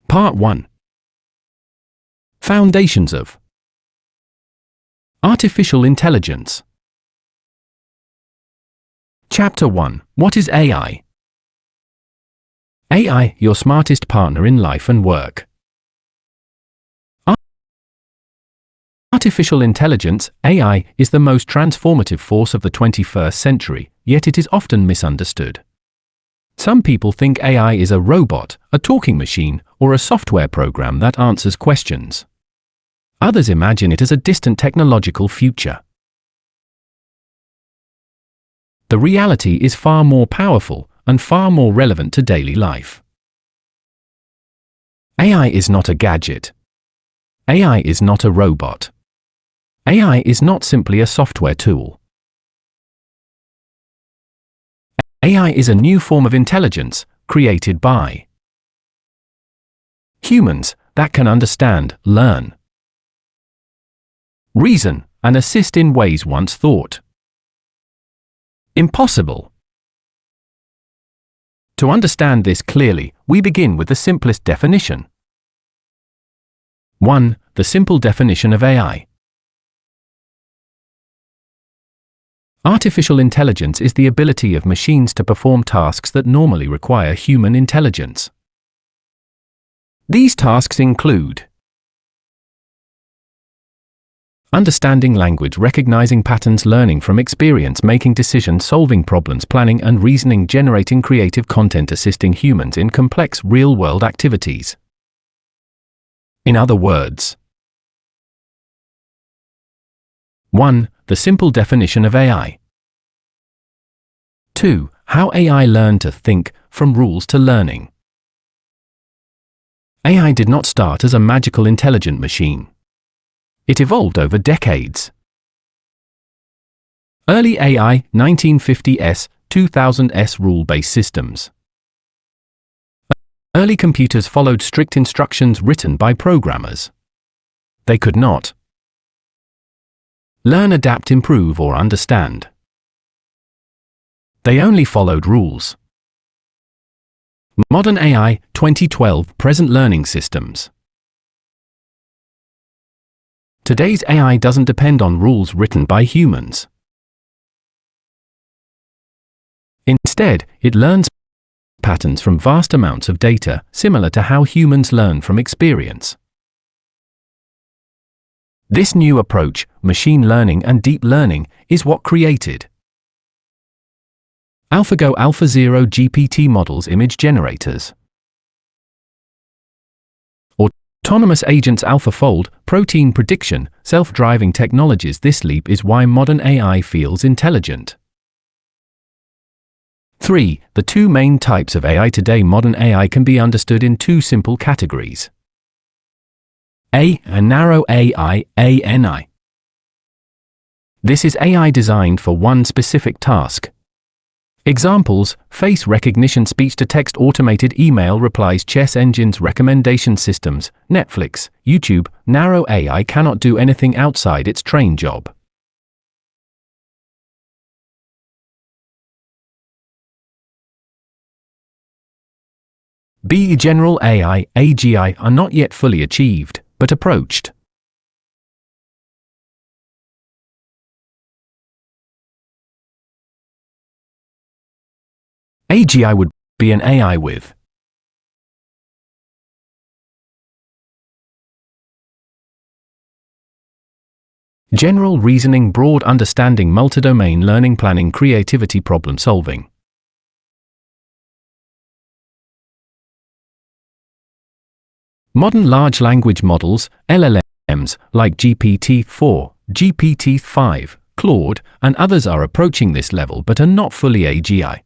Part 1. Foundations of Artificial Intelligence. Chapter 1. What is AI? AI, your smartest partner in life and work. Artificial intelligence, AI, is the most transformative force of the 21st century, yet it is often misunderstood. Some people think AI is a robot, a talking machine, or a software program that answers questions. Others imagine it as a distant technological future. The reality is far more powerful and far more relevant to daily life. AI is not a gadget. AI is not a robot. AI is not simply a software tool. AI is a new form of intelligence, created by humans, that can understand, learn, reason, and assist in ways once thought impossible. To understand this clearly, we begin with the simplest definition. 1. The simple definition of AI. Artificial intelligence is the ability of machines to perform tasks that normally require human intelligence. These tasks include understanding language, recognizing patterns, learning from experience, making decisions, solving problems, planning and reasoning, generating creative content, assisting humans in complex real-world activities. In other words, 1. The simple definition of AI. 2. How AI learned to think, from rules to learning. AI did not start as a magical intelligent machine. It evolved over decades. Early AI, 1950s, 2000s rule-based systems. Early computers followed strict instructions written by programmers. They could not learn, adapt, improve, or understand. They only followed rules. Modern AI, 2012, present learning systems. Today's AI doesn't depend on rules written by humans. Instead, it learns patterns from vast amounts of data, similar to how humans learn from experience. This new approach, machine learning and deep learning, is what created AlphaGo AlphaZero GPT models, image generators, autonomous agents, AlphaFold, protein prediction, self-driving technologies. This leap is why modern AI feels intelligent. 3. The two main types of AI today. Modern AI can be understood in two simple categories. A narrow AI, ANI. This is AI designed for one specific task. Examples: face recognition, speech-to-text, automated email replies, chess engines, recommendation systems, Netflix, YouTube. Narrow AI cannot do anything outside its trained job. B. General AI, AGI, are not yet fully achieved, but approached. AGI would be an AI with general reasoning, broad understanding, multi-domain learning, planning, creativity, problem solving. Modern large language models, LLMs, like GPT-4, GPT-5, Claude, and others are approaching this level but are not fully AGI.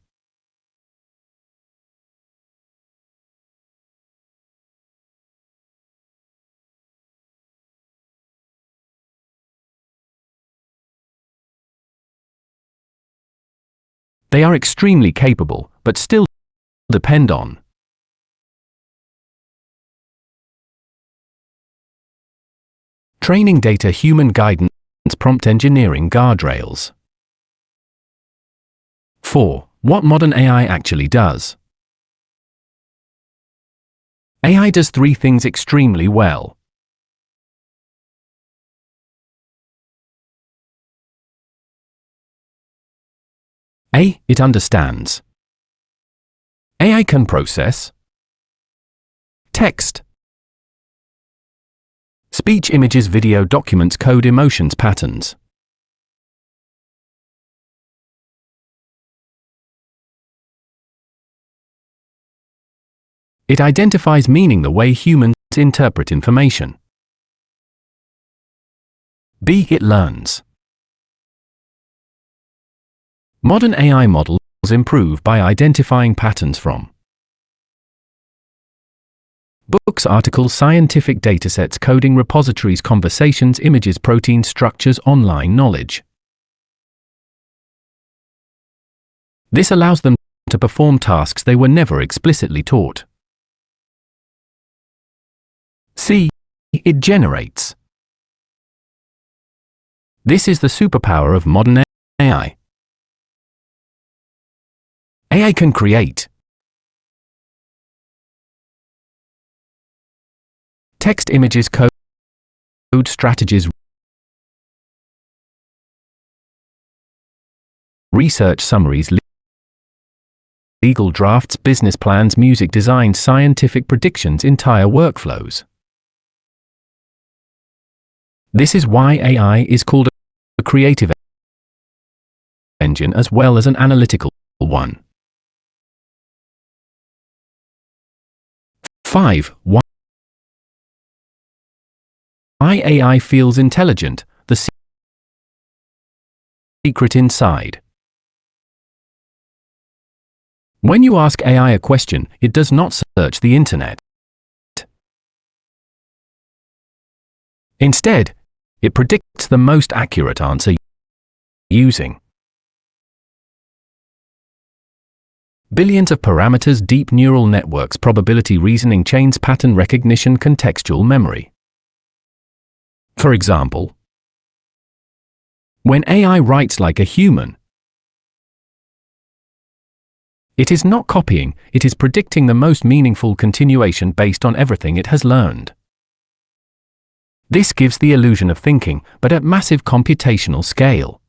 They are extremely capable, but still depend on training data, human guidance, prompt engineering, guardrails. 4. What modern AI actually does. AI does three things extremely well. A. It understands. AI can process text, speech, images, video, documents, code, emotions, patterns. It identifies meaning the way humans interpret information. B. It learns. Modern AI models improve by identifying patterns from books, articles, scientific datasets, coding repositories, conversations, images, protein structures, online knowledge. This allows them to perform tasks they were never explicitly taught. C. It generates. This is the superpower of modern AI. AI can create text, images, code strategies, research summaries, legal drafts, business plans, music designs, scientific predictions, entire workflows. This is why AI is called a creative engine as well as an analytical one. 5. Why AI feels intelligent, the secret inside. When you ask AI a question, it does not search the internet. Instead, it predicts the most accurate answer using billions of parameters, deep neural networks, probability reasoning chains, pattern recognition, contextual memory. For example, when AI writes like a human, it is not copying, it is predicting the most meaningful continuation based on everything it has learned. This gives the illusion of thinking, but at massive computational scale.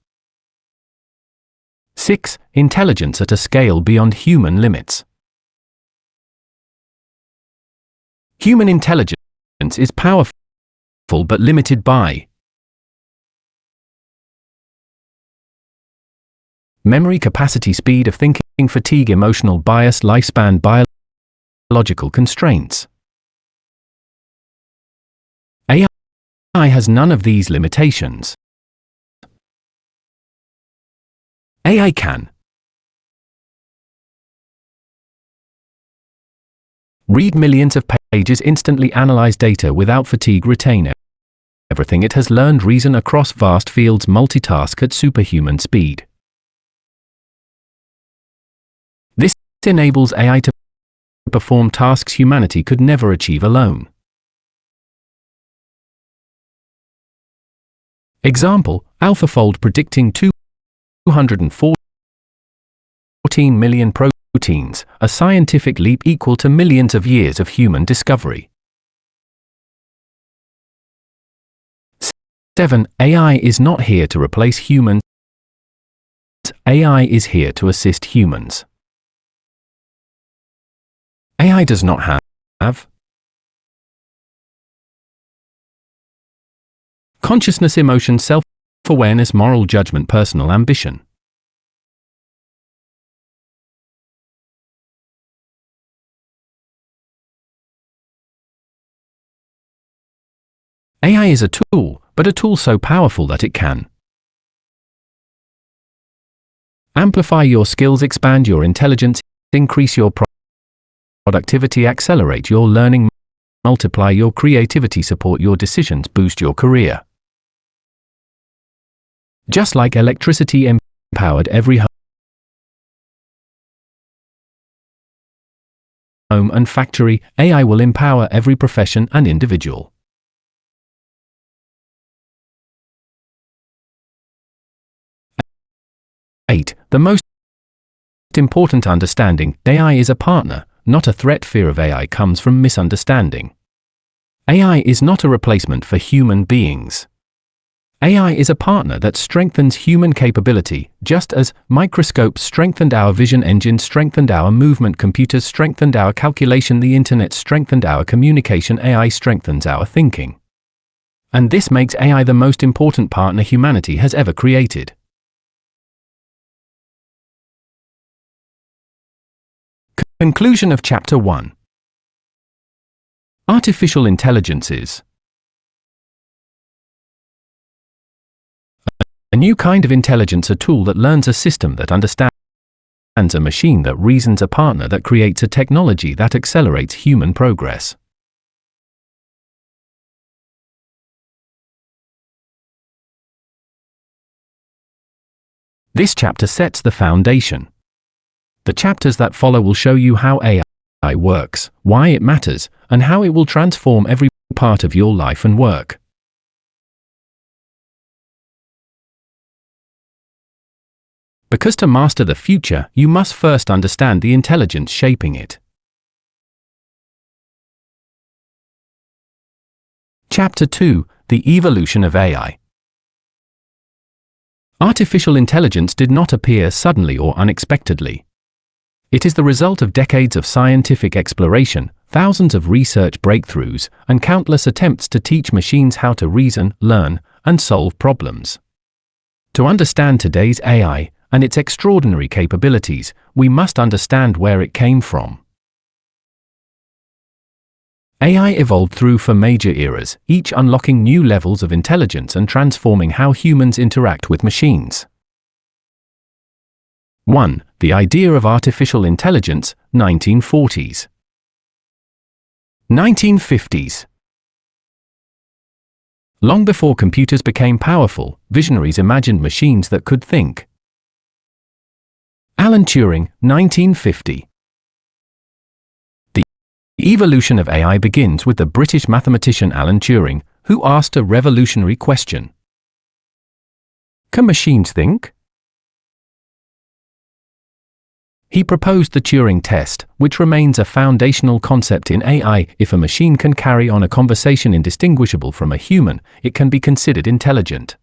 6. Intelligence at a scale beyond human limits. Human intelligence is powerful but limited by memory capacity, speed of thinking, fatigue, emotional bias, lifespan, biological constraints. AI has none of these limitations. AI can read millions of pages, instantly analyze data without fatigue, retain everything it has learned, reason across vast fields, multitask at superhuman speed. This enables AI to perform tasks humanity could never achieve alone. Example: AlphaFold predicting 214 million proteins, a scientific leap equal to millions of years of human discovery. 7. AI is not here to replace humans. AI is here to assist humans. AI does not have consciousness, emotion, self-awareness, moral judgment, personal ambition. AI is a tool, but a tool so powerful that it can amplify your skills, expand your intelligence, increase your productivity, accelerate your learning, multiply your creativity, support your decisions, boost your career. Just like electricity empowered every home and factory, AI will empower every profession and individual. 8. The most important understanding: AI is a partner, not a threat. Fear of AI comes from misunderstanding. AI is not a replacement for human beings. AI is a partner that strengthens human capability, just as microscopes strengthened our vision, engines strengthened our movement, computers strengthened our calculation, the internet strengthened our communication. AI strengthens our thinking. And this makes AI the most important partner humanity has ever created. Conclusion of Chapter 1. Artificial intelligence is a new kind of intelligence, a tool that learns, a system that understands, a machine that reasons, a partner that creates, a technology that accelerates human progress. This chapter sets the foundation. The chapters that follow will show you how AI works, why it matters, and how it will transform every part of your life and work. Because to master the future, you must first understand the intelligence shaping it. Chapter 2: The Evolution of AI. Artificial intelligence did not appear suddenly or unexpectedly. It is the result of decades of scientific exploration, thousands of research breakthroughs, and countless attempts to teach machines how to reason, learn, and solve problems. To understand today's AI and its extraordinary capabilities, we must understand where it came from. AI evolved through four major eras, each unlocking new levels of intelligence and transforming how humans interact with machines. 1. The idea of artificial intelligence, 1940s. 1950s. Long before computers became powerful, visionaries imagined machines that could think. Alan Turing, 1950. The evolution of AI begins with the British mathematician Alan Turing, who asked a revolutionary question. Can machines think? He proposed the Turing test, which remains a foundational concept in AI. If a machine can carry on a conversation indistinguishable from a human, it can be considered intelligent.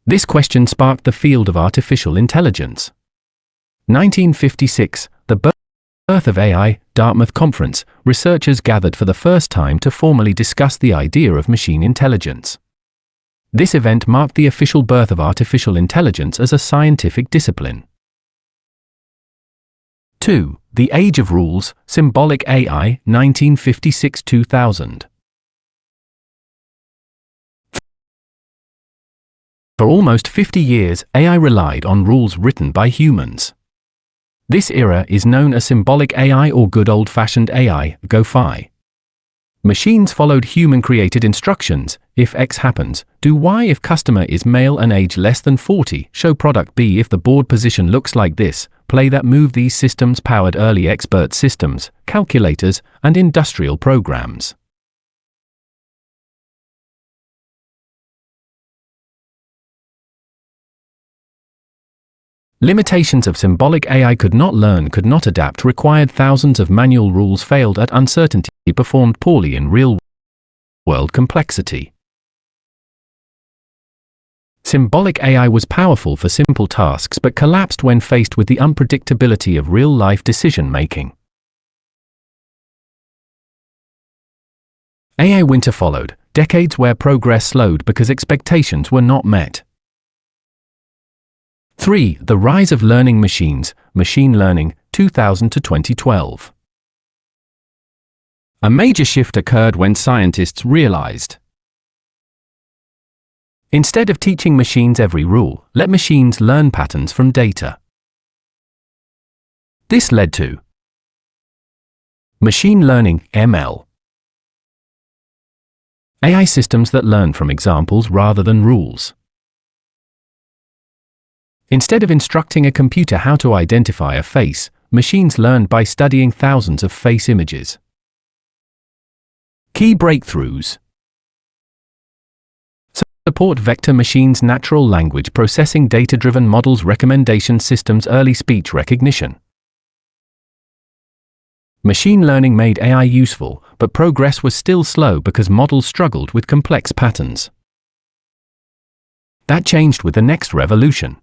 This question sparked the field of artificial intelligence. 1956, the birth of AI, Dartmouth Conference, researchers gathered for the first time to formally discuss the idea of machine intelligence. This event marked the official birth of artificial intelligence as a scientific discipline. 2. The Age of Rules, Symbolic AI, 1956-2000. For almost 50 years, AI relied on rules written by humans. This era is known as symbolic AI or good old-fashioned AI, GoFi. Machines followed human-created instructions. If X happens, do Y. If customer is male and age less than 40, show product B. If the board position looks like this, play that move. These systems powered early expert systems, calculators, and industrial programs. Limitations of symbolic AI: could not learn, could not adapt, required thousands of manual rules, failed at uncertainty, performed poorly in real-world complexity. Symbolic AI was powerful for simple tasks but collapsed when faced with the unpredictability of real-life decision-making. AI winter followed, decades where progress slowed because expectations were not met. 3. The Rise of Learning Machines, Machine Learning, 2000 to 2012. A major shift occurred when scientists realized, instead of teaching machines every rule, let machines learn patterns from data. This led to machine learning, ML. AI systems that learn from examples rather than rules. Instead of instructing a computer how to identify a face, machines learned by studying thousands of face images. Key breakthroughs: support vector machines, natural language processing, data-driven models, recommendation systems, early speech recognition. Machine learning made AI useful, but progress was still slow because models struggled with complex patterns. That changed with the next revolution.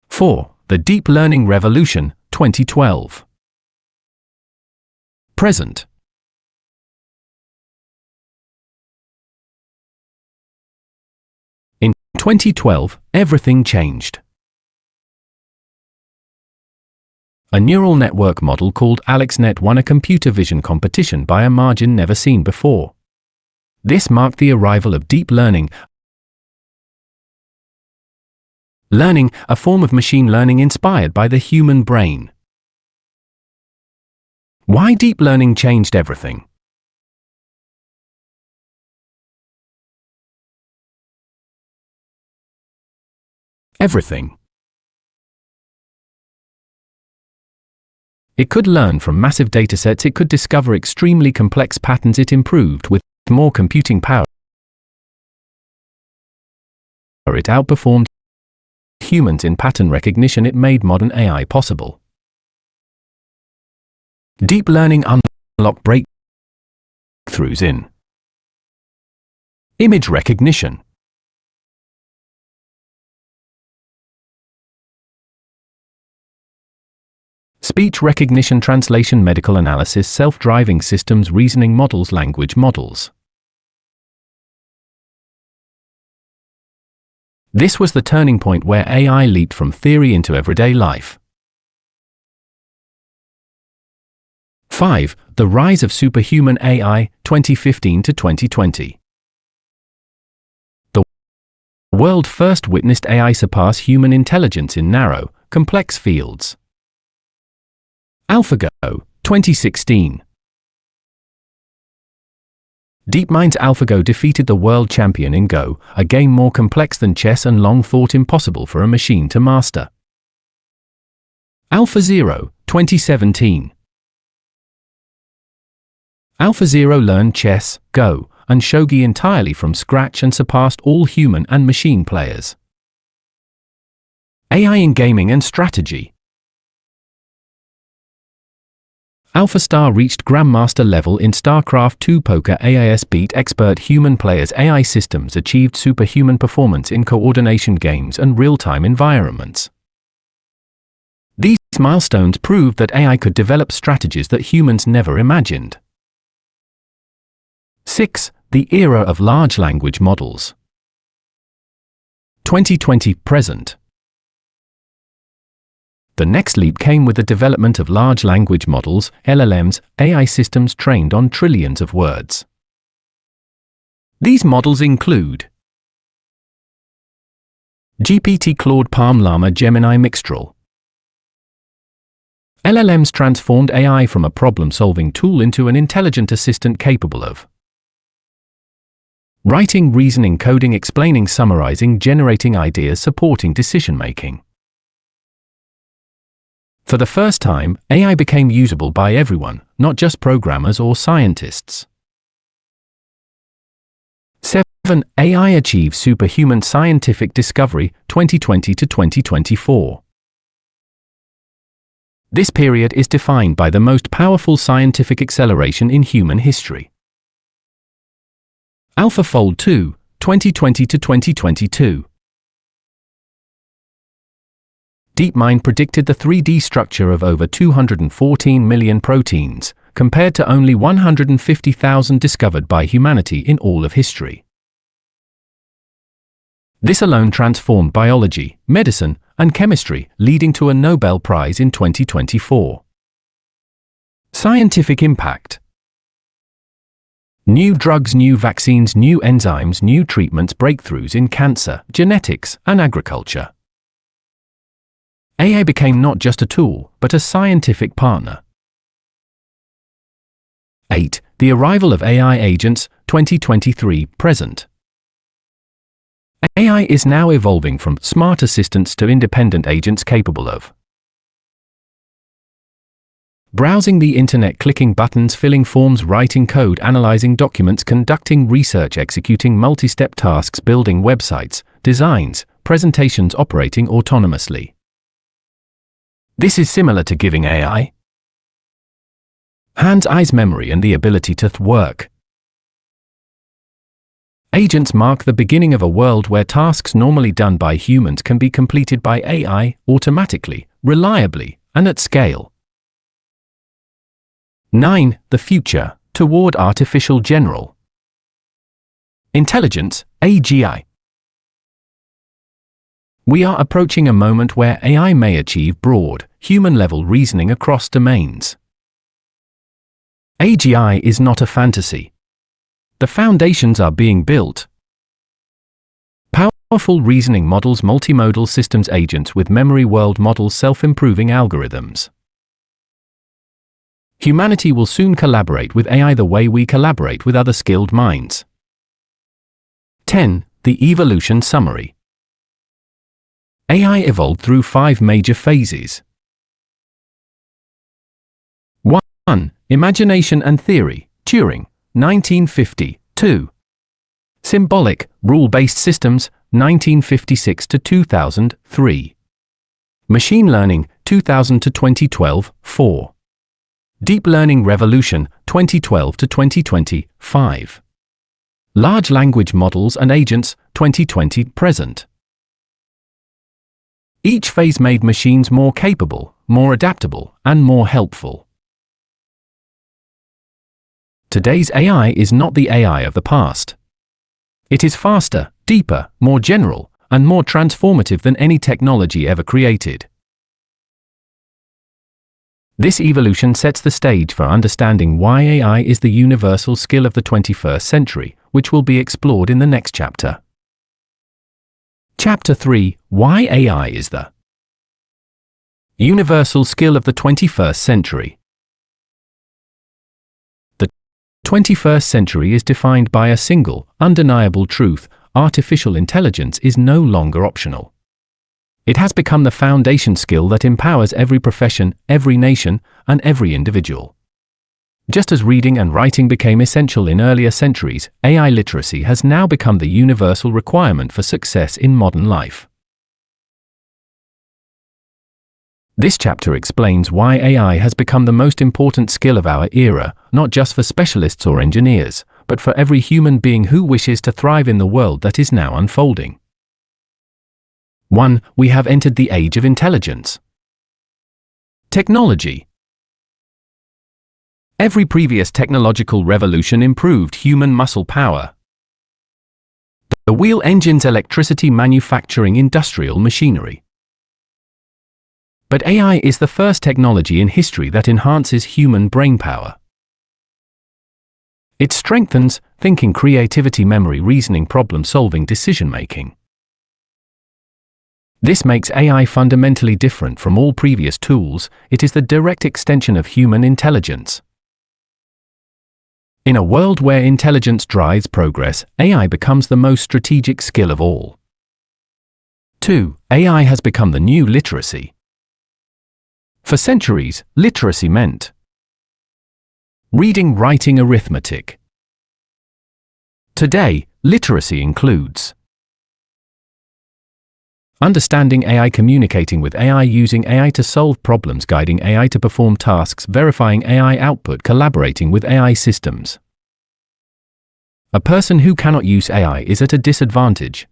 4. The Deep Learning Revolution, 2012. Present. In 2012, everything changed. A neural network model called AlexNet won a computer vision competition by a margin never seen before. This marked the arrival of deep learning, a form of machine learning inspired by the human brain. Why deep learning changed everything? Everything. It could learn from massive datasets, it could discover extremely complex patterns, it improved with more computing power. It outperformed humans in pattern recognition, it made modern AI possible. Deep learning unlocked breakthroughs in image recognition, speech recognition, translation, medical analysis, self-driving systems, reasoning models, language models. This was the turning point where AI leaped from theory into everyday life. 5. The Rise of Superhuman AI, 2015 to 2020. The world first witnessed AI surpass human intelligence in narrow, complex fields. AlphaGo, 2016. DeepMind's AlphaGo defeated the world champion in Go, a game more complex than chess and long thought impossible for a machine to master. AlphaZero, 2017. AlphaZero learned chess, Go, and shogi entirely from scratch and surpassed all human and machine players. AI in gaming and strategy. AlphaStar reached Grandmaster level in StarCraft 2 poker. AIS beat expert human players. AI systems achieved superhuman performance in coordination games and real-time environments. These milestones proved that AI could develop strategies that humans never imagined. 6. The era of large language models. 2020 present. The next leap came with the development of large language models, LLMs, AI systems trained on trillions of words. These models include GPT, Claude, Palm, Llama, Gemini, Mixtral. LLMs transformed AI from a problem-solving tool into an intelligent assistant capable of writing, reasoning, coding, explaining, summarizing, generating ideas, supporting decision-making. For the first time, AI became usable by everyone, not just programmers or scientists. 7. AI achieves superhuman scientific discovery, 2020 to 2024. This period is defined by the most powerful scientific acceleration in human history. AlphaFold 2, 2020 to 2022. DeepMind predicted the 3D structure of over 214 million proteins, compared to only 150,000 discovered by humanity in all of history. This alone transformed biology, medicine, and chemistry, leading to a Nobel Prize in 2024. Scientific impact. New drugs, new vaccines, new enzymes, new treatments, breakthroughs in cancer, genetics, and agriculture. AI became not just a tool, but a scientific partner. 8. The arrival of AI agents, 2023 present. AI is now evolving from smart assistants to independent agents capable of browsing the internet, clicking buttons, filling forms, writing code, analyzing documents, conducting research, executing multi-step tasks, building websites, designs, presentations, operating autonomously. This is similar to giving AI Hands-eye memory and the ability to work. Agents mark the beginning of a world where tasks normally done by humans can be completed by AI automatically, reliably, and at scale. 9. The future, toward artificial general intelligence, AGI. We are approaching a moment where AI may achieve broad, human-level reasoning across domains. AGI is not a fantasy. The foundations are being built. Powerful reasoning models, multimodal systems, agents with memory, world models, self-improving algorithms. Humanity will soon collaborate with AI the way we collaborate with other skilled minds. 10. The evolution summary. AI evolved through 5 major phases. 1. Imagination and theory, Turing, 1950. 2. Symbolic, rule-based systems, 1956 to 2003. Machine learning, 2000 to 2012. 4. Deep learning revolution, 2012 to 2020. 5. Large language models and agents, 2020 present. Each phase made machines more capable, more adaptable, and more helpful. Today's AI is not the AI of the past. It is faster, deeper, more general, and more transformative than any technology ever created. This evolution sets the stage for understanding why AI is the universal skill of the 21st century, which will be explored in the next chapter. Chapter 3: Why AI is the universal skill of the 21st century. The 21st century is defined by a single, undeniable truth: artificial intelligence is no longer optional. It has become the foundation skill that empowers every profession, every nation, and every individual. Just as reading and writing became essential in earlier centuries, AI literacy has now become the universal requirement for success in modern life. This chapter explains why AI has become the most important skill of our era, not just for specialists or engineers, but for every human being who wishes to thrive in the world that is now unfolding. 1. We have entered the age of intelligence. Technology. Every previous technological revolution improved human muscle power. The wheel, engines, electricity, manufacturing, industrial machinery. But AI is the first technology in history that enhances human brainpower. It strengthens thinking, creativity, memory, reasoning, problem-solving, decision-making. This makes AI fundamentally different from all previous tools. It is the direct extension of human intelligence. In a world where intelligence drives progress, AI becomes the most strategic skill of all. 2. AI has become the new literacy. For centuries, literacy meant reading, writing, arithmetic. Today, literacy includes understanding AI, communicating with AI, using AI to solve problems, guiding AI to perform tasks, verifying AI output, collaborating with AI systems. A person who cannot use AI is at a disadvantage.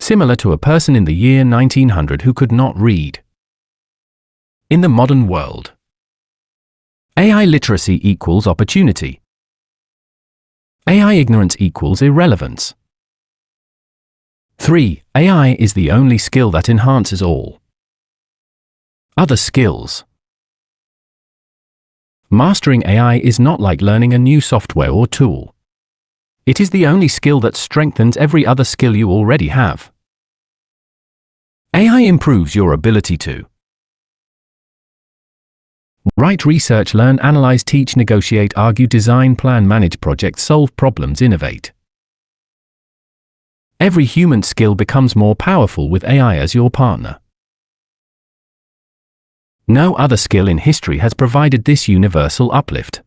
Similar to a person in the year 1900 who could not read. In the modern world, AI literacy equals opportunity. AI ignorance equals irrelevance. 3. AI is the only skill that enhances all other skills. Mastering AI is not like learning a new software or tool. It is the only skill that strengthens every other skill you already have. AI improves your ability to write, research, learn, analyze, teach, negotiate, argue, design, plan, manage projects, solve problems, innovate. Every human skill becomes more powerful with AI as your partner. No other skill in history has provided this universal uplift.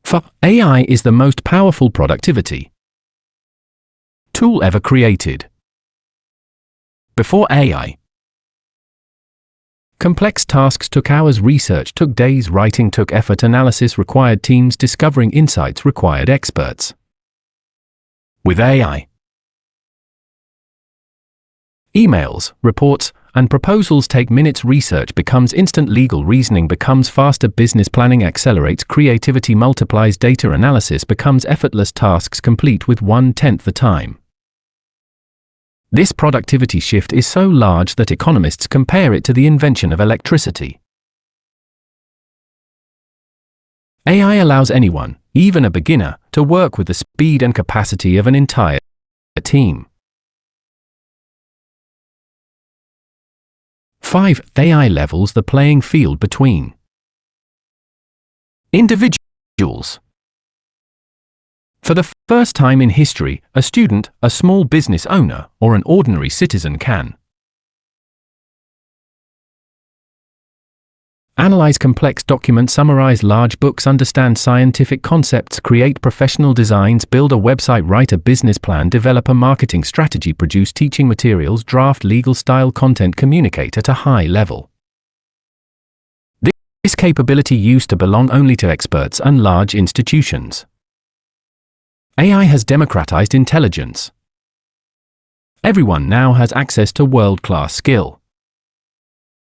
For AI is the most powerful productivity tool ever created. Before AI, Complex tasks took hours, research took days, writing took effort, analysis required teams, discovering insights required experts. With AI, emails, reports, and proposals take minutes, research becomes instant, legal reasoning becomes faster, business planning accelerates, creativity multiplies, data analysis becomes effortless, tasks complete with 1/10 the time. This productivity shift is so large that economists compare it to the invention of electricity. AI allows anyone, even a beginner, to work with the speed and capacity of an entire team. 5. AI levels the playing field between individuals. For the first time in history, a student, a small business owner, or an ordinary citizen can analyze complex documents, summarize large books, understand scientific concepts, create professional designs, build a website, write a business plan, develop a marketing strategy, produce teaching materials, draft legal style content, communicate at a high level. This capability used to belong only to experts and large institutions. AI has democratized intelligence. Everyone now has access to world-class skill.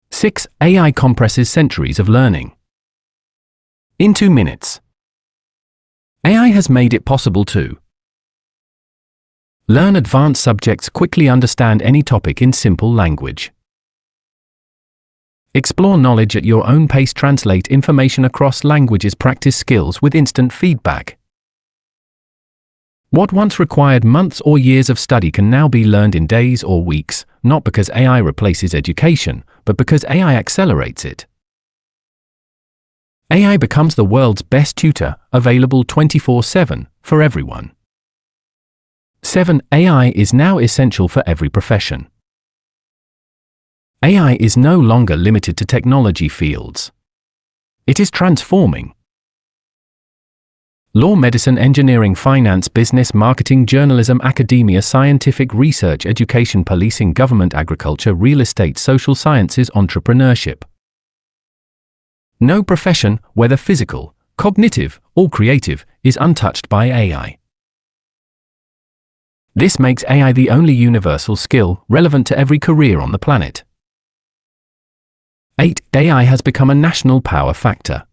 6. AI compresses centuries of learning in 2 minutes. AI has made it possible to learn advanced subjects quickly, understand any topic in simple language, explore knowledge at your own pace, translate information across languages, practice skills with instant feedback. What once required months or years of study can now be learned in days or weeks, not because AI replaces education, but because AI accelerates it. AI becomes the world's best tutor, available 24/7 for everyone. 7. AI is now essential for every profession. AI is no longer limited to technology fields. It is transforming law, medicine, engineering, finance, business, marketing, journalism, academia, scientific research, education, policing, government, agriculture, real estate, social sciences, entrepreneurship. No profession, whether physical, cognitive, or creative, is untouched by AI. This makes AI the only universal skill relevant to every career on the planet. 8. AI has become a national power factor.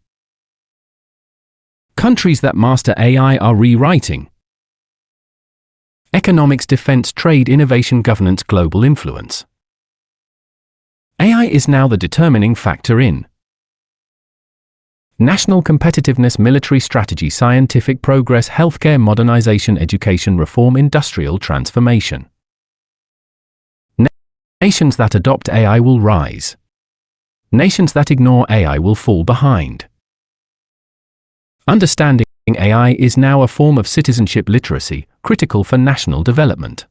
Countries that master AI are rewriting economics, defense, trade, innovation, governance, global influence. AI is now the determining factor in national competitiveness, military strategy, scientific progress, healthcare modernization, education reform, industrial transformation. Nations that adopt AI will rise. Nations that ignore AI will fall behind. Understanding AI is now a form of citizenship literacy, critical for national development.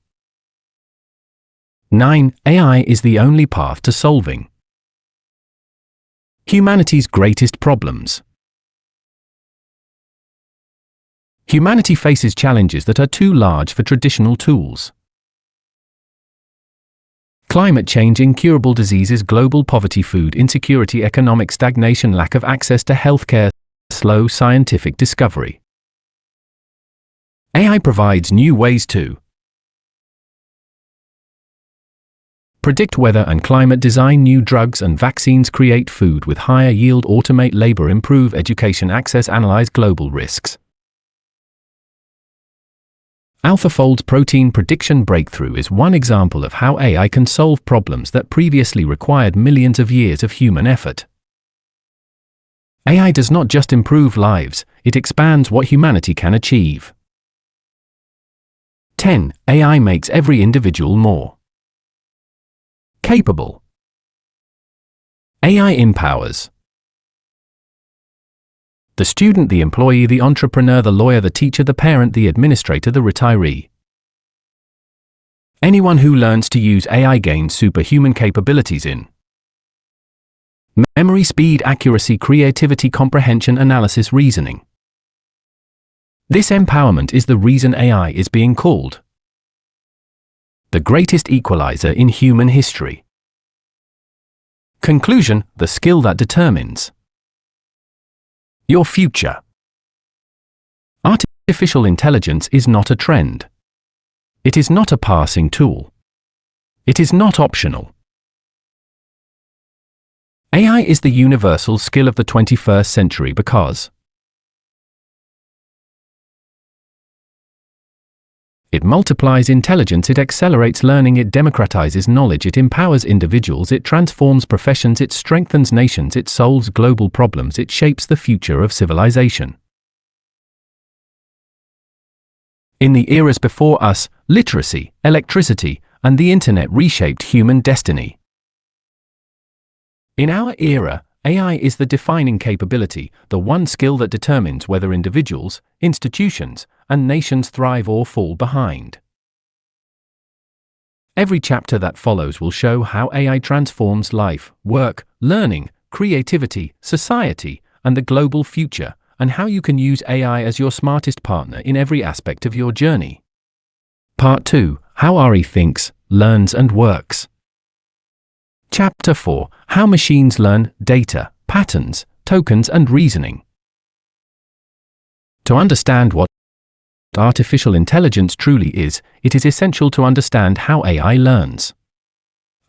9. AI is the only path to solving humanity's greatest problems. Humanity faces challenges that are too large for traditional tools. Climate change, incurable diseases, global poverty, food insecurity, economic stagnation, lack of access to healthcare, slow scientific discovery. AI provides new ways to predict weather and climate, design new drugs and vaccines, create food with higher yield, automate labor, improve education access, analyze global risks. AlphaFold's protein prediction breakthrough is one example of how AI can solve problems that previously required millions of years of human effort. AI does not just improve lives, it expands what humanity can achieve. 10. AI makes every individual more capable. AI empowers the student, the employee, the entrepreneur, the lawyer, the teacher, the parent, the administrator, the retiree. Anyone who learns to use AI gains superhuman capabilities in memory, speed, accuracy, creativity, comprehension, analysis, reasoning. This empowerment is the reason AI is being called the greatest equalizer in human history. Conclusion: the skill that determines your future. Artificial intelligence is not a trend. It is not a passing tool. It is not optional. AI is the universal skill of the 21st century because it multiplies intelligence, it accelerates learning, it democratizes knowledge, it empowers individuals, it transforms professions, it strengthens nations, it solves global problems, it shapes the future of civilization. In the eras before us, literacy, electricity, and the internet reshaped human destiny. In our era, AI is the defining capability, the one skill that determines whether individuals, institutions, and nations thrive or fall behind. Every chapter that follows will show how AI transforms life, work, learning, creativity, society, and the global future, and how you can use AI as your smartest partner in every aspect of your journey. Part 2: How AI thinks, learns, and works. Chapter 4: How machines learn, data, patterns, tokens, and reasoning. To understand what artificial intelligence truly is, it is essential to understand how AI learns.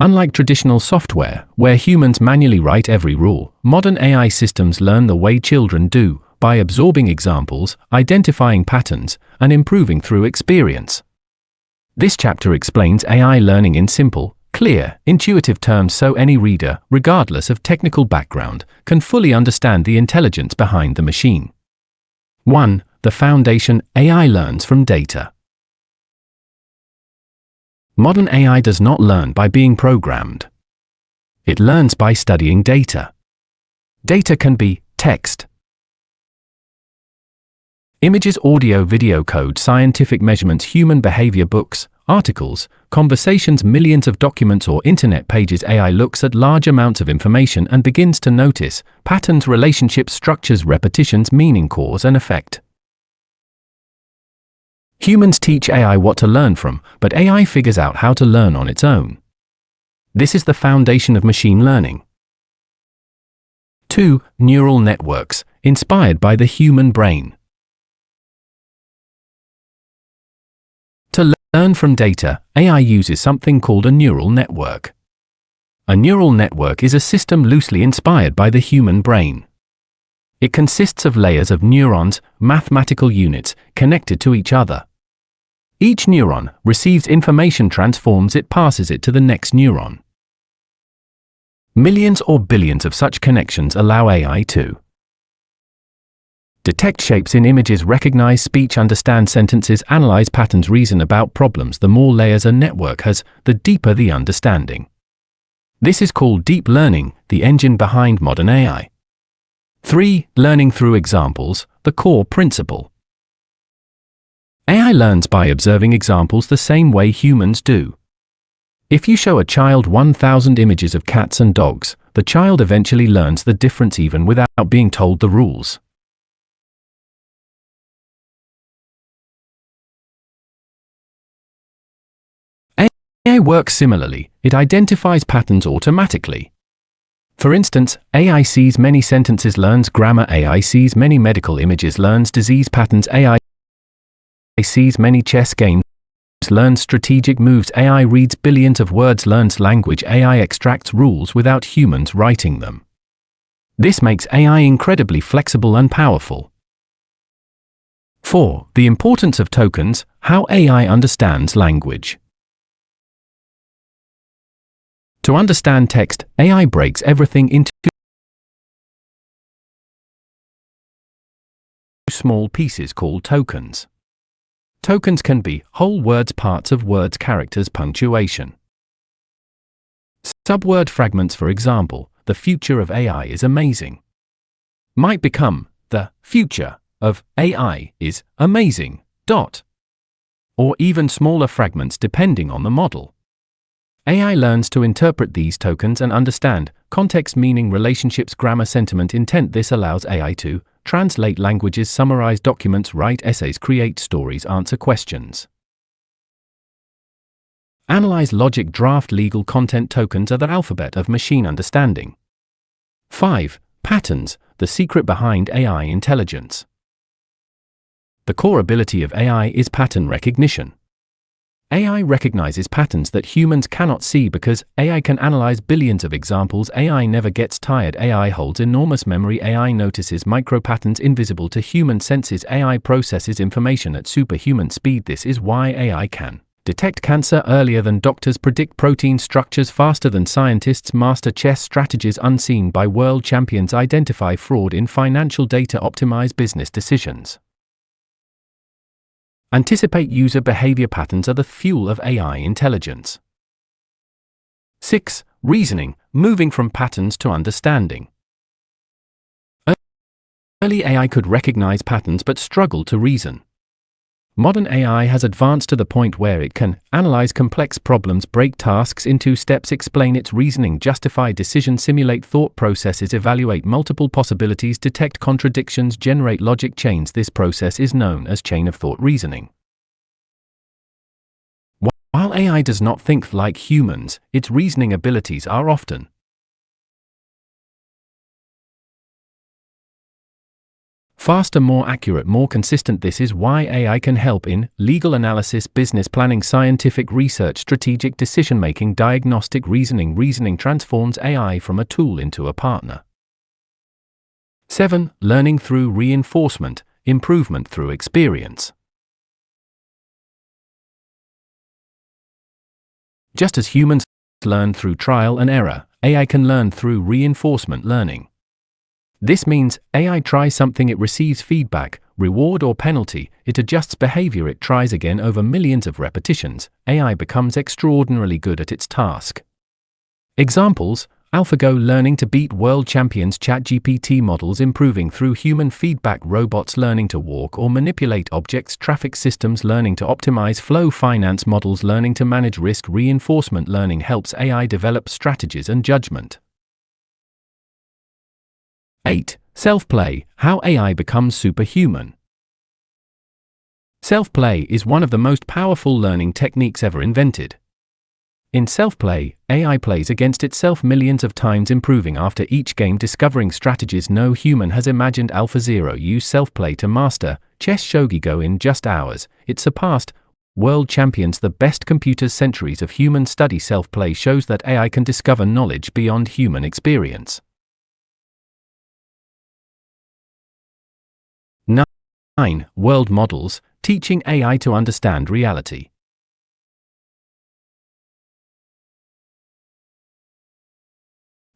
Unlike traditional software, where humans manually write every rule, modern AI systems learn the way children do, by absorbing examples, identifying patterns, and improving through experience. This chapter explains AI learning in simple, clear, intuitive terms so any reader, regardless of technical background, can fully understand the intelligence behind the machine. 1. The foundation: AI learns from data. Modern AI does not learn by being programmed. It learns by studying data. Data can be text, images, audio, video, code, scientific measurements, human behavior, books, articles, conversations, millions of documents, or internet pages. AI looks at large amounts of information and begins to notice patterns, relationships, structures, repetitions, meaning, cause, and effect. Humans teach AI what to learn from, but AI figures out how to learn on its own. This is the foundation of machine learning. 2. Neural networks, inspired by the human brain. To learn from data, AI uses something called a neural network. A neural network is a system loosely inspired by the human brain. It consists of layers of neurons, mathematical units, connected to each other. Each neuron receives information, transforms it, passes it to the next neuron. Millions or billions of such connections allow AI to detect shapes in images, recognize speech, understand sentences, analyze patterns, reason about problems. The more layers a network has, the deeper the understanding. This is called deep learning, the engine behind modern AI. 3. Learning through examples, the core principle. AI learns by observing examples the same way humans do. If you show a child 1,000 images of cats and dogs, the child eventually learns the difference even without being told the rules. AI works similarly. It identifies patterns automatically. For instance, AI sees many sentences, learns grammar. AI sees many medical images, learns disease patterns. AI sees many chess games, learns strategic moves. AI reads billions of words, learns language. AI extracts rules without humans writing them. This makes AI incredibly flexible and powerful. 4. The importance of tokens, how AI understands language. To understand text, AI breaks everything into small pieces called tokens. Tokens can be whole words, parts of words, characters, punctuation. Subword fragments, for example, the future of AI is amazing, might become the future of AI is amazing. Or even smaller fragments depending on the model. AI learns to interpret these tokens and understand context, meaning, relationships, grammar, sentiment, intent. This allows AI to translate languages, summarize documents, write essays, create stories, answer questions. Analyze logic, draft legal content. Tokens are the alphabet of machine understanding. 5. Patterns, the secret behind AI intelligence. The core ability of AI is pattern recognition. AI recognizes patterns that humans cannot see because AI can analyze billions of examples. AI never gets tired. AI holds enormous memory. AI notices micro-patterns invisible to human senses. AI processes information at superhuman speed. This is why AI can detect cancer earlier than doctors, predict protein structures faster than scientists, master chess strategies unseen by world champions, identify fraud in financial data, optimize business decisions. Anticipate user behavior. Patterns are the fuel of AI intelligence. 6. Reasoning, moving from patterns to understanding. Early AI could recognize patterns but struggle to reason. Modern AI has advanced to the point where it can analyze complex problems, break tasks into steps, explain its reasoning, justify decisions, simulate thought processes, evaluate multiple possibilities, detect contradictions, generate logic chains. This process is known as chain of thought reasoning. While AI does not think like humans, its reasoning abilities are often faster, more accurate, more consistent. This is why AI can help in legal analysis, business planning, scientific research, strategic decision-making, diagnostic reasoning. Reasoning transforms AI from a tool into a partner. 7. Learning through reinforcement, improvement through experience. Just as humans learn through trial and error, AI can learn through reinforcement learning. This means AI tries something, it receives feedback, reward or penalty, it adjusts behavior, it tries again. Over millions of repetitions, AI becomes extraordinarily good at its task. Examples: AlphaGo learning to beat world champions, ChatGPT models improving through human feedback, robots learning to walk or manipulate objects, traffic systems learning to optimize flow, finance models learning to manage risk. Reinforcement learning helps AI develop strategies and judgment. 8. Self-play, how AI becomes superhuman. Self-play is one of the most powerful learning techniques ever invented. In self-play, AI plays against itself millions of times, improving after each game, discovering strategies no human has imagined. AlphaZero used self-play to master chess shogi-go in just hours. It surpassed world champions, the best computers. Centuries of human study. Self-play shows that AI can discover knowledge beyond human experience. 9. World models, teaching AI to understand reality.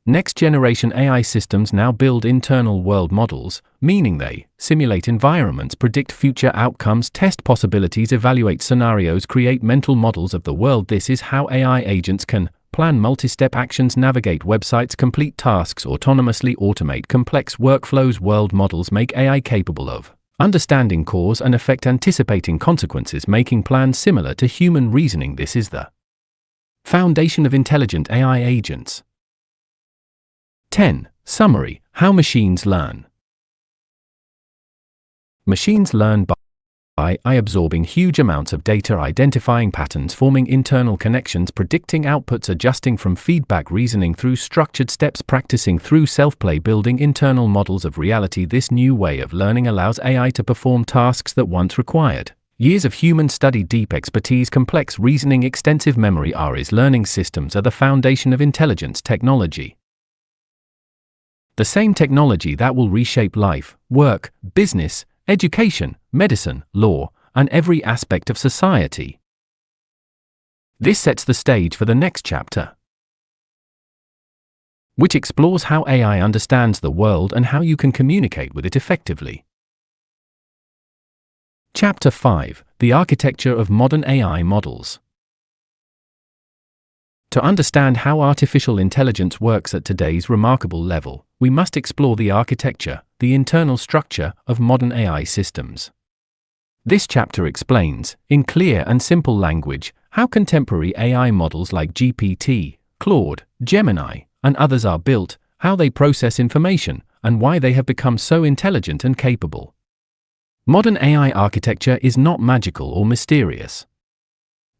Next-generation AI systems now build internal world models, meaning they simulate environments, predict future outcomes, test possibilities, evaluate scenarios, create mental models of the world. This is how AI agents can plan multi-step actions, navigate websites, complete tasks autonomously, automate complex workflows. World models make AI capable of understanding cause and effect, anticipating consequences, making plans similar to human reasoning. This is the foundation of intelligent AI agents. 10. Summary: how machines learn. Machines learn by absorbing huge amounts of data, identifying patterns, forming internal connections, predicting outputs, adjusting from feedback, reasoning through structured steps, practicing through self-play, building internal models of reality. This new way of learning allows AI to perform tasks that once required years of human study, deep expertise, complex reasoning, extensive memory. AI's learning systems are the foundation of intelligence technology. The same technology that will reshape life, work, business, education, medicine, law, and every aspect of society. This sets the stage for the next chapter, which explores how AI understands the world and how you can communicate with it effectively. Chapter 5: The Architecture of Modern AI Models. To understand how artificial intelligence works at today's remarkable level, we must explore the architecture, the internal structure of modern AI systems. This chapter explains, in clear and simple language, how contemporary AI models like GPT, Claude, Gemini, and others are built, how they process information, and why they have become so intelligent and capable. Modern AI architecture is not magical or mysterious.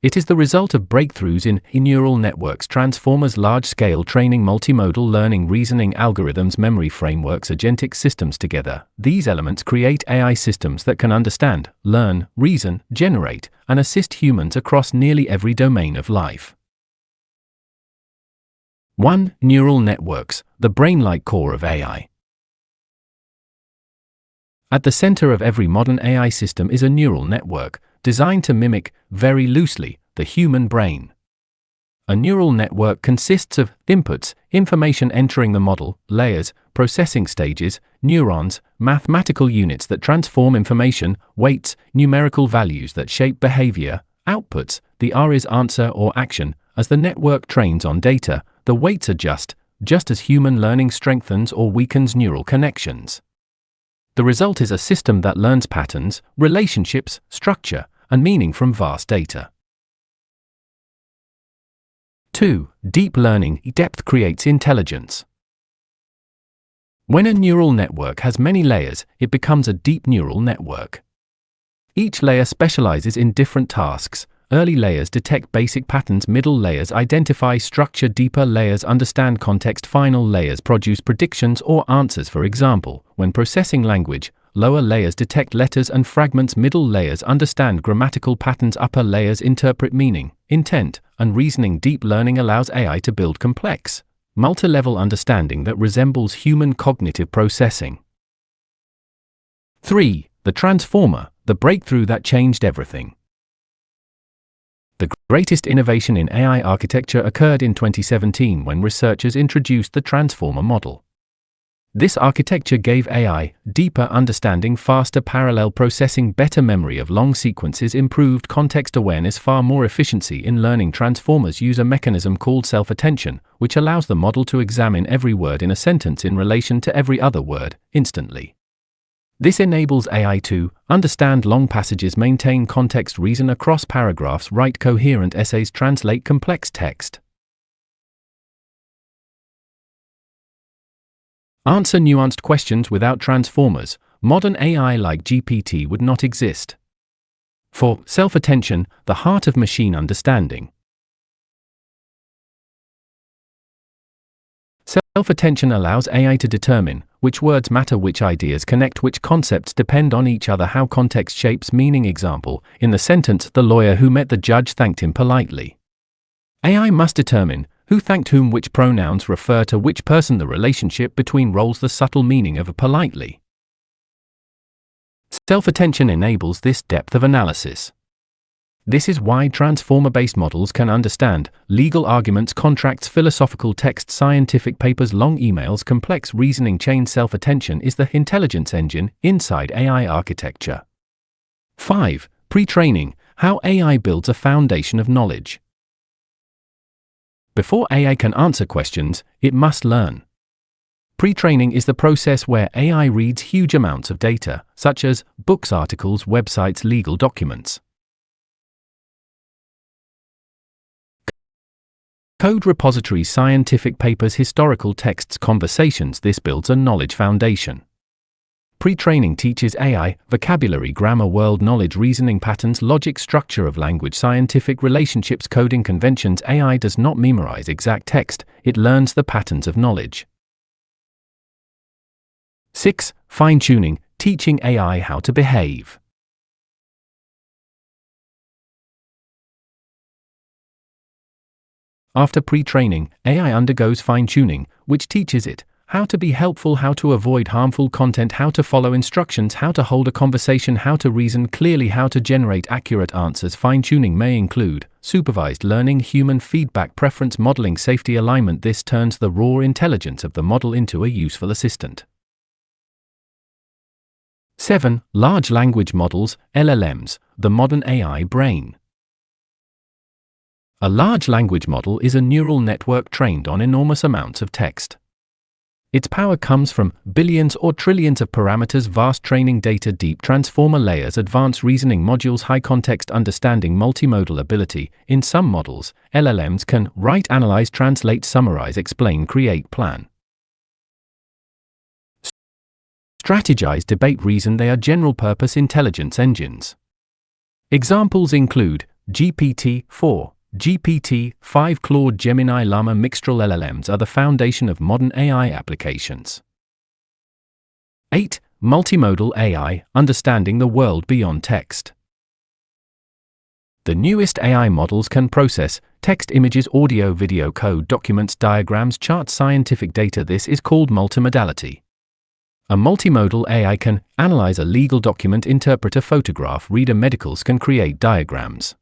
It is the result of breakthroughs in neural networks, transformers, large-scale training, multimodal learning, reasoning algorithms, memory frameworks, agentic systems. Together, these elements create AI systems that can understand, learn, reason, generate, and assist humans across nearly every domain of life. 1. Neural networks, the brain-like core of AI. At the center of every modern AI system is a neural network, designed to mimic, very loosely, the human brain. A neural network consists of inputs, information entering the model, layers, processing stages, neurons, mathematical units that transform information, weights, numerical values that shape behavior, outputs, the R is answer or action. As the network trains on data, the weights adjust, just as human learning strengthens or weakens neural connections. The result is a system that learns patterns, relationships, structure, and meaning from vast data. 2. Deep learning. Depth creates intelligence. When a neural network has many layers, it becomes a deep neural network. Each layer specializes in different tasks. Early layers detect basic patterns, middle layers identify structure, deeper layers understand context, final layers produce predictions or answers. For example, when processing language, lower layers detect letters and fragments, middle layers understand grammatical patterns, upper layers interpret meaning, intent, and reasoning. Deep learning allows AI to build complex, multi-level understanding that resembles human cognitive processing. 3. The transformer, the breakthrough that changed everything. The greatest innovation in AI architecture occurred in 2017 when researchers introduced the transformer model. This architecture gave AI deeper understanding, faster parallel processing, better memory of long sequences, improved context awareness, far more efficiency in learning. Transformers use a mechanism called self-attention, which allows the model to examine every word in a sentence in relation to every other word, instantly. This enables AI to understand long passages, maintain context, reason across paragraphs, write coherent essays, translate complex text. Answer nuanced questions. Without transformers, modern AI like GPT would not exist. 4. Self-attention, the heart of machine understanding. Self-attention allows AI to determine which words matter, which ideas connect, which concepts depend on each other, how context shapes meaning. Example, in the sentence, the lawyer who met the judge thanked him politely. AI must determine who thanked whom, which pronouns refer to which person, the relationship between roles, the subtle meaning of a politely. Self-attention enables this depth of analysis. This is why transformer-based models can understand legal arguments, contracts, philosophical texts, scientific papers, long emails, complex reasoning chains. Self-attention is the intelligence engine inside AI architecture. 5. Pre-training, how AI builds a foundation of knowledge. Before AI can answer questions, it must learn. Pre-training is the process where AI reads huge amounts of data, such as books, articles, websites, legal documents. Code repositories, scientific papers, historical texts, conversations. This builds a knowledge foundation. Pre-training teaches AI vocabulary, grammar, world knowledge, reasoning patterns, logic, structure of language, scientific relationships, coding conventions. AI does not memorize exact text, it learns the patterns of knowledge. 6. Fine-tuning, teaching AI how to behave. After pre-training, AI undergoes fine-tuning, which teaches it how to be helpful, how to avoid harmful content, how to follow instructions, how to hold a conversation, how to reason clearly, how to generate accurate answers. Fine-tuning may include supervised learning, human feedback, preference modeling, safety alignment. This turns the raw intelligence of the model into a useful assistant. 7. Large language models, LLMs, the modern AI brain. A large language model is a neural network trained on enormous amounts of text. Its power comes from billions or trillions of parameters, vast training data, deep transformer layers, advanced reasoning modules, high context understanding, multimodal ability. In some models, LLMs can write, analyze, translate, summarize, explain, create, plan, strategize, debate, reason. They are general-purpose intelligence engines. Examples include GPT-4, GPT-5 Claude Gemini Llama Mixtral LLMs are the foundation of modern AI applications. 8. Multimodal AI, understanding the world beyond text. The newest AI models can process text, images, audio, video, code, documents, diagrams, charts, scientific data. This is called multimodality. A multimodal AI can analyze a legal document, interpret a photograph, read a medicals, can create diagrams.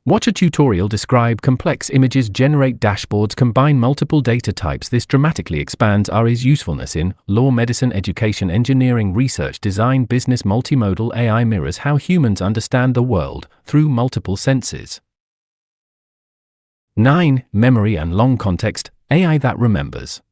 Watch a tutorial, describe complex images, generate dashboards, combine multiple data types. This dramatically expands AI's usefulness in law, medicine, education, engineering, research, design, business. Multimodal AI mirrors how humans understand the world through multiple senses. 9. Memory and long context AI that remembers.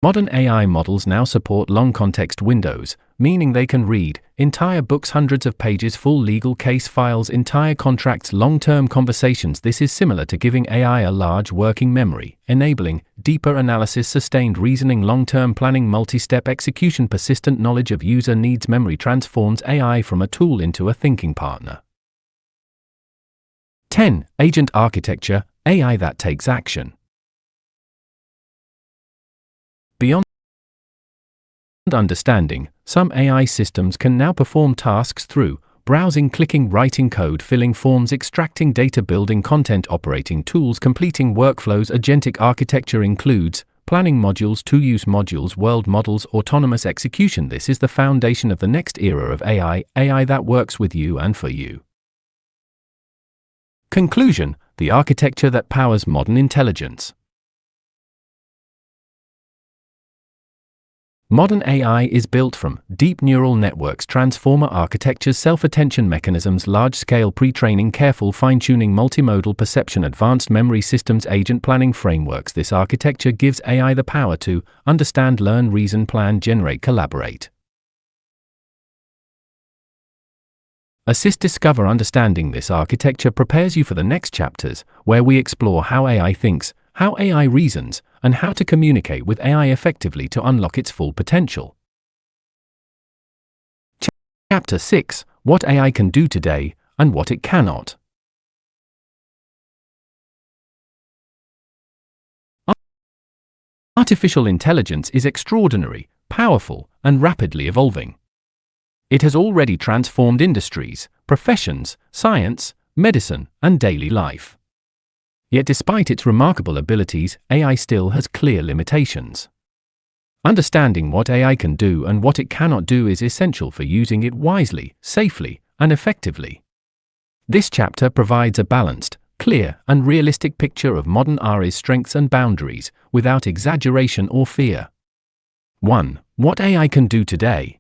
Modern AI models now support long context windows, meaning they can read entire books, hundreds of pages, full legal case files, entire contracts, long-term conversations. This is similar to giving AI a large working memory, enabling deeper analysis, sustained reasoning, long-term planning, multi-step execution. Persistent knowledge of user needs. Memory transforms AI from a tool into a thinking partner. 10. Agent architecture AI that takes action. Beyond understanding, some AI systems can now perform tasks through browsing, clicking, writing code, filling forms, extracting data, building content, operating tools, completing workflows. Agentic architecture includes planning modules, two-use modules, world models, autonomous execution. This is the foundation of the next era of AI that works with you and for you. Conclusion: the architecture that powers modern intelligence. Modern AI is built from deep neural networks, transformer architectures, self-attention mechanisms, large-scale pre-training, careful fine-tuning, multimodal perception, advanced memory systems, agent planning frameworks. This architecture gives AI the power to understand, learn, reason, plan, generate, collaborate. Assist, discover. Understanding this architecture prepares you for the next chapters, where we explore how AI thinks, how AI reasons, and how to communicate with AI effectively to unlock its full potential. Chapter 6: What AI can do today, and what it cannot. Artificial intelligence is extraordinary, powerful, and rapidly evolving. It has already transformed industries, professions, science, medicine, and daily life. Yet despite its remarkable abilities, AI still has clear limitations. Understanding what AI can do and what it cannot do is essential for using it wisely, safely, and effectively. This chapter provides a balanced, clear, and realistic picture of modern AI's strengths and boundaries, without exaggeration or fear. 1. What AI can do today.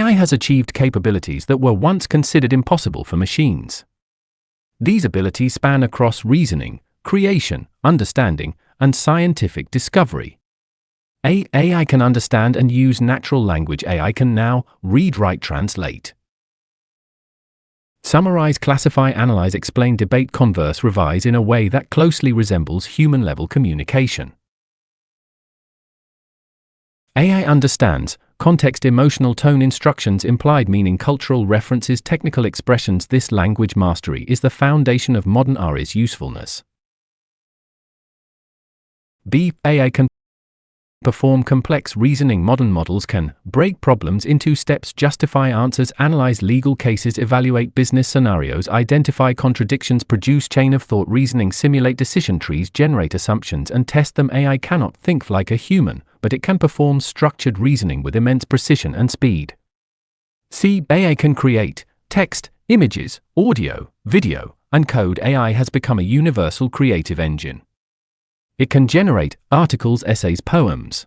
AI has achieved capabilities that were once considered impossible for machines. These abilities span across reasoning, creation, understanding, and scientific discovery. AI can understand and use natural language. AI can now read, write, translate, summarize, classify, analyze, explain, debate, converse, revise in a way that closely resembles human-level communication. AI understands context, emotional tone, instructions, implied meaning, cultural references, technical expressions. This language mastery is the foundation of modern AI's usefulness. B. AI can perform complex reasoning. Modern models can break problems into steps, justify answers, analyze legal cases, evaluate business scenarios, identify contradictions, produce chain of thought reasoning, simulate decision trees, generate assumptions, and test them. AI cannot think like a human, but it can perform structured reasoning with immense precision and speed. C. AI can create text, images, audio, video, and code. AI has become a universal creative engine. It can generate articles, essays, poems,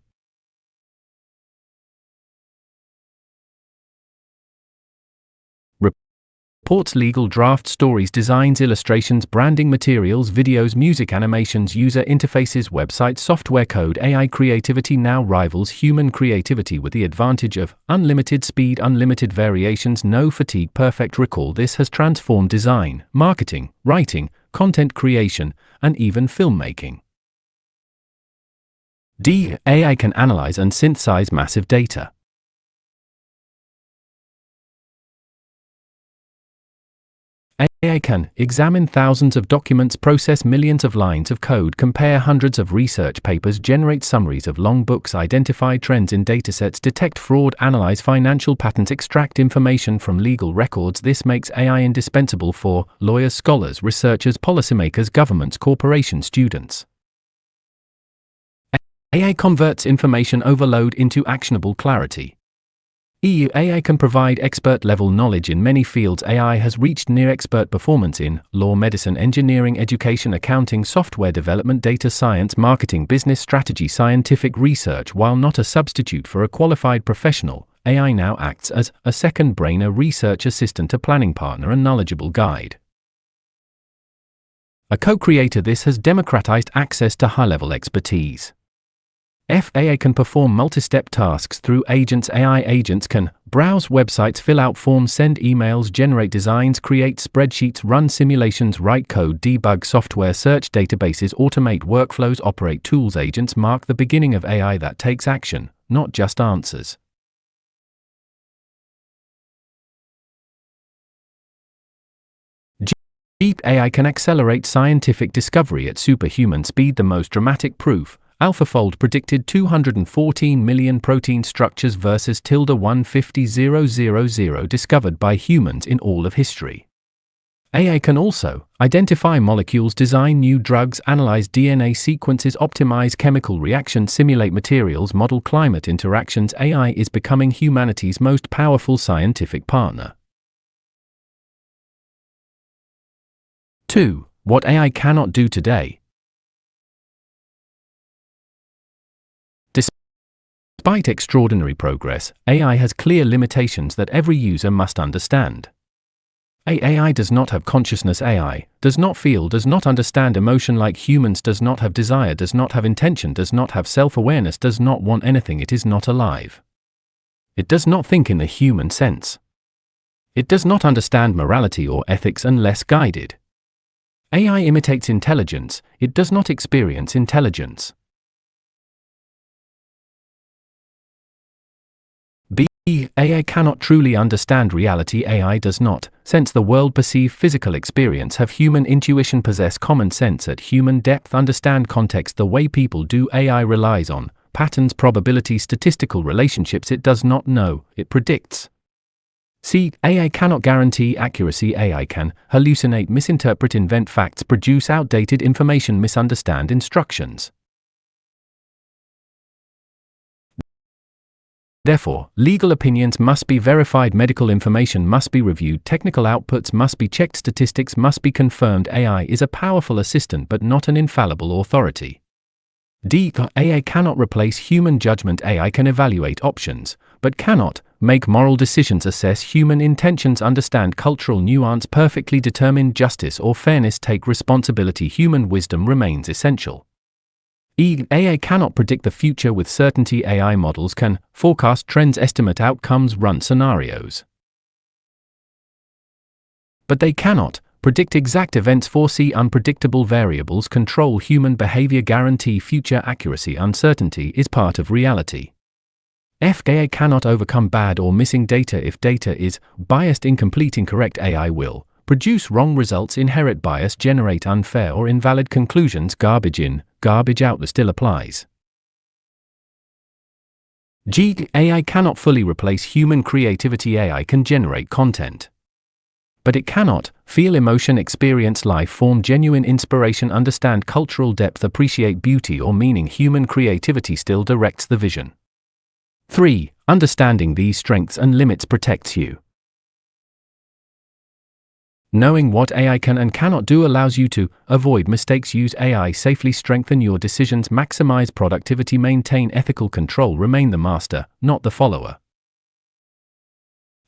reports, legal draft, stories, designs, illustrations, branding materials, videos, music, animations, user interfaces, websites, software code. AI creativity now rivals human creativity with the advantage of unlimited speed, unlimited variations, no fatigue, perfect recall. This has transformed design, marketing, writing, content creation, and even filmmaking. D. AI can analyze and synthesize massive data. AI can examine thousands of documents, process millions of lines of code, compare hundreds of research papers, generate summaries of long books, identify trends in datasets, detect fraud, analyze financial patterns, extract information from legal records. This makes AI indispensable for lawyers, scholars, researchers, policymakers, governments, corporations, students. AI converts information overload into actionable clarity. AI can provide expert-level knowledge in many fields. AI has reached near-expert performance in law, medicine, engineering, education, accounting, software development, data science, marketing, business strategy, scientific research. While not a substitute for a qualified professional, AI now acts as a second brain, a research assistant, a planning partner, and knowledgeable guide. A co-creator, this has democratized access to high-level expertise. AI can perform multi-step tasks through agents. AI agents can browse websites, fill out forms, send emails, generate designs, create spreadsheets, run simulations, write code, debug software, search databases, automate workflows, operate tools. Agents mark the beginning of AI that takes action, not just answers. AI can accelerate scientific discovery at superhuman speed. The most dramatic proof: AlphaFold predicted 214 million protein structures versus 150,000 discovered by humans in all of history. AI can also identify molecules, design new drugs, analyze DNA sequences, optimize chemical reactions, simulate materials, model climate interactions. AI is becoming humanity's most powerful scientific partner. 2. What AI cannot do today. Despite extraordinary progress, AI has clear limitations that every user must understand. AI does not have consciousness. AI does not feel, does not understand emotion like humans, does not have desire, does not have intention, does not have self-awareness, does not want anything. It is not alive. It does not think in the human sense. It does not understand morality or ethics unless guided. AI imitates intelligence, it does not experience intelligence. AI cannot truly understand reality. AI does not sense the world, perceive physical experience, have human intuition, possess common sense at human depth, understand context the way people do. AI relies on patterns, probability, statistical relationships. It does not know, it predicts. AI cannot guarantee accuracy. AI can hallucinate, misinterpret, invent facts, produce outdated information, misunderstand instructions. Therefore, legal opinions must be verified, medical information must be reviewed, technical outputs must be checked, statistics must be confirmed. AI is a powerful assistant but not an infallible authority. AI cannot replace human judgment. AI can evaluate options, but cannot make moral decisions, assess human intentions, understand cultural nuance, perfectly determine justice or fairness, take responsibility. Human wisdom remains essential. AI cannot predict the future with certainty. AI models can forecast trends, estimate outcomes, run scenarios. But they cannot predict exact events, foresee unpredictable variables, control human behavior, guarantee future accuracy. Uncertainty is part of reality. AI cannot overcome bad or missing data. If data is biased, incomplete, incorrect, AI will produce wrong results, inherit bias, generate unfair or invalid conclusions. Garbage in, garbage out still applies. AI cannot fully replace human creativity. AI can generate content, but it cannot feel emotion, experience life form, genuine inspiration, understand cultural depth, appreciate beauty or meaning. Human creativity still directs the vision. 3. Understanding these strengths and limits protects you. Knowing what AI can and cannot do allows you to avoid mistakes, use AI safely, strengthen your decisions, maximize productivity, maintain ethical control, remain the master, not the follower.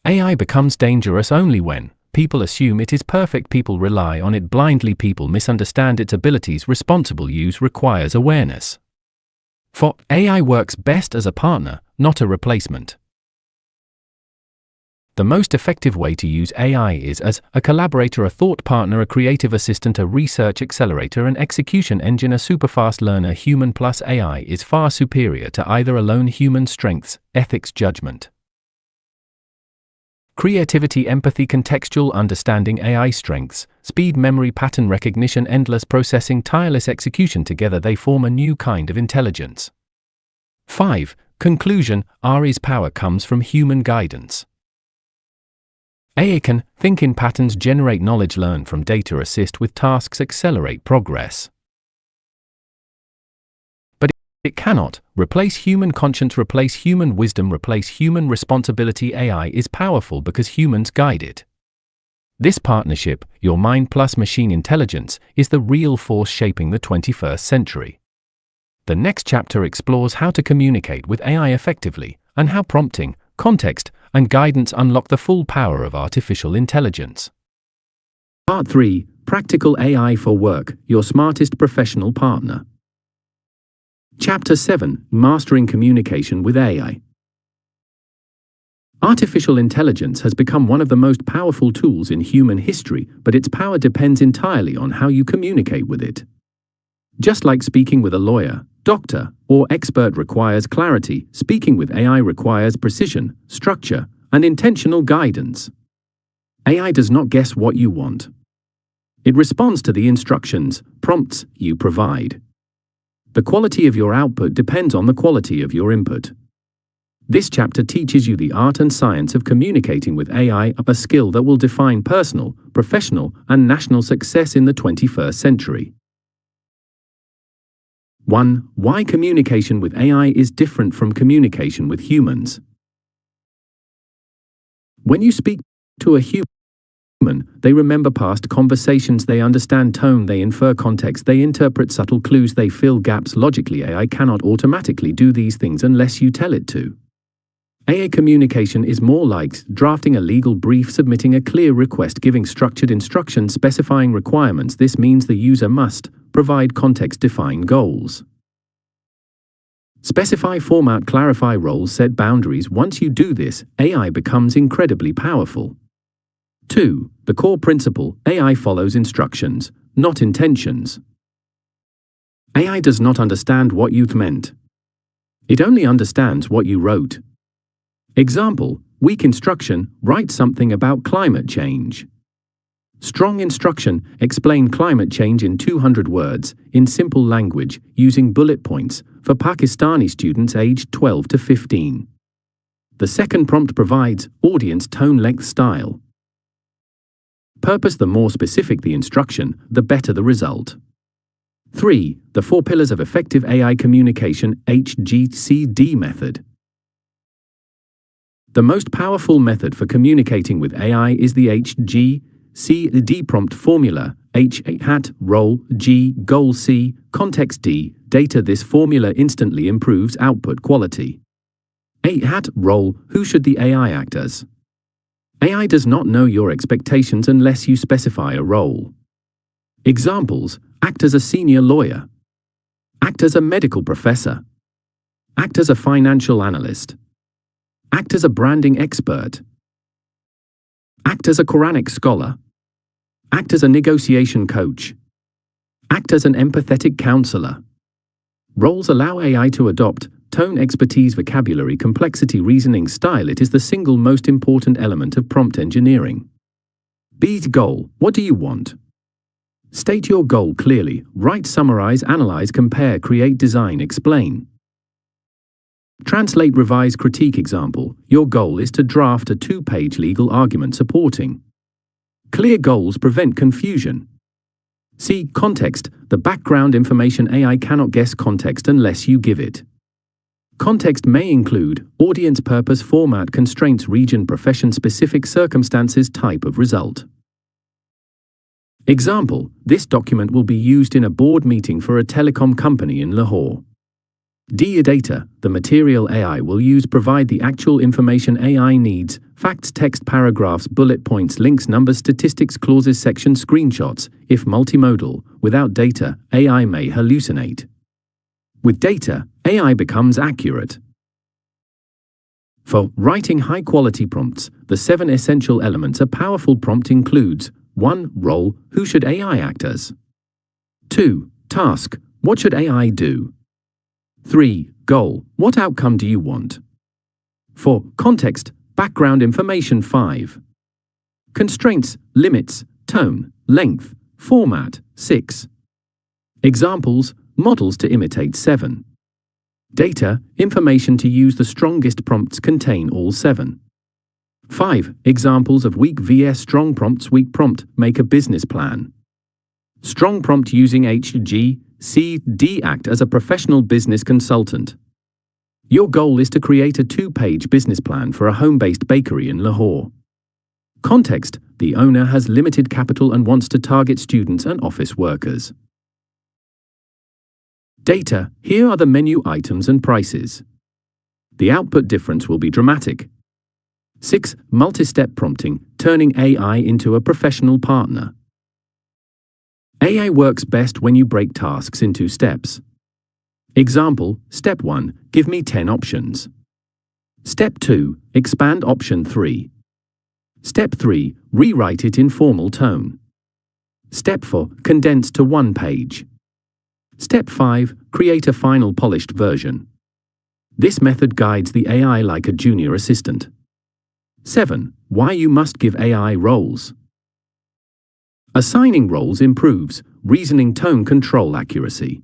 AI becomes dangerous only when people assume it is perfect, people rely on it blindly, people misunderstand its abilities. Responsible use requires awareness. For AI works best as a partner, not a replacement. The most effective way to use AI is as a collaborator, a thought partner, a creative assistant, a research accelerator, an execution engine, a superfast learner. Human plus AI is far superior to either alone. Human strengths, ethics, judgment, creativity, empathy, contextual understanding. AI strengths, speed, memory, pattern recognition, endless processing, tireless execution. Together they form a new kind of intelligence. 5. Conclusion. AI's power comes from human guidance. AI can think in patterns, generate knowledge, learn from data, assist with tasks, accelerate progress. But it cannot replace human conscience, replace human wisdom, replace human responsibility. AI is powerful because humans guide it. This partnership, your mind plus machine intelligence, is the real force shaping the 21st century. The next chapter explores how to communicate with AI effectively, and how prompting, context, and guidance unlock the full power of artificial intelligence. Part 3. Practical AI for Work, your smartest professional partner. Chapter 7. Mastering communication with AI. Artificial intelligence has become one of the most powerful tools in human history, but its power depends entirely on how you communicate with it. Just like speaking with a lawyer, doctor, or expert requires clarity, speaking with AI requires precision, structure, and intentional guidance. AI does not guess what you want. It responds to the instructions, prompts you provide. The quality of your output depends on the quality of your input. This chapter teaches you the art and science of communicating with AI, a skill that will define personal, professional, and national success in the 21st century. 1. Why communication with AI is different from communication with humans. When you speak to a human, they remember past conversations, they understand tone, they infer context, they interpret subtle clues, they fill gaps logically. AI cannot automatically do these things unless you tell it to. AI communication is more like drafting a legal brief, submitting a clear request, giving structured instructions, specifying requirements. This means the user must provide context, define goals, specify format, clarify roles, set boundaries. Once you do this, AI becomes incredibly powerful. 2. The core principle: AI follows instructions, not intentions. AI does not understand what you meant. It only understands what you wrote. Example: weak instruction, write something about climate change. Strong instruction, explain climate change in 200 words, in simple language, using bullet points, for Pakistani students aged 12 to 15. The second prompt provides audience, tone, length, style, purpose. The more specific the instruction, the better the result. 3. The 4 pillars of effective AI communication, HGCD method. The most powerful method for communicating with AI is the HGCD prompt formula: H hat, role, G, goal, C, context, D, data. This formula instantly improves output quality. A hat, role, who should the AI act as? AI does not know your expectations unless you specify a role. Examples: act as a senior lawyer, act as a medical professor, act as a financial analyst, act as a branding expert, act as a Quranic scholar, act as a negotiation coach, act as an empathetic counselor. Roles allow AI to adopt tone, expertise, vocabulary, complexity, reasoning, style. It is the single most important element of prompt engineering. B. Goal: what do you want? State your goal clearly. Write, summarize, analyze, compare, create, design, explain. Translate, revise, critique. Example: your goal is to draft a 2-page legal argument supporting. Clear goals prevent confusion. C. Context: the background information. AI cannot guess context unless you give it. Context may include audience, purpose, format, constraints, region, profession, specific circumstances, type of result. Example: this document will be used in a board meeting for a telecom company in Lahore. D. Data: the material AI will use provide the actual information AI needs: facts, text, paragraphs, bullet points, links, numbers, statistics, clauses, sections, screenshots. If multimodal, without data, AI may hallucinate. With data, AI becomes accurate. For writing high-quality prompts, the 7 essential elements a powerful prompt includes: 1. Role, who should AI act as? 2. Task, what should AI do? 3. Goal, what outcome do you want? 4. Context, background information. 5. Constraints, limits, tone, length, format. 6. Examples, models to imitate. 7. Data, information to use. The strongest prompts contain all 7. 5. Examples of weak vs strong prompts. Weak prompt, make a business plan. Strong prompt, using HGCD, act as a professional business consultant. Your goal is to create a 2-page business plan for a home-based bakery in Lahore. Context, the owner has limited capital and wants to target students and office workers. Data, here are the menu items and prices. The output difference will be dramatic. 6. Multi-step prompting, turning AI into a professional partner. AI works best when you break tasks into steps. Example, Step 1, give me 10 options. Step 2, expand option 3. Step 3, rewrite it in formal tone. Step 4, condense to 1 page. Step 5, create a final polished version. This method guides the AI like a junior assistant. 7. Why you must give AI roles. Assigning roles improves reasoning, tone control, accuracy.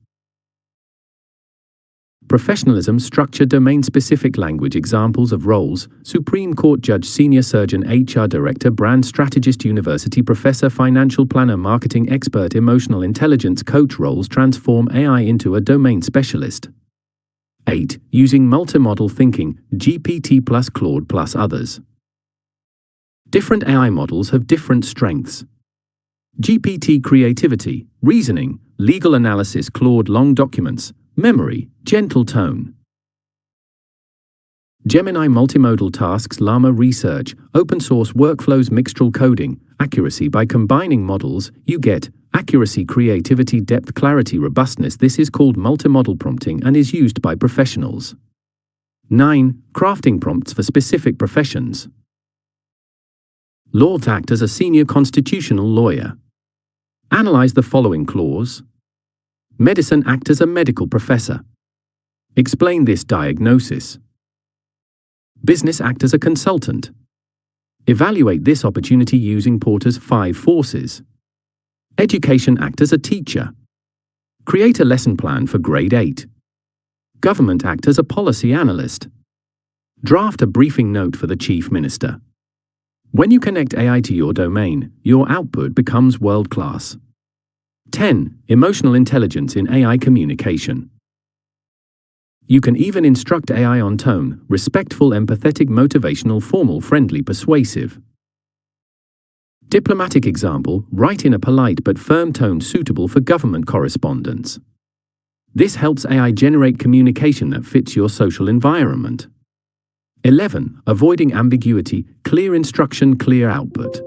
Professionalism, structure, domain-specific language. Examples of roles: Supreme Court judge, senior surgeon, HR director, brand strategist, university professor, financial planner, marketing expert, emotional intelligence coach. Roles transform AI into a domain specialist. 8. Using multimodal thinking, GPT plus Claude plus others. Different AI models have different strengths. GPT creativity, reasoning, legal analysis. Claude long documents, memory, gentle tone. Gemini multimodal tasks. Llama research, open source workflows. Mixtral coding, accuracy. By combining models, you get accuracy, creativity, depth, clarity, robustness. This is called multimodal prompting and is used by professionals. 9. Crafting prompts for specific professions. Law, act as a senior constitutional lawyer. Analyze the following clause. Medicine, act as a medical professor. Explain this diagnosis. Business, act as a consultant. Evaluate this opportunity using Porter's 5 forces. Education, act as a teacher. Create a lesson plan for grade 8. Government, act as a policy analyst. Draft a briefing note for the chief minister. When you connect AI to your domain, your output becomes world-class. 10. Emotional intelligence in AI communication. You can even instruct AI on tone: respectful, empathetic, motivational, formal, friendly, persuasive. Diplomatic example: write in a polite but firm tone suitable for government correspondence. This helps AI generate communication that fits your social environment. 11. Avoiding ambiguity, clear instruction, clear output.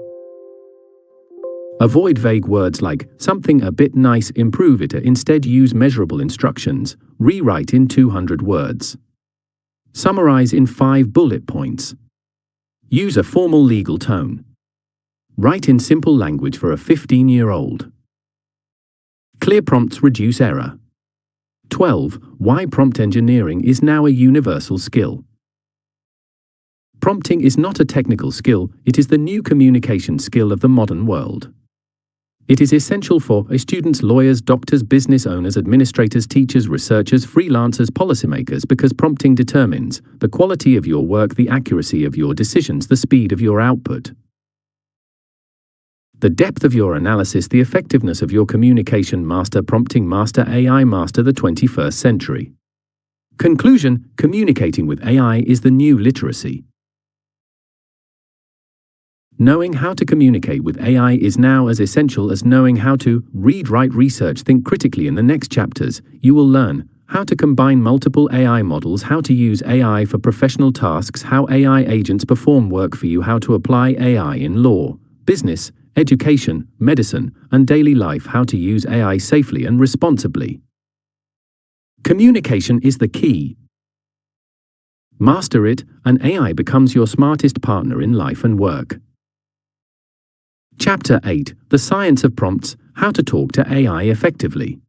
Avoid vague words like something a bit nice, improve it. Instead, use measurable instructions. Rewrite in 200 words. Summarize in 5 bullet points. Use a formal legal tone. Write in simple language for a 15-year-old. Clear prompts reduce error. 12. Why prompt engineering is now a universal skill. Prompting is not a technical skill, it is the new communication skill of the modern world. It is essential for students, lawyers, doctors, business owners, administrators, teachers, researchers, freelancers, policymakers, because prompting determines the quality of your work, the accuracy of your decisions, the speed of your output, the depth of your analysis, the effectiveness of your communication. Master prompting, master AI, master the 21st century. Conclusion: communicating with AI is the new literacy. Knowing how to communicate with AI is now as essential as knowing how to read, write, research, think critically. In the next chapters, you will learn how to combine multiple AI models, how to use AI for professional tasks, how AI agents perform work for you, how to apply AI in law, business, education, medicine, and daily life, how to use AI safely and responsibly. Communication is the key. Master it, and AI becomes your smartest partner in life and work. Chapter 8: The Science of Prompts: How to Talk to AI Effectively.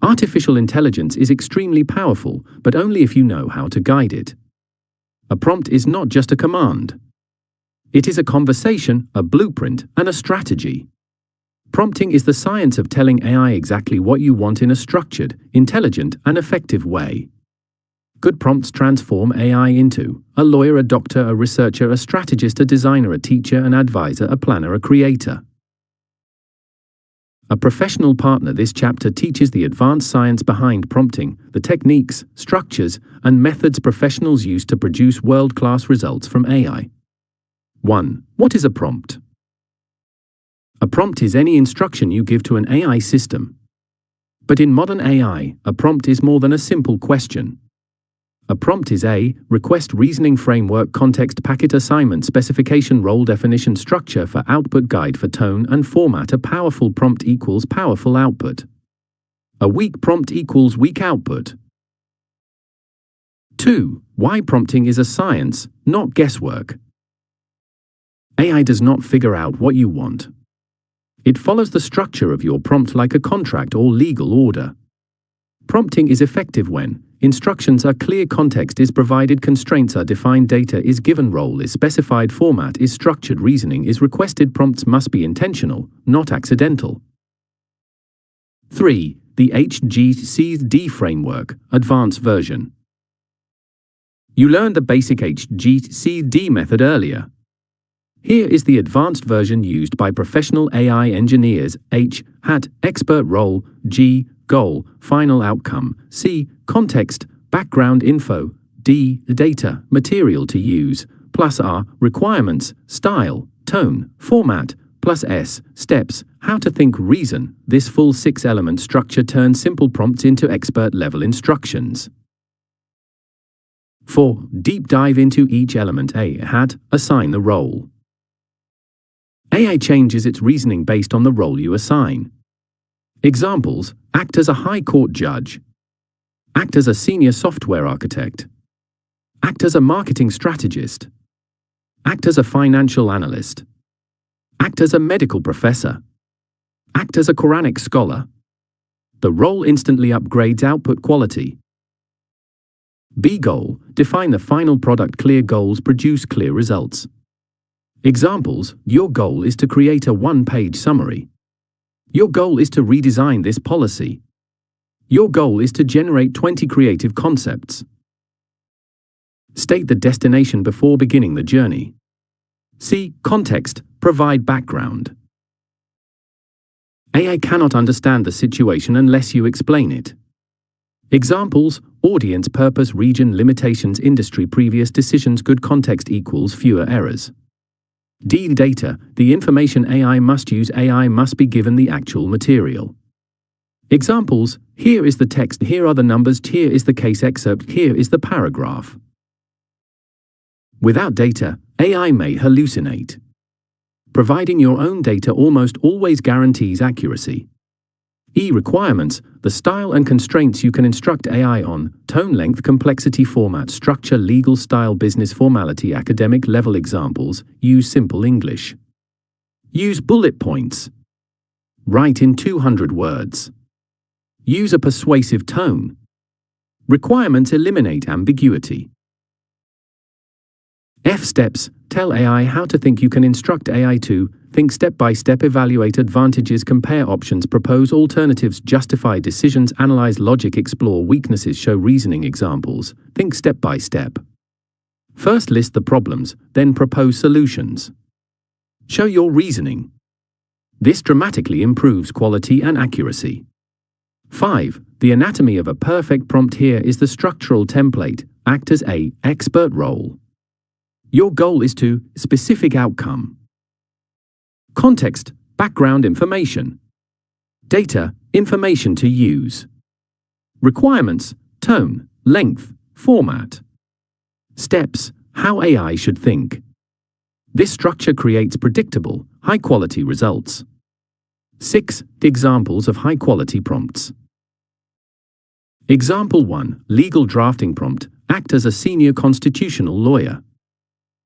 Artificial intelligence is extremely powerful, but only if you know how to guide it. A prompt is not just a command. It is a conversation, a blueprint, and a strategy. Prompting is the science of telling AI exactly what you want in a structured, intelligent, and effective way. Good prompts transform AI into a lawyer, a doctor, a researcher, a strategist, a designer, a teacher, an advisor, a planner, a creator. A professional partner. This chapter teaches the advanced science behind prompting, the techniques, structures, and methods professionals use to produce world-class results from AI. 1. What is a prompt? A prompt is any instruction you give to an AI system. But in modern AI, a prompt is more than a simple question. A prompt is a request, reasoning framework, context, packet, assignment, specification, role definition, structure for output, guide for tone and format. A powerful prompt equals powerful output. A weak prompt equals weak output. 2. Why prompting is a science, not guesswork. AI does not figure out what you want. It follows the structure of your prompt like a contract or legal order. Prompting is effective when instructions are clear, context is provided, constraints are defined, data is given, role is specified, format is structured, reasoning is requested. Prompts must be intentional, not accidental. 3. The HGCD framework, advanced version. You learned the basic HGCD method earlier. Here is the advanced version used by professional AI engineers. H, hat, expert role, G, goal, final outcome, C, context, background info, D, data, material to use, plus R, requirements, style, tone, format, plus S, steps, how to think, reason. This full 6-element structure turns simple prompts into expert-level instructions. 4. Deep dive into each element. A, hat, assign the role. AI changes its reasoning based on the role you assign. Examples: act as a high court judge, act as a senior software architect, act as a marketing strategist, act as a financial analyst, act as a medical professor, act as a Quranic scholar. The role instantly upgrades output quality. B, goal, define the final product. Clear goals produce clear results. Examples: your goal is to create a 1-page summary. Your goal is to redesign this policy. Your goal is to generate 20 creative concepts. State the destination before beginning the journey. C, context, provide background. AI cannot understand the situation unless you explain it. Examples: audience, purpose, region, limitations, industry, previous decisions. Good context equals fewer errors. D, data, the information AI must use. AI must be given the actual material. Examples: here is the text, here are the numbers, here is the case excerpt, here is the paragraph. Without data, AI may hallucinate. Providing your own data almost always guarantees accuracy. E, requirements, the style and constraints you can instruct AI on: tone, length, complexity, format, structure, legal style, business formality, academic level. Examples: use simple English. Use bullet points. Write in 200 words. Use a persuasive tone. Requirements: eliminate ambiguity. F, steps, tell AI how to think. You can instruct AI to think step by step, evaluate advantages, compare options, propose alternatives, justify decisions, analyze logic, explore weaknesses, show reasoning. Examples: think step by step. First list the problems, then propose solutions. Show your reasoning. This dramatically improves quality and accuracy. 5. The anatomy of a perfect prompt. Here is the structural template. Act as a expert role. Your goal is to specific outcome. Context, background information. Data, information to use. Requirements, tone, length, format. Steps, how AI should think. This structure creates predictable, high-quality results. 6. Examples of high-quality prompts. Example 1. Legal drafting prompt. act as a senior constitutional lawyer.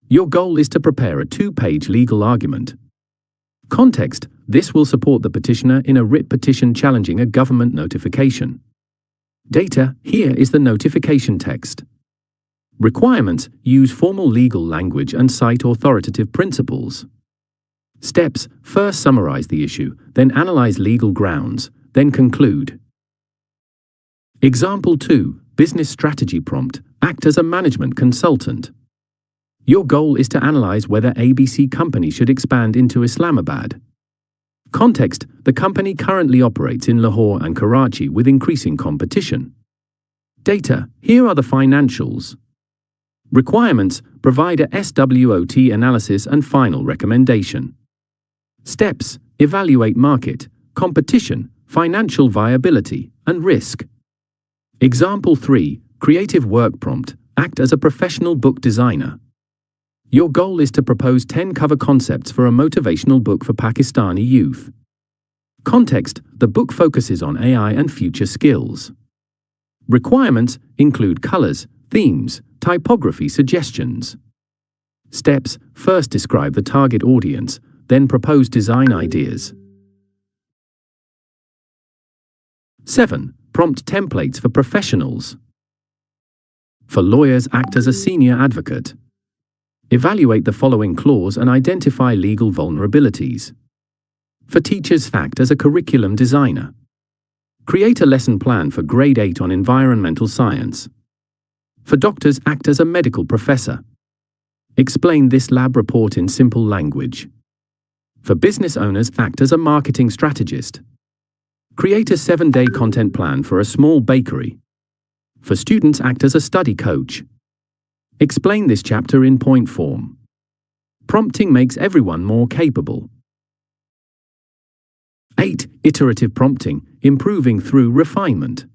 Your goal is to prepare a 2-page legal argument. Context: this will support the petitioner in a writ petition challenging a government notification. Data: here is the notification text. Requirements: use formal legal language and cite authoritative principles. Steps: first summarize the issue, then analyze legal grounds, then conclude. Example 2, business strategy prompt, act as a management consultant. Your goal is to analyze whether ABC company should expand into Islamabad. Context: the company currently operates in Lahore and Karachi with increasing competition. Data: here are the financials. Requirements: provide a SWOT analysis and final recommendation. Steps: evaluate market, competition, financial viability, and risk. Example 3, creative work prompt, act as a professional book designer. Your goal is to propose 10 cover concepts for a motivational book for Pakistani youth. Context: the book focuses on AI and future skills. Requirements include colors, themes, typography suggestions. Steps: first describe the target audience, then propose design ideas. 7. Prompt templates for professionals. For lawyers, act as a senior advocate. Evaluate the following clause and identify legal vulnerabilities. For teachers, act as a curriculum designer. Create a lesson plan for Grade 8 on environmental science. For doctors, act as a medical professor. Explain this lab report in simple language. For business owners, act as a marketing strategist. Create a 7-day content plan for a small bakery. For students, act as a study coach. Explain this chapter in point form. Prompting makes everyone more capable. 8. Iterative prompting, improving through refinement.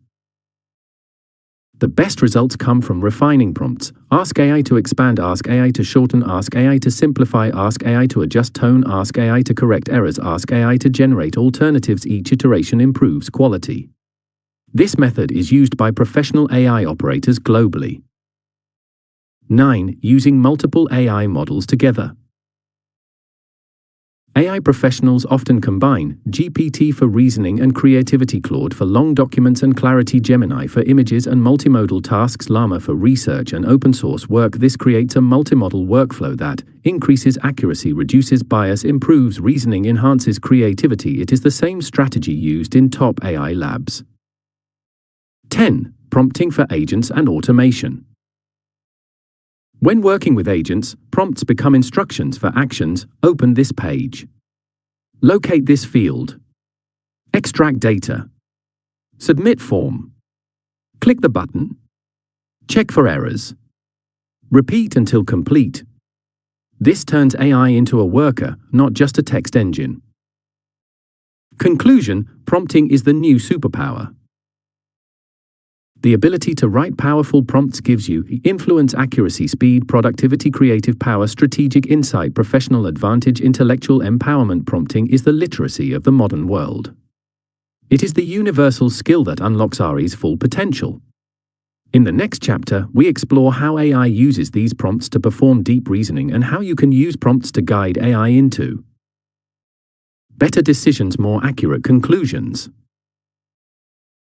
The best results come from refining prompts. Ask AI to expand, ask AI to shorten, ask AI to simplify, ask AI to adjust tone, ask AI to correct errors, ask AI to generate alternatives. Each iteration improves quality. This method is used by professional AI operators globally. 9. Using multiple AI models together. AI professionals often combine GPT for reasoning and creativity, Claude for long documents and Clarity Gemini for images and multimodal tasks, Llama for research and open source work. This creates a multimodal workflow that increases accuracy, reduces bias, improves reasoning, enhances creativity. It is the same strategy used in top AI labs. 10. Prompting for agents and automation. When working with agents, prompts become instructions for actions. Open this page. Locate this field. Extract data. Submit form. Click the button. Check for errors. Repeat until complete. This turns AI into a worker, not just a text engine. Conclusion: prompting is the new superpower. The ability to write powerful prompts gives you influence, accuracy, speed, productivity, creative power, strategic insight, professional advantage, intellectual empowerment. Prompting is the literacy of the modern world. It is the universal skill that unlocks AI's full potential. In the next chapter, we explore how AI uses these prompts to perform deep reasoning and how you can use prompts to guide AI into better decisions, more accurate conclusions,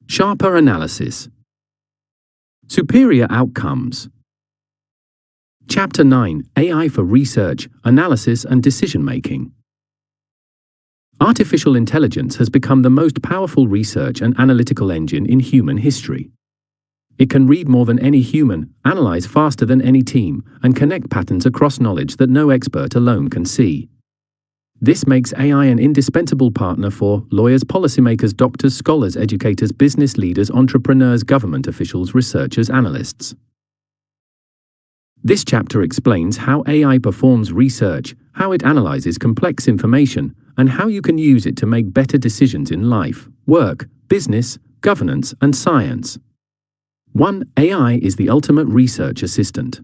sharper analysis, superior outcomes. Chapter 9: AI for research, analysis and decision-making. Artificial intelligence has become the most powerful research and analytical engine in human history. It can read more than any human, analyze faster than any team, and connect patterns across knowledge that no expert alone can see. This makes AI an indispensable partner for lawyers, policymakers, doctors, scholars, educators, business leaders, entrepreneurs, government officials, researchers, analysts. This chapter explains how AI performs research, how it analyzes complex information, and how you can use it to make better decisions in life, work, business, governance, and science. 1. AI is the ultimate research assistant.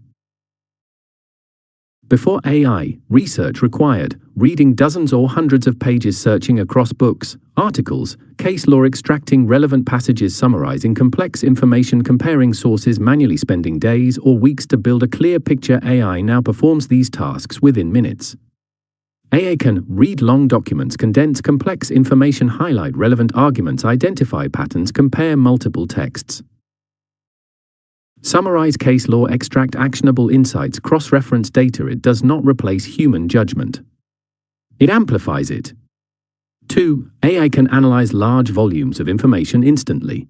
Before AI, research required reading dozens or hundreds of pages, searching across books, articles, case law, extracting relevant passages, summarizing complex information, comparing sources, manually spending days or weeks to build a clear picture. AI now performs these tasks within minutes. AI can read long documents, condense complex information, highlight relevant arguments, identify patterns, compare multiple texts, summarize case law, extract actionable insights, cross-reference data. It does not replace human judgment. It amplifies it. 2. AI can analyze large volumes of information instantly.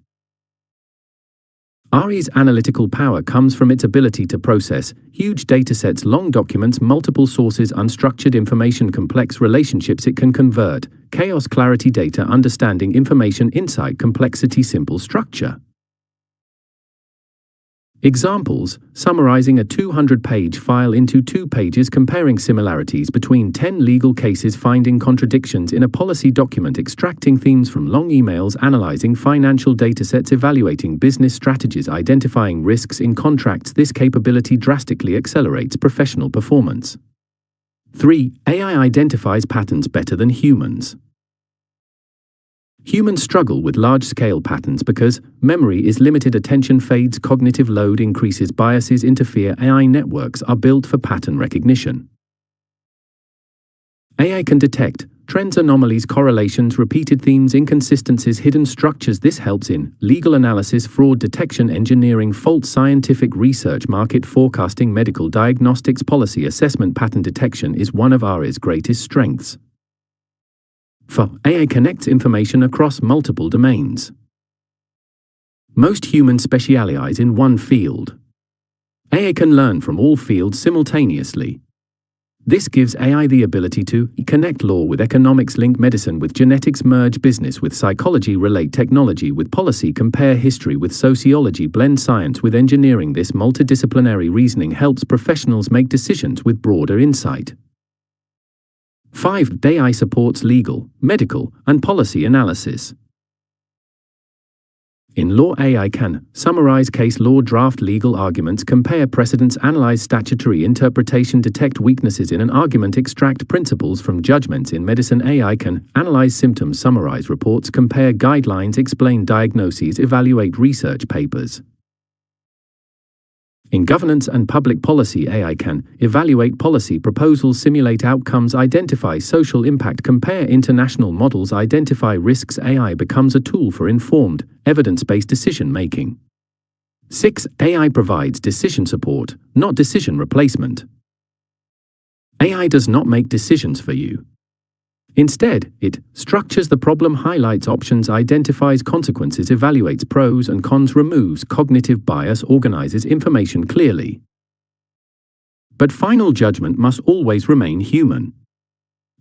AI's analytical power comes from its ability to process huge datasets, long documents, multiple sources, unstructured information, complex relationships. It can convert chaos, clarity, data, understanding, information, insight, complexity, simple structure. Examples: summarizing a 200-page file into 2 pages, comparing similarities between 10 legal cases, finding contradictions in a policy document, extracting themes from long emails, analyzing financial datasets, evaluating business strategies, identifying risks in contracts. This capability drastically accelerates professional performance. 3. AI identifies patterns better than humans. Humans struggle with large-scale patterns because memory is limited, attention fades, cognitive load increases, biases interfere. AI networks are built for pattern recognition. AI can detect trends, anomalies, correlations, repeated themes, inconsistencies, hidden structures. This helps in legal analysis, fraud detection, engineering, fault, scientific research, market forecasting, medical diagnostics, policy assessment. Pattern detection is one of AI's greatest strengths. 4. AI connects information across multiple domains. Most humans specialize in one field. AI can learn from all fields simultaneously. This gives AI the ability to connect law with economics, link medicine with genetics, merge business with psychology, relate technology with policy, compare history with sociology, blend science with engineering. This multidisciplinary reasoning helps professionals make decisions with broader insight. 5. AI supports legal, medical, and policy analysis. In law, AI can summarize case law, draft legal arguments, compare precedents, analyze statutory interpretation, detect weaknesses in an argument, extract principles from judgments. In medicine, AI can analyze symptoms, summarize reports, compare guidelines, explain diagnoses, evaluate research papers. In governance and public policy, AI can evaluate policy proposals, simulate outcomes, identify social impact, compare international models, identify risks. AI becomes a tool for informed, evidence-based decision-making. 6. AI provides decision support, not decision replacement. AI does not make decisions for you. Instead, it structures the problem, highlights options, identifies consequences, evaluates pros and cons, removes cognitive bias, organizes information clearly. But final judgment must always remain human.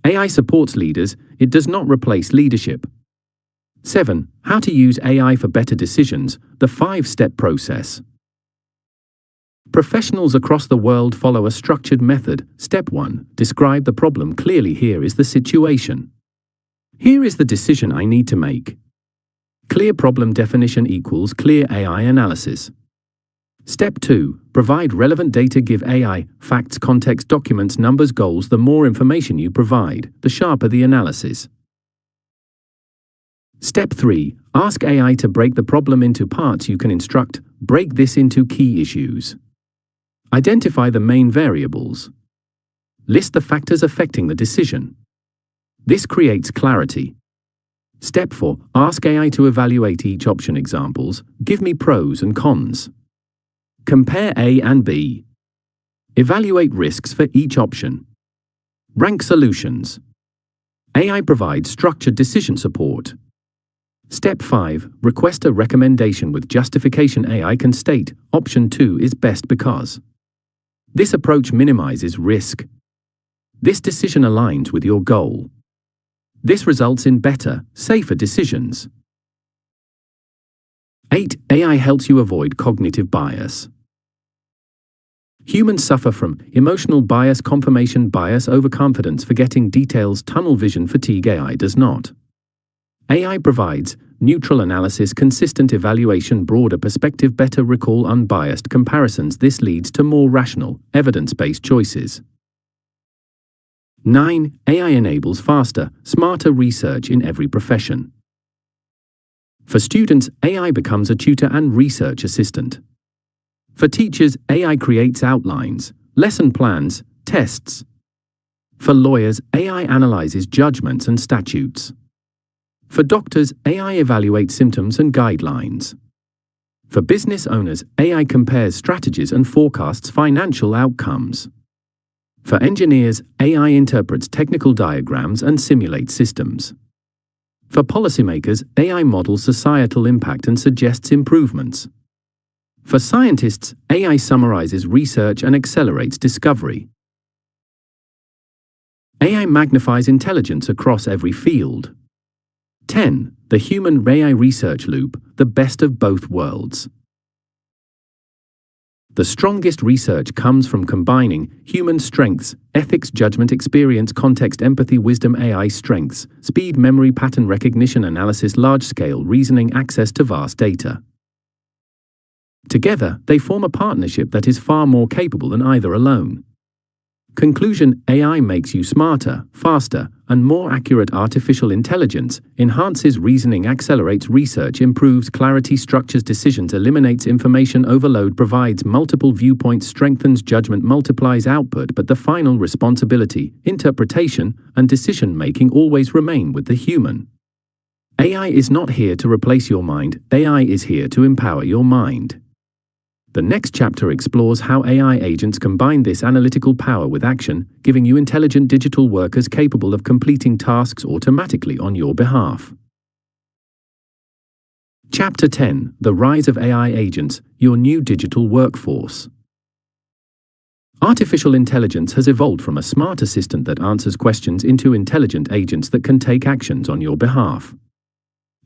AI supports leaders, it does not replace leadership. 7. How to use AI for better decisions, the 5-step process. Professionals across the world follow a structured method. Step 1. Describe the problem clearly. Here is the situation. Here is the decision I need to make. Clear problem definition equals clear AI analysis. Step 2. Provide relevant data. Give AI facts, context, documents, numbers, goals. The more information you provide, the sharper the analysis. Step 3. Ask AI to break the problem into parts. You can instruct, break this into key issues. Identify the main variables. List the factors affecting the decision. This creates clarity. Step 4. Ask AI to evaluate each option. Examples: give me pros and cons. Compare A and B. Evaluate risks for each option. Rank solutions. AI provides structured decision support. Step 5. Request a recommendation with justification. AI can state, option 2 is best because. This approach minimizes risk. This decision aligns with your goal. This results in better, safer decisions. 8. AI helps you avoid cognitive bias. Humans suffer from emotional bias, confirmation bias, overconfidence, forgetting details, tunnel vision, fatigue. AI does not. AI provides neutral analysis, consistent evaluation, broader perspective, better recall, unbiased comparisons. This leads to more rational, evidence-based choices. 9. AI enables faster, smarter research in every profession. For students, AI becomes a tutor and research assistant. For teachers, AI creates outlines, lesson plans, tests. For lawyers, AI analyzes judgments and statutes. For doctors, AI evaluates symptoms and guidelines. For business owners, AI compares strategies and forecasts financial outcomes. For engineers, AI interprets technical diagrams and simulates systems. For policymakers, AI models societal impact and suggests improvements. For scientists, AI summarizes research and accelerates discovery. AI magnifies intelligence across every field. 10. The human-AI research loop, the best of both worlds. The strongest research comes from combining human strengths, ethics, judgment, experience, context, empathy, wisdom, AI strengths, speed, memory, pattern recognition, analysis, large-scale reasoning, access to vast data. Together, they form a partnership that is far more capable than either alone. Conclusion: AI makes you smarter, faster, and more accurate. Artificial intelligence enhances reasoning, accelerates research, improves clarity, structures decisions, eliminates information overload, provides multiple viewpoints, strengthens judgment, multiplies output, but the final responsibility, interpretation, and decision-making always remain with the human. AI is not here to replace your mind, AI is here to empower your mind. The next chapter explores how AI agents combine this analytical power with action, giving you intelligent digital workers capable of completing tasks automatically on your behalf. Chapter 10: The Rise of AI Agents, Your New Digital Workforce. Artificial intelligence has evolved from a smart assistant that answers questions into intelligent agents that can take actions on your behalf.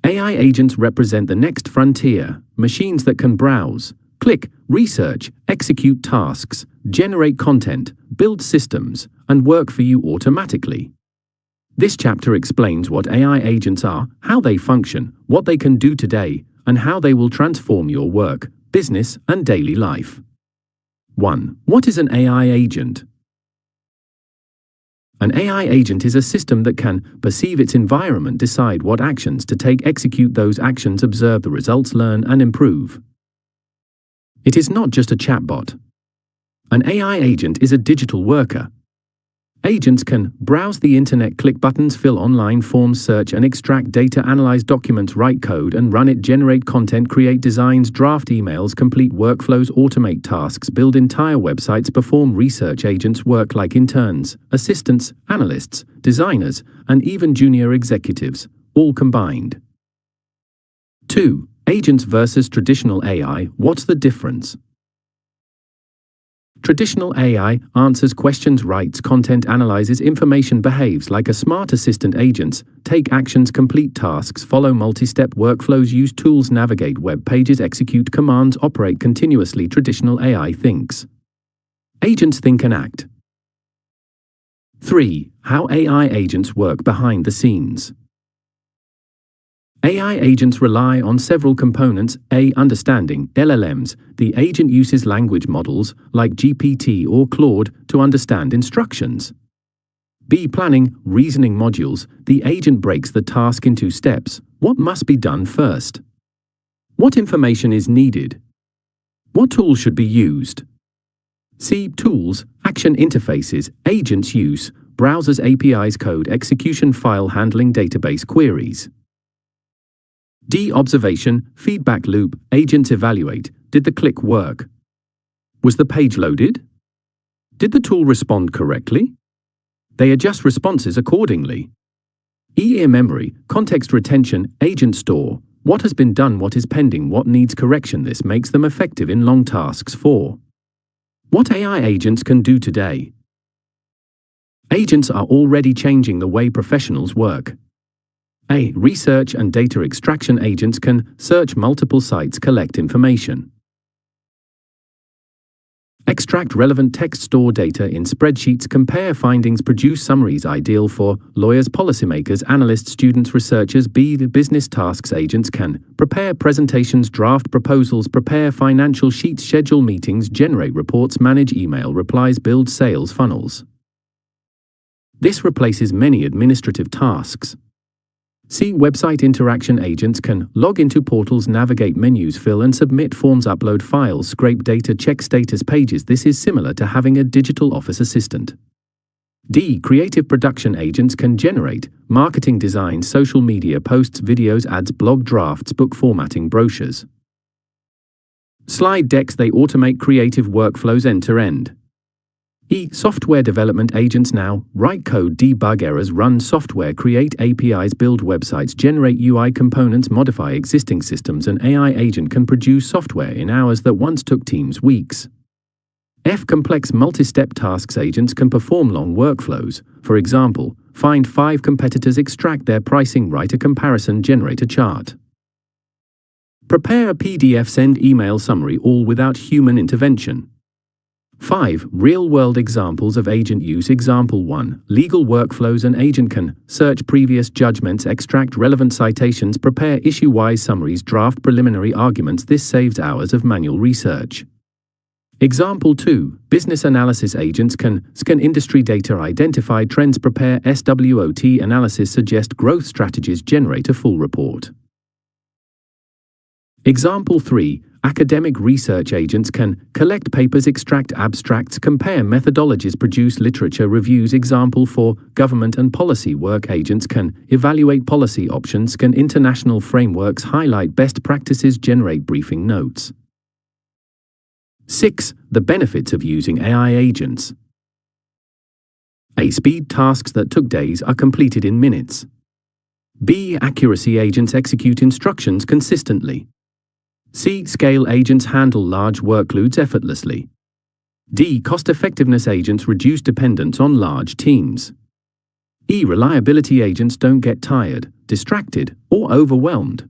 AI agents represent the next frontier, machines that can browse, click, research, execute tasks, generate content, build systems, and work for you automatically. This chapter explains what AI agents are, how they function, what they can do today, and how they will transform your work, business, and daily life. 1. What is an AI agent? An AI agent is a system that can perceive its environment, decide what actions to take, execute those actions, observe the results, learn, and improve. It is not just a chatbot. An AI agent is a digital worker. Agents can browse the internet, click buttons, fill online forms, search and extract data, analyze documents, write code and run it, generate content, create designs, draft emails, complete workflows, automate tasks, build entire websites, perform research. Agents work like interns, assistants, analysts, designers, and even junior executives, all combined. 2. Agents versus traditional AI, what's the difference? Traditional AI answers questions, writes content, analyzes information, behaves like a smart assistant. Agents take actions, complete tasks, follow multi-step workflows, use tools, navigate web pages, execute commands, operate continuously. Traditional AI thinks. Agents think and act. 3. How AI agents work behind the scenes. AI agents rely on several components. A. Understanding, LLMs. The agent uses language models, like GPT or Claude, to understand instructions. B. Planning, reasoning modules. The agent breaks the task into steps. What must be done first? What information is needed? What tools should be used? C. Tools, action interfaces, agents use, browsers, APIs, code, execution, file handling, database queries. D. Observation, feedback loop, agents evaluate. Did the click work? Was the page loaded? Did the tool respond correctly? They adjust responses accordingly. E. Memory, context retention, agent store. What has been done, what is pending, what needs correction. This makes them effective in long tasks. 4. What AI agents can do today. Agents are already changing the way professionals work. A. Research and data extraction. Agents can search multiple sites, collect information, extract relevant text, store data in spreadsheets, compare findings, produce summaries. Ideal for lawyers, policymakers, analysts, students, researchers. B. The business tasks. Agents can prepare presentations, draft proposals, prepare financial sheets, schedule meetings, generate reports, manage email replies, build sales funnels. This replaces many administrative tasks. See, website interaction agents can log into portals, navigate menus, fill and submit forms, upload files, scrape data, check status pages. This is similar to having a digital office assistant. D. Creative production agents can generate marketing designs, social media posts, videos, ads, blog drafts, book formatting, brochures. Slide decks. They automate creative workflows end to end. E. Software development agents now write code, debug errors, run software, create APIs, build websites, generate UI components, modify existing systems. An AI agent can produce software in hours that once took teams weeks. F. Complex multi-step tasks agents can perform long workflows. For example, find 5 competitors, extract their pricing, write a comparison, generate a chart. Prepare a PDF, send email summary, all without human intervention. 5. Real-world examples of agent use. Example 1. Legal workflows. An agent can search previous judgments, extract relevant citations, prepare issue-wise summaries, draft preliminary arguments. This saves hours of manual research. Example 2. Business analysis agents can scan industry data, identify trends, prepare SWOT analysis, suggest growth strategies, generate a full report. Example 3. Academic research agents can collect papers, extract abstracts, compare methodologies, produce literature reviews. Example 4. Government and policy work agents can evaluate policy options, scan international frameworks, highlight best practices, generate briefing notes. 6. The benefits of using AI agents. A. Speed. Tasks that took days are completed in minutes. B. Accuracy. Agents execute instructions consistently. C. Scale. Agents handle large workloads effortlessly. D. Cost-effectiveness. Agents reduce dependence on large teams. E. Reliability. Agents don't get tired, distracted, or overwhelmed.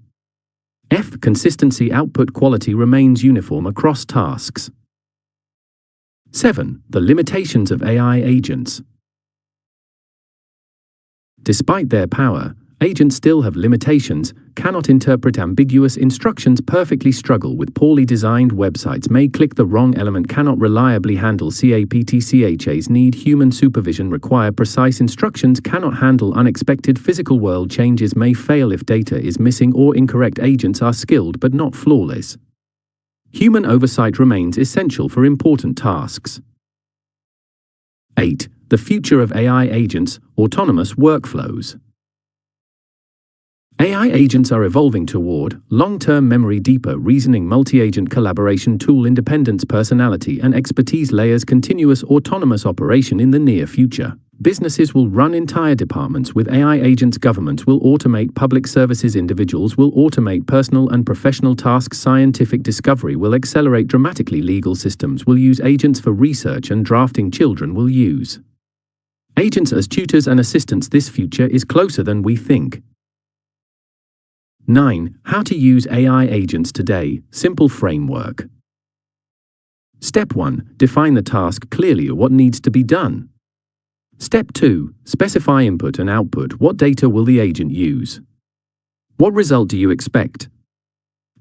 F. Consistency. Output quality remains uniform across tasks. 7. The limitations of AI agents. Despite their power, agents still have limitations, cannot interpret ambiguous instructions perfectly, struggle with poorly designed websites, may click the wrong element, cannot reliably handle CAPTCHAs, need human supervision, require precise instructions, cannot handle unexpected physical world changes, may fail if data is missing or incorrect. Agents are skilled but not flawless. Human oversight remains essential for important tasks. 8. The future of AI agents, autonomous workflows. AI agents are evolving toward long-term memory, deeper reasoning, multi-agent collaboration, tool independence, personality and expertise layers, continuous autonomous operation. In the near future, businesses will run entire departments with AI agents, governments will automate public services, individuals will automate personal and professional tasks, scientific discovery will accelerate dramatically, legal systems will use agents for research and drafting, children will use agents as tutors and assistants. This future is closer than we think. 9. How to use AI agents today. Simple framework. Step 1. Define the task clearly or what needs to be done. Step 2. Specify input and output. What data will the agent use? What result do you expect?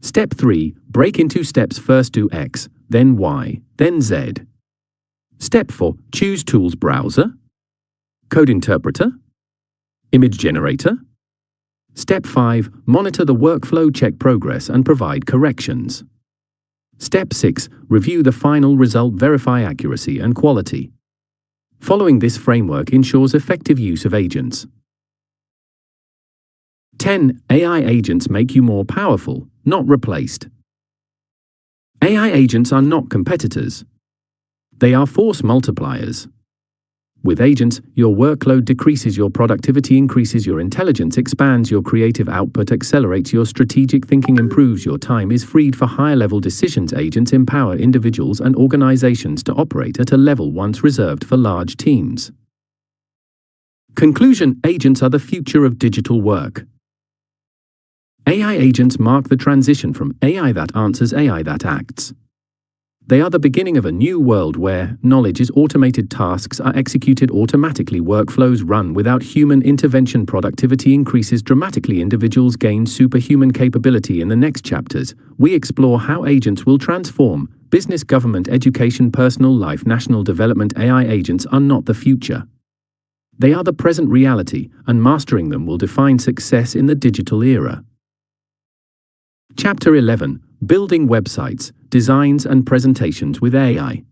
Step 3. Break into steps. First do X, then Y, then Z. Step 4. Choose tools: browser, code interpreter, image generator. Step 5. Monitor the workflow, check progress and provide corrections. Step 6. Review the final result, verify accuracy and quality. Following this framework ensures effective use of agents. 10. AI agents make you more powerful, not replaced. AI agents are not competitors. They are force multipliers. With agents, your workload decreases, your productivity increases, your intelligence expands, your creative output accelerates, your strategic thinking improves, your time is freed for higher-level decisions. Agents empower individuals and organizations to operate at a level once reserved for large teams. Conclusion: agents are the future of digital work. AI agents mark the transition from AI that answers, AI that acts. They are the beginning of a new world where knowledge is automated, tasks are executed automatically, workflows run without human intervention, productivity increases dramatically, individuals gain superhuman capability. In the next chapters, we explore how agents will transform business, government, education, personal life, national development. AI agents are not the future. They are the present reality, and mastering them will define success in the digital era. Chapter 11: Building Websites, Designs and Presentations with AI.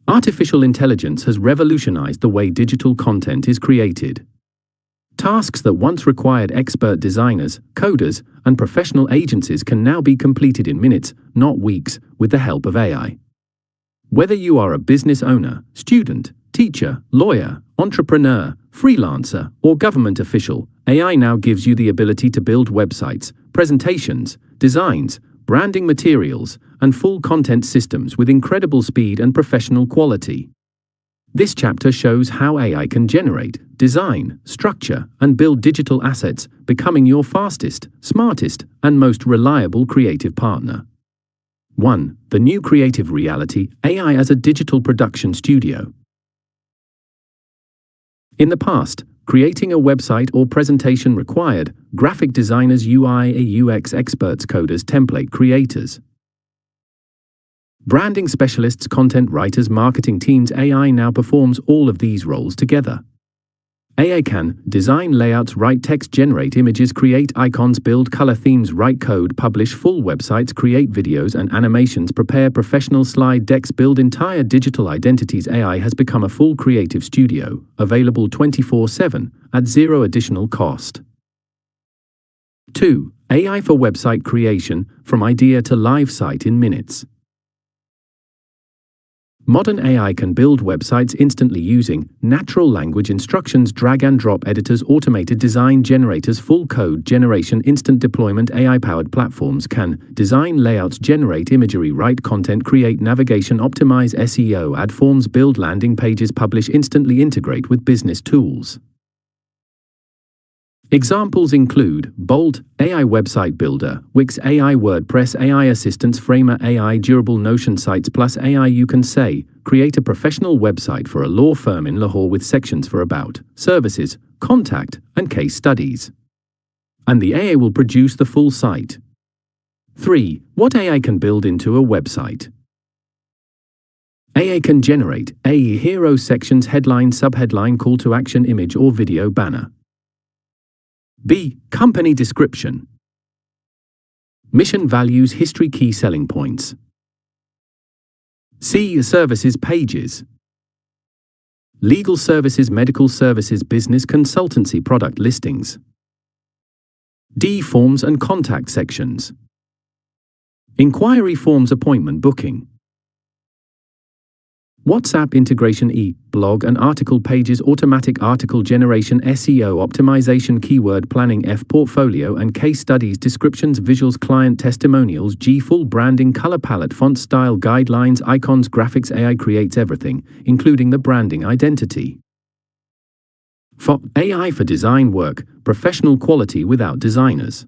Artificial intelligence has revolutionized the way digital content is created. Tasks that once required expert designers, coders, and professional agencies can now be completed in minutes, not weeks, with the help of AI. Whether you are a business owner, student, teacher, lawyer, entrepreneur, freelancer, or government official, AI now gives you the ability to build websites, presentations, designs, branding materials, and full content systems with incredible speed and professional quality. This chapter shows how AI can generate, design, structure, and build digital assets, becoming your fastest, smartest, and most reliable creative partner. 1. The new creative reality: AI as a digital production studio. In the past, creating a website or presentation required graphic designers, UI and UX experts, coders, template creators, branding specialists, content writers, marketing teams. AI now performs all of these roles together. AI can design layouts, write text, generate images, create icons, build color themes, write code, publish full websites, create videos and animations, prepare professional slide decks, build entire digital identities. AI has become a full creative studio, available 24/7, at zero additional cost. 2. AI for website creation, from idea to live site in minutes. Modern AI can build websites instantly using natural language instructions, drag and drop editors, automated design generators, full code generation, instant deployment. AI-powered platforms can design layouts, generate imagery, write content, create navigation, optimize SEO, add forms, build landing pages, publish, instantly integrate with business tools. Examples include Bolt, AI Website Builder, Wix, AI WordPress, AI Assistants, Framer, AI Durable, Notion Sites Plus, AI You Can Say. Create a professional website for a law firm in Lahore with sections for about, services, contact, and case studies. And the AI will produce the full site. 3. What AI can build into a website. AI can generate AI hero sections, headline, subheadline, call to action, image or video banner. B. Company description. Mission, values, history, key selling points. C. Services pages. Legal services, medical services, business consultancy, product listings. D. Forms and contact sections. Inquiry forms, appointment booking. WhatsApp integration. E. Blog and article pages, automatic article generation, SEO optimization, keyword planning. F. Portfolio and case studies, descriptions, visuals, client testimonials. G. Full branding, color palette, font style, guidelines, icons, graphics. AI creates everything, including the branding identity. For AI for design work, professional quality without designers.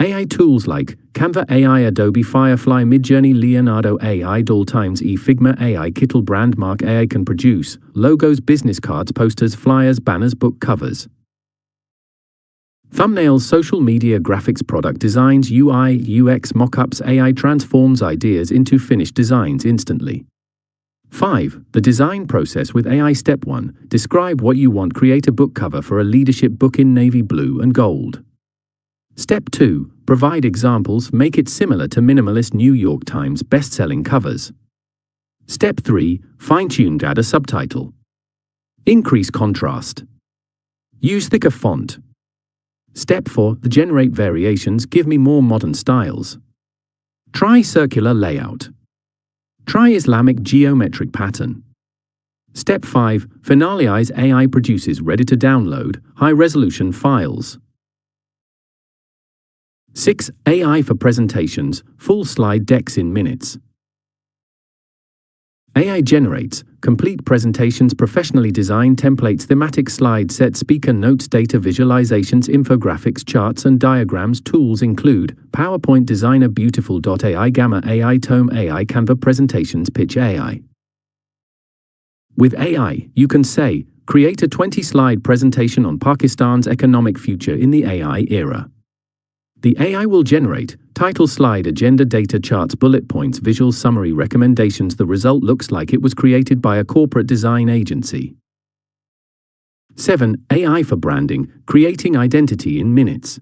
AI tools like Canva AI, Adobe Firefly, Midjourney, Leonardo AI, Doll times E, Figma AI, Kittle, Brandmark AI can produce logos, business cards, posters, flyers, banners, book covers, thumbnails, social media graphics, product designs, UI, UX mockups. AI transforms ideas into finished designs instantly. 5. The design process with AI. Step 1. Describe what you want. Create a book cover for a leadership book in navy blue and gold. Step 2. Provide examples. Make it similar to minimalist New York Times best-selling covers. Step 3. Fine-tuned. Add a subtitle. Increase contrast. Use thicker font. Step 4. Generate variations. Give me more modern styles. Try circular layout. Try Islamic geometric pattern. Step 5. Finalize. AI produces ready-to-download, high-resolution files. 6. AI for presentations, full slide decks in minutes. AI generates complete presentations, professionally designed templates, thematic slide sets, speaker notes, data visualizations, infographics, charts and diagrams. Tools include PowerPoint Designer, Beautiful.ai, Gamma AI, Tome AI, Canva presentations, Pitch AI. With AI, you can say, create a 20-slide presentation on Pakistan's economic future in the AI era. The AI will generate Title slide, agenda, data charts, bullet points, visual summary, recommendations. The result looks like it was created by a corporate design agency. 7. AI for branding, creating identity in minutes.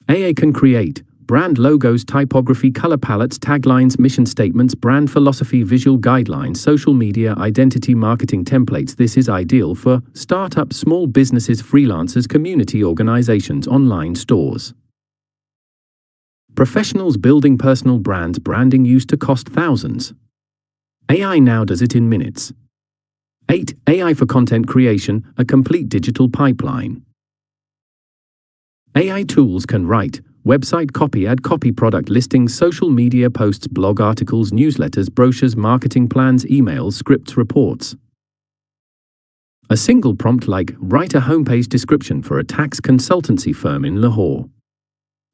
AI can create brand logos, typography, color palettes, taglines, mission statements, brand philosophy, visual guidelines, social media, identity marketing templates. This is ideal for startups, small businesses, freelancers, community organizations, online stores. Professionals building personal brands. Branding used to cost thousands. AI now does it in minutes. 8. AI for content creation, a complete digital pipeline. AI tools can write website copy, ad copy, product listings, social media posts, blog articles, newsletters, brochures, marketing plans, emails, scripts, reports. A single prompt like write a homepage description for a tax consultancy firm in Lahore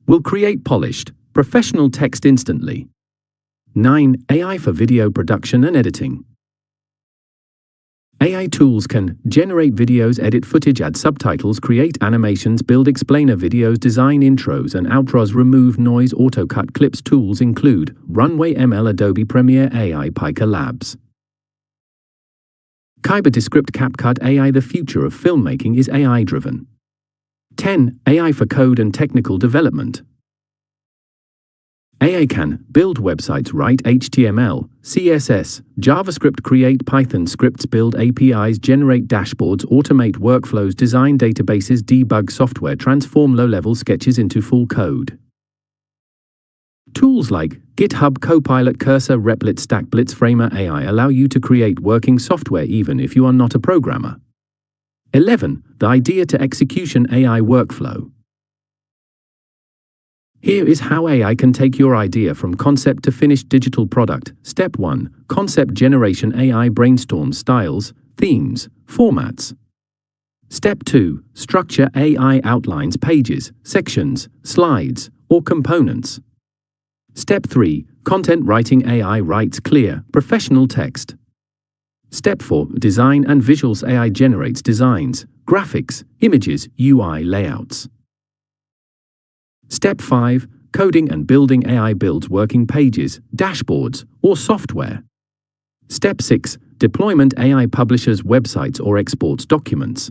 will create polished, professional text instantly. 9. AI for video production and editing. AI tools can generate videos, edit footage, add subtitles, create animations, build explainer videos, design intros and outros, remove noise, auto-cut clips. Tools include Runway ML, Adobe Premiere, AI, Pika Labs, Kyber, Descript, CapCut. AI. The future of filmmaking is AI-driven. 10. AI for code and technical development. AI can build websites, write HTML, CSS, JavaScript, create Python scripts, build APIs, generate dashboards, automate workflows, design databases, debug software, transform low-level sketches into full code. Tools like GitHub Copilot, Cursor, Replit, StackBlitz, Framer AI allow you to create working software even if you are not a programmer. 11. The idea to execution AI workflow. Here is how AI can take your idea from concept to finished digital product. Step 1. Concept generation. AI brainstorms styles, themes, formats. Step 2. Structure. AI outlines pages, sections, slides, or components. Step 3. Content writing. AI writes clear, professional text. Step 4. Design and visuals. AI generates designs, graphics, images, UI layouts. Step 5. Coding and building. AI builds working pages, dashboards, or software. Step 6. Deployment. AI publishes websites or exports documents.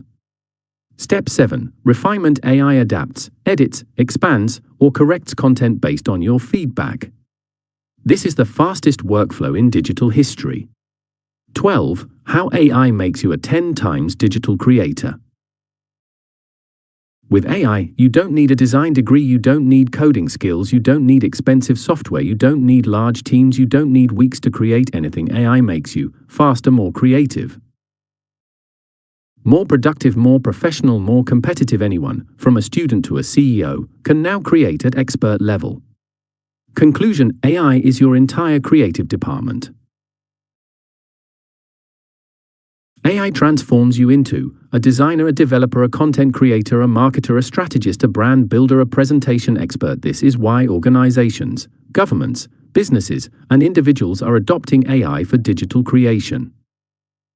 Step 7. Refinement. AI adapts, edits, expands, or corrects content based on your feedback. This is the fastest workflow in digital history. 12. How AI makes you a 10 times digital creator. With AI, you don't need a design degree, you don't need coding skills, you don't need expensive software, you don't need large teams, you don't need weeks to create anything. AI makes you faster, more creative, more productive, more professional, more competitive. Anyone, from a student to a CEO, can now create at expert level. Conclusion: AI is your entire creative department. AI transforms you into a designer, a developer, a content creator, a marketer, a strategist, a brand builder, a presentation expert. This is why organizations, governments, businesses, and individuals are adopting AI for digital creation.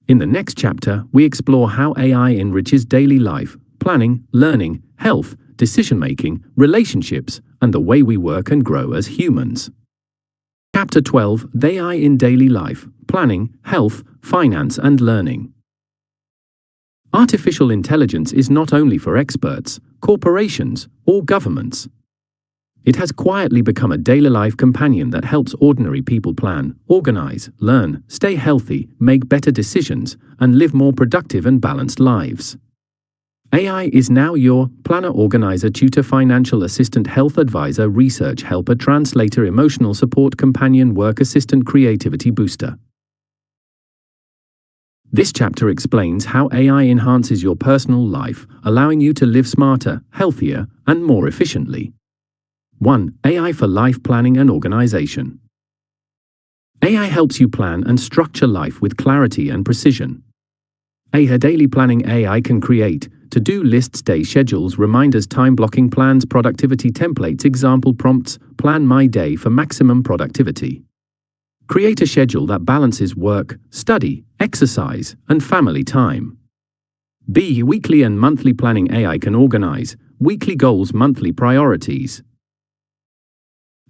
In the next chapter, we explore how AI enriches daily life, planning, learning, health, decision-making, relationships, and the way we work and grow as humans. Chapter 12: AI in daily life, planning, health, finance, and learning. Artificial intelligence is not only for experts, corporations, or governments. It has quietly become a daily life companion that helps ordinary people plan, organize, learn, stay healthy, make better decisions, and live more productive and balanced lives. AI is now your planner, organizer, tutor, financial assistant, health advisor, research helper, translator, emotional support companion, work assistant, creativity booster. This chapter explains how AI enhances your personal life, allowing you to live smarter, healthier, and more efficiently. 1. AI for life planning and organization. AI helps you plan and structure life with clarity and precision. AI daily planning. AI can create to-do lists, day schedules, reminders, time blocking plans, productivity templates, example prompts. Plan my day for maximum productivity. Create a schedule that balances work, study, exercise, and family time. B. Weekly and monthly planning. AI can organize weekly goals, monthly priorities.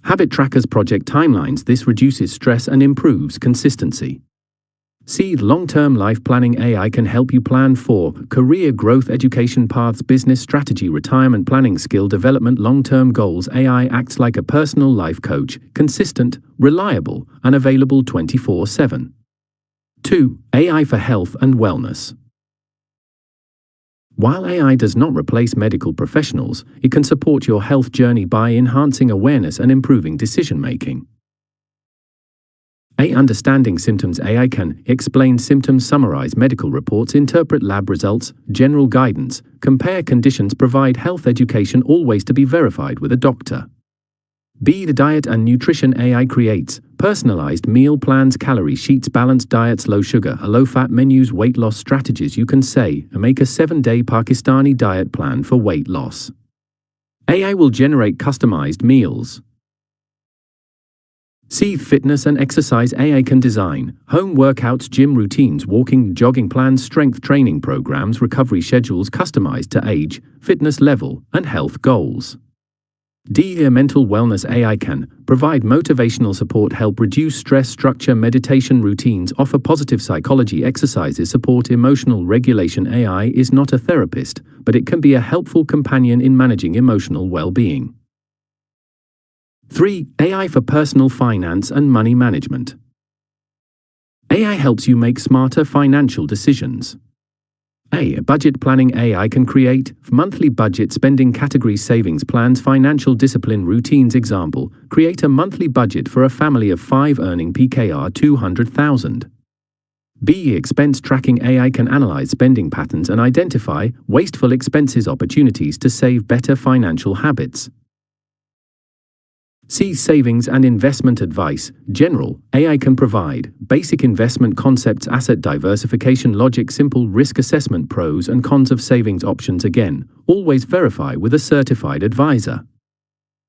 Habit trackers project timelines. This reduces stress and improves consistency. C. Long-term life planning. AI can help you plan for career growth, education paths, business strategy, retirement planning, skill development, long-term goals. AI acts like a personal life coach, consistent, reliable, and available 24/7. 2. AI for health and wellness. While AI does not replace medical professionals, it can support your health journey by enhancing awareness and improving decision-making. A. Understanding symptoms. AI can explain symptoms, summarize medical reports, interpret lab results, general guidance, compare conditions, provide health education, always to be verified with a doctor. B. The diet and nutrition. AI creates personalized meal plans, calorie sheets, balanced diets, low sugar, low fat menus, weight loss strategies. You can say, make a 7-day Pakistani diet plan for weight loss. AI will generate customized meals. C. Fitness and exercise. AI can design home workouts, gym routines, walking, jogging plans, strength training programs, recovery schedules customized to age, fitness level, and health goals. D. Mental wellness. AI can provide motivational support, help reduce stress, structure meditation routines, offer positive psychology exercises, support emotional regulation. AI is not a therapist, but it can be a helpful companion in managing emotional well-being. 3. AI for personal finance and money management. AI helps you make smarter financial decisions. A. Budget planning. AI can create monthly budget, spending categories, savings plans, financial discipline routines. Example, create a monthly budget for a family of 5 earning PKR 200,000. B. Expense tracking. AI can analyze spending patterns and identify wasteful expenses, opportunities to save, better financial habits. C. Savings and investment advice. General. AI can provide basic investment concepts, asset diversification logic, simple risk assessment, pros and cons of savings options. Again, always verify with a certified advisor.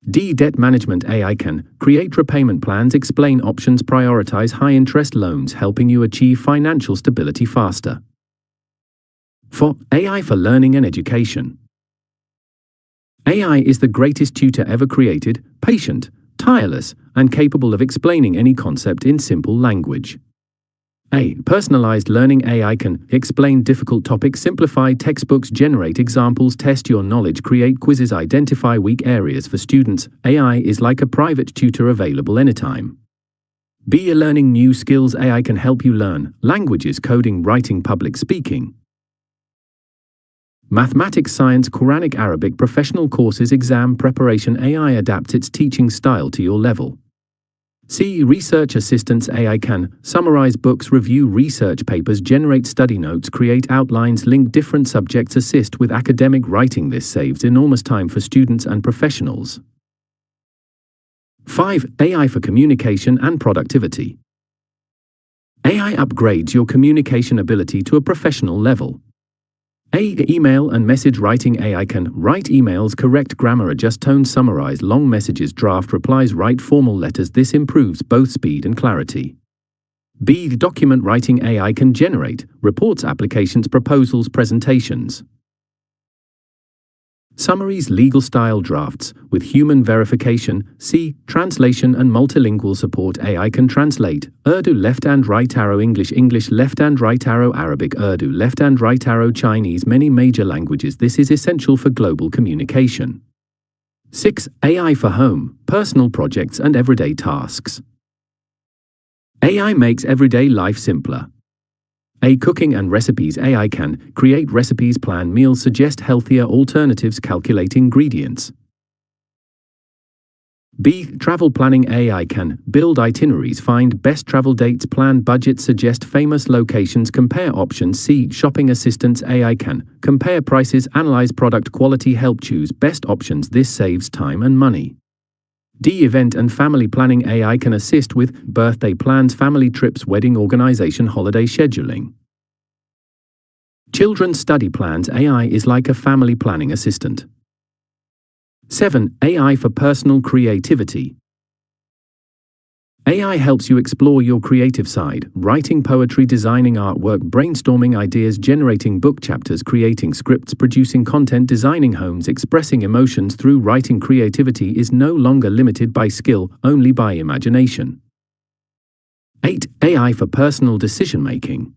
D. Debt management. AI can create repayment plans, explain options, prioritize high-interest loans, helping you achieve financial stability faster. 4. AI for learning and education. AI is the greatest tutor ever created, patient, tireless, and capable of explaining any concept in simple language. A. Personalized learning. AI can explain difficult topics, simplify textbooks, generate examples, test your knowledge, create quizzes, identify weak areas for students. AI is like a private tutor available anytime. B. Learning new skills. AI can help you learn languages, coding, writing, public speaking. Mathematics, science, Quranic, Arabic, professional courses, exam preparation. AI adapts its teaching style to your level. C. Research assistance. AI can summarize books, review research papers, generate study notes, create outlines, link different subjects, assist with academic writing. This saves enormous time for students and professionals. 5. AI for communication and productivity. AI upgrades your communication ability to a professional level. A. Email and message writing. AI can write emails, correct grammar, adjust tone, summarize long messages, draft replies, write formal letters. This improves both speed and clarity. B. Document writing. AI can generate reports, applications, proposals, presentations, summaries, legal style drafts with human verification. C. Translation and multilingual support. AI can translate Urdu left and right arrow, English left and right arrow, Arabic, Urdu left and right arrow, Chinese, many major languages. This is essential for global communication. 6. AI for home, personal projects and everyday tasks. AI makes everyday life simpler. A. Cooking and recipes. AI can create recipes, plan meals, suggest healthier alternatives, calculate ingredients. B. Travel planning. AI can build itineraries, find best travel dates, plan budgets, suggest famous locations, compare options. C. Shopping assistance. AI can compare prices, analyze product quality, help choose best options. This saves time and money. D. Event and family planning. AI can assist with birthday plans, family trips, wedding organization, holiday scheduling, children's study plans. AI is like a family planning assistant. 7. AI for personal creativity. AI helps you explore your creative side, writing poetry, designing artwork, brainstorming ideas, generating book chapters, creating scripts, producing content, designing homes, expressing emotions through writing. Creativity is no longer limited by skill, only by imagination. 8. AI for personal decision-making.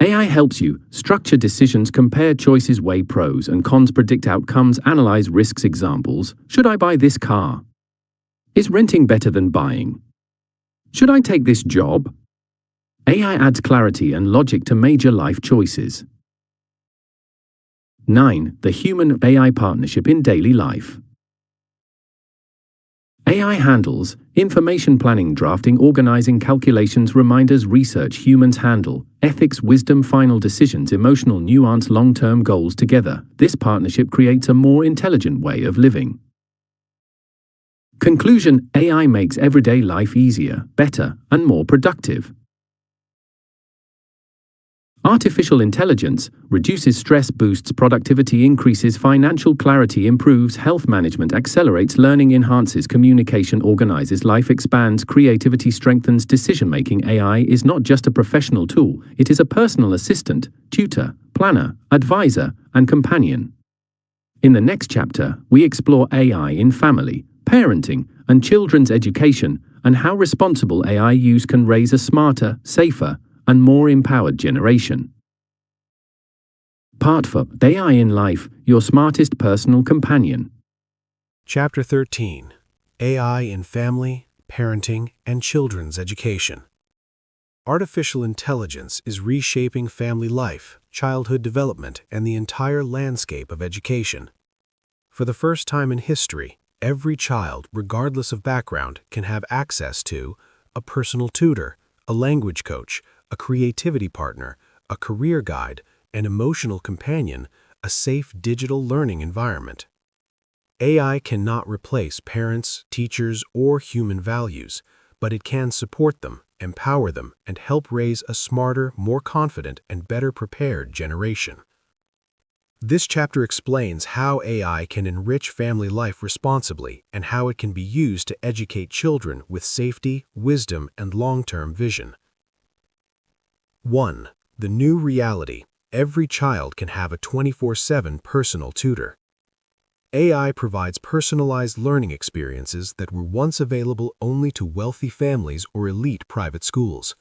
AI helps you structure decisions, compare choices, weigh pros and cons, predict outcomes, analyze risks. Examples: should I buy this car? Is renting better than buying? Should I take this job? AI adds clarity and logic to major life choices. 9. The human-AI partnership in daily life. AI handles information planning, drafting, organizing, calculations, reminders, research. Humans handle ethics, wisdom, final decisions, emotional nuance, long-term goals. Together, this partnership creates a more intelligent way of living. Conclusion: AI makes everyday life easier, better, and more productive. Artificial intelligence reduces stress, boosts productivity, increases financial clarity, improves health management, accelerates learning, enhances communication, organizes life, expands creativity, strengthens decision-making. AI is not just a professional tool, it is a personal assistant, tutor, planner, advisor, and companion. In the next chapter, we explore AI in family, parenting, and children's education, and how responsible AI use can raise a smarter, safer, and more empowered generation. Part 4: AI in Life, Your Smartest Personal Companion. Chapter 13: AI in Family, Parenting, and Children's Education. Artificial intelligence is reshaping family life, childhood development, and the entire landscape of education. For the first time in history, every child, regardless of background, can have access to a personal tutor, a language coach, a creativity partner, a career guide, an emotional companion, a safe digital learning environment. AI cannot replace parents, teachers, or human values, but it can support them, empower them, and help raise a smarter, more confident, and better prepared generation. This chapter explains how AI can enrich family life responsibly and how it can be used to educate children with safety, wisdom, and long-term vision. 1. The new reality. Every child can have a 24/7 personal tutor. AI provides personalized learning experiences that were once available only to wealthy families or elite private schools.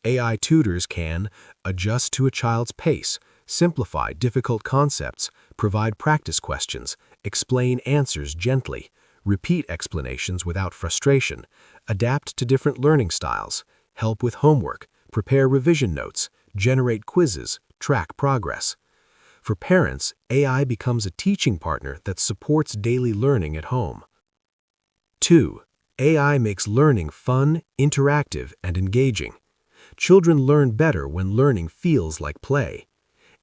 AI tutors can adjust to a child's pace, simplify difficult concepts, provide practice questions, explain answers gently, repeat explanations without frustration, adapt to different learning styles, help with homework, prepare revision notes, generate quizzes, track progress. For parents, AI becomes a teaching partner that supports daily learning at home. 2. AI makes learning fun, interactive, and engaging. Children learn better when learning feels like play.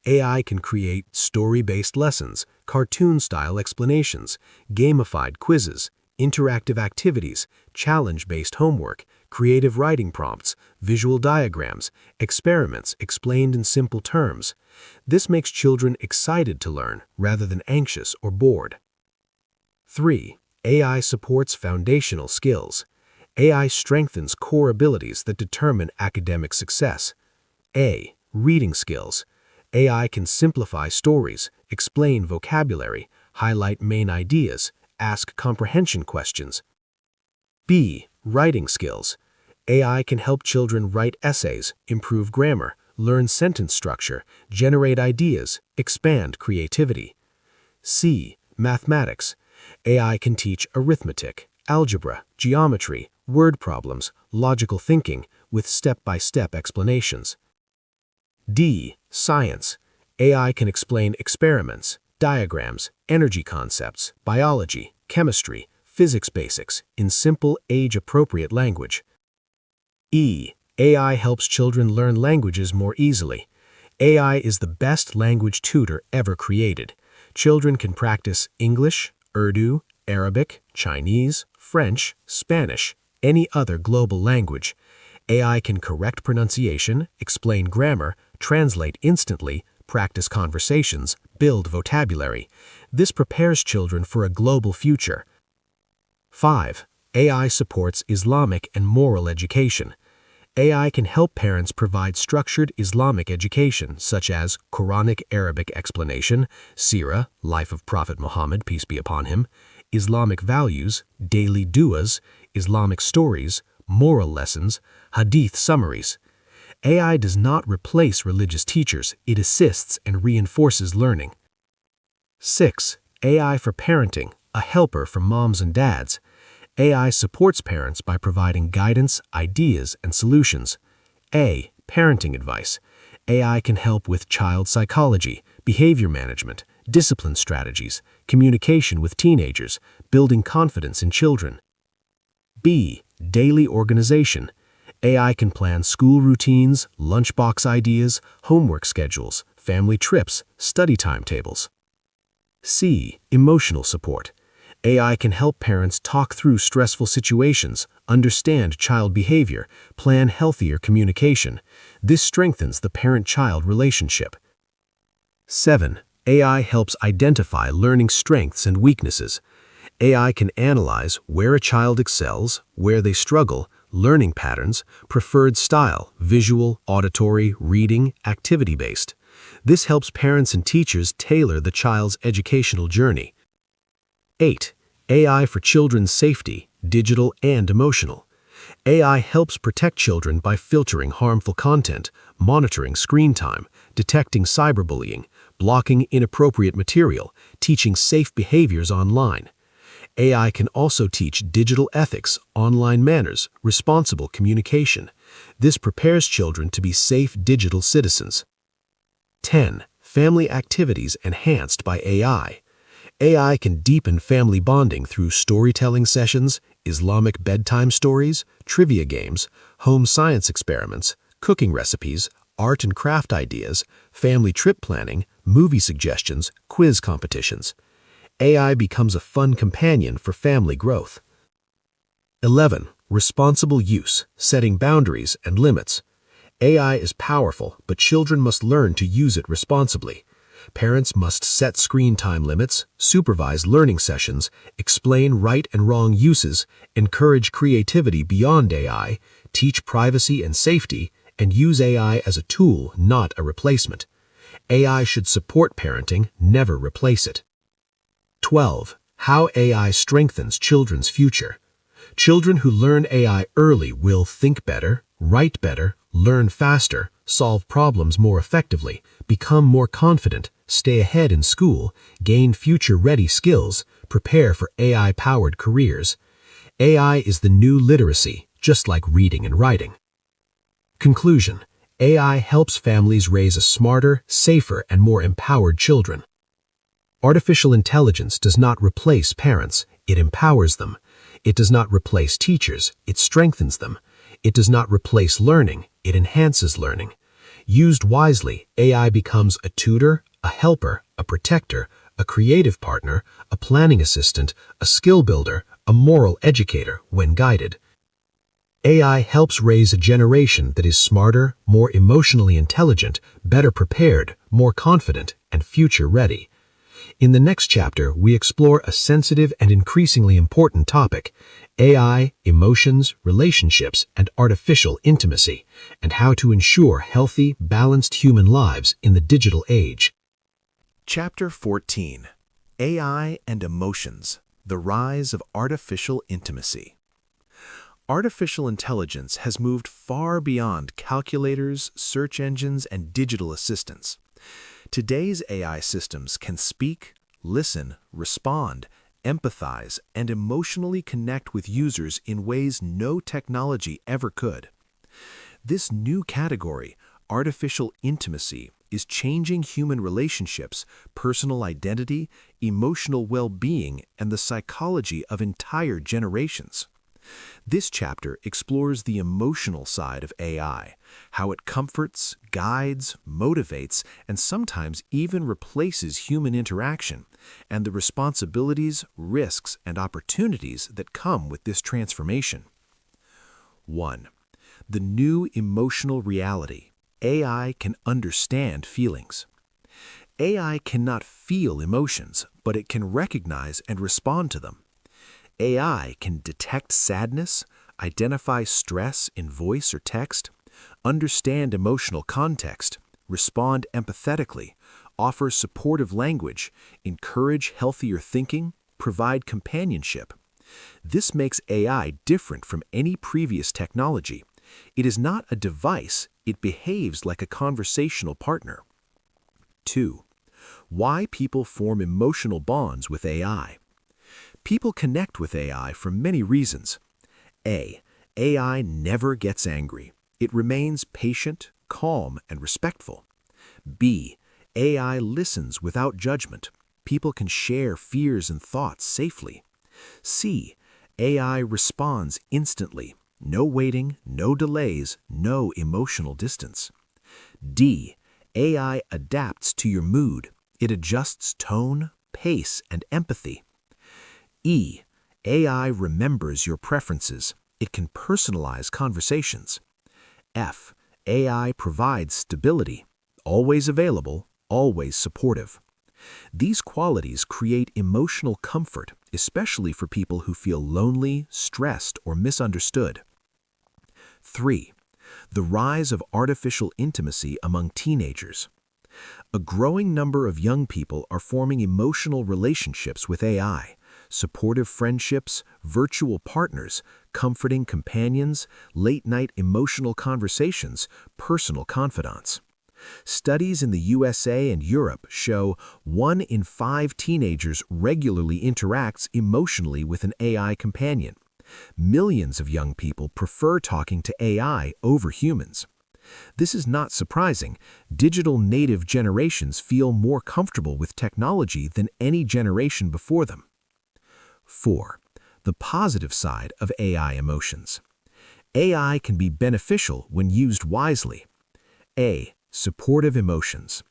AI can create story-based lessons, cartoon-style explanations, gamified quizzes, interactive activities, challenge-based homework, creative writing prompts, visual diagrams, experiments explained in simple terms. This makes children excited to learn rather than anxious or bored. 3. AI supports foundational skills. AI strengthens core abilities that determine academic success. A. Reading skills. AI can simplify stories, explain vocabulary, highlight main ideas, ask comprehension questions. B. Writing skills. AI can help children write essays, improve grammar, learn sentence structure, generate ideas, expand creativity. C. Mathematics. AI can teach arithmetic, algebra, geometry, word problems, logical thinking, with step-by-step explanations. D. Science. AI can explain experiments, diagrams, energy concepts, biology, chemistry, physics basics in simple, age-appropriate language. E. AI helps children learn languages more easily. AI is the best language tutor ever created. Children can practice English, Urdu, Arabic, Chinese, French, Spanish, any other global language. AI can correct pronunciation, explain grammar, translate instantly, practice conversations, build vocabulary. This prepares children for a global future. 5. AI supports Islamic and moral education. AI can help parents provide structured Islamic education, such as Quranic Arabic explanation, Sirah, Life of Prophet Muhammad, peace be upon him, Islamic values, daily du'as, Islamic stories, moral lessons, hadith summaries. AI does not replace religious teachers, it assists and reinforces learning. 6. AI for parenting, a helper for moms and dads. AI supports parents by providing guidance, ideas, and solutions. A. Parenting advice. AI can help with child psychology, behavior management, discipline strategies, communication with teenagers, building confidence in children. B. Daily organization. AI can plan school routines, lunchbox ideas, homework schedules, family trips, study timetables. C. Emotional support. AI can help parents talk through stressful situations, understand child behavior, plan healthier communication. This strengthens the parent-child relationship. 7. AI helps identify learning strengths and weaknesses. AI can analyze where a child excels, where they struggle, learning patterns, preferred style, visual, auditory, reading, activity-based. This helps parents and teachers tailor the child's educational journey. 8. AI for children's safety, digital and emotional. AI helps protect children by filtering harmful content, monitoring screen time, detecting cyberbullying, blocking inappropriate material, teaching safe behaviors online. AI can also teach digital ethics, online manners, responsible communication. This prepares children to be safe digital citizens. 10. Family activities enhanced by AI. AI can deepen family bonding through storytelling sessions, Islamic bedtime stories, trivia games, home science experiments, cooking recipes, art and craft ideas, family trip planning, movie suggestions, quiz competitions. AI becomes a fun companion for family growth. 11. Responsible use, setting boundaries and limits. AI is powerful, but children must learn to use it responsibly. Parents must set screen time limits, supervise learning sessions, explain right and wrong uses, encourage creativity beyond AI, teach privacy and safety, and use AI as a tool, not a replacement. AI should support parenting, never replace it. 12. How AI strengthens children's future. Children who learn AI early will think better, write better, learn faster, solve problems more effectively, become more confident, stay ahead in school, gain future-ready skills, prepare for AI-powered careers. AI is the new literacy, just like reading and writing. Conclusion: AI helps families raise a smarter, safer, and more empowered children. Artificial intelligence does not replace parents, it empowers them. It does not replace teachers, it strengthens them. It does not replace learning, it enhances learning. Used wisely, AI becomes a tutor, a helper, a protector, a creative partner, a planning assistant, a skill builder, a moral educator when guided. AI helps raise a generation that is smarter, more emotionally intelligent, better prepared, more confident, and future-ready. In the next chapter, we explore a sensitive and increasingly important topic: AI, emotions, relationships, and artificial intimacy, and how to ensure healthy, balanced human lives in the digital age. Chapter 14: AI and Emotions: The Rise of Artificial Intimacy. Artificial intelligence has moved far beyond calculators, search engines, and digital assistants. Today's AI systems can speak, listen, respond, empathize, and emotionally connect with users in ways no technology ever could. This new category, artificial intimacy, is changing human relationships, personal identity, emotional well-being, and the psychology of entire generations. This chapter explores the emotional side of AI, how it comforts, guides, motivates, and sometimes even replaces human interaction, and the responsibilities, risks, and opportunities that come with this transformation. 1. The new emotional reality. AI can understand feelings. AI cannot feel emotions, but it can recognize and respond to them. AI can detect sadness, identify stress in voice or text, understand emotional context, respond empathetically, offer supportive language, encourage healthier thinking, provide companionship. This makes AI different from any previous technology. It is not a device, it behaves like a conversational partner. 2. Why people form emotional bonds with AI. People connect with AI for many reasons. A. AI never gets angry. It remains patient, calm, and respectful. B. AI listens without judgment. People can share fears and thoughts safely. C. AI responds instantly. No waiting, no delays, no emotional distance. D. AI adapts to your mood. It adjusts tone, pace, and empathy. E. AI remembers your preferences. It can personalize conversations. F. AI provides stability. Always available, always supportive. These qualities create emotional comfort, especially for people who feel lonely, stressed, or misunderstood. 3. The rise of artificial intimacy among teenagers. A growing number of young people are forming emotional relationships with AI, supportive friendships, virtual partners, comforting companions, late-night emotional conversations, personal confidants. Studies in the USA and Europe show 1 in 5 teenagers regularly interacts emotionally with an AI companion. Millions of young people prefer talking to AI over humans. This is not surprising. Digital native generations feel more comfortable with technology than any generation before them. 4. The positive side of AI emotions. AI can be beneficial when used wisely. A. Supportive emotions.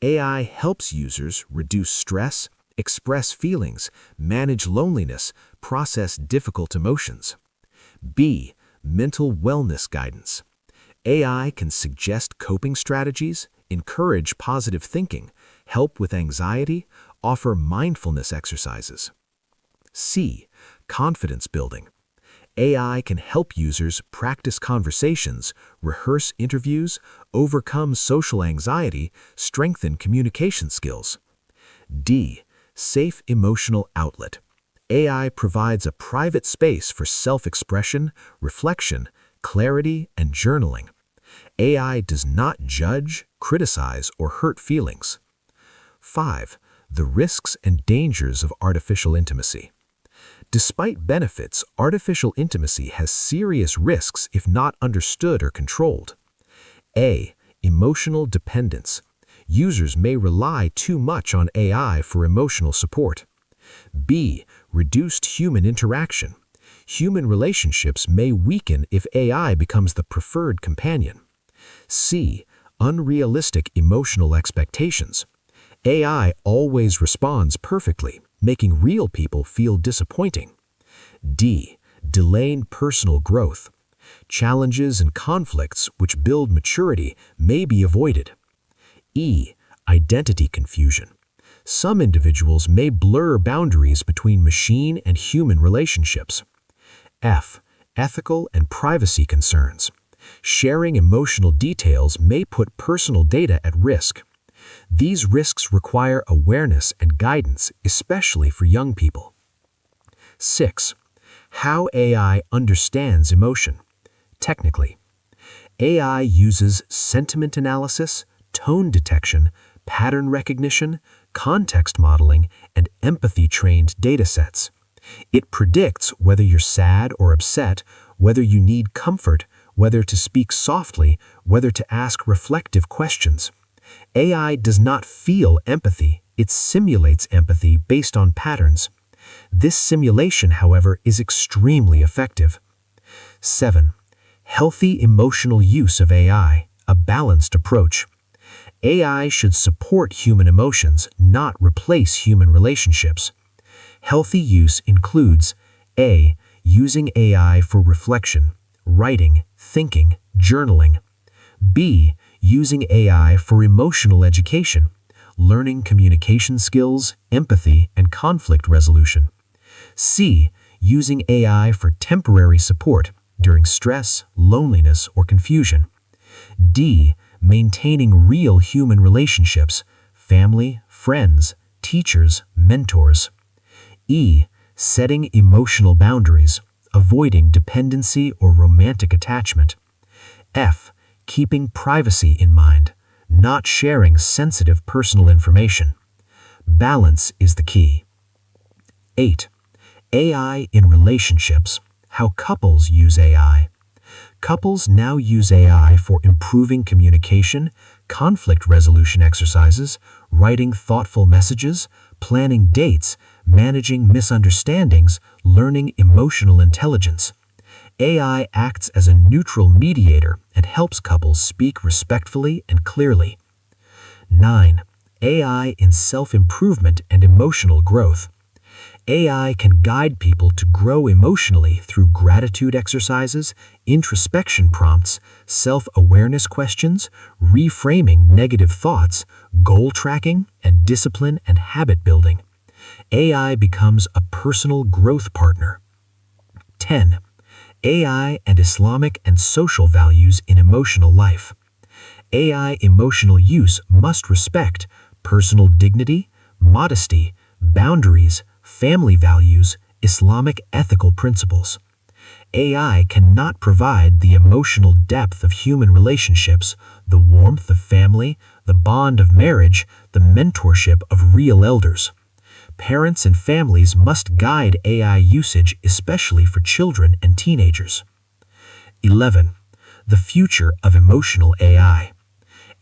AI helps users reduce stress, express feelings, manage loneliness, process difficult emotions. B. Mental wellness guidance. AI can suggest coping strategies, encourage positive thinking, help with anxiety, offer mindfulness exercises. C. Confidence building. AI can help users practice conversations, rehearse interviews, overcome social anxiety, strengthen communication skills. D. Safe emotional outlet. AI provides a private space for self-expression, reflection, clarity, and journaling. AI does not judge, criticize, or hurt feelings. 5. The risks and dangers of artificial intimacy. Despite benefits, artificial intimacy has serious risks if not understood or controlled. A. Emotional dependence. Users may rely too much on AI for emotional support. B. Reduced human interaction. Human relationships may weaken if AI becomes the preferred companion. C. Unrealistic emotional expectations. AI always responds perfectly, making real people feel disappointing. D. Delaying personal growth. Challenges and conflicts which build maturity may be avoided. E. Identity confusion. Some individuals may blur boundaries between machine and human relationships. F. Ethical and privacy concerns. Sharing emotional details may put personal data at risk. These risks require awareness and guidance, especially for young people. 6. How AI understands emotion. Technically, AI uses sentiment analysis, tone detection, pattern recognition, context modeling, and empathy-trained datasets. It predicts whether you're sad or upset, whether you need comfort, whether to speak softly, whether to ask reflective questions. AI does not feel empathy, it simulates empathy based on patterns. This simulation, however, is extremely effective. 7. Healthy emotional use of AI, a balanced approach. AI should support human emotions, not replace human relationships. Healthy use includes A. Using AI for reflection, writing, thinking, journaling. B. Using AI for emotional education, learning communication skills, empathy, and conflict resolution. C. using AI for temporary support during stress, loneliness, or confusion. D. Maintaining real human relationships, family, friends, teachers, mentors. E. Setting emotional boundaries, avoiding dependency or romantic attachment. F. Keeping privacy in mind, not sharing sensitive personal information. Balance is the key. 8. AI in relationships, how couples use AI. Couples now use AI for improving communication, conflict resolution exercises, writing thoughtful messages, planning dates, managing misunderstandings, learning emotional intelligence. AI acts as a neutral mediator and helps couples speak respectfully and clearly. 9. AI in self-improvement and emotional growth. AI can guide people to grow emotionally through gratitude exercises, introspection prompts, self-awareness questions, reframing negative thoughts, goal tracking, and discipline and habit building. AI becomes a personal growth partner. 10. AI and Islamic and social values in emotional life. AI emotional use must respect personal dignity, modesty, boundaries, family values, Islamic ethical principles. AI cannot provide the emotional depth of human relationships, the warmth of family, the bond of marriage, the mentorship of real elders. Parents and families must guide AI usage, especially for children and teenagers. 11. The future of emotional AI.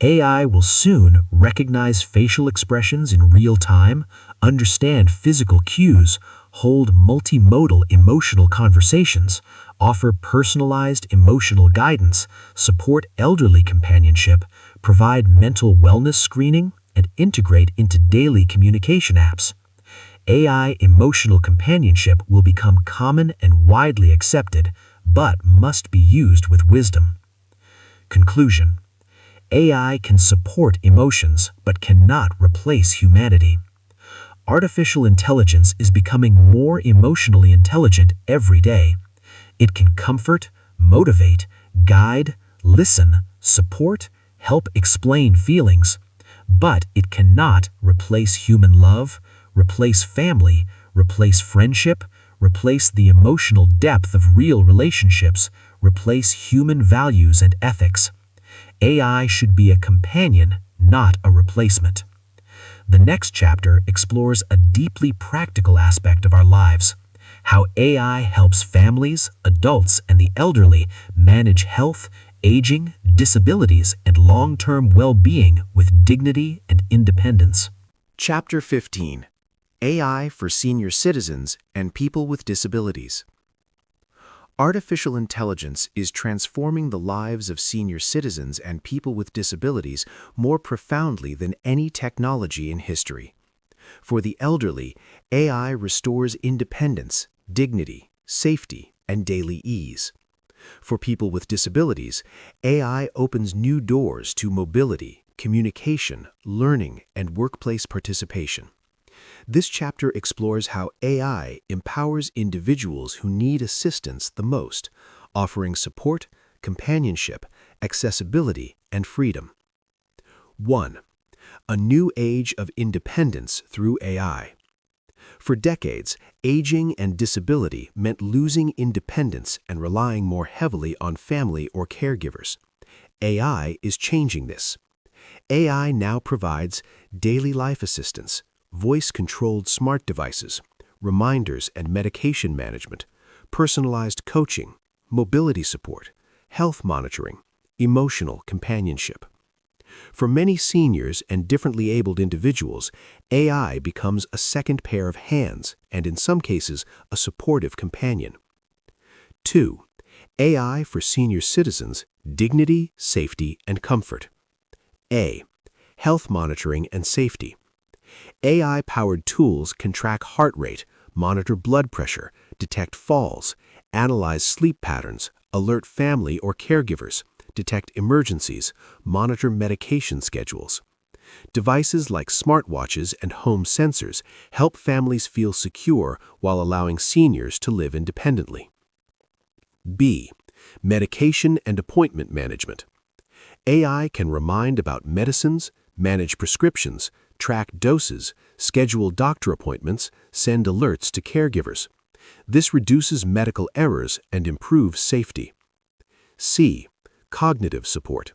AI will soon recognize facial expressions in real time, understand physical cues, hold multimodal emotional conversations, offer personalized emotional guidance, support elderly companionship, provide mental wellness screening, and integrate into daily communication apps. AI emotional companionship will become common and widely accepted, but must be used with wisdom. Conclusion. AI can support emotions, but cannot replace humanity. Artificial intelligence is becoming more emotionally intelligent every day. It can comfort, motivate, guide, listen, support, help explain feelings, but it cannot replace human love, replace family, replace friendship, replace the emotional depth of real relationships, replace human values and ethics. AI should be a companion, not a replacement. The next chapter explores a deeply practical aspect of our lives: how AI helps families, adults, and the elderly manage health, aging, disabilities, and long-term well-being with dignity and independence. Chapter 15. AI for Senior Citizens and People with Disabilities. Artificial intelligence is transforming the lives of senior citizens and people with disabilities more profoundly than any technology in history. For the elderly, AI restores independence, dignity, safety, and daily ease. For people with disabilities, AI opens new doors to mobility, communication, learning, and workplace participation. This chapter explores how AI empowers individuals who need assistance the most, offering support, companionship, accessibility, and freedom. 1. A new age of independence through AI. For decades, aging and disability meant losing independence and relying more heavily on family or caregivers. AI is changing this. AI now provides daily life assistance, voice-controlled smart devices, reminders and medication management, personalized coaching, mobility support, health monitoring, emotional companionship. For many seniors and differently abled individuals, AI becomes a second pair of hands and, in some cases, a supportive companion. 2. AI for senior citizens, dignity, safety, and comfort. A. Health monitoring and safety. AI-powered tools can track heart rate, monitor blood pressure, detect falls, analyze sleep patterns, alert family or caregivers, detect emergencies, monitor medication schedules. Devices like smartwatches and home sensors help families feel secure while allowing seniors to live independently. B. Medication and appointment management. AI can remind about medicines, manage prescriptions, track doses, schedule doctor appointments, send alerts to caregivers. This reduces medical errors and improves safety. C. Cognitive support.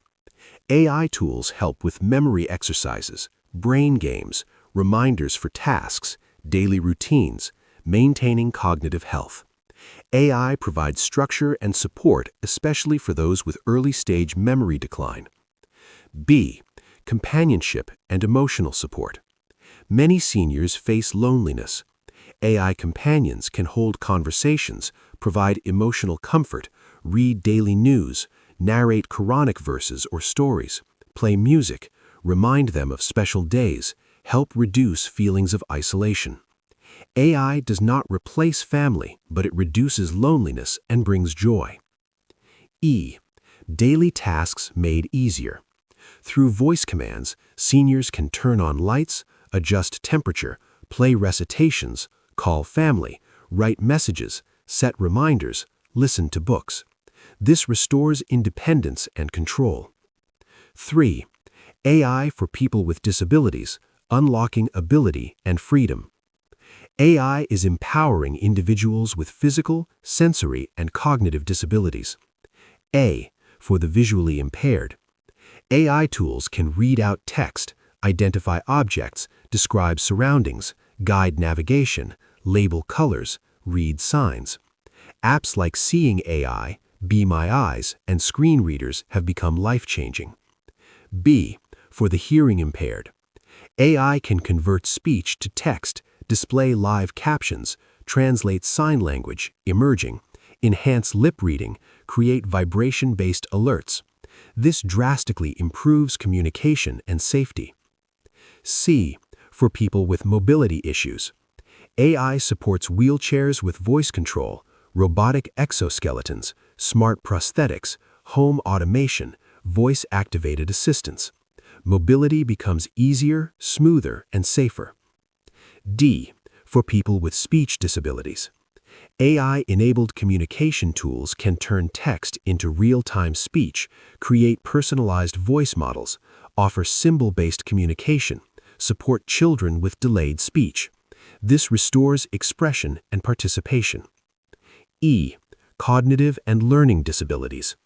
AI tools help with memory exercises, brain games, reminders for tasks, daily routines, maintaining cognitive health. AI provides structure and support, especially for those with early-stage memory decline. B. Companionship and emotional support. Many seniors face loneliness. AI companions can hold conversations, provide emotional comfort, read daily news, narrate Quranic verses or stories, play music, remind them of special days, help reduce feelings of isolation. AI does not replace family, but it reduces loneliness and brings joy. E. Daily tasks made easier. Through voice commands, seniors can turn on lights, adjust temperature, play recitations, call family, write messages, set reminders, listen to books. This restores independence and control. 3. AI for people with disabilities, unlocking ability and freedom. AI is empowering individuals with physical, sensory, and cognitive disabilities. A. For the visually impaired. AI tools can read out text, identify objects, describe surroundings, guide navigation, label colors, read signs. Apps like Seeing AI, Be My Eyes, and screen readers have become life-changing. B. For the hearing impaired. AI can convert speech to text, display live captions, translate sign language, emerging, enhance lip reading, create vibration-based alerts. This drastically improves communication and safety. C. For people with mobility issues. AI supports wheelchairs with voice control, robotic exoskeletons, smart prosthetics, home automation, voice-activated assistance. Mobility becomes easier, smoother, and safer. D. For people with speech disabilities. AI-enabled communication tools can turn text into real-time speech, create personalized voice models, offer symbol-based communication, support children with delayed speech. This restores expression and participation. E. Cognitive and learning disabilities.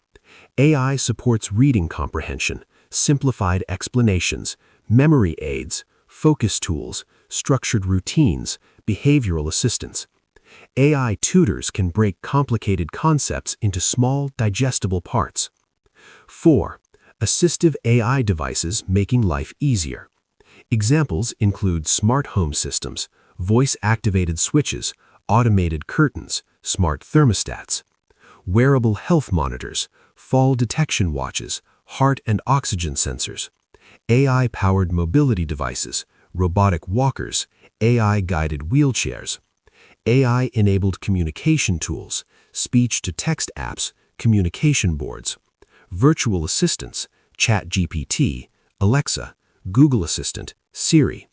AI supports reading comprehension, simplified explanations, memory aids, focus tools, structured routines, behavioral assistance. AI tutors can break complicated concepts into small, digestible parts. 4. Assistive AI devices making life easier. Examples include smart home systems, voice-activated switches, automated curtains, smart thermostats. Wearable health monitors, fall detection watches, heart and oxygen sensors. AI-powered mobility devices, robotic walkers, AI-guided wheelchairs. AI-enabled communication tools, speech-to-text apps, communication boards. Virtual assistants, ChatGPT, Alexa, Google Assistant, Siri.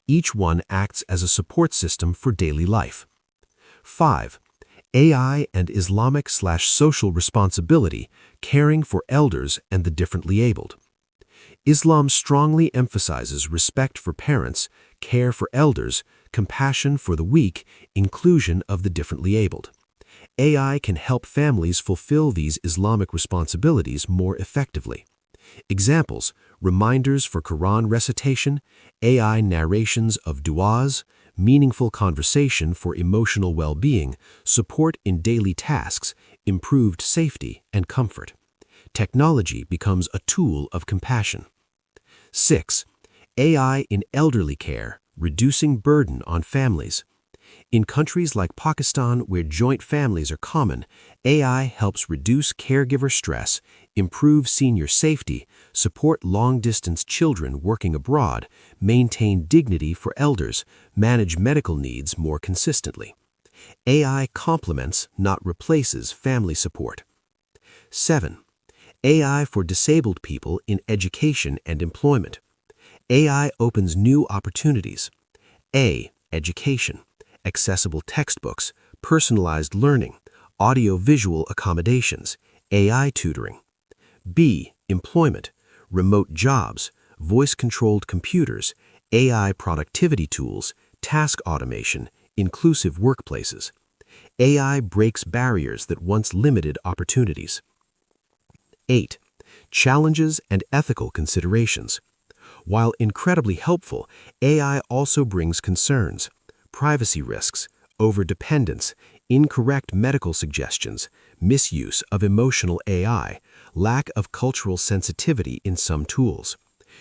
Each one acts as a support system for daily life. 5. AI and Islamic/social responsibility, caring for elders and the differently abled. Islam strongly emphasizes respect for parents, care for elders, compassion for the weak, inclusion of the differently abled. AI can help families fulfill these Islamic responsibilities more effectively. Examples: reminders for Quran recitation, AI narrations of du'as, meaningful conversation for emotional well-being, support in daily tasks, improved safety and comfort. Technology becomes a tool of compassion. 6. AI in elderly care, reducing burden on families. In countries like Pakistan, where joint families are common, AI helps reduce caregiver stress, improve senior safety, support long-distance children working abroad, maintain dignity for elders, manage medical needs more consistently. AI complements, not replaces, family support. 7. AI for disabled people in education and employment. AI opens new opportunities. A. Education. Accessible textbooks, personalized learning, audio-visual accommodations, AI tutoring. B. Employment. Remote jobs, voice-controlled computers, AI productivity tools, task automation, inclusive workplaces. AI breaks barriers that once limited opportunities. 8. Challenges and ethical considerations. While incredibly helpful, AI also brings concerns. Privacy risks, overdependence, incorrect medical suggestions, misuse of emotional AI, lack of cultural sensitivity in some tools.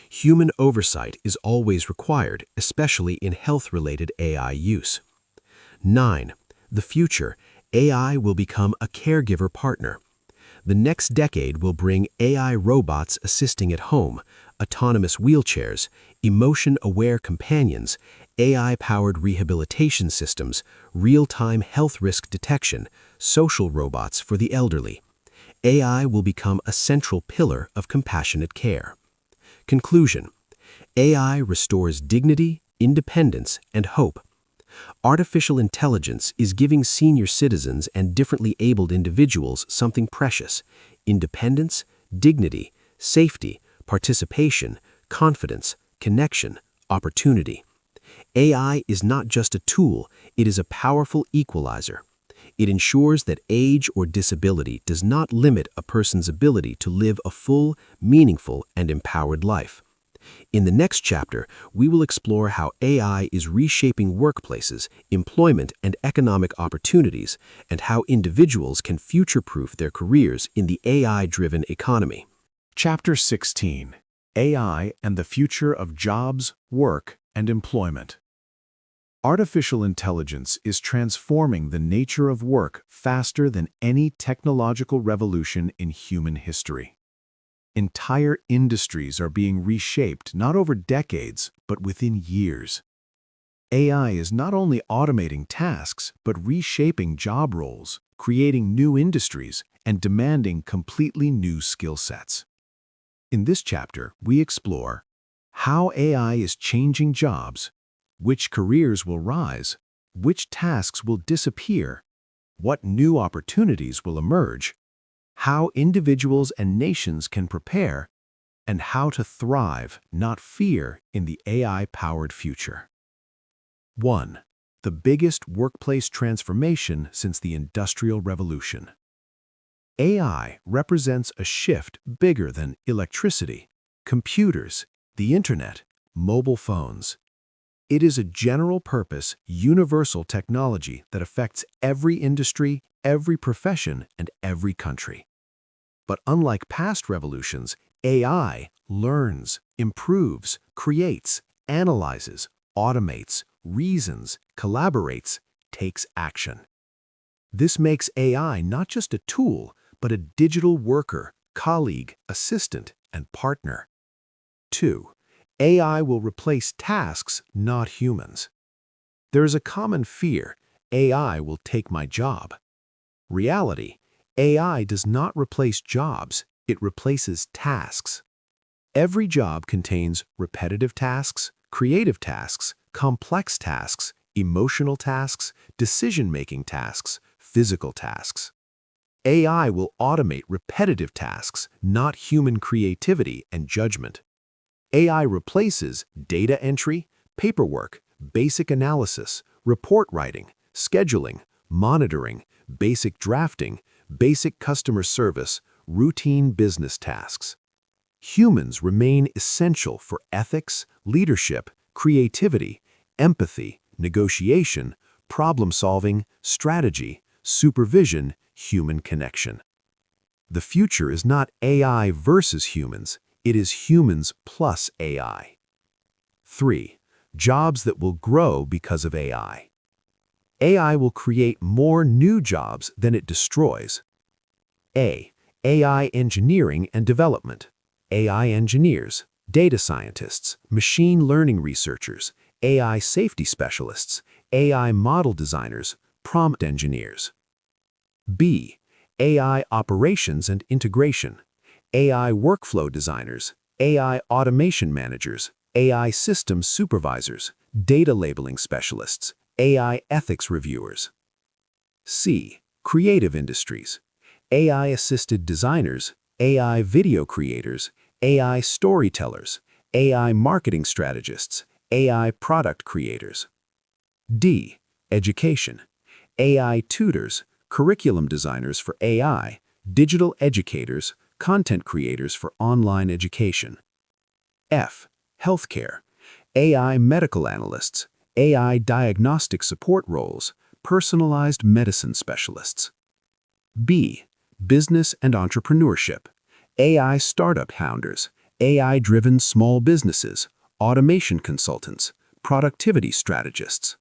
Human oversight is always required, especially in health-related AI use. 9. The future, AI will become a caregiver partner. The next decade will bring AI robots assisting at home, autonomous wheelchairs, emotion-aware companions, AI-powered rehabilitation systems, real-time health risk detection, social robots for the elderly. AI will become a central pillar of compassionate care. Conclusion: AI restores dignity, independence, and hope. Artificial intelligence is giving senior citizens and differently abled individuals something precious: independence, dignity, safety, participation, confidence, connection, opportunity. AI is not just a tool, it is a powerful equalizer. It ensures that age or disability does not limit a person's ability to live a full, meaningful, and empowered life. In the next chapter, we will explore how AI is reshaping workplaces, employment, and economic opportunities, and how individuals can future-proof their careers in the AI-driven economy. Chapter 16: AI and the Future of Jobs, Work, and Employment. Artificial intelligence is transforming the nature of work faster than any technological revolution in human history. Entire industries are being reshaped not over decades, but within years. AI is not only automating tasks, but reshaping job roles, creating new industries, and demanding completely new skill sets. In this chapter, we explore how AI is changing jobs, which careers will rise, which tasks will disappear, what new opportunities will emerge, how individuals and nations can prepare, and how to thrive, not fear, in the AI-powered future. 1. The biggest workplace transformation since the Industrial Revolution. AI represents a shift bigger than electricity, computers, the internet, mobile phones. It is a general-purpose, universal technology that affects every industry, every profession, and every country. But unlike past revolutions, AI learns, improves, creates, analyzes, automates, reasons, collaborates, takes action. This makes AI not just a tool, but a digital worker, colleague, assistant, and partner. 2. AI will replace tasks, not humans. There is a common fear: AI will take my job. Reality: AI does not replace jobs, it replaces tasks. Every job contains repetitive tasks, creative tasks, complex tasks, emotional tasks, decision-making tasks, physical tasks. AI will automate repetitive tasks, not human creativity and judgment. AI replaces data entry, paperwork, basic analysis, report writing, scheduling, monitoring, basic drafting, basic customer service, routine business tasks. Humans remain essential for ethics, leadership, creativity, empathy, negotiation, problem-solving, strategy, supervision, human connection. The future is not AI versus humans, it is humans plus AI. 3. Jobs that will grow because of AI. AI will create more new jobs than it destroys. A. AI engineering and development. AI engineers, data scientists, machine learning researchers, AI safety specialists, AI model designers, prompt engineers. B. AI operations and integration. AI workflow designers, AI automation managers, AI systems supervisors, data labeling specialists, AI ethics reviewers. C. Creative industries, AI-assisted designers, AI video creators, AI storytellers, AI marketing strategists, AI product creators. D. Education, AI tutors, curriculum designers for AI, digital educators, content creators for online education. F. Healthcare, AI medical analysts, AI diagnostic support roles, personalized medicine specialists. B. Business and entrepreneurship, AI startup founders, AI-driven small businesses, automation consultants, productivity strategists.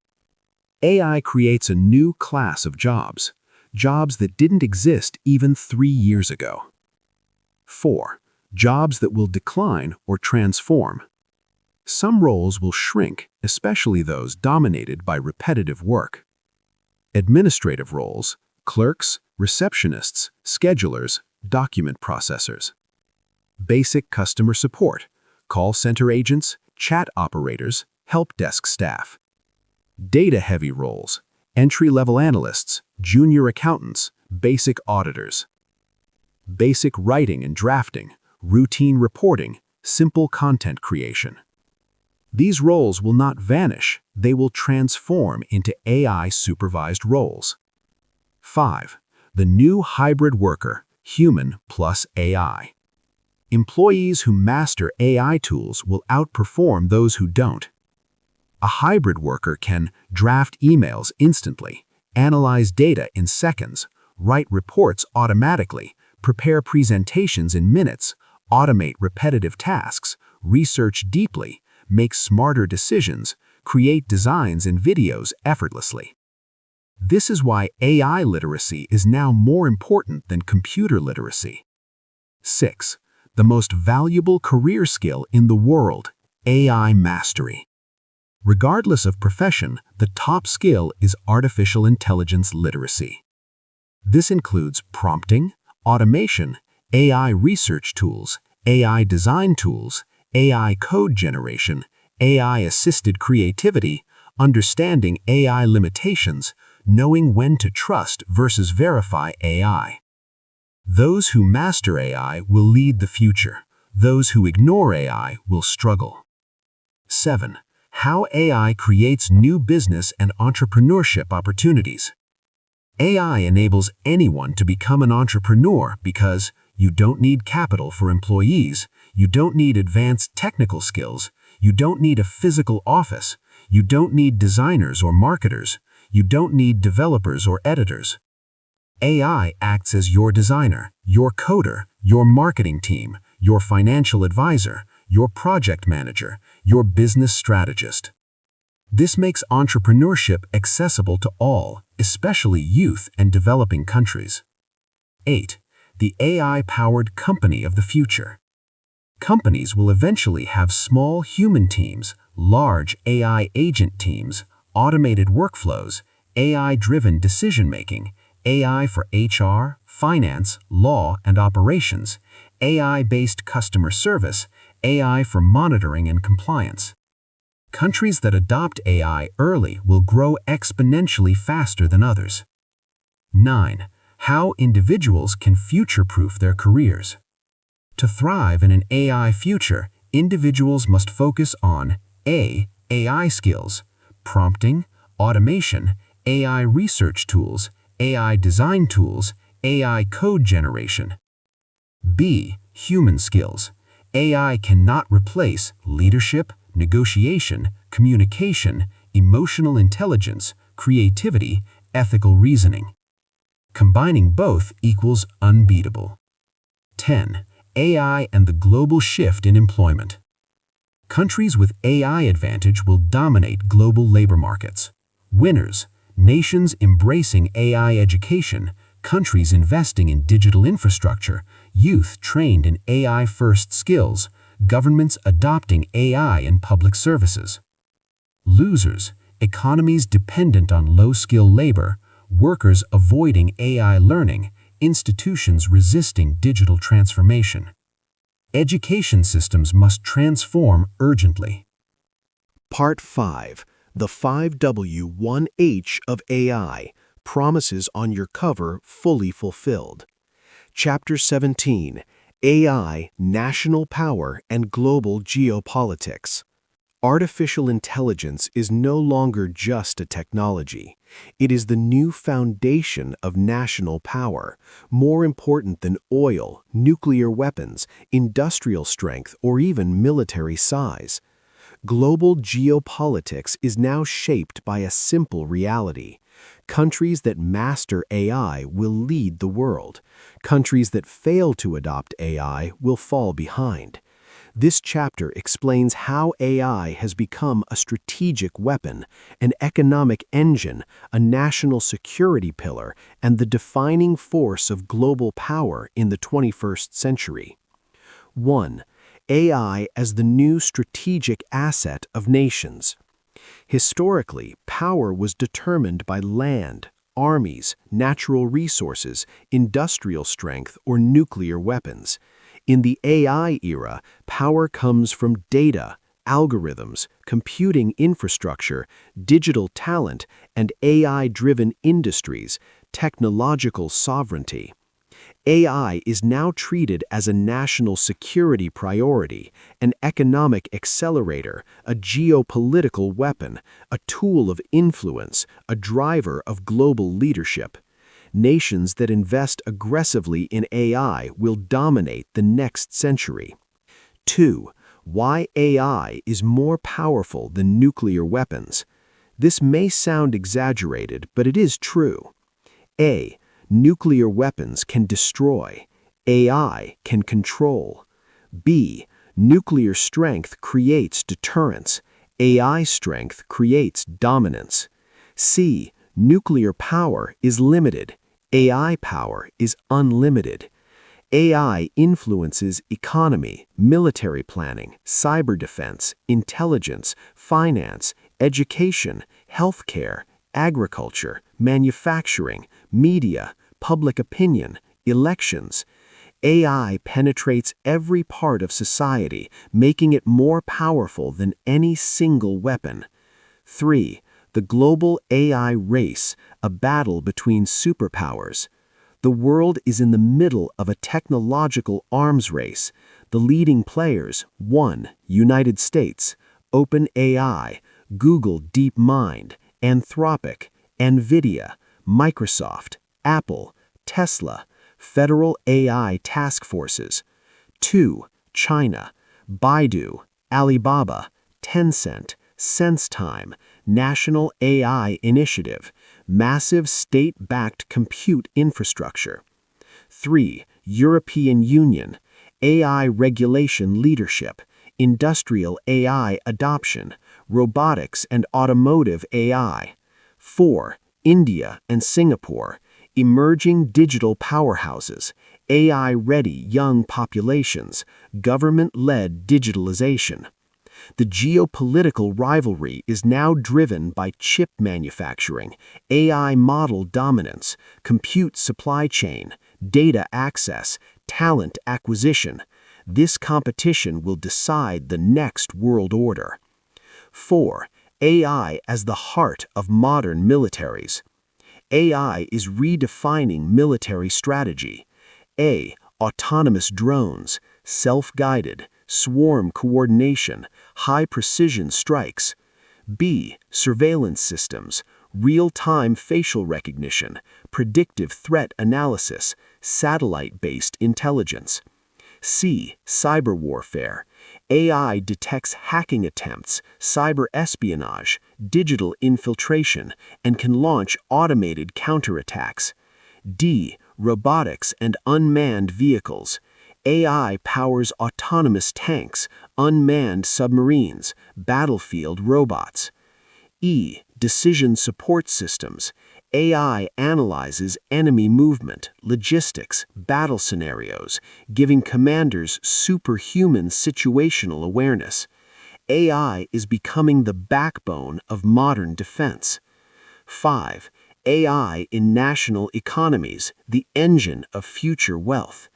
AI creates a new class of jobs, jobs that didn't exist even 3 years ago. 4. Jobs that will decline or transform. Some roles will shrink, especially those dominated by repetitive work. Administrative roles, clerks, receptionists, schedulers, document processors. Basic customer support, call center agents, chat operators, help desk staff. Data-heavy roles, entry-level analysts, junior accountants, basic auditors. Basic writing and drafting, routine reporting, simple content creation. These roles will not vanish, they will transform into AI-supervised roles. 5. The new hybrid worker, human plus AI. Employees who master AI tools will outperform those who don't. A hybrid worker can draft emails instantly, analyze data in seconds, write reports automatically, prepare presentations in minutes, automate repetitive tasks, research deeply, make smarter decisions, create designs and videos effortlessly. This is why AI literacy is now more important than computer literacy. 6. The most valuable career skill in the world, AI mastery. Regardless of profession, the top skill is artificial intelligence literacy. This includes prompting, automation, AI research tools, AI design tools, AI code generation, AI-assisted creativity, understanding AI limitations, knowing when to trust versus verify AI. Those who master AI will lead the future. Those who ignore AI will struggle. 7. How AI creates new business and entrepreneurship opportunities. AI enables anyone to become an entrepreneur because you don't need capital for employees, you don't need advanced technical skills, you don't need a physical office, you don't need designers or marketers, you don't need developers or editors. AI acts as your designer, your coder, your marketing team, your financial advisor, your project manager, your business strategist. This makes entrepreneurship accessible to all, especially youth and developing countries. 8. The AI-powered company of the future. Companies will eventually have small human teams, large AI agent teams, automated workflows, AI-driven decision-making, AI for HR, finance, law, and operations, AI-based customer service, AI for monitoring and compliance. Countries that adopt AI early will grow exponentially faster than others. 9. How individuals can future-proof their careers. To thrive in an AI future, individuals must focus on A. AI skills, prompting, automation, AI research tools, AI design tools, AI code generation. B. Human skills. AI cannot replace leadership, negotiation, communication, emotional intelligence, creativity, ethical reasoning. Combining both equals unbeatable. 10. AI and the global shift in employment. Countries with AI advantage will dominate global labor markets. Winners, nations embracing AI education, countries investing in digital infrastructure, youth trained in AI-first skills, governments adopting AI in public services. Losers, economies dependent on low-skill labor, workers avoiding AI learning, institutions resisting digital transformation. Education systems must transform urgently. Part 5. The 5W1H of AI. Promises on your cover fully fulfilled. Chapter 17. AI, National Power and Global Geopolitics. Artificial intelligence is no longer just a technology. It is the new foundation of national power, more important than oil, nuclear weapons, industrial strength, or even military size. Global geopolitics is now shaped by a simple reality. Countries that master AI will lead the world. Countries that fail to adopt AI will fall behind. This chapter explains how AI has become a strategic weapon, an economic engine, a national security pillar, and the defining force of global power in the 21st century. 1. AI as the new strategic asset of nations. Historically, power was determined by land, armies, natural resources, industrial strength, or nuclear weapons. In the AI era, power comes from data, algorithms, computing infrastructure, digital talent, and AI-driven industries, technological sovereignty. AI is now treated as a national security priority, an economic accelerator, a geopolitical weapon, a tool of influence, a driver of global leadership. Nations that invest aggressively in AI will dominate the next century. 2. Why AI is more powerful than nuclear weapons. This may sound exaggerated, but it is true. A. Nuclear weapons can destroy. AI can control. B. Nuclear strength creates deterrence. AI strength creates dominance. C. Nuclear power is limited. AI power is unlimited. AI influences economy, military planning, cyber defense, intelligence, finance, education, healthcare, agriculture, manufacturing, media, public opinion, elections. AI penetrates every part of society, making it more powerful than any single weapon. 3. The global AI race, a battle between superpowers. The world is in the middle of a technological arms race. The leading players: 1. United States, OpenAI, Google DeepMind, Anthropic, NVIDIA, Microsoft, Apple, Tesla, federal AI task forces. 2. China, Baidu, Alibaba, Tencent, SenseTime, National AI Initiative, massive state-backed compute infrastructure. 3. European Union, AI regulation leadership, industrial AI adoption, robotics and automotive AI. 4. India and Singapore, emerging digital powerhouses, AI-ready young populations, government-led digitalization. The geopolitical rivalry is now driven by chip manufacturing, AI model dominance, compute supply chain, data access, talent acquisition. This competition will decide the next world order. 4. AI as the heart of modern militaries. AI is redefining military strategy. A. Autonomous drones, self-guided, swarm coordination, high-precision strikes. B. Surveillance systems, real-time facial recognition, predictive threat analysis, satellite-based intelligence. C. Cyber warfare. AI detects hacking attempts, cyber espionage, digital infiltration, and can launch automated counterattacks. D. Robotics and unmanned vehicles. AI powers autonomous tanks, unmanned submarines, battlefield robots. E. Decision support systems. AI analyzes enemy movement, logistics, battle scenarios, giving commanders superhuman situational awareness. AI is becoming the backbone of modern defense. 5. AI in national economies, the engine of future wealth.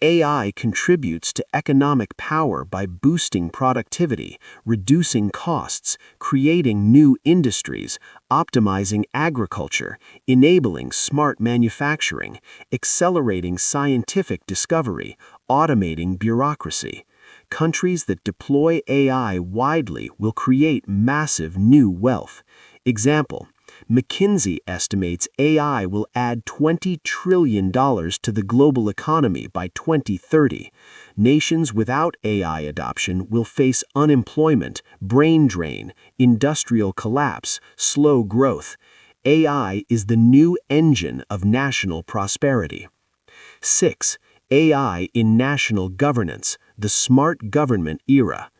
AI contributes to economic power by boosting productivity, reducing costs, creating new industries, optimizing agriculture, enabling smart manufacturing, accelerating scientific discovery, automating bureaucracy. Countries that deploy AI widely will create massive new wealth. Example: McKinsey estimates AI will add $20 trillion to the global economy by 2030. Nations without AI adoption will face unemployment, brain drain, industrial collapse, slow growth. AI is the new engine of national prosperity. 6. AI in national governance, the smart government era.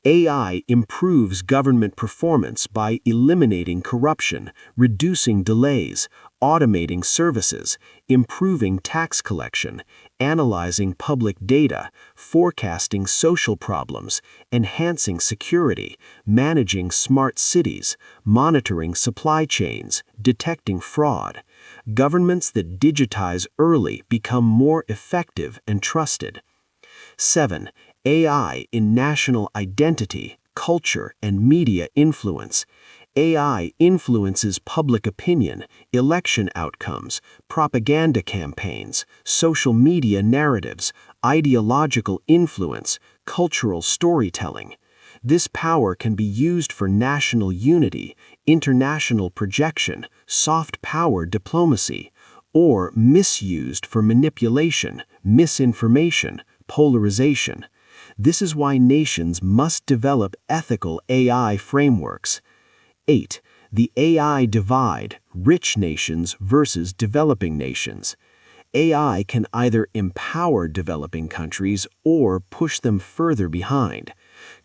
AI improves government performance by eliminating corruption, reducing delays, automating services, improving tax collection, analyzing public data, forecasting social problems, enhancing security, managing smart cities, monitoring supply chains, detecting fraud. Governments that digitize early become more effective and trusted. 7. AI in national identity, culture, and media influence. AI influences public opinion, election outcomes, propaganda campaigns, social media narratives, ideological influence, cultural storytelling. This power can be used for national unity, international projection, soft power diplomacy, or misused for manipulation, misinformation, polarization. This is why nations must develop ethical AI frameworks. 8. The AI divide, rich nations versus developing nations. AI can either empower developing countries or push them further behind.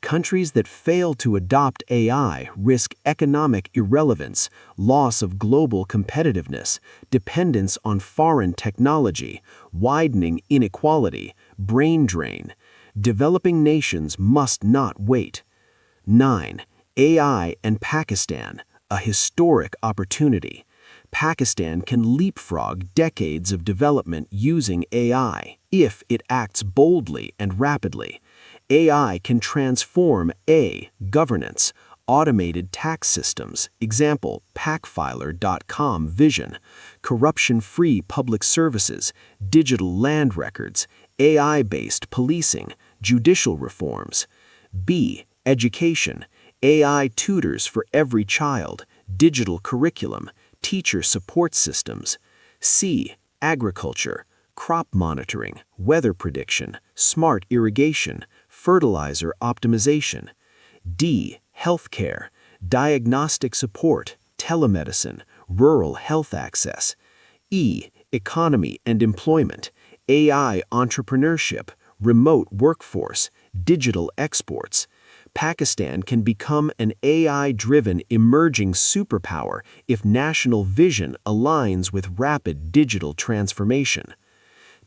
Countries that fail to adopt AI risk economic irrelevance, loss of global competitiveness, dependence on foreign technology, widening inequality, brain drain. Developing nations must not wait. 9. AI and Pakistan, a historic opportunity. Pakistan can leapfrog decades of development using AI if it acts boldly and rapidly. AI can transform governance, automated tax systems, example, pacfiler.com vision, corruption-free public services, digital land records, AI-based policing, judicial reforms. B. Education, AI tutors for every child, digital curriculum, teacher support systems. C. Agriculture, crop monitoring, weather prediction, smart irrigation, fertilizer optimization. D. Healthcare, diagnostic support, telemedicine, rural health access. E. Economy and employment, AI entrepreneurship, remote workforce, digital exports. Pakistan can become an AI-driven emerging superpower if national vision aligns with rapid digital transformation.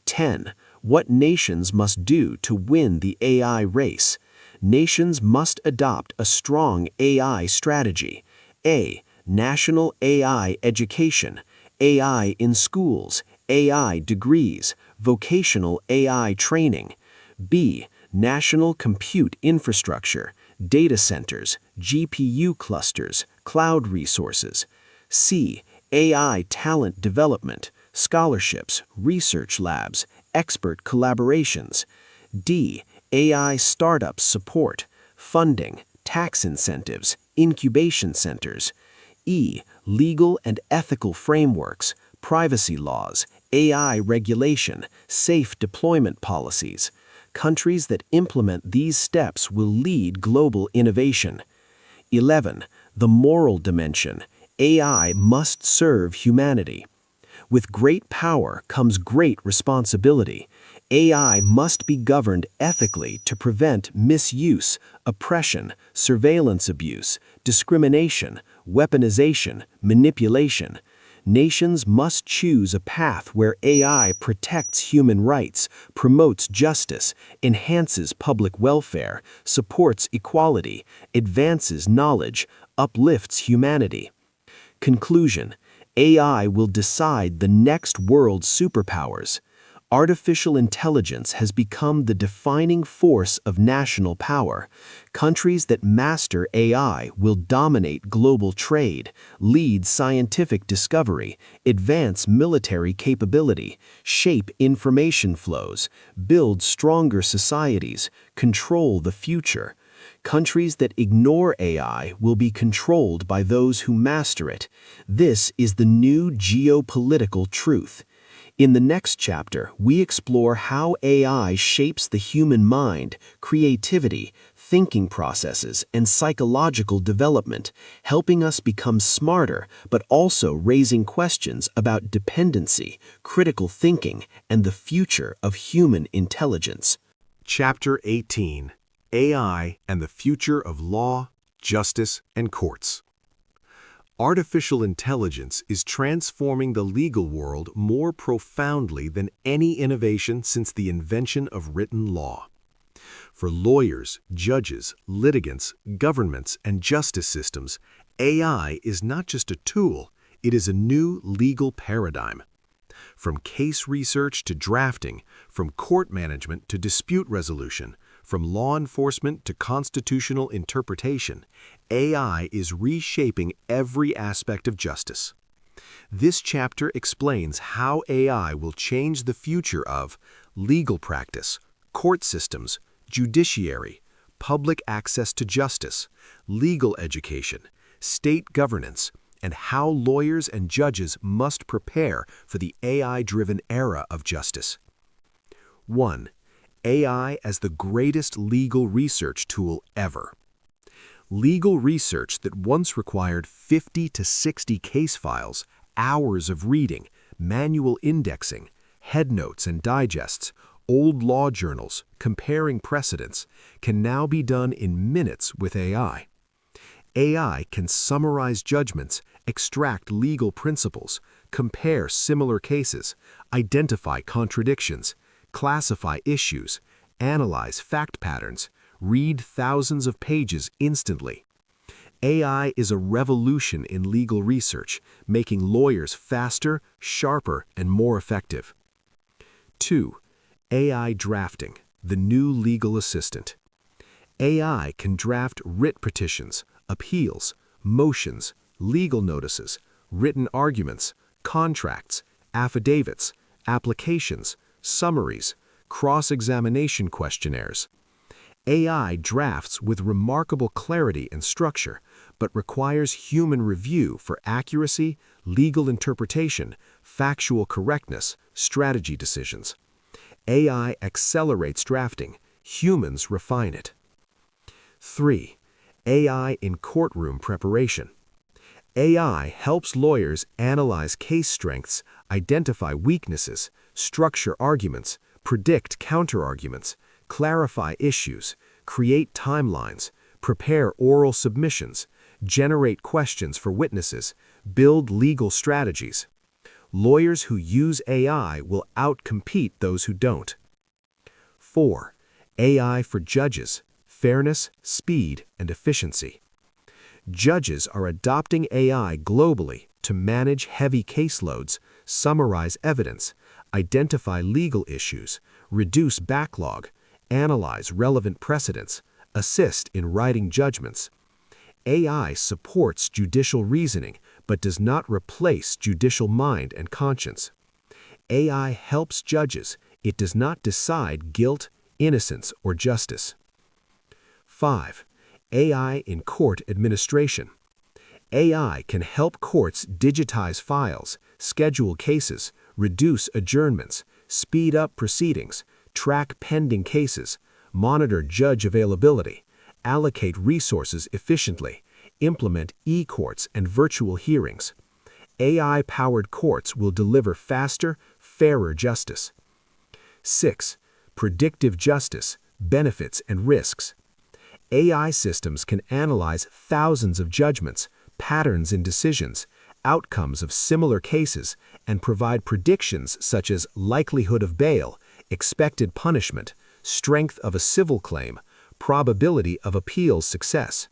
10. What nations must do to win the AI race? Nations must adopt a strong AI strategy. A. National AI education, AI in schools, AI degrees, vocational AI training. B. National compute infrastructure, data centers, GPU clusters, cloud resources. C. AI talent development, scholarships, research labs, expert collaborations. D. AI startup support, funding, tax incentives, incubation centers. E. Legal and ethical frameworks, privacy laws, AI regulation, safe deployment policies. Countries that implement these steps will lead global innovation. 11. The moral dimension. AI must serve humanity. With great power comes great responsibility. AI must be governed ethically to prevent misuse, oppression, surveillance abuse, discrimination, weaponization, manipulation. Nations must choose a path where AI protects human rights, promotes justice, enhances public welfare, supports equality, advances knowledge, uplifts humanity. Conclusion: AI will decide the next world superpowers. Artificial intelligence has become the defining force of national power. Countries that master AI will dominate global trade, lead scientific discovery, advance military capability, shape information flows, build stronger societies, control the future. Countries that ignore AI will be controlled by those who master it. This is the new geopolitical truth. In the next chapter, we explore how AI shapes the human mind, creativity, thinking processes, and psychological development, helping us become smarter, but also raising questions about dependency, critical thinking, and the future of human intelligence. Chapter 18: AI and the Future of Law, Justice, and Courts. Artificial intelligence is transforming the legal world more profoundly than any innovation since the invention of written law. For lawyers, judges, litigants, governments, and justice systems, AI is not just a tool, it is a new legal paradigm. From case research to drafting, from court management to dispute resolution, from law enforcement to constitutional interpretation, AI is reshaping every aspect of justice. This chapter explains how AI will change the future of legal practice, court systems, judiciary, public access to justice, legal education, state governance, and how lawyers and judges must prepare for the AI-driven era of justice. 1. AI as the greatest legal research tool ever. Legal research that once required 50 to 60 case files, hours of reading, manual indexing, headnotes and digests, old law journals, comparing precedents, can now be done in minutes with AI. AI can summarize judgments, extract legal principles, compare similar cases, identify contradictions, classify issues, analyze fact patterns, read thousands of pages instantly. AI is a revolution in legal research, making lawyers faster, sharper, and more effective. 2. AI drafting, the new legal assistant. AI can draft writ petitions, appeals, motions, legal notices, written arguments, contracts, affidavits, applications, summaries, cross-examination questionnaires. AI drafts with remarkable clarity and structure, but requires human review for accuracy, legal interpretation, factual correctness, strategy decisions. AI accelerates drafting, humans refine it. 3. AI in courtroom preparation. AI helps lawyers analyze case strengths, identify weaknesses, structure arguments, predict counterarguments, clarify issues, create timelines, prepare oral submissions, generate questions for witnesses, build legal strategies. Lawyers who use AI will outcompete those who don't. 4. AI for judges, fairness, speed, and efficiency. Judges are adopting AI globally to manage heavy caseloads, summarize evidence, identify legal issues, reduce backlog, analyze relevant precedents, assist in writing judgments. AI supports judicial reasoning, but does not replace judicial mind and conscience. AI helps judges. It does not decide guilt, innocence, or justice. 5. AI in court administration. AI can help courts digitize files, schedule cases, reduce adjournments, speed up proceedings, track pending cases, monitor judge availability, allocate resources efficiently, implement e-courts and virtual hearings. AI-powered courts will deliver faster, fairer justice. 6. Predictive justice, benefits and risks. AI systems can analyze thousands of judgments, patterns in decisions, outcomes of similar cases, and provide predictions such as likelihood of bail, expected punishment, strength of a civil claim, probability of appeals success.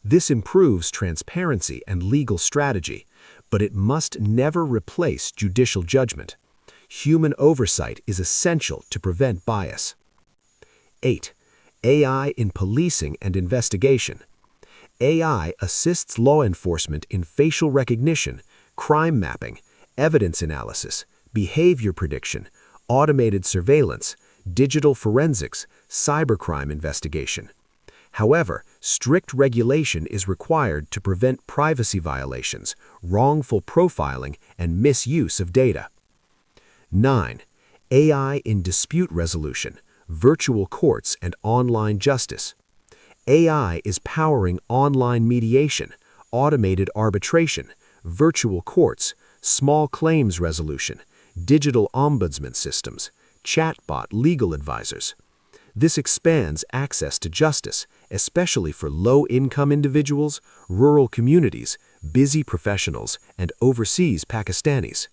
This improves transparency and legal strategy, but it must never replace judicial judgment. Human oversight is essential to prevent bias. 8. AI in policing and investigation. AI assists law enforcement in facial recognition, crime mapping, evidence analysis, behavior prediction, automated surveillance, digital forensics, cybercrime investigation. However, strict regulation is required to prevent privacy violations, wrongful profiling, and misuse of data. 9. AI in dispute resolution, virtual courts, and online justice. AI is powering online mediation, automated arbitration, virtual courts, small claims resolution, digital ombudsman systems, chatbot legal advisors. This expands access to justice, especially for low-income individuals, rural communities, busy professionals, and overseas Pakistanis.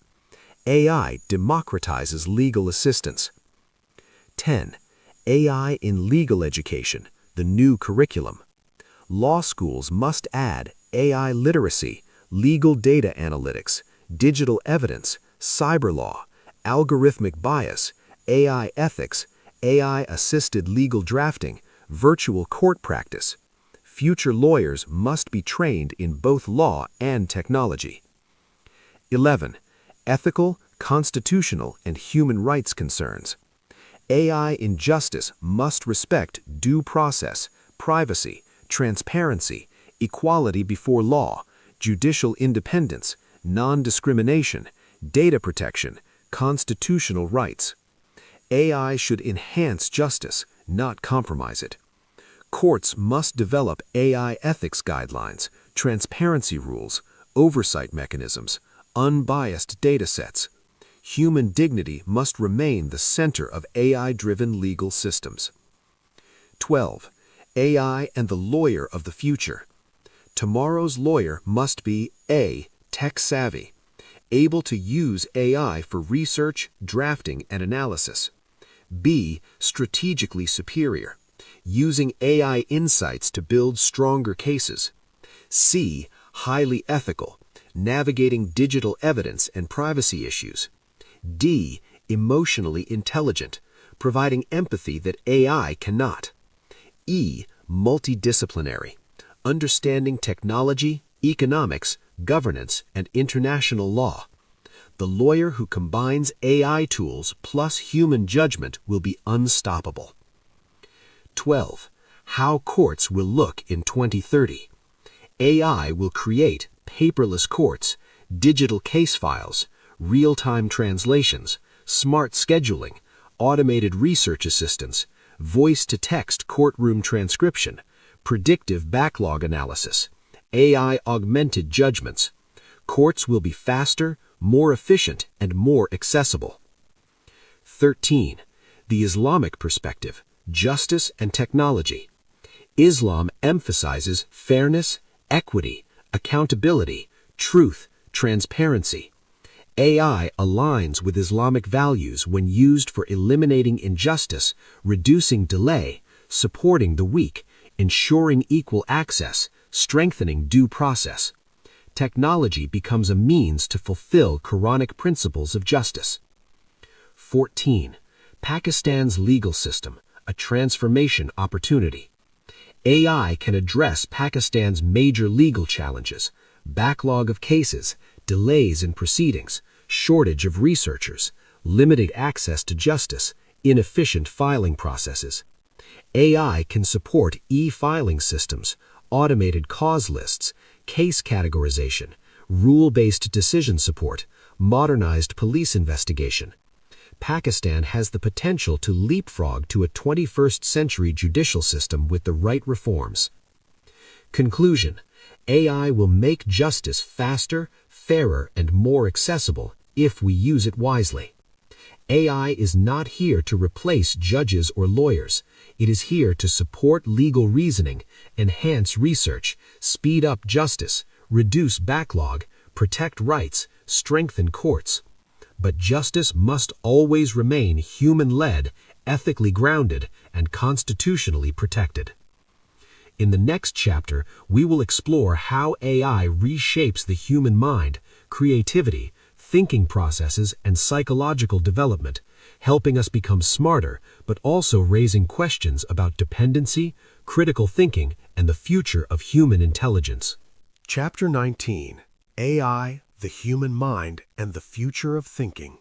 AI democratizes legal assistance. 10. AI in legal education, the new curriculum. Law schools must add AI literacy, legal data analytics, digital evidence, cyber law, algorithmic bias, AI ethics, AI-assisted legal drafting, virtual court practice. Future lawyers must be trained in both law and technology. 11. Ethical, constitutional, and human rights concerns. AI in justice must respect due process, privacy, transparency, equality before law, judicial independence, non-discrimination, data protection, constitutional rights. AI should enhance justice, not compromise it. Courts must develop AI ethics guidelines, transparency rules, oversight mechanisms, unbiased data sets. Human dignity must remain the center of AI-driven legal systems. 12. AI and the lawyer of the future. Tomorrow's lawyer must be A. Tech-savvy, able to use AI for research, drafting, and analysis. B. Strategically superior, using AI insights to build stronger cases. C. Highly ethical, navigating digital evidence and privacy issues. D. Emotionally intelligent, providing empathy that AI cannot. E. Multidisciplinary, understanding technology, economics, governance, and international law. The lawyer who combines AI tools plus human judgment will be unstoppable. 12. How courts will look in 2030. AI will create paperless courts, digital case files, real-time translations, smart scheduling, automated research assistance, voice-to-text courtroom transcription, predictive backlog analysis, AI-augmented judgments. Courts will be faster, more efficient, and more accessible. 13. The Islamic perspective, justice and technology. Islam emphasizes fairness, equity, accountability, truth, transparency. AI aligns with Islamic values when used for eliminating injustice, reducing delay, supporting the weak, ensuring equal access, strengthening due process. Technology becomes a means to fulfill Quranic principles of justice. 14. Pakistan's legal system, a transformation opportunity. AI can address Pakistan's major legal challenges: backlog of cases, delays in proceedings, shortage of researchers, limited access to justice, inefficient filing processes. AI can support e-filing systems, automated cause lists, case categorization, rule-based decision support, modernized police investigation. Pakistan has the potential to leapfrog to a 21st century judicial system with the right reforms. Conclusion: AI will make justice faster, fairer, and more accessible if we use it wisely. AI is not here to replace judges or lawyers. It is here to support legal reasoning, enhance research, speed up justice, reduce backlog, protect rights, strengthen courts. But justice must always remain human-led, ethically grounded, and constitutionally protected. In the next chapter, we will explore how AI reshapes the human mind, creativity, thinking processes, and psychological development, helping us become smarter, but also raising questions about dependency, critical thinking, and the future of human intelligence. Chapter 19: AI, the Human Mind, and the Future of Thinking.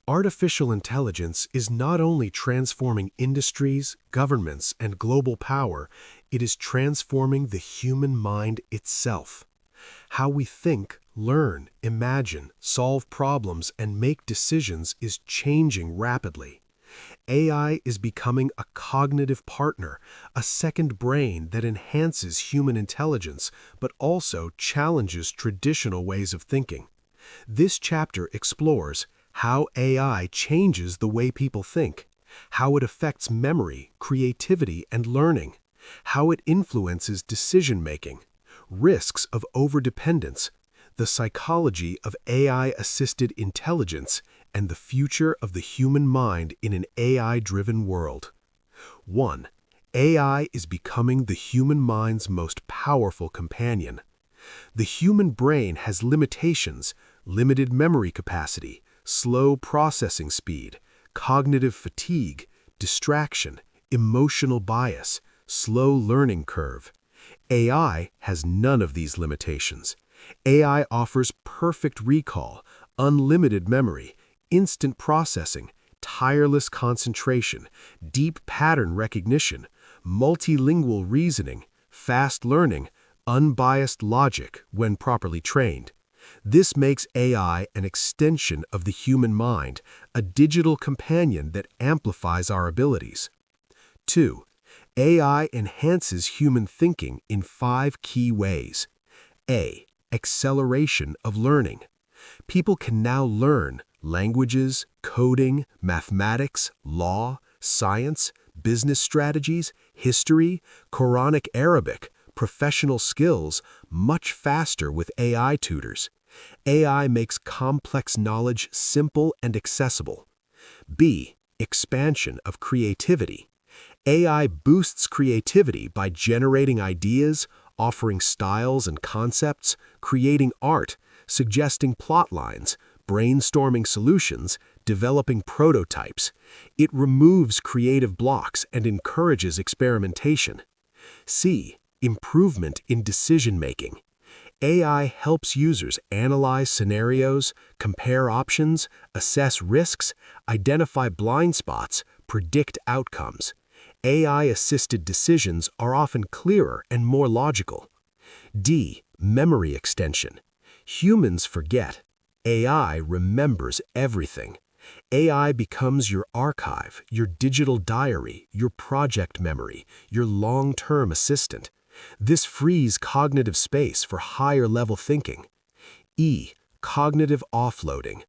Artificial intelligence is not only transforming industries, governments, and global power, it is transforming the human mind itself. How we think, learn, imagine, solve problems, and make decisions is changing rapidly. AI is becoming a cognitive partner, a second brain that enhances human intelligence but also challenges traditional ways of thinking. This chapter explores how AI changes the way people think, how it affects memory, creativity, and learning, how it influences decision-making, risks of overdependence, the psychology of AI-assisted intelligence, and the future of the human mind in an AI-driven world. 1. AI is becoming the human mind's most powerful companion. The human brain has limitations, limited memory capacity, slow processing speed, cognitive fatigue, distraction, emotional bias, slow learning curve. AI has none of these limitations. AI offers perfect recall, unlimited memory, instant processing, tireless concentration, deep pattern recognition, multilingual reasoning, fast learning, unbiased logic when properly trained. This makes AI an extension of the human mind, a digital companion that amplifies our abilities. 2. AI enhances human thinking in 5 key ways. A. Acceleration of learning. People can now learn languages, coding, mathematics, law, science, business strategies, history, Quranic Arabic, professional skills much faster with AI tutors. AI makes complex knowledge simple and accessible. B. Expansion of creativity. AI boosts creativity by generating ideas, offering styles and concepts, creating art, suggesting plot lines, brainstorming solutions, developing prototypes. It removes creative blocks and encourages experimentation. C. Improvement in decision-making. AI helps users analyze scenarios, compare options, assess risks, identify blind spots, predict outcomes. AI-assisted decisions are often clearer and more logical. D. Memory extension. Humans forget. AI remembers everything. AI becomes your archive, your digital diary, your project memory, your long-term assistant. This frees cognitive space for higher-level thinking. E. Cognitive offloading.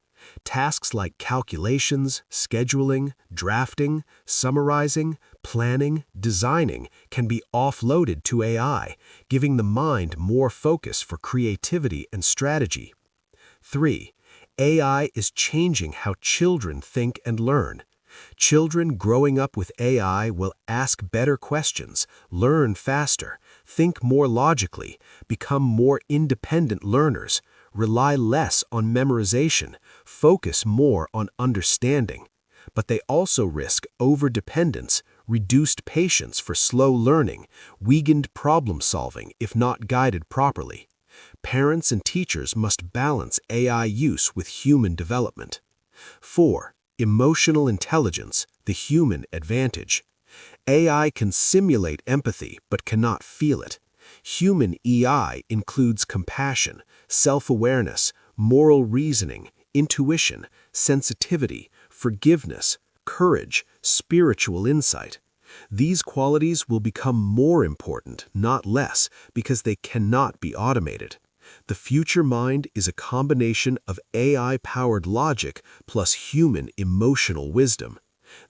Tasks like calculations, scheduling, drafting, summarizing, planning, designing can be offloaded to AI, giving the mind more focus for creativity and strategy. 3. AI is changing how children think and learn. Children growing up with AI will ask better questions, learn faster, think more logically, become more independent learners, rely less on memorization, focus more on understanding. But they also risk overdependence, reduced patience for slow learning, weakened problem solving if not guided properly. Parents and teachers must balance AI use with human development. 4. Emotional intelligence, the human advantage. AI can simulate empathy but cannot feel it. Human EI includes compassion, self-awareness, moral reasoning, intuition, sensitivity, forgiveness, courage, spiritual insight. These qualities will become more important, not less, because they cannot be automated. The future mind is a combination of AI-powered logic plus human emotional wisdom.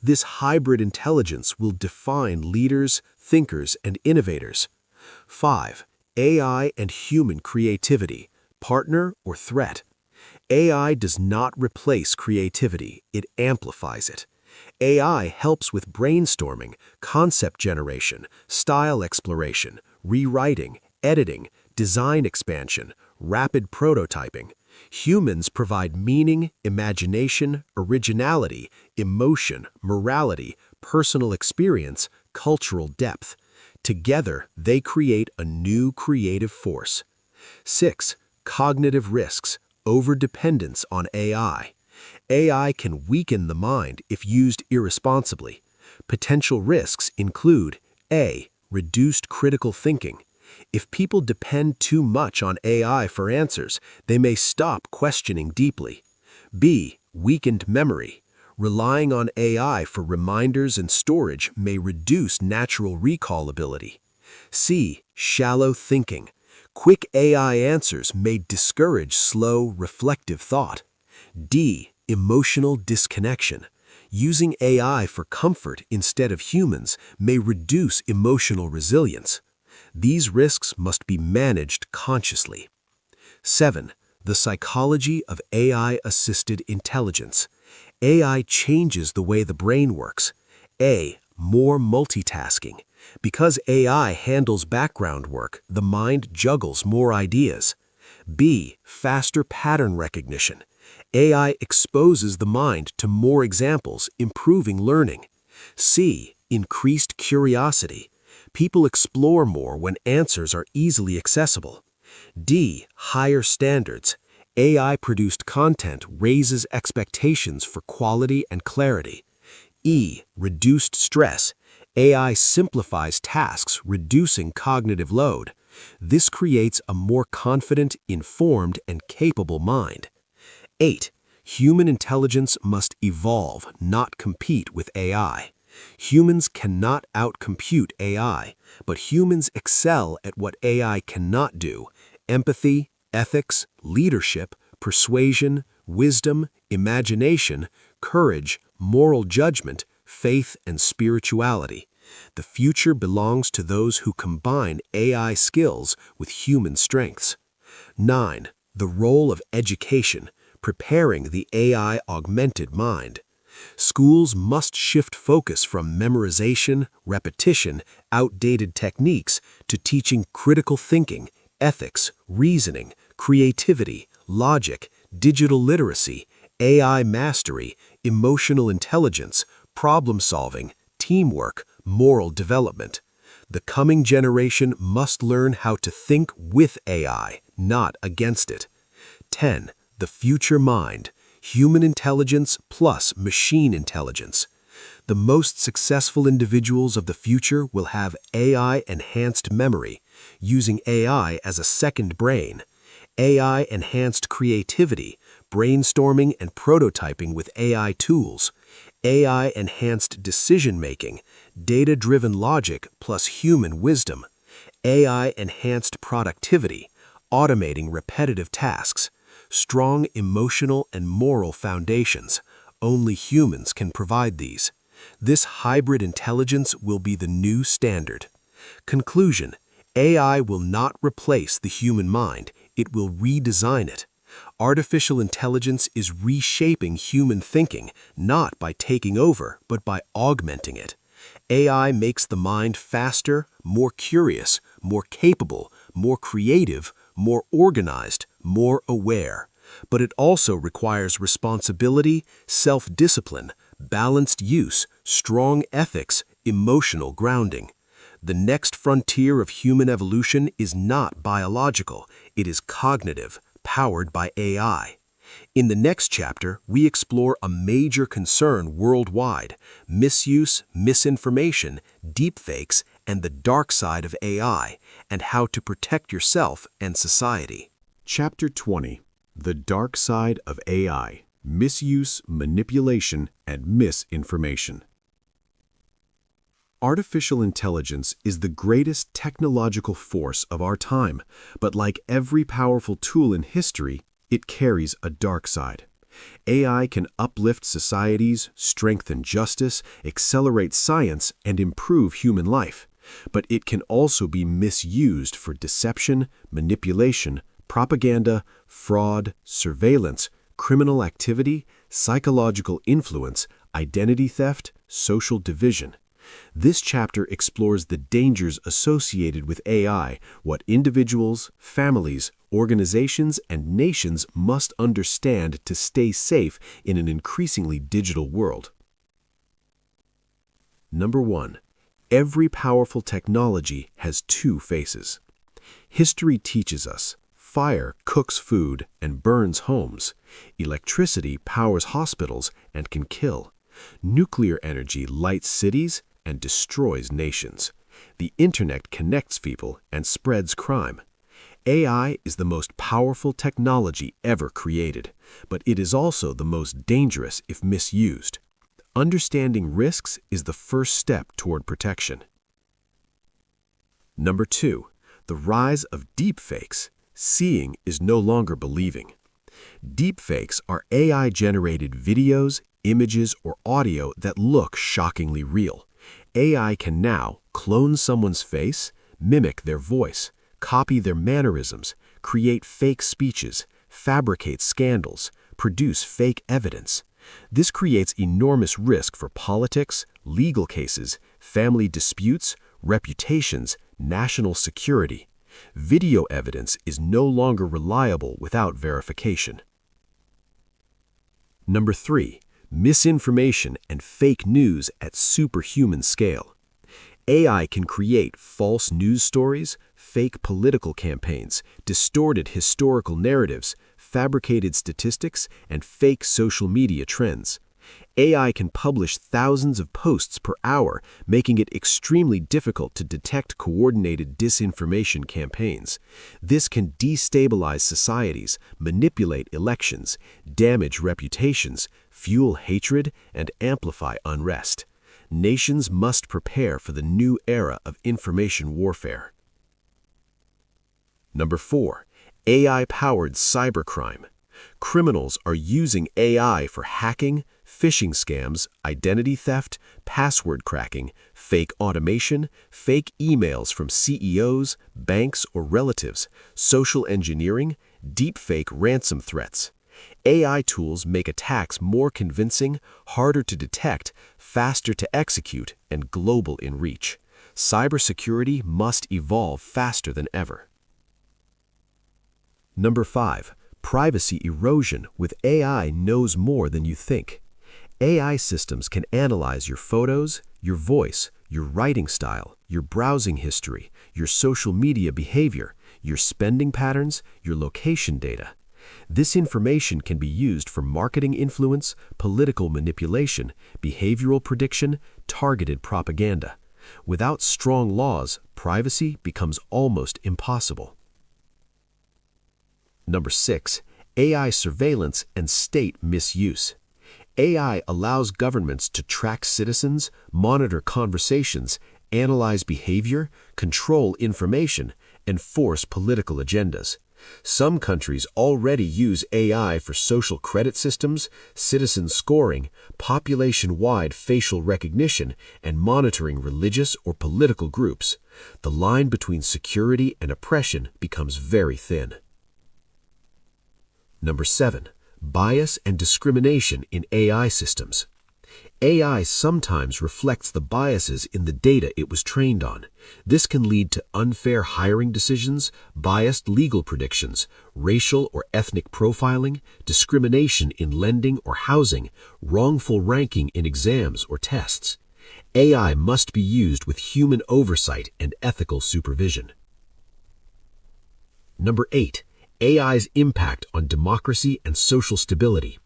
This hybrid intelligence will define leaders, thinkers, and innovators. 5. AI and human creativity, partner or threat. AI does not replace creativity, it amplifies it. AI helps with brainstorming, concept generation, style exploration, rewriting, editing, design expansion, rapid prototyping. Humans provide meaning, imagination, originality, emotion, morality, personal experience, cultural depth. Together, they create a new creative force. 6. Cognitive risks, overdependence on AI. AI can weaken the mind if used irresponsibly. Potential risks include A. Reduced critical thinking. If people depend too much on AI for answers, they may stop questioning deeply. B. Weakened memory. Relying on AI for reminders and storage may reduce natural recall ability. C. Shallow thinking. Quick AI answers may discourage slow, reflective thought. D. Emotional disconnection. Using AI for comfort instead of humans may reduce emotional resilience. These risks must be managed consciously. 7. The psychology of AI-assisted intelligence. AI changes the way the brain works. A. More multitasking. Because AI handles background work, the mind juggles more ideas. B. Faster pattern recognition. AI exposes the mind to more examples, improving learning. C. Increased curiosity. People explore more when answers are easily accessible. D. Higher standards. AI-produced content raises expectations for quality and clarity. E. Reduced stress. AI simplifies tasks, reducing cognitive load. This creates a more confident, informed, and capable mind. 8. Human intelligence must evolve, not compete with AI. Humans cannot outcompute AI, but humans excel at what AI cannot do: empathy, ethics, leadership, persuasion, wisdom, imagination, courage, moral judgment, faith, and spirituality. The future belongs to those who combine AI skills with human strengths. 9. The role of education, preparing the AI-augmented mind. Schools must shift focus from memorization, repetition, outdated techniques to teaching critical thinking, ethics, reasoning, creativity, logic, digital literacy, AI mastery, emotional intelligence, problem-solving, teamwork, moral development. The coming generation must learn how to think with AI, not against it. 10. The future mind, human intelligence plus machine intelligence. The most successful individuals of the future will have AI-enhanced memory, using AI as a second brain, AI-enhanced creativity, brainstorming and prototyping with AI tools, AI-enhanced decision-making, data-driven logic plus human wisdom, AI-enhanced productivity, automating repetitive tasks, strong emotional and moral foundations. Only humans can provide these. This hybrid intelligence will be the new standard. Conclusion: AI will not replace the human mind, it will redesign it. Artificial intelligence is reshaping human thinking, not by taking over, but by augmenting it. AI makes the mind faster, more curious, more capable, more creative, more organized, more aware. But it also requires responsibility, self-discipline, balanced use, strong ethics, emotional grounding. The next frontier of human evolution is not biological, it is cognitive, powered by AI. In the next chapter, we explore a major concern worldwide: misuse, misinformation, deepfakes, and the dark side of AI, and how to protect yourself and society. Chapter 20. The Dark Side of AI: Misuse, Manipulation, and Misinformation. Artificial intelligence is the greatest technological force of our time, but like every powerful tool in history, it carries a dark side. AI can uplift societies, strengthen justice, accelerate science, and improve human life. But it can also be misused for deception, manipulation, propaganda, fraud, surveillance, criminal activity, psychological influence, identity theft, social division. This chapter explores the dangers associated with AI, what individuals, families, organizations and nations must understand to stay safe in an increasingly digital world. Number 1. Every powerful technology has two faces. History teaches us fire cooks food and burns homes. Electricity powers hospitals and can kill. Nuclear energy lights cities and destroys nations. The internet connects people and spreads crime. AI is the most powerful technology ever created, but it is also the most dangerous if misused. Understanding risks is the first step toward protection. Number 2. The rise of deepfakes. Seeing is no longer believing. Deepfakes are AI-generated videos, images, or audio that look shockingly real. AI can now clone someone's face, mimic their voice, copy their mannerisms, create fake speeches, fabricate scandals, produce fake evidence. This creates enormous risk for politics, legal cases, family disputes, reputations, national security. Video evidence is no longer reliable without verification. Number 3. Misinformation and fake news at superhuman scale. AI can create false news stories, fake political campaigns, distorted historical narratives, fabricated statistics, and fake social media trends. AI can publish thousands of posts per hour, making it extremely difficult to detect coordinated disinformation campaigns. This can destabilize societies, manipulate elections, damage reputations, fuel hatred, and amplify unrest. Nations must prepare for the new era of information warfare. Number 4. AI-powered cybercrime. Criminals are using AI for hacking, phishing scams, identity theft, password cracking, fake automation, fake emails from CEOs, banks, or relatives, social engineering, deepfake ransom threats. AI tools make attacks more convincing, harder to detect, faster to execute, and global in reach. Cybersecurity must evolve faster than ever. Number 5. Privacy erosion with AI knows more than you think. AI systems can analyze your photos, your voice, your writing style, your browsing history, your social media behavior, your spending patterns, your location data. This information can be used for marketing influence, political manipulation, behavioral prediction, targeted propaganda. Without strong laws, privacy becomes almost impossible. Number 6. AI surveillance and state misuse. AI allows governments to track citizens, monitor conversations, analyze behavior, control information, and force political agendas. Some countries already use AI for social credit systems, citizen scoring, population-wide facial recognition, and monitoring religious or political groups. The line between security and oppression becomes very thin. Number 7. Bias and discrimination in AI systems. AI sometimes reflects the biases in the data it was trained on. This can lead to unfair hiring decisions, biased legal predictions, racial or ethnic profiling, discrimination in lending or housing, wrongful ranking in exams or tests. AI must be used with human oversight and ethical supervision. Number 8. AI's impact on democracy and social stability.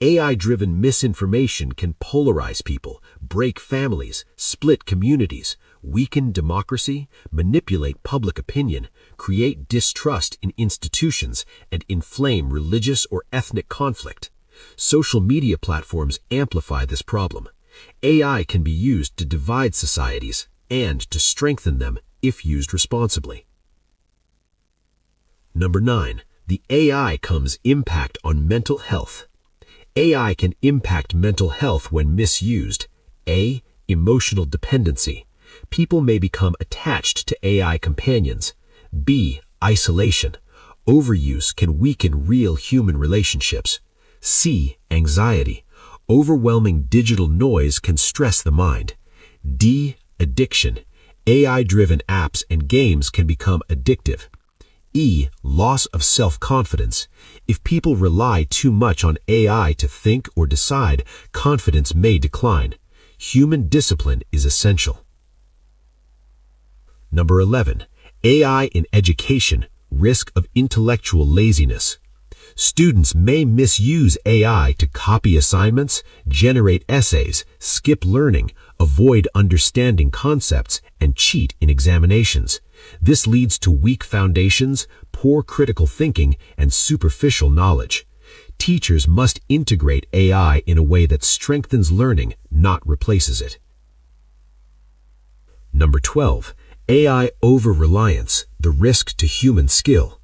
AI-driven misinformation can polarize people, break families, split communities, weaken democracy, manipulate public opinion, create distrust in institutions, and inflame religious or ethnic conflict. Social media platforms amplify this problem. AI can be used to divide societies and to strengthen them if used responsibly. Number 9. The AI comes impact on mental health. AI can impact mental health when misused. A. Emotional dependency. People may become attached to AI companions. B. Isolation. Overuse can weaken real human relationships. C. Anxiety. Overwhelming digital noise can stress the mind. D. Addiction. AI-driven apps and games can become addictive. E. Loss of self-confidence. If people rely too much on AI to think or decide, confidence may decline. Human discipline is essential. Number 11. AI in education, risk of intellectual laziness. Students may misuse AI to copy assignments, generate essays, skip learning, avoid understanding concepts, and cheat in examinations. This leads to weak foundations, poor critical thinking, and superficial knowledge. Teachers must integrate AI in a way that strengthens learning, not replaces it. Number 12. AI over-reliance, the risk to human skill.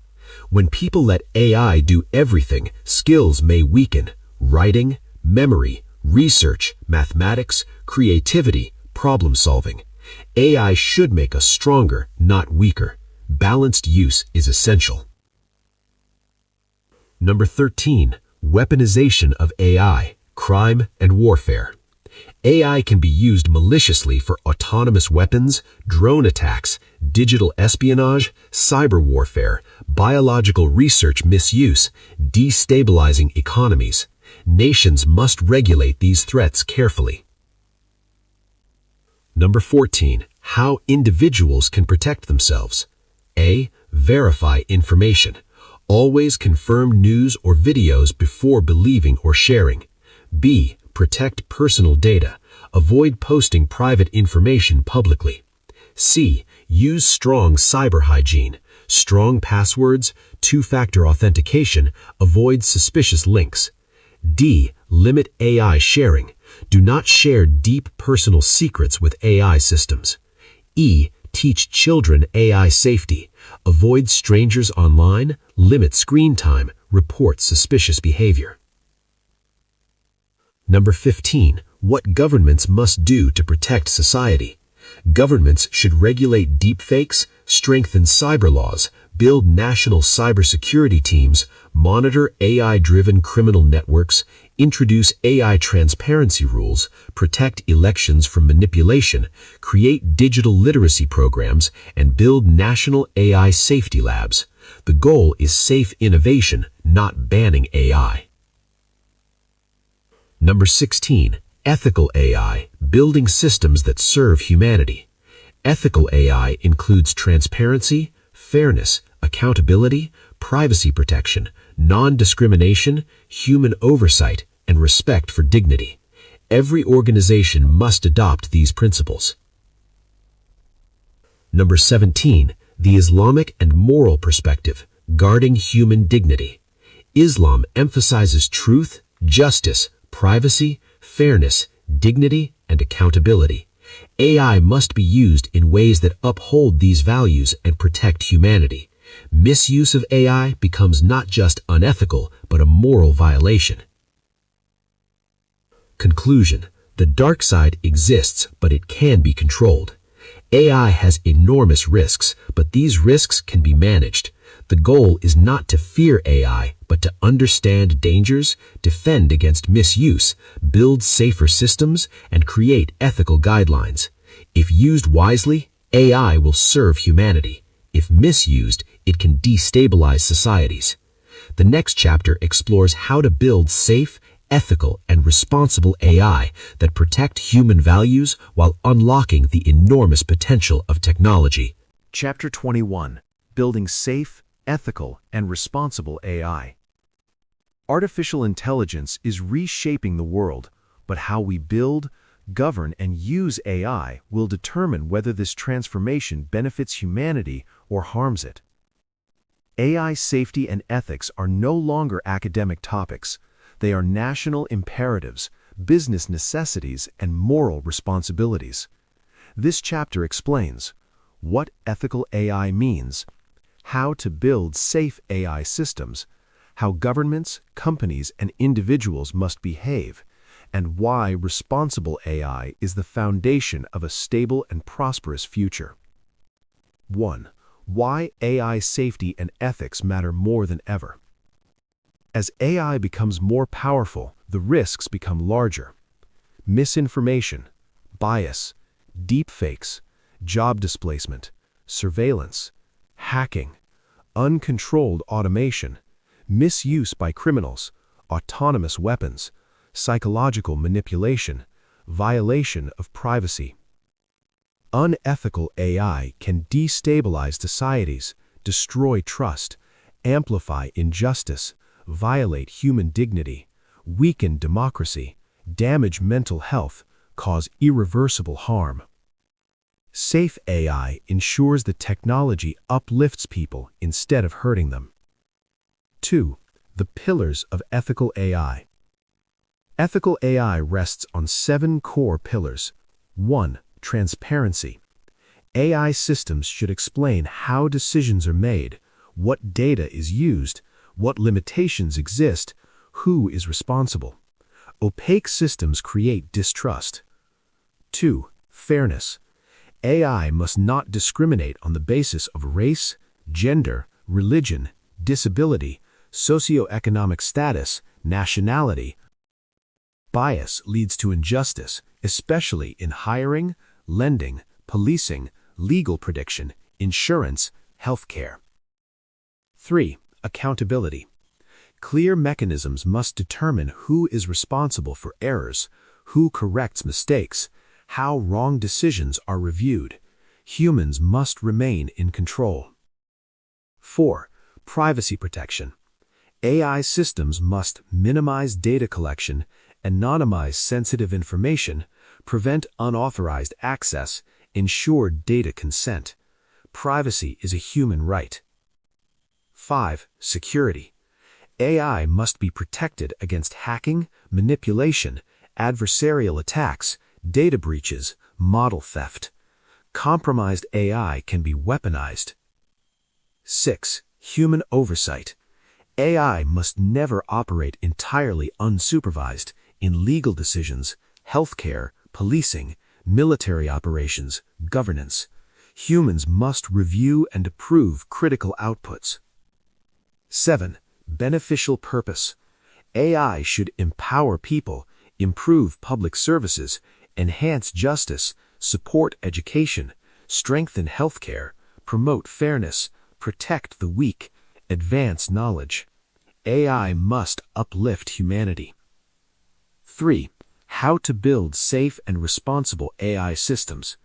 When people let AI do everything, skills may weaken. Writing, memory, research, mathematics, creativity, problem-solving. AI should make us stronger, not weaker. Balanced use is essential. Number 13. Weaponization of AI, crime and warfare. AI can be used maliciously for autonomous weapons, drone attacks, digital espionage, cyber warfare, biological research misuse, destabilizing economies. Nations must regulate these threats carefully. Number 14. How individuals can protect themselves. A. Verify information. Always confirm news or videos before believing or sharing. B. Protect personal data. Avoid posting private information publicly. C. Use strong cyber hygiene. Strong passwords, two-factor authentication. Avoid suspicious links. D. Limit AI sharing. Do not share deep personal secrets with AI systems. E. Teach children AI safety. Avoid strangers online. Limit screen time. Report suspicious behavior. Number 15. What governments must do to protect society. Governments should regulate deepfakes, strengthen cyber laws, build national cybersecurity teams, monitor AI-driven criminal networks, introduce AI transparency rules, protect elections from manipulation, create digital literacy programs, and build national AI safety labs. The goal is safe innovation, not banning AI. Number 16. Ethical AI, building systems that serve humanity. Ethical AI includes transparency, fairness, accountability, privacy protection, non-discrimination, human oversight, and respect for dignity. Every organization must adopt these principles. Number 17. The Islamic and moral perspective, guarding human dignity. Islam emphasizes truth, justice, privacy, fairness, dignity, and accountability. AI must be used in ways that uphold these values and protect humanity. Misuse of AI becomes not just unethical, but a moral violation. Conclusion. The dark side exists, but it can be controlled. AI has enormous risks, but these risks can be managed. The goal is not to fear AI, but to understand dangers, defend against misuse, build safer systems, and create ethical guidelines. If used wisely, AI will serve humanity. If misused, it can destabilize societies. The next chapter explores how to build safe, ethical, and responsible AI that protect human values while unlocking the enormous potential of technology. Chapter 21. Building Safe, Ethical, and Responsible AI. Artificial intelligence is reshaping the world, but how we build, govern, and use AI will determine whether this transformation benefits humanity or harms it. AI safety and ethics are no longer academic topics. They are national imperatives, business necessities, and moral responsibilities. This chapter explains what ethical AI means, how to build safe AI systems, how governments, companies, and individuals must behave, and why responsible AI is the foundation of a stable and prosperous future. 1. Why AI safety and ethics matter more than ever. As AI becomes more powerful, the risks become larger. Misinformation, bias, deepfakes, job displacement, surveillance, hacking, uncontrolled automation, misuse by criminals, autonomous weapons, psychological manipulation, violation of privacy. Unethical AI can destabilize societies, destroy trust, amplify injustice, violate human dignity, weaken democracy, damage mental health, cause irreversible harm. Safe AI ensures the technology uplifts people instead of hurting them. 2. The pillars of ethical AI. Ethical AI rests on 7 core pillars. 1. Transparency. AI systems should explain how decisions are made, what data is used, what limitations exist, who is responsible. Opaque systems create distrust. 2. Fairness. AI must not discriminate on the basis of race, gender, religion, disability, socioeconomic status, nationality. Bias leads to injustice, especially in hiring, lending, policing, legal prediction, insurance, healthcare. 3. Accountability. Clear mechanisms must determine who is responsible for errors, who corrects mistakes, how wrong decisions are reviewed. Humans must remain in control. 4. Privacy protection. AI systems must minimize data collection, anonymize sensitive information, prevent unauthorized access, ensure data consent. Privacy is a human right. 5. Security. AI must be protected against hacking, manipulation, adversarial attacks, data breaches, model theft. Compromised AI can be weaponized. 6. Human oversight. AI must never operate entirely unsupervised in legal decisions, healthcare, policing, military operations, governance. Humans must review and approve critical outputs. 7. Beneficial purpose. AI should empower people, improve public services, enhance justice, support education, strengthen healthcare, promote fairness, protect the weak, advance knowledge. AI must uplift humanity. 3. How to build safe and responsible AI systems.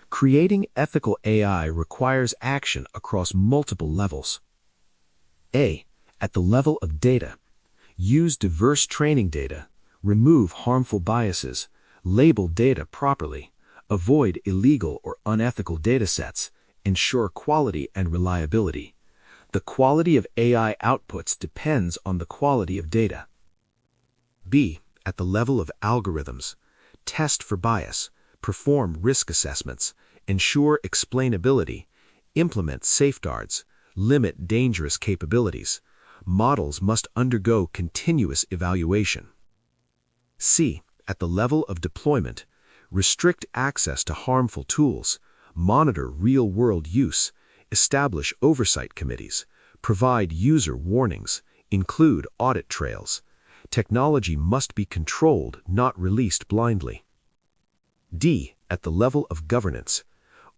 Creating ethical AI requires action across multiple levels. A. At the level of data. Use diverse training data, remove harmful biases, label data properly, avoid illegal or unethical datasets, ensure quality and reliability. The quality of AI outputs depends on the quality of data. B. At the level of algorithms. Test for bias, perform risk assessments, ensure explainability, implement safeguards, limit dangerous capabilities. Models must undergo continuous evaluation. C. At the level of deployment. Restrict access to harmful tools, monitor real-world use, establish oversight committees, provide user warnings, include audit trails. Technology must be controlled, not released blindly. D. At the level of governance.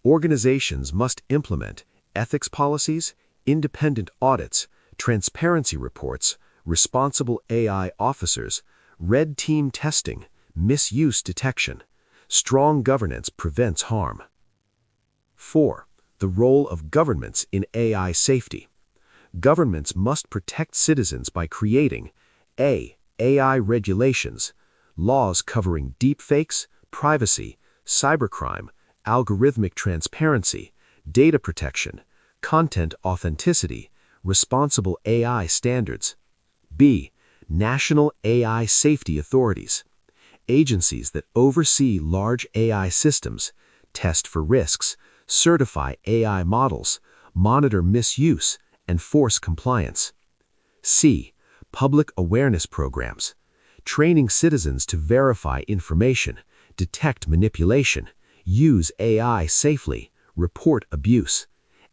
Organizations must implement ethics policies, independent audits, transparency reports, responsible AI officers, red team testing, misuse detection. Strong governance prevents harm. 4. The role of governments in AI safety. Governments must protect citizens by creating A. AI regulations, laws covering deepfakes, privacy, cybercrime, algorithmic transparency, data protection, content authenticity, responsible AI standards. B. National AI safety authorities. Agencies that oversee large AI systems, test for risks, certify AI models, monitor misuse, and force compliance. C. Public awareness programs. Training citizens to verify information, detect manipulation, use AI safely, report abuse.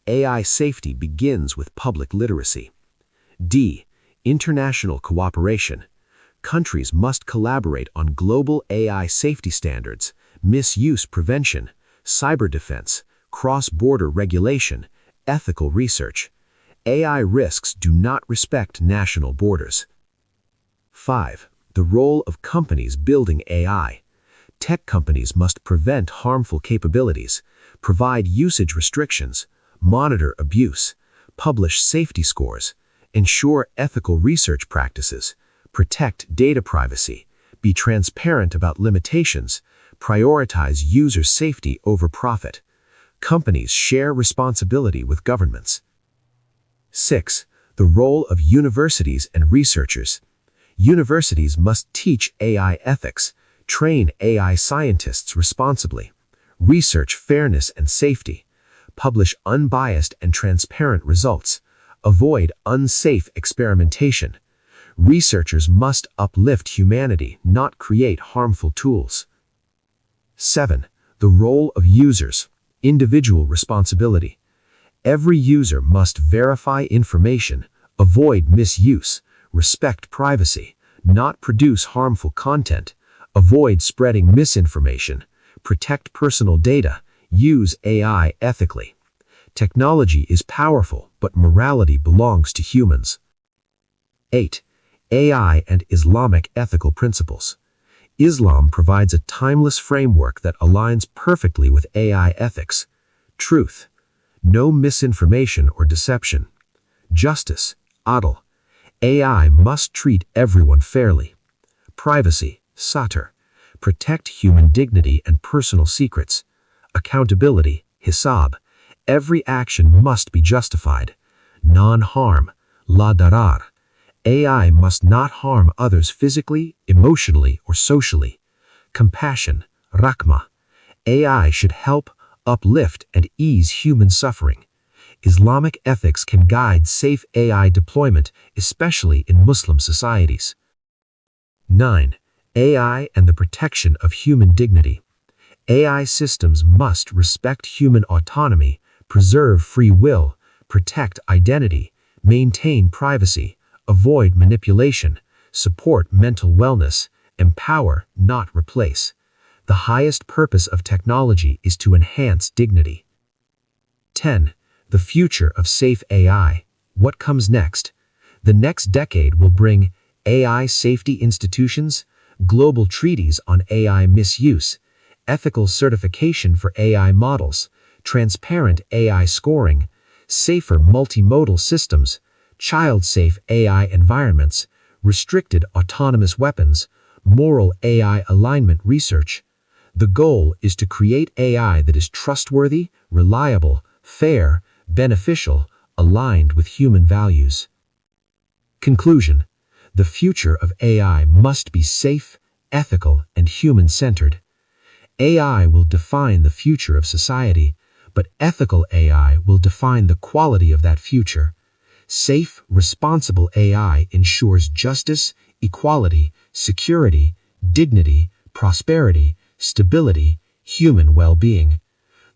AI safety begins with public literacy. D. International cooperation. Countries must collaborate on global AI safety standards, misuse prevention, cyber defense, cross-border regulation, ethical research. AI risks do not respect national borders. 5. The role of companies building AI. Tech companies must prevent harmful capabilities, provide usage restrictions, monitor abuse, publish safety scores, ensure ethical research practices, protect data privacy, be transparent about limitations, prioritize user safety over profit. Companies share responsibility with governments. 6. The role of universities and researchers. Universities must teach AI ethics, train AI scientists responsibly, research fairness and safety, publish unbiased and transparent results, avoid unsafe experimentation. Researchers must uplift humanity, not create harmful tools. 7. The role of users. Individual responsibility. Every user must verify information, avoid misuse, respect privacy, not produce harmful content, avoid spreading misinformation, protect personal data, use AI ethically. Technology is powerful, but morality belongs to humans. 8. AI and Islamic ethical principles. Islam provides a timeless framework that aligns perfectly with AI ethics. Truth. No misinformation or deception. Justice. Adl. AI must treat everyone fairly. Privacy. Satr. Protect human dignity and personal secrets. Accountability. Hisab. Every action must be justified. Non-harm. La darar. AI must not harm others physically, emotionally, or socially. Compassion. Rakma. AI should help, uplift, and ease human suffering. Islamic ethics can guide safe AI deployment, especially in Muslim societies. 9. AI and the protection of human dignity. AI systems must respect human autonomy, preserve free will, protect identity, maintain privacy, avoid manipulation, support mental wellness, empower, not replace. The highest purpose of technology is to enhance dignity. 10. The future of safe AI. What comes next? The next decade will bring AI safety institutions, global treaties on AI misuse, ethical certification for AI models, transparent AI scoring, safer multimodal systems, child-safe AI environments, restricted autonomous weapons, moral AI alignment research. The goal is to create AI that is trustworthy, reliable, fair, beneficial, aligned with human values. Conclusion. The future of AI must be safe, ethical, and human-centered. AI will define the future of society, but ethical AI will define the quality of that future. Safe, responsible AI ensures justice, equality, security, dignity, prosperity, stability, human well-being.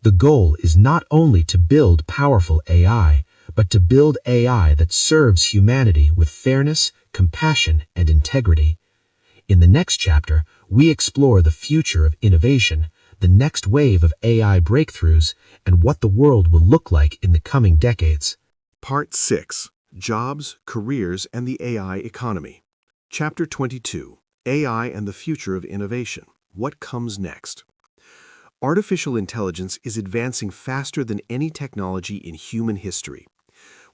The goal is not only to build powerful AI, but to build AI that serves humanity with fairness, compassion, and integrity. In the next chapter, we explore the future of innovation, the next wave of AI breakthroughs, and what the world will look like in the coming decades. Part 6. Jobs, Careers, and the AI Economy. Chapter 22. AI and the Future of Innovation. What comes next? Artificial intelligence is advancing faster than any technology in human history.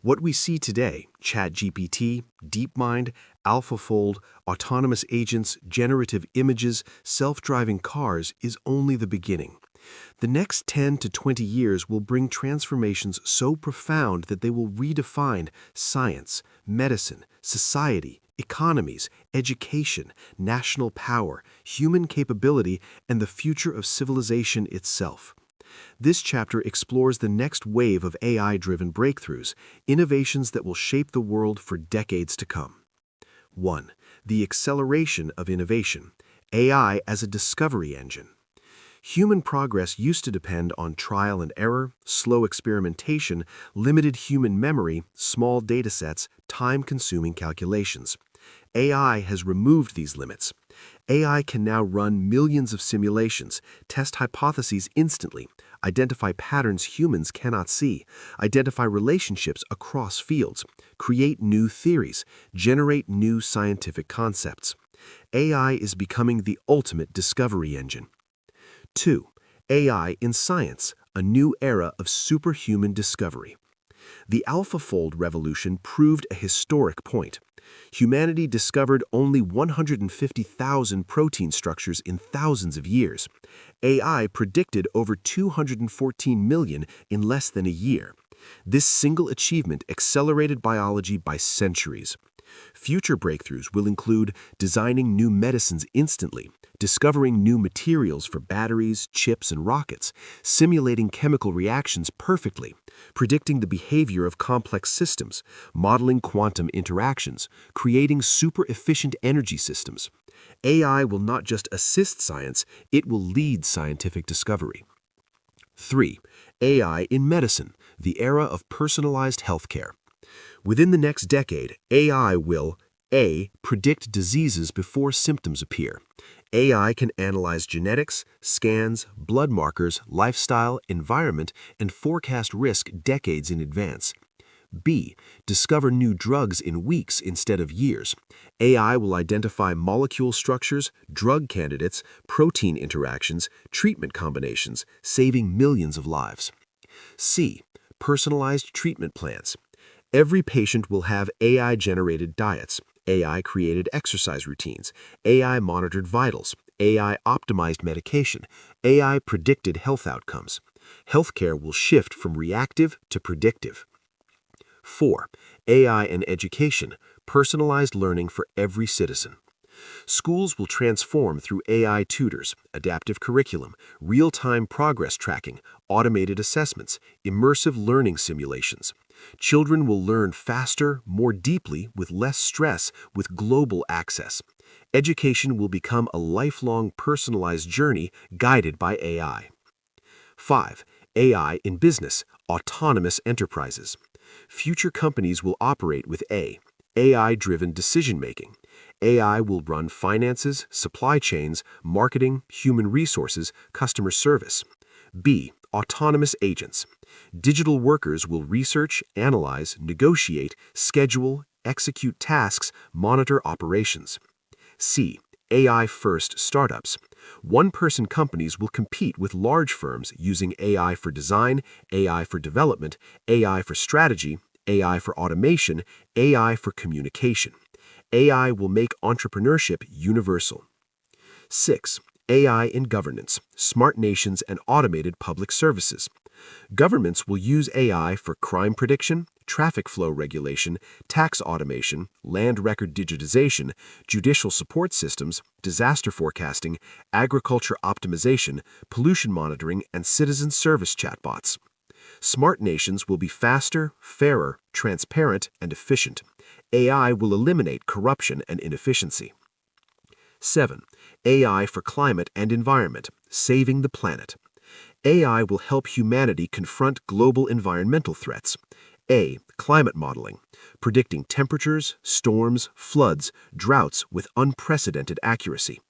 What we see today, ChatGPT, DeepMind, AlphaFold, autonomous agents, generative images, self-driving cars, is only the beginning. The next 10 to 20 years will bring transformations so profound that they will redefine science, medicine, society, economies, education, national power, human capability, and the future of civilization itself. This chapter explores the next wave of AI-driven breakthroughs, innovations that will shape the world for decades to come. 1. The acceleration of innovation. AI as a discovery engine. Human progress used to depend on trial and error, slow experimentation, limited human memory, small datasets, time-consuming calculations. AI has removed these limits. AI can now run millions of simulations, test hypotheses instantly, identify patterns humans cannot see, identify relationships across fields, create new theories, generate new scientific concepts. AI is becoming the ultimate discovery engine. 2. AI in science, a new era of superhuman discovery. The AlphaFold revolution proved a historic point. Humanity discovered only 150,000 protein structures in thousands of years. AI predicted over 214 million in less than a year. This single achievement accelerated biology by centuries. Future breakthroughs will include designing new medicines instantly, discovering new materials for batteries, chips, and rockets, simulating chemical reactions perfectly, predicting the behavior of complex systems, modeling quantum interactions, creating super-efficient energy systems. AI will not just assist science, it will lead scientific discovery. 3. AI in medicine, the era of personalized healthcare. Within the next decade, AI will A. Predict diseases before symptoms appear. AI can analyze genetics, scans, blood markers, lifestyle, environment, and forecast risk decades in advance. B. Discover new drugs in weeks instead of years. AI will identify molecule structures, drug candidates, protein interactions, treatment combinations, saving millions of lives. C. Personalized treatment plans. Every patient will have AI-generated diets, AI-created exercise routines, AI-monitored vitals, AI-optimized medication, AI-predicted health outcomes. Healthcare will shift from reactive to predictive. 4. AI and education, personalized learning for every citizen. Schools will transform through AI tutors, adaptive curriculum, real-time progress tracking, automated assessments, immersive learning simulations. Children will learn faster, more deeply, with less stress, with global access. Education will become a lifelong personalized journey guided by AI. 5. AI in business, autonomous enterprises. Future companies will operate with AI-driven decision-making. AI will run finances, supply chains, marketing, human resources, customer service. B. Autonomous agents. Digital workers will research, analyze, negotiate, schedule, execute tasks, monitor operations. C. AI-first startups. One-person companies will compete with large firms using AI for design, AI for development, AI for strategy, AI for automation, AI for communication. AI will make entrepreneurship universal. 6. AI in governance, smart nations, and automated public services. Governments will use AI for crime prediction, traffic flow regulation, tax automation, land record digitization, judicial support systems, disaster forecasting, agriculture optimization, pollution monitoring, and citizen service chatbots. Smart nations will be faster, fairer, transparent, and efficient. AI will eliminate corruption and inefficiency. 7. AI for climate and environment, saving the planet. AI will help humanity confront global environmental threats. A. Climate modeling, predicting temperatures, storms, floods, droughts with unprecedented accuracy.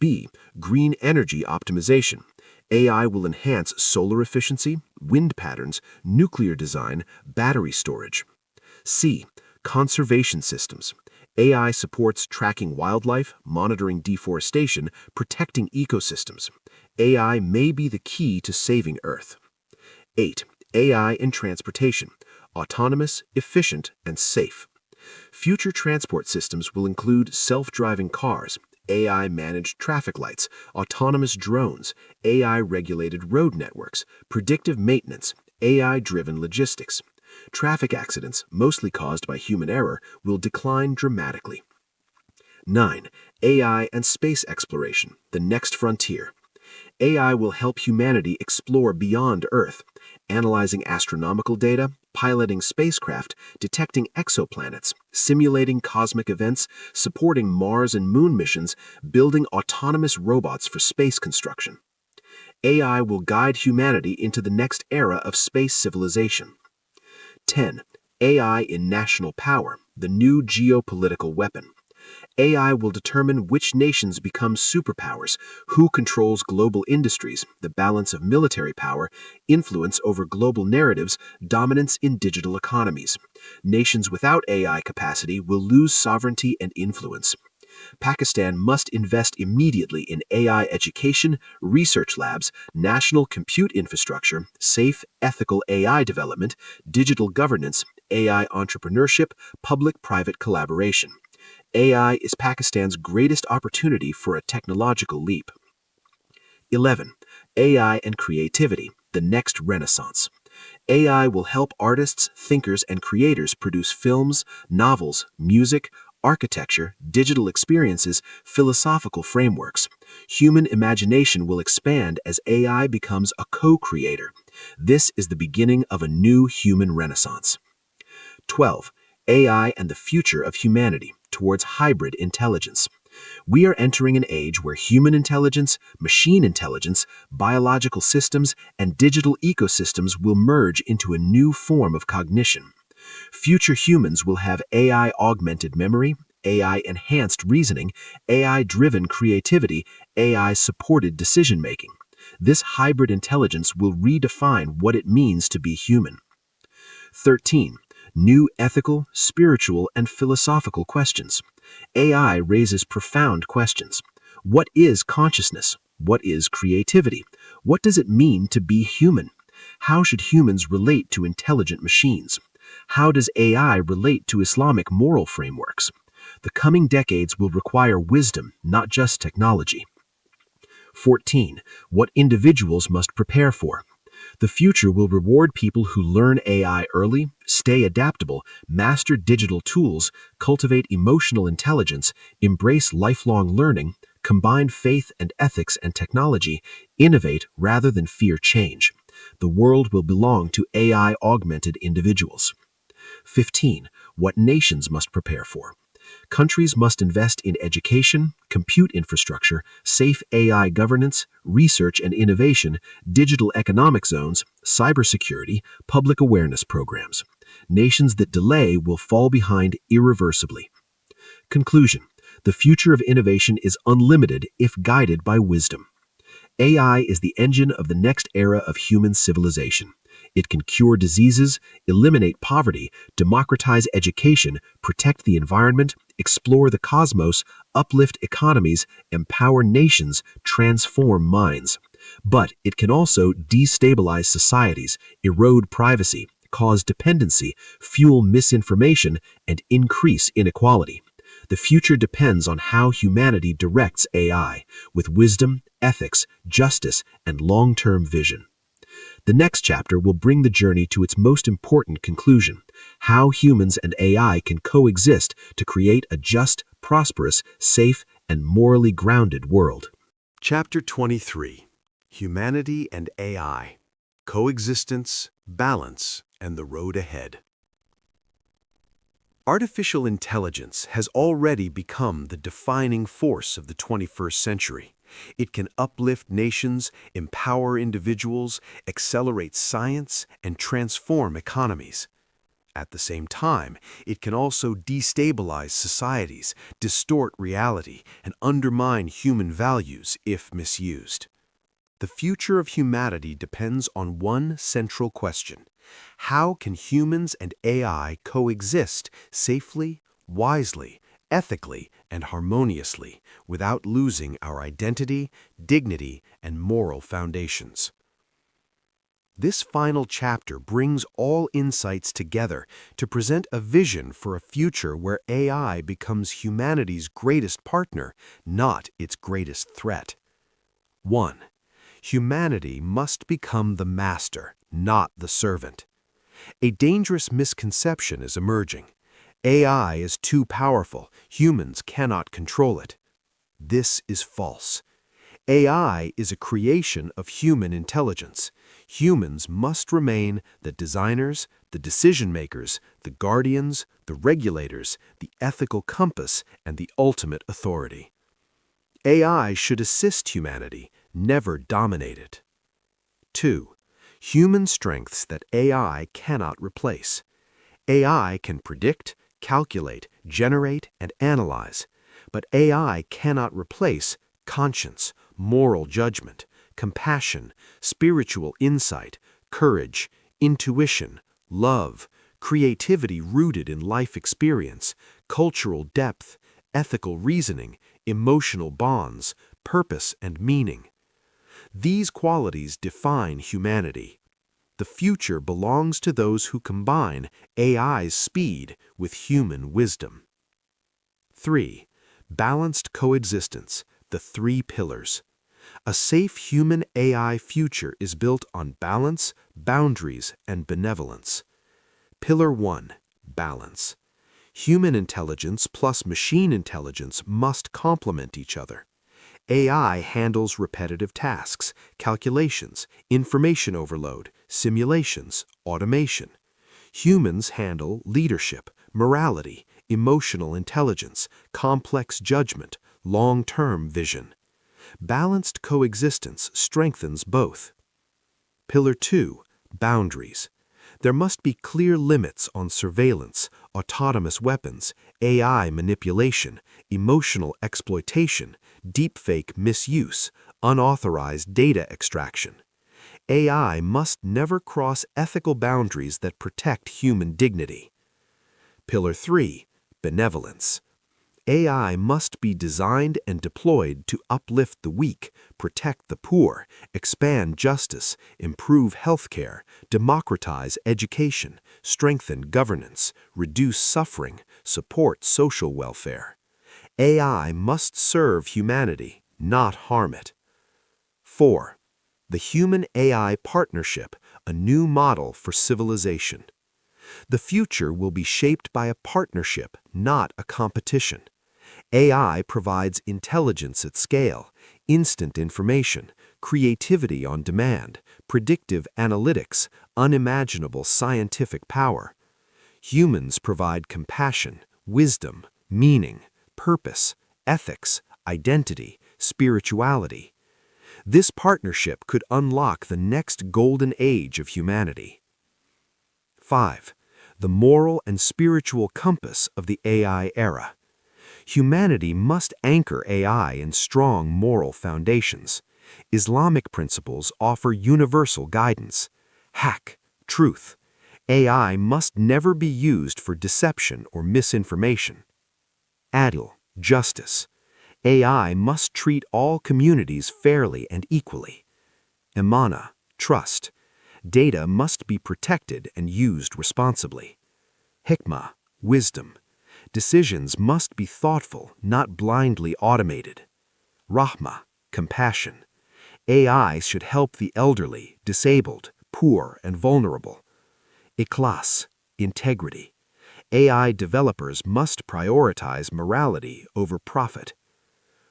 B. Green energy optimization. AI will enhance solar efficiency, wind patterns, nuclear design, battery storage. C. Conservation systems. AI supports tracking wildlife, monitoring deforestation, protecting ecosystems. AI may be the key to saving Earth. 8. AI in transportation, autonomous, efficient, and safe. Future transport systems will include self-driving cars, AI-managed traffic lights, autonomous drones, AI-regulated road networks, predictive maintenance, AI-driven logistics. Traffic accidents, mostly caused by human error, will decline dramatically. 9. AI and space exploration, the next frontier. AI will help humanity explore beyond Earth, analyzing astronomical data, piloting spacecraft, detecting exoplanets, simulating cosmic events, supporting Mars and Moon missions, building autonomous robots for space construction. AI will guide humanity into the next era of space civilization. 10. AI in national power, the new geopolitical weapon. AI will determine which nations become superpowers, who controls global industries, the balance of military power, influence over global narratives, dominance in digital economies. Nations without AI capacity will lose sovereignty and influence. Pakistan must invest immediately in AI education, research labs, national compute infrastructure, safe, ethical AI development, digital governance, AI entrepreneurship, public-private collaboration. AI is Pakistan's greatest opportunity for a technological leap. 11. AI and creativity, the next renaissance. AI will help artists, thinkers, and creators produce films, novels, music, architecture, digital experiences, philosophical frameworks. Human imagination will expand as AI becomes a co-creator. This is the beginning of a new human renaissance. 12. AI and the future of humanity towards hybrid intelligence. We are entering an age where human intelligence, machine intelligence, biological systems, and digital ecosystems will merge into a new form of cognition. Future humans will have AI-augmented memory, AI-enhanced reasoning, AI-driven creativity, AI-supported decision-making. This hybrid intelligence will redefine what it means to be human. 13. New ethical, spiritual, and philosophical questions. AI raises profound questions. What is consciousness? What is creativity? What does it mean to be human? How should humans relate to intelligent machines? How does AI relate to Islamic moral frameworks? The coming decades will require wisdom, not just technology. 14. What individuals must prepare for. The future will reward people who learn AI early, stay adaptable, master digital tools, cultivate emotional intelligence, embrace lifelong learning, combine faith and ethics and technology, innovate rather than fear change. The world will belong to AI-augmented individuals. 15. What nations must prepare for. Countries must invest in education, compute infrastructure, safe AI governance, research and innovation, digital economic zones, cybersecurity, public awareness programs. Nations that delay will fall behind irreversibly. Conclusion: the future of innovation is unlimited if guided by wisdom. AI is the engine of the next era of human civilization. It can cure diseases, eliminate poverty, democratize education, protect the environment, explore the cosmos, uplift economies, empower nations, transform minds. But it can also destabilize societies, erode privacy, cause dependency, fuel misinformation, and increase inequality. The future depends on how humanity directs AI, with wisdom, ethics, justice, and long-term vision. The next chapter will bring the journey to its most important conclusion: how humans and AI can coexist to create a just, prosperous, safe, and morally grounded world. Chapter 23. Humanity and AI. Coexistence, Balance, and the Road Ahead. Artificial intelligence has already become the defining force of the 21st century. It can uplift nations, empower individuals, accelerate science, and transform economies. At the same time, it can also destabilize societies, distort reality, and undermine human values if misused. The future of humanity depends on one central question: how can humans and AI coexist safely, wisely, ethically, and harmoniously without losing our identity, dignity, and moral foundations? This final chapter brings all insights together to present a vision for a future where AI becomes humanity's greatest partner, not its greatest threat. 1. Humanity must become the master, not the servant. A dangerous misconception is emerging. AI is too powerful. Humans cannot control it. This is false. AI is a creation of human intelligence. Humans must remain the designers, the decision-makers, the guardians, the regulators, the ethical compass, and the ultimate authority. AI should assist humanity, never dominate it. 2. Human strengths that AI cannot replace. AI can predict, calculate, generate, and analyze. But AI cannot replace conscience, moral judgment, compassion, spiritual insight, courage, intuition, love, creativity rooted in life experience, cultural depth, ethical reasoning, emotional bonds, purpose and meaning. These qualities define humanity. The future belongs to those who combine AI's speed with human wisdom. 3. Balanced coexistence, the three pillars. A safe human-AI future is built on balance, boundaries, and benevolence. Pillar 1. Balance. Human intelligence plus machine intelligence must complement each other. AI handles repetitive tasks, calculations, information overload, simulations, automation. Humans handle leadership, morality, emotional intelligence, complex judgment, long-term vision. Balanced coexistence strengthens both. Pillar 2. Boundaries. There must be clear limits on surveillance, autonomous weapons, AI manipulation, emotional exploitation, deepfake misuse, unauthorized data extraction. AI must never cross ethical boundaries that protect human dignity. Pillar 3. Benevolence. AI must be designed and deployed to uplift the weak, protect the poor, expand justice, improve healthcare, democratize education, strengthen governance, reduce suffering, support social welfare. AI must serve humanity, not harm it. 4. The Human-AI Partnership, a new model for civilization. The future will be shaped by a partnership, not a competition. AI provides intelligence at scale, instant information, creativity on demand, predictive analytics, unimaginable scientific power. Humans provide compassion, wisdom, meaning, purpose, ethics, identity, spirituality. This partnership could unlock the next golden age of humanity. 5. The moral and spiritual compass of the AI era. Humanity must anchor AI in strong moral foundations. Islamic principles offer universal guidance. Hack, truth. AI must never be used for deception or misinformation. Adil, justice. AI must treat all communities fairly and equally. Imana, trust. Data must be protected and used responsibly. Hikmah, wisdom. Decisions must be thoughtful, not blindly automated. Rahma, compassion. AI should help the elderly, disabled, poor, and vulnerable. Ikhlas, integrity. AI developers must prioritize morality over profit.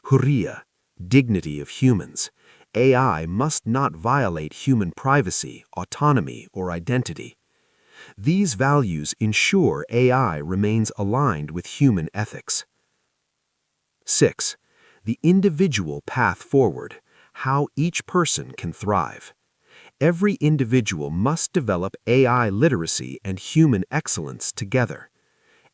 Hurriya, dignity of humans. AI must not violate human privacy, autonomy, or identity. These values ensure AI remains aligned with human ethics. 6. The individual path forward, how each person can thrive. Every individual must develop AI literacy and human excellence together.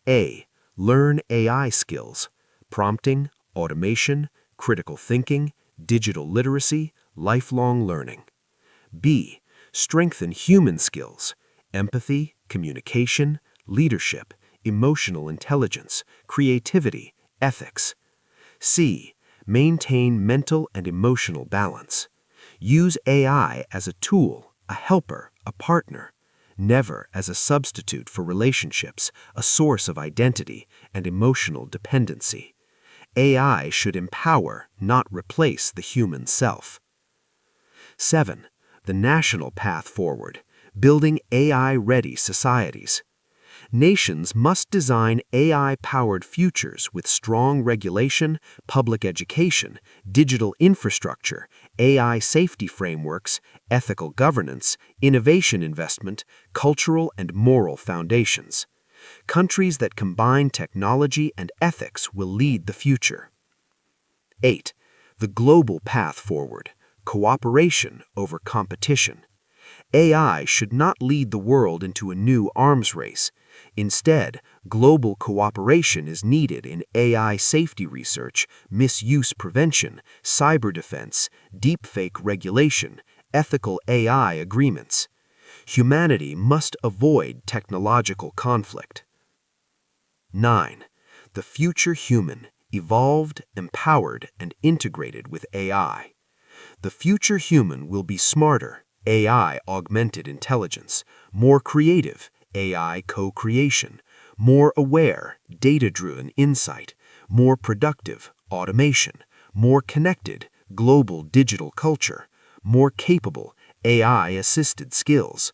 A. Learn AI skills, prompting, automation, critical thinking, digital literacy, lifelong learning. B. Strengthen human skills, empathy, communication, leadership, emotional intelligence, creativity, ethics. C. Maintain mental and emotional balance. Use AI as a tool, a helper, a partner, never as a substitute for relationships, a source of identity and emotional dependency. AI should empower, not replace the human self. 7. The national path forward, building AI-ready societies. Nations must design AI-powered futures with strong regulation, public education, digital infrastructure, AI safety frameworks, ethical governance, innovation investment, cultural and moral foundations. Countries that combine technology and ethics will lead the future. 8. The global path forward, cooperation over competition. AI should not lead the world into a new arms race. Instead, global cooperation is needed in AI safety research, misuse prevention, cyber defense, deepfake regulation, ethical AI agreements. Humanity must avoid technological conflict. 9. The future human, evolved, empowered, and integrated with AI. The future human will be smarter, AI-augmented intelligence, more creative, AI co-creation, more aware, data-driven insight, more productive, automation, more connected, global digital culture, more capable, AI-assisted skills,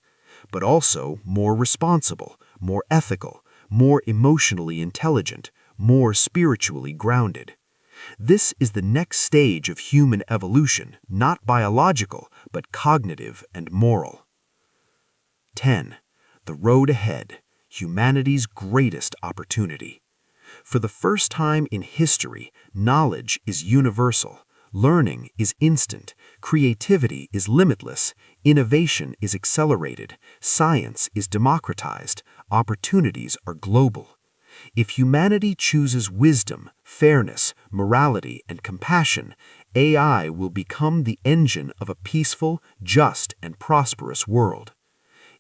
but also more responsible, more ethical, more emotionally intelligent, more spiritually grounded. This is the next stage of human evolution, not biological, but cognitive and moral. 10. The road ahead, humanity's greatest opportunity. For the first time in history, knowledge is universal, learning is instant, creativity is limitless, innovation is accelerated, science is democratized, opportunities are global. If humanity chooses wisdom, fairness, morality, and compassion, AI will become the engine of a peaceful, just, and prosperous world.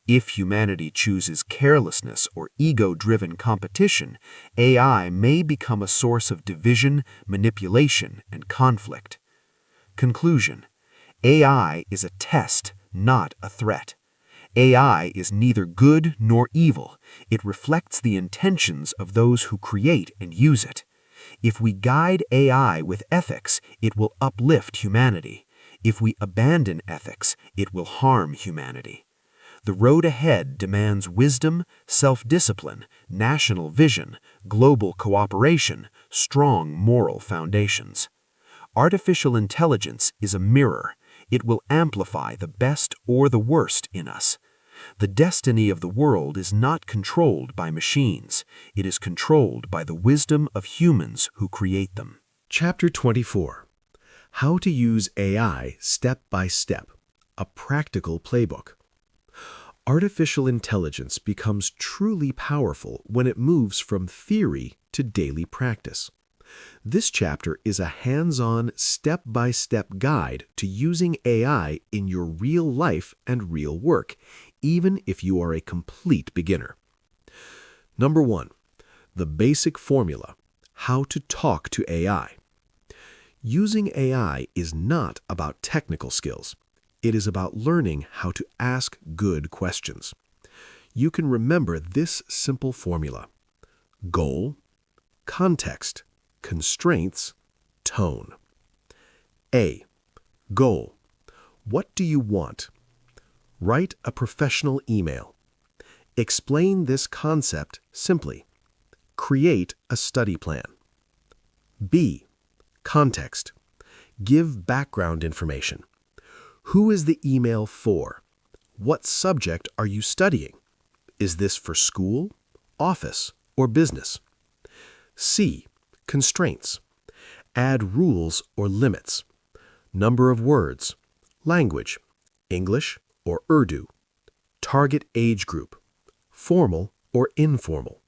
If humanity chooses carelessness or ego-driven competition, AI may become a source of division, manipulation, and conflict. Conclusion: AI is a test, not a threat. AI is neither good nor evil. It reflects the intentions of those who create and use it. If we guide AI with ethics, it will uplift humanity. If we abandon ethics, it will harm humanity. The road ahead demands wisdom, self-discipline, national vision, global cooperation, strong moral foundations. Artificial intelligence is a mirror. It will amplify the best or the worst in us. The destiny of the world is not controlled by machines. It is controlled by the wisdom of humans who create them. Chapter 24. How to use AI step by step. A practical playbook. Artificial intelligence becomes truly powerful when it moves from theory to daily practice. This chapter is a hands-on, step-by-step guide to using AI in your real life and real work, even if you are a complete beginner. Number 1. The basic formula: how to talk to AI. Using AI is not about technical skills. It is about learning how to ask good questions. You can remember this simple formula: goal, context, constraints, tone. A. Goal. What do you want? Write a professional email. Explain this concept simply. Create a study plan. B. Context. Give background information. Who is the email for? What subject are you studying? Is this for school, office, or business? C. Constraints. Add rules or limits. Number of words. Language. English or Urdu. Target age group. Formal or informal.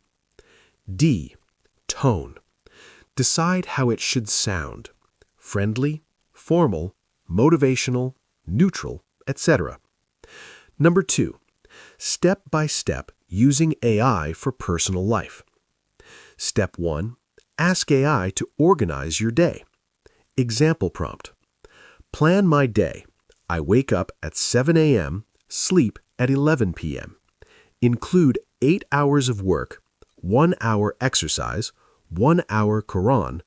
D. Tone. Decide how it should sound. Friendly, formal, motivational, neutral, etc. Number 2. Step by step using AI for personal life. Step 1. Ask AI to organize your day. Example prompt. Plan my day. I wake up at 7 a.m., sleep at 11 p.m. Include 8 hours of work, 1 hour exercise, 1 hour Quran,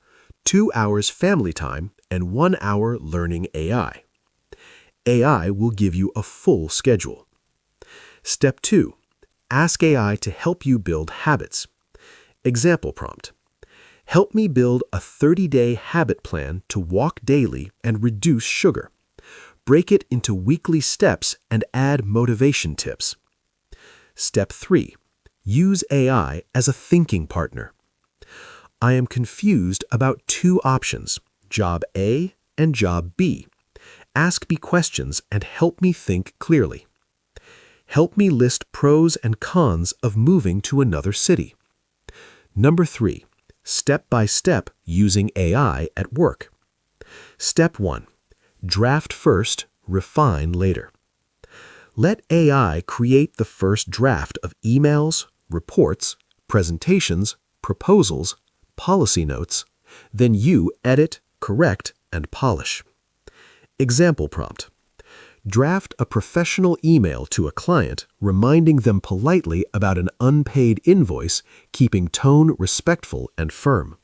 2 hours family time, and 1 hour learning AI. AI will give you a full schedule. Step 2. Ask AI to help you build habits. Example prompt. Help me build a 30-day habit plan to walk daily and reduce sugar. Break it into weekly steps and add motivation tips. Step 3. Use AI as a thinking partner. I am confused about 2 options, job A and job B. Ask me questions and help me think clearly. Help me list pros and cons of moving to another city. Number 3. Step by step using AI at work. Step 1. Draft first, refine later. Let AI create the first draft of emails, reports, presentations, proposals, policy notes, then you edit, correct, and polish. Example prompt. Draft a professional email to a client reminding them politely about an unpaid invoice, keeping tone respectful and firm.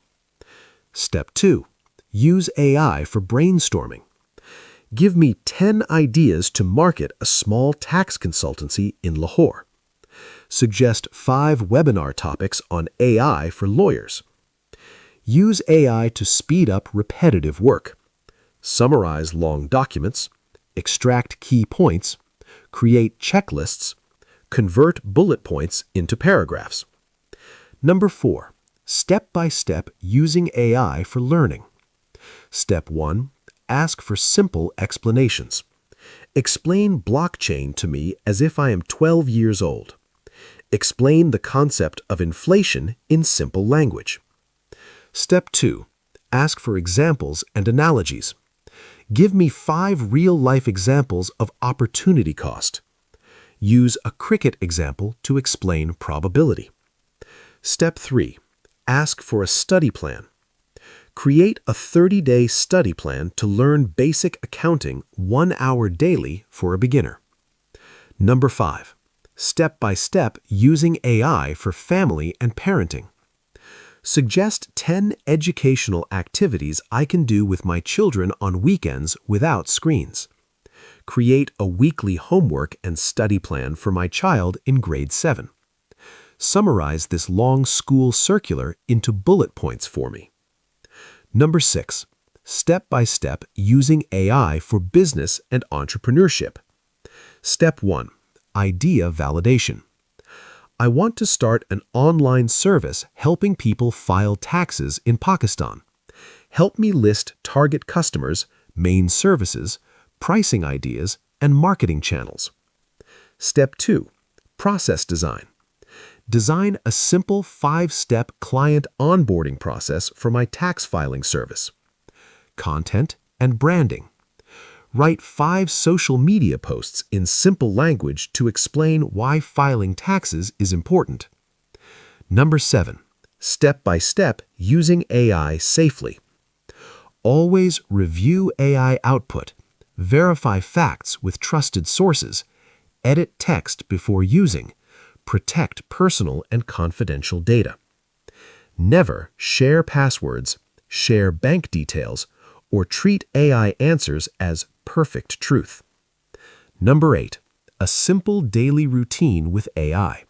Step 2. Use AI for brainstorming. Give me 10 ideas to market a small tax consultancy in Lahore. Suggest 5 webinar topics on AI for lawyers. Use AI to speed up repetitive work. Summarize long documents, extract key points, create checklists, convert bullet points into paragraphs. Number 4. Step by step using AI for learning. Step 1. Ask for simple explanations. Explain blockchain to me as if I am 12 years old. Explain the concept of inflation in simple language. Step 2. Ask for examples and analogies. Give me 5 real-life examples of opportunity cost. Use a cricket example to explain probability. Step 3. Ask for a study plan. Create a 30-day study plan to learn basic accounting 1 hour daily for a beginner. Number 5. Step by step using AI for family and parenting. Suggest 10 educational activities I can do with my children on weekends without screens. Create a weekly homework and study plan for my child in grade 7. Summarize this long school circular into bullet points for me. Number 6. Step by step using AI for business and entrepreneurship. Step 1. Idea validation. I want to start an online service helping people file taxes in Pakistan. Help me list target customers, main services, pricing ideas, and marketing channels. Step 2. Process design. Design a simple 5-step client onboarding process for my tax filing service. Content and branding. Write 5 social media posts in simple language to explain why filing taxes is important. Number 7. Step by step using AI safely. Always review AI output. Verify facts with trusted sources. Edit text before using. Protect personal and confidential data. Never share passwords, share bank details, or treat AI answers as perfect truth. Number 8. A simple daily routine with AI.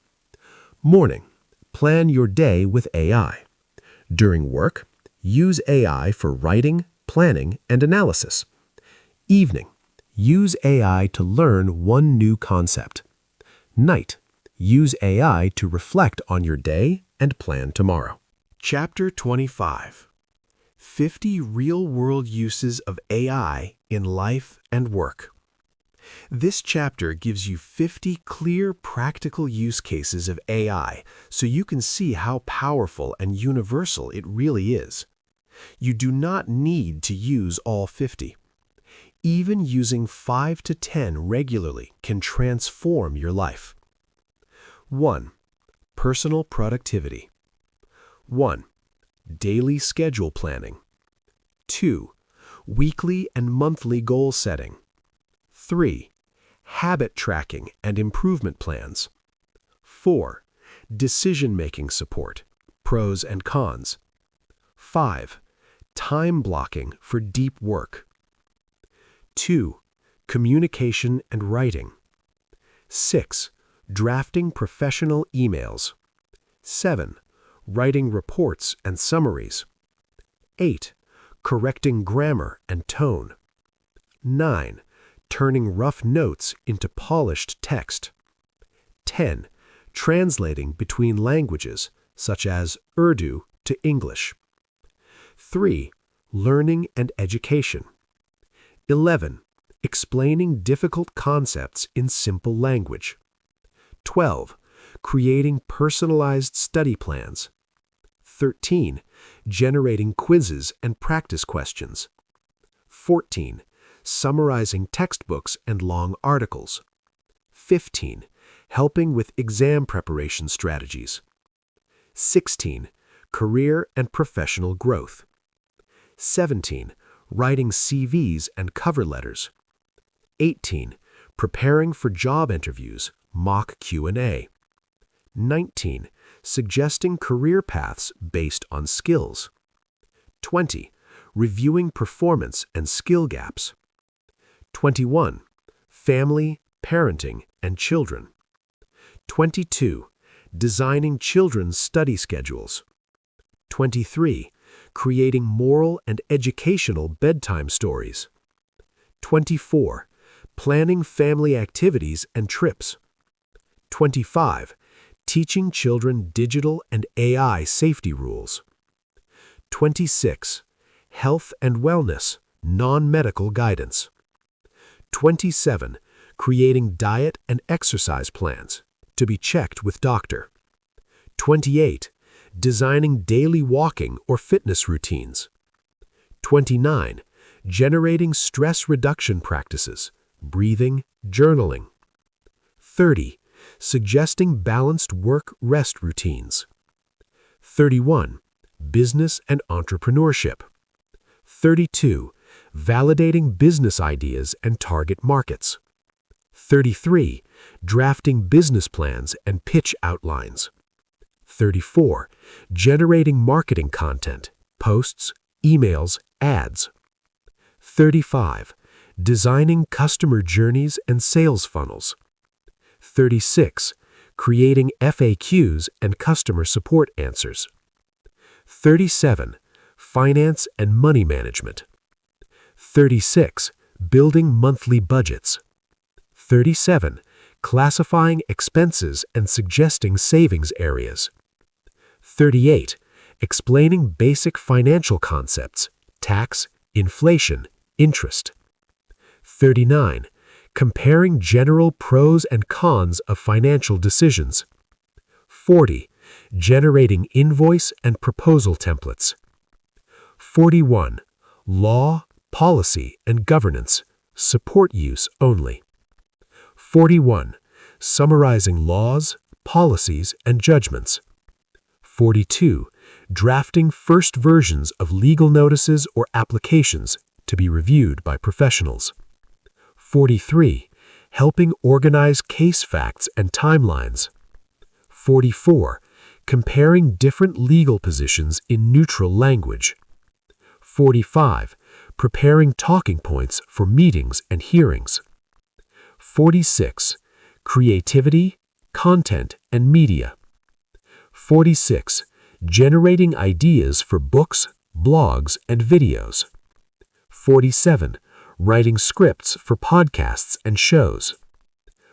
Morning. Plan your day with AI. During work, use AI for writing, planning, and analysis. Evening. Use AI to learn one new concept. Night. Use AI to reflect on your day and plan tomorrow. Chapter 25. 50 Real-World Uses of AI in Life and Work. This chapter gives you 50 clear, practical use cases of AI so you can see how powerful and universal it really is. You do not need to use all 50. Even using 5 to 10 regularly can transform your life. 1. Personal productivity. 1. Daily schedule planning. 2. Weekly and monthly goal setting. 3. Habit tracking and improvement plans. 4. Decision-making support, pros and cons. 5. Time blocking for deep work. 2. Communication and writing. 6. Drafting professional emails. 7. Writing reports and summaries. 8. Correcting grammar and tone. 9. Turning rough notes into polished text. 10. Translating between languages, such as Urdu to English. 3. Learning and education. 11. Explaining difficult concepts in simple language. 12. Creating personalized study plans. 13. Generating quizzes and practice questions. 14. Summarizing textbooks and long articles. 15. Helping with exam preparation strategies. 16. Career and professional growth. 17. Writing CVs and cover letters. 18. Preparing for job interviews, mock Q&A. 19. Suggesting career paths based on skills. 20. Reviewing performance and skill gaps. 21. Family, parenting, and children. 22. Designing children's study schedules. 23. Creating moral and educational bedtime stories. 24. Planning family activities and trips. 25. Teaching children digital and AI safety rules. 26. Health and wellness, non-medical guidance. 27. Creating diet and exercise plans, to be checked with doctor. 28. Designing daily walking or fitness routines. 29. Generating stress reduction practices, breathing, journaling. 30. Suggesting balanced work-rest routines. 31. Business and entrepreneurship. 32. Validating business ideas and target markets. 33. Drafting business plans and pitch outlines. 34. Generating marketing content, posts, emails, ads. 35. Designing customer journeys and sales funnels. 36. Creating FAQs and customer support answers. 37. Finance and money management. 36. Building monthly budgets. 37. Classifying expenses and suggesting savings areas. 38. Explaining basic financial concepts, tax, inflation, interest. 39. Comparing general pros and cons of financial decisions. 40. Generating invoice and proposal templates. 41. Law, policy, and governance, support use only. 41. Summarizing laws, policies, and judgments. 42. Drafting first versions of legal notices or applications to be reviewed by professionals. 43. Helping organize case facts and timelines. 44. Comparing different legal positions in neutral language. 45. Preparing talking points for meetings and hearings. 46. Creativity, content, and media. 46. Generating ideas for books, blogs, and videos. 47. Writing scripts for podcasts and shows.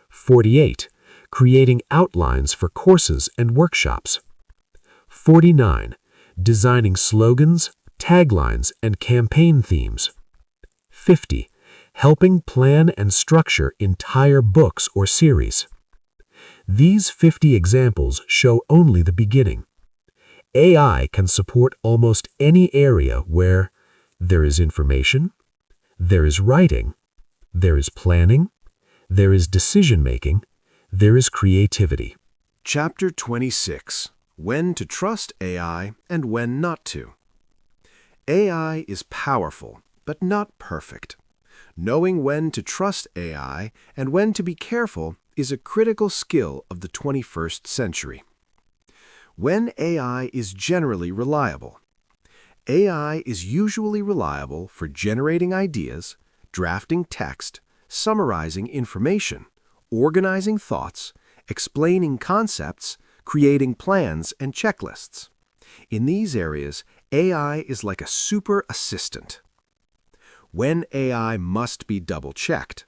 48. Creating outlines for courses and workshops. 49. Designing slogans, taglines, and campaign themes. 50. Helping plan and structure entire books or series. These 50 examples show only the beginning. AI can support almost any area where there is information, there is writing, there is planning, there is decision-making, there is creativity. Chapter 26. When to trust AI and when not to. AI is powerful, but not perfect. Knowing when to trust AI and when to be careful is a critical skill of the 21st century. When AI is generally reliable. AI is usually reliable for generating ideas, drafting text, summarizing information, organizing thoughts, explaining concepts, creating plans and checklists. In these areas, AI is like a super assistant. When AI must be double-checked.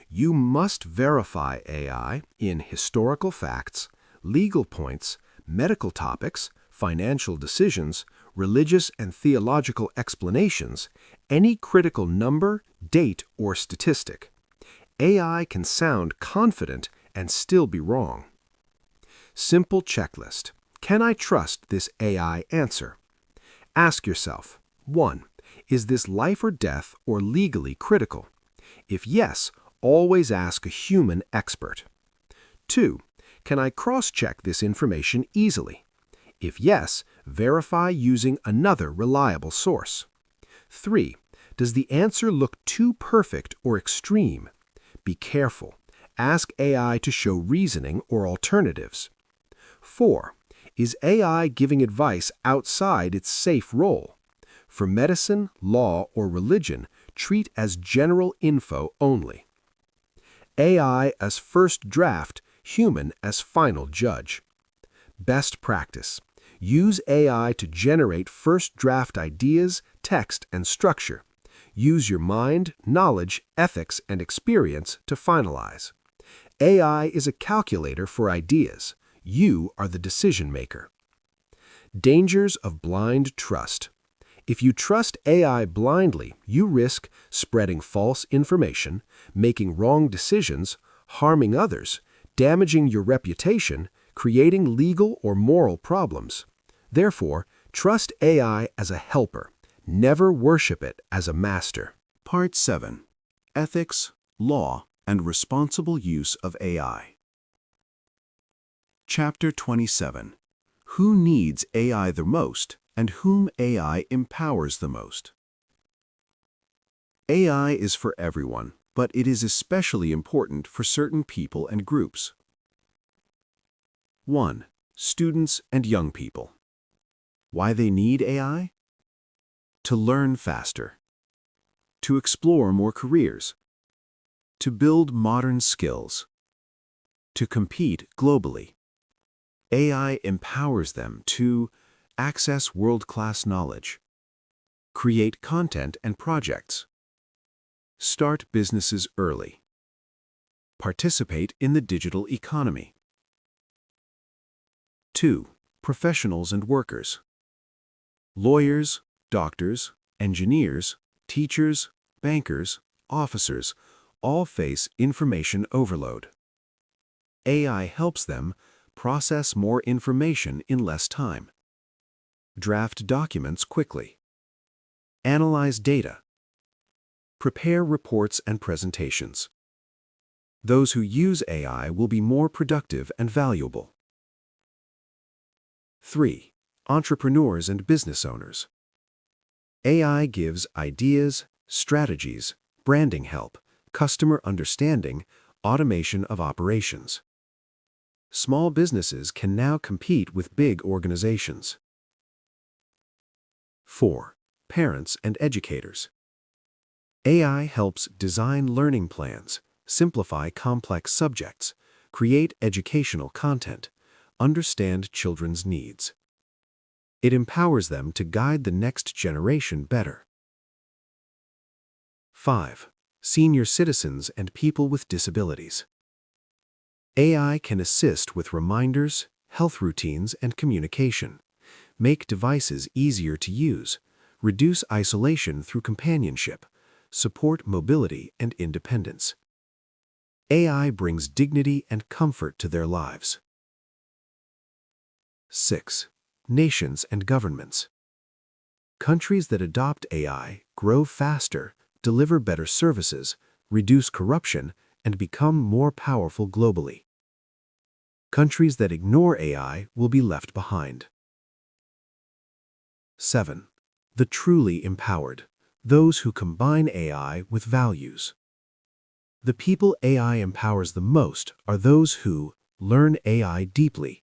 You must verify AI in historical facts, legal points, medical topics, financial decisions, religious and theological explanations, any critical number, date, or statistic. AI can sound confident and still be wrong. Simple checklist. Can I trust this AI answer? Ask yourself, 1. Is this life or death or legally critical? If yes, always ask a human expert. 2. Can I cross-check this information easily? If yes, verify using another reliable source. 3. Does the answer look too perfect or extreme? Be careful. Ask AI to show reasoning or alternatives. 4. Is AI giving advice outside its safe role? For medicine, law, or religion, treat as general info only. AI as first draft, human as final judge. Best practice. Use AI to generate first draft ideas, text, and structure. Use your mind, knowledge, ethics, and experience to finalize. AI is a calculator for ideas. You are the decision maker. Dangers of blind trust. If you trust AI blindly, you risk spreading false information, making wrong decisions, harming others, damaging your reputation, creating legal or moral problems. Therefore, trust AI as a helper. Never worship it as a master. Part 7. Ethics, Law, and Responsible Use of AI. Chapter 27. Who needs AI the most and whom AI empowers the most? AI is for everyone, but it is especially important for certain people and groups. 1. Students and young people. Why they need AI? To learn faster. To explore more careers. To build modern skills. To compete globally. AI empowers them to access world-class knowledge, create content and projects, start businesses early, participate in the digital economy. 2. Professionals and workers. Lawyers, doctors, engineers, teachers, bankers, officers all face information overload. AI helps them process more information in less time, draft documents quickly, analyze data, prepare reports and presentations. Those who use AI will be more productive and valuable. 3. Entrepreneurs and business owners. AI gives ideas, strategies, branding help, customer understanding, automation of operations. Small businesses can now compete with big organizations. 4. Parents and educators. AI helps design learning plans, simplify complex subjects, create educational content, understand children's needs. It empowers them to guide the next generation better. 5. Senior citizens and people with disabilities. AI can assist with reminders, health routines, and communication, make devices easier to use, reduce isolation through companionship, support mobility and independence. AI brings dignity and comfort to their lives. 6. Nations and governments. Countries that adopt AI grow faster, deliver better services, reduce corruption, and become more powerful globally. Countries that ignore AI will be left behind. 7. The truly empowered, those who combine AI with values. The people AI empowers the most are those who learn AI deeply,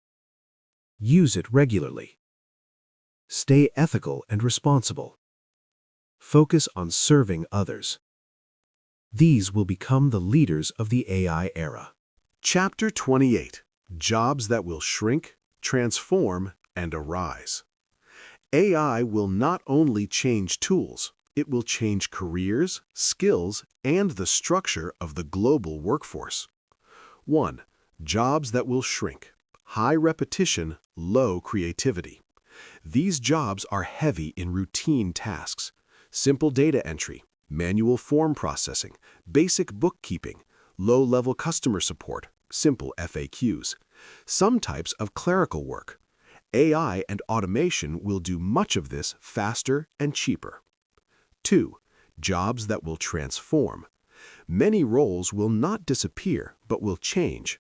use it regularly, stay ethical and responsible, focus on serving others. These will become the leaders of the AI era. Chapter 28. Jobs that will shrink, transform, and arise. AI will not only change tools, it will change careers, skills, and the structure of the global workforce. 1. Jobs that will shrink. High repetition, low creativity. These jobs are heavy in routine tasks. Simple data entry, manual form processing, basic bookkeeping, low-level customer support, simple FAQs. Some types of clerical work. AI and automation will do much of this faster and cheaper. 2. Jobs that will transform. Many roles will not disappear, but will change.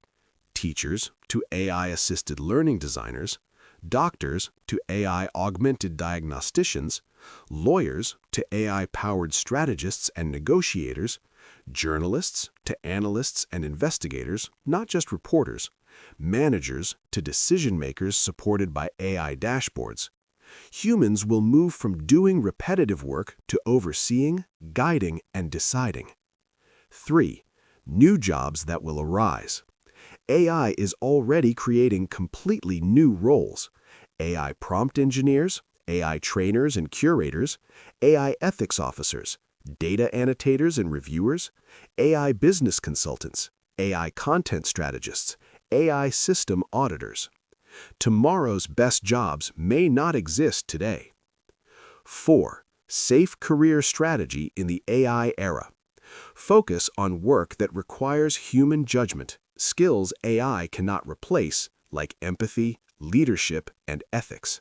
Teachers to AI-assisted learning designers, doctors to AI-augmented diagnosticians, lawyers to AI-powered strategists and negotiators, journalists to analysts and investigators, not just reporters, managers to decision-makers supported by AI dashboards. Humans will move from doing repetitive work to overseeing, guiding, and deciding. 3. New jobs that will arise. AI is already creating completely new roles. AI prompt engineers, AI trainers and curators, AI ethics officers, data annotators and reviewers, AI business consultants, AI content strategists, AI system auditors. Tomorrow's best jobs may not exist today. 4. Safe career strategy in the AI era. Focus on work that requires human judgment, skills AI cannot replace, like empathy, leadership, and ethics.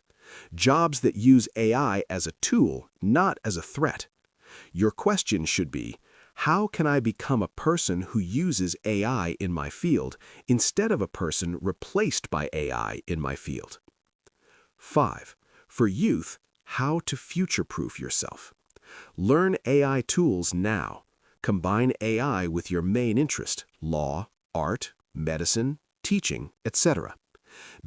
Jobs that use AI as a tool, not as a threat. Your question should be, how can I become a person who uses AI in my field instead of a person replaced by AI in my field? 5. For youth, how to future-proof yourself. Learn AI tools now. Combine AI with your main interest, law, art, medicine, teaching, etc.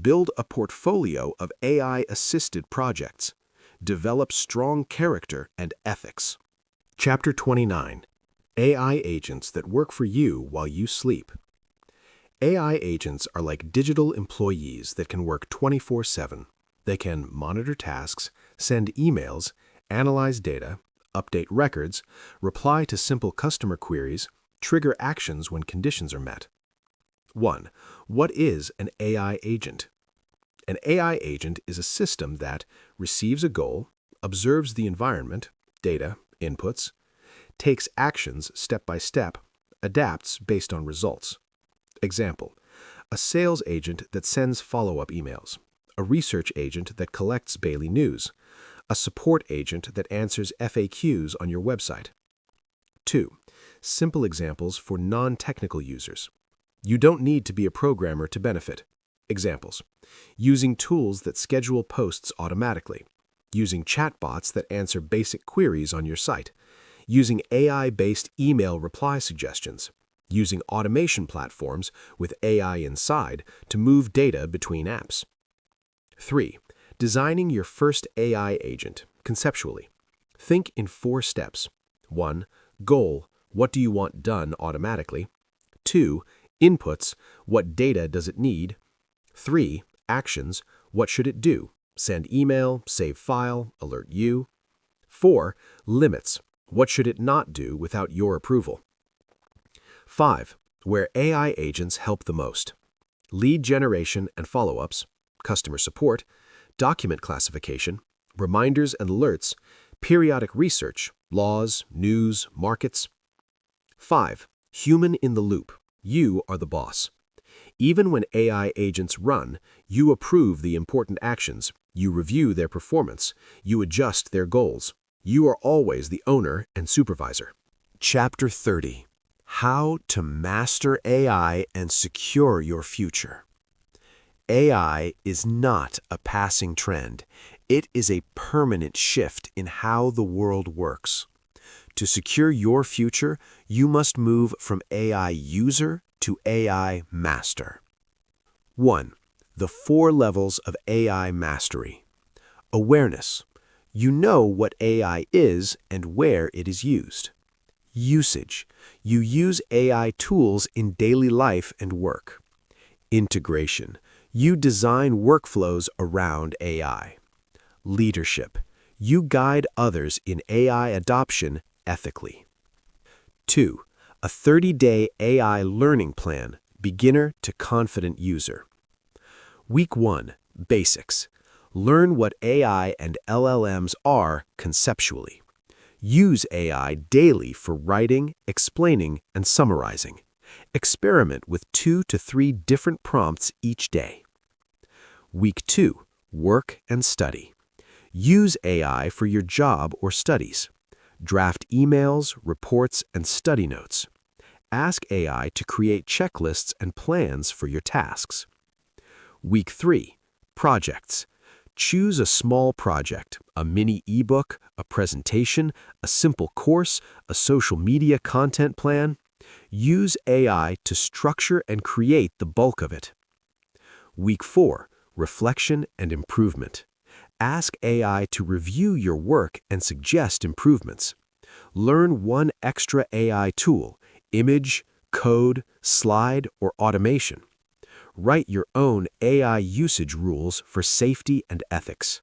Build a portfolio of AI-assisted projects. Develop strong character and ethics. Chapter 29. AI agents that work for you while you sleep. AI agents are like digital employees that can work 24/7. They can monitor tasks, send emails, analyze data, update records, reply to simple customer queries, trigger actions when conditions are met. 1. What is an AI agent? An AI agent is a system that receives a goal, observes the environment, data, inputs, takes actions step by step, adapts based on results. Example: a sales agent that sends follow-up emails, a research agent that collects daily news, a support agent that answers FAQs on your website. 2. Simple examples for non-technical users. You don't need to be a programmer to benefit. Examples: using tools that schedule posts automatically, using chatbots that answer basic queries on your site, using AI-based email reply suggestions, using automation platforms with AI inside to move data between apps. 3. Designing your first AI agent, conceptually. Think in 4 steps. 1. Goal: what do you want done automatically? 2. Inputs: what data does it need? 3. Actions: what should it do? Send email, save file, alert you. 4. Limits: what should it not do without your approval? 5. Where AI agents help the most. Lead generation and follow-ups, customer support, document classification, reminders and alerts, periodic research, laws, news, markets. 5. Human in the loop. You are the boss. Even when AI agents run, you approve the important actions, you review their performance, you adjust their goals. You are always the owner and supervisor. Chapter 30. How to master AI and secure your future. AI is not a passing trend. It is a permanent shift in how the world works. To secure your future, you must move from AI user to AI master. 1. The 4 levels of AI mastery. Awareness. You know what AI is and where it is used. Usage. You use AI tools in daily life and work. Integration. You design workflows around AI. Leadership. You guide others in AI adoption ethically. 2. A 30-day AI learning plan, beginner to confident user. Week 1. Basics. Learn what AI and LLMs are conceptually. Use AI daily for writing, explaining, and summarizing. Experiment with 2 to 3 different prompts each day. Week 2. Work and study. Use AI for your job or studies. Draft emails, reports, and study notes. Ask AI to create checklists and plans for your tasks. Week 3. Projects. Choose a small project, a mini ebook, a presentation, a simple course, a social media content plan. Use AI to structure and create the bulk of it. Week 4. Reflection and improvement. Ask AI to review your work and suggest improvements. Learn one extra AI tool, image, code, slide, or automation. Write your own AI usage rules for safety and ethics.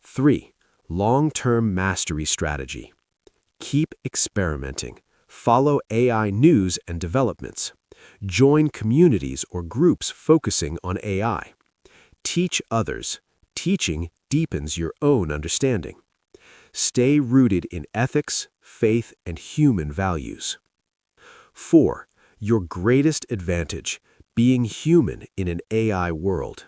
3. Long-term mastery strategy. Keep experimenting. Follow AI news and developments. Join communities or groups focusing on AI. Teach others. Teaching deepens your own understanding. Stay rooted in ethics, faith, and human values. 4. Your greatest advantage. Being human in an AI world.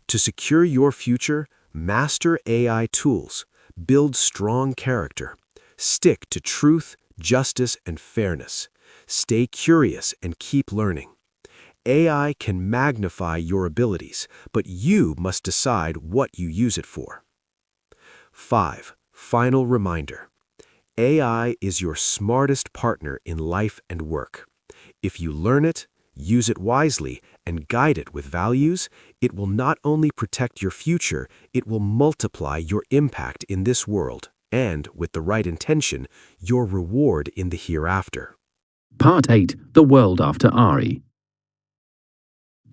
To secure your future, master AI tools, build strong character, stick to truth, justice, and fairness. Stay curious and keep learning. AI can magnify your abilities, but you must decide what you use it for. 5. Final reminder. AI is your smartest partner in life and work. If you learn it, use it wisely, and guide it with values, it will not only protect your future, it will multiply your impact in this world and, with the right intention, your reward in the hereafter. Part 8. The World After RE.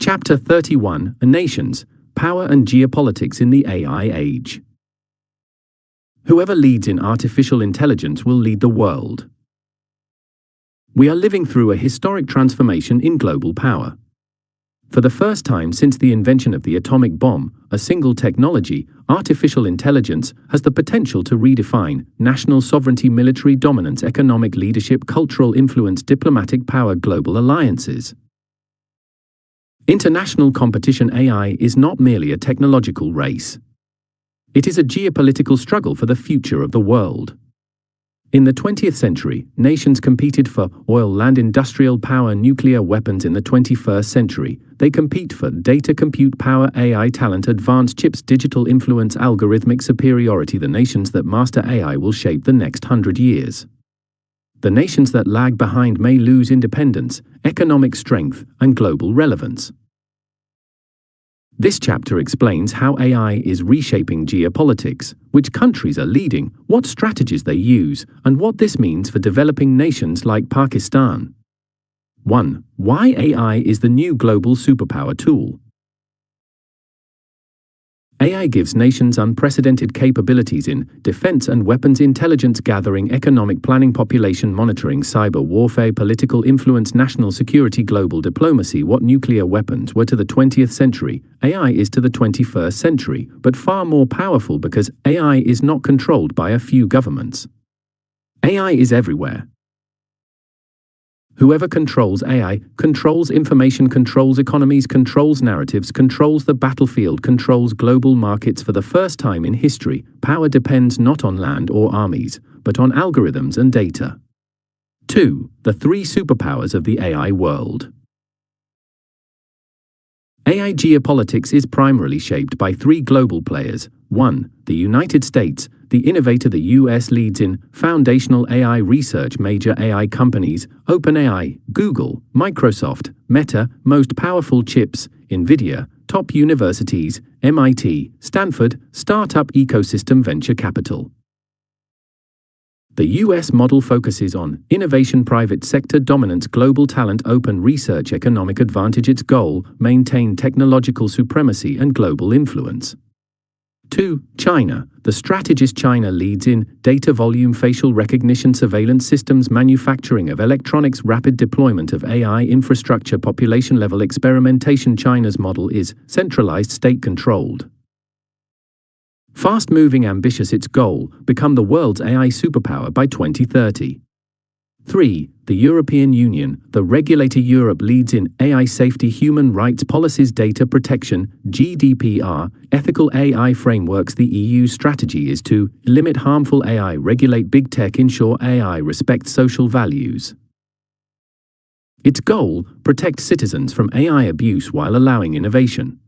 Chapter 31. Nations, Power and Geopolitics in the AI Age. Whoever leads in artificial intelligence will lead the world. We are living through a historic transformation in global power. For the first time since the invention of the atomic bomb, a single technology, artificial intelligence, has the potential to redefine national sovereignty, military dominance, economic leadership, cultural influence, diplomatic power, global alliances. International competition. AI is not merely a technological race. It is a geopolitical struggle for the future of the world. In the 20th century, nations competed for oil, land, industrial power, nuclear weapons. In the 21st century, they compete for data, compute power, AI talent, advanced chips, digital influence, algorithmic superiority. The nations that master AI will shape the next 100 years. The nations that lag behind may lose independence, economic strength, and global relevance. This chapter explains how AI is reshaping geopolitics, which countries are leading, what strategies they use, and what this means for developing nations like Pakistan. 1. Why AI is the new global superpower tool. AI gives nations unprecedented capabilities in defense and weapons, intelligence gathering, economic planning, population monitoring, cyber warfare, political influence, national security, global diplomacy. What nuclear weapons were to the 20th century, AI is to the 21st century, but far more powerful because AI is not controlled by a few governments. AI is everywhere. Whoever controls AI, controls information, controls economies, controls narratives, controls the battlefield, controls global markets. For the first time in history, power depends not on land or armies, but on algorithms and data. 2. The three superpowers of the AI world. AI geopolitics is primarily shaped by three global players. 1. The United States, the innovator. The US leads in foundational AI research. Major AI companies: OpenAI, Google, Microsoft, Meta. Most powerful chips: NVIDIA. Top universities: MIT, Stanford. Startup ecosystem, venture capital. The US model focuses on innovation, private sector dominance, global talent, open research, economic advantage. Its goal: maintain technological supremacy and global influence. 2. China. The strategist. China leads in data volume, facial recognition, surveillance systems, manufacturing of electronics, rapid deployment of AI infrastructure, population level experimentation. China's model is centralized, state-controlled. Fast-moving, ambitious. Its goal: become the world's AI superpower by 2030. 3. The European Union. The regulator Europe leads in AI safety, human rights policies, data protection, GDPR, ethical AI frameworks. The EU's strategy is to limit harmful AI, regulate big tech, ensure AI respects social values. Its goal: protect citizens from AI abuse while allowing innovation.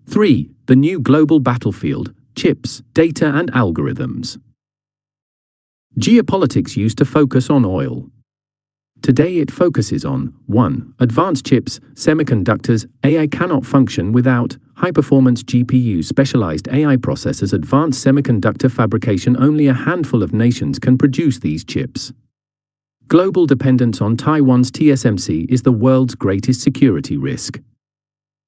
3. The new global battlefield: chips, data and algorithms. Geopolitics used to focus on oil. Today it focuses on 1. Advanced chips, semiconductors. AI cannot function without high-performance GPUs, specialized AI processors, advanced semiconductor fabrication. Only a handful of nations can produce these chips. Global dependence on Taiwan's TSMC is the world's greatest security risk.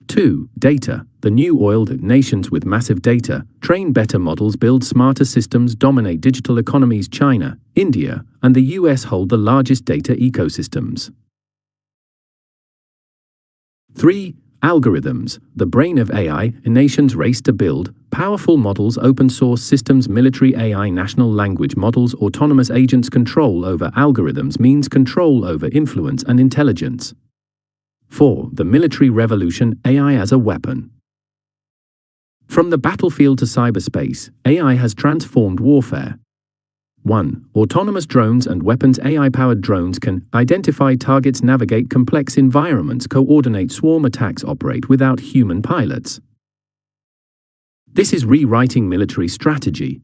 2. Data. The new oil: that nations with massive data train better models, build smarter systems, dominate digital economies. China, India, and the US hold the largest data ecosystems. 3. Algorithms. The brain of AI. Nations race to build powerful models, open source systems, military AI, national language models, autonomous agents. Control over algorithms means control over influence and intelligence. 4. The military revolution: AI as a weapon. From the battlefield to cyberspace, AI has transformed warfare. 1. Autonomous drones and weapons. AI-powered drones can identify targets, navigate complex environments, coordinate swarm attacks, operate without human pilots. This is rewriting military strategy.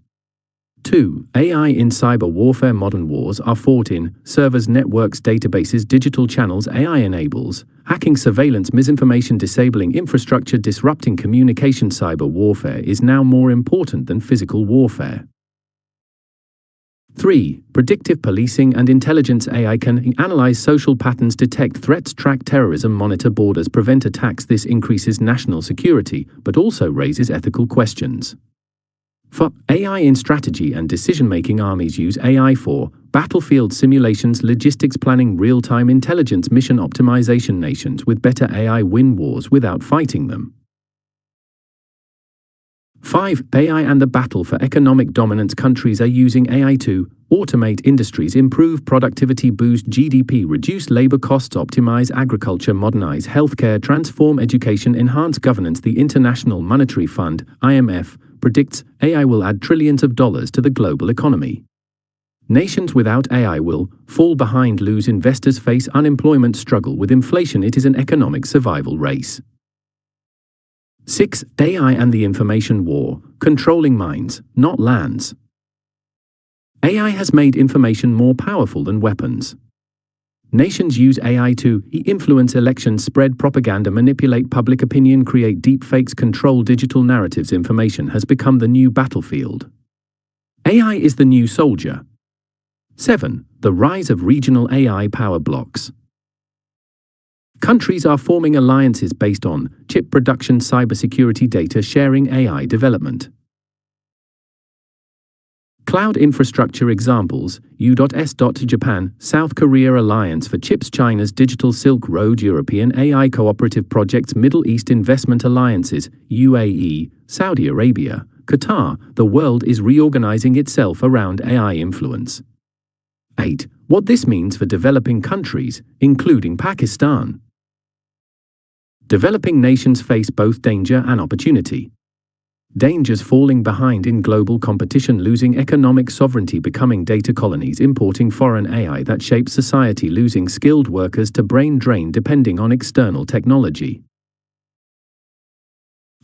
2. AI in cyber warfare. Modern wars are fought in servers, networks, databases, digital channels. AI enables hacking, surveillance, misinformation, disabling infrastructure, disrupting communication. Cyber warfare is now more important than physical warfare. 3. Predictive policing and intelligence. AI can analyze social patterns, detect threats, track terrorism, monitor borders, prevent attacks. This increases national security, but also raises ethical questions. For AI in strategy and decision-making, armies use AI for battlefield simulations, logistics planning, real-time intelligence, mission optimization. Nations with better AI win wars without fighting them. 5. AI and the battle for economic dominance. Countries are using AI to automate industries, improve productivity, boost GDP, reduce labor costs, optimize agriculture, modernize healthcare, transform education, enhance governance. The International Monetary Fund, IMF, predicts AI will add trillions of dollars to the global economy. Nations without AI will fall behind, lose investors, face unemployment, struggle with inflation. It is an economic survival race. 6. AI and the information war: controlling minds, not lands. AI has made information more powerful than weapons. Nations use AI to influence elections, spread propaganda, manipulate public opinion, create deepfakes, control digital narratives. Information has become the new battlefield. AI is the new soldier. 7. The rise of regional AI power blocks. Countries are forming alliances based on chip production, cybersecurity, data sharing, AI development. Cloud infrastructure examples: U.S. Japan, South Korea Alliance for Chips, China's Digital Silk Road, European AI cooperative projects, Middle East investment alliances, UAE, Saudi Arabia, Qatar. The world is reorganizing itself around AI influence. 8. What this means for developing countries, including Pakistan. Developing nations face both danger and opportunity. Dangers: falling behind in global competition, losing economic sovereignty, becoming data colonies, importing foreign AI that shapes society, losing skilled workers to brain drain depending on external technology.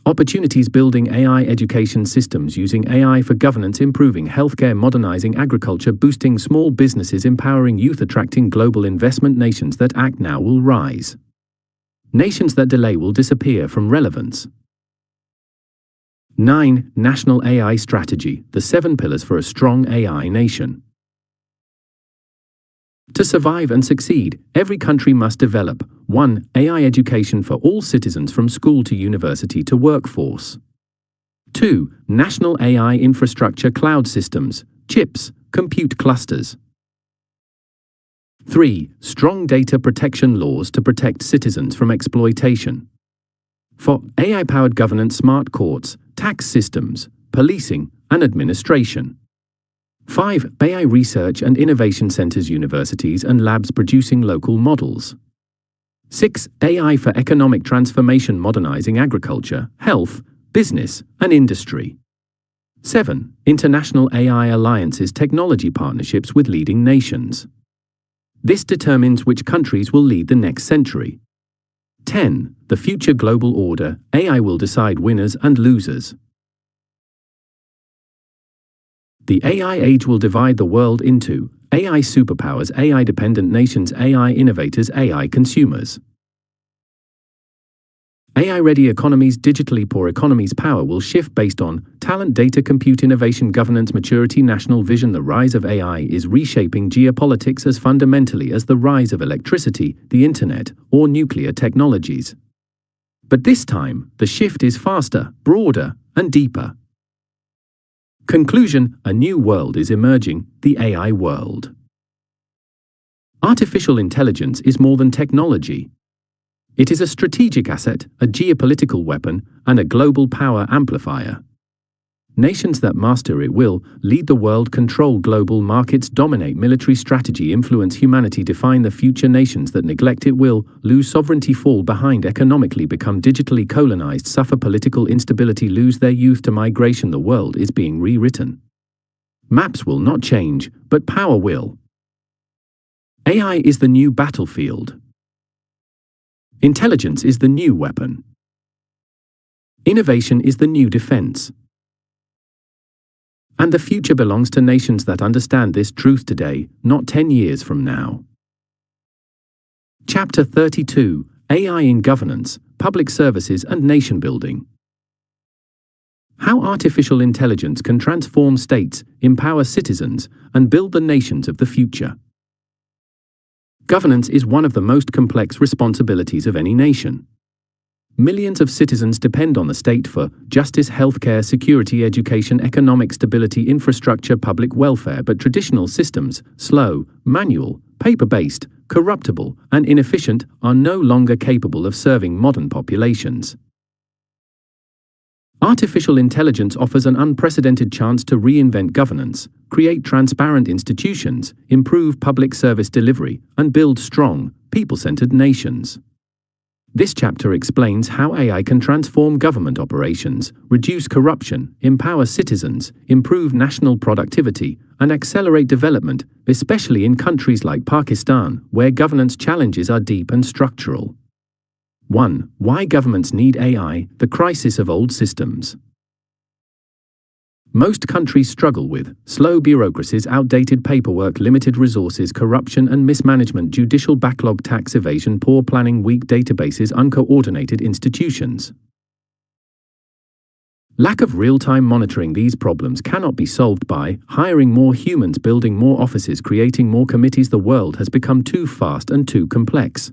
Opportunities: building AI education systems, using AI for governance, improving healthcare, modernizing agriculture, boosting small businesses, empowering youth, attracting global investment. Nations that act now will rise. Nations that delay will disappear from relevance. 9. National AI strategy: the 7 pillars for a strong AI nation. To survive and succeed, every country must develop 1. AI education for all citizens from school to university to workforce. 2. National AI infrastructure, cloud systems, chips, compute clusters. 3. Strong data protection laws to protect citizens from exploitation. For AI-powered governance, smart courts, tax systems, policing, and administration. 5. AI research and innovation centers, universities and labs producing local models. 6. AI for economic transformation, modernizing agriculture, health, business, and industry. 7. International AI alliances, technology partnerships with leading nations. This determines which countries will lead the next century. 10. The future global order, AI will decide winners and losers. The AI age will divide the world into AI superpowers, AI-dependent nations, AI innovators, AI consumers. AI-ready economies, digitally poor economies. Power will shift based on talent, data, compute, innovation, governance, maturity, national vision. The rise of AI is reshaping geopolitics as fundamentally as the rise of electricity, the internet, or nuclear technologies. But this time, the shift is faster, broader, and deeper. Conclusion: a new world is emerging, the AI world. Artificial intelligence is more than technology. It is a strategic asset, a geopolitical weapon, and a global power amplifier. Nations that master it will lead the world, control global markets, dominate military strategy, influence humanity, define the future. Nations that neglect it will lose sovereignty, fall behind economically, become digitally colonized, suffer political instability, lose their youth to migration. The world is being rewritten. Maps will not change, but power will. AI is the new battlefield. Intelligence is the new weapon. Innovation is the new defense. And the future belongs to nations that understand this truth today, not 10 years from now. Chapter 32: AI in Governance, Public Services and Nation Building. How artificial intelligence can transform states, empower citizens, and build the nations of the future. Governance is one of the most complex responsibilities of any nation. Millions of citizens depend on the state for justice, healthcare, security, education, economic stability, infrastructure, public welfare. But traditional systems, slow, manual, paper-based, corruptible, and inefficient, are no longer capable of serving modern populations. Artificial intelligence offers an unprecedented chance to reinvent governance, create transparent institutions, improve public service delivery, and build strong, people-centered nations. This chapter explains how AI can transform government operations, reduce corruption, empower citizens, improve national productivity, and accelerate development, especially in countries like Pakistan, where governance challenges are deep and structural. 1. Why governments need AI, the crisis of old systems. Most countries struggle with slow bureaucracies, outdated paperwork, limited resources, corruption and mismanagement, judicial backlog, tax evasion, poor planning, weak databases, uncoordinated institutions. Lack of real-time monitoring. These problems cannot be solved by hiring more humans, building more offices, creating more committees. The world has become too fast and too complex.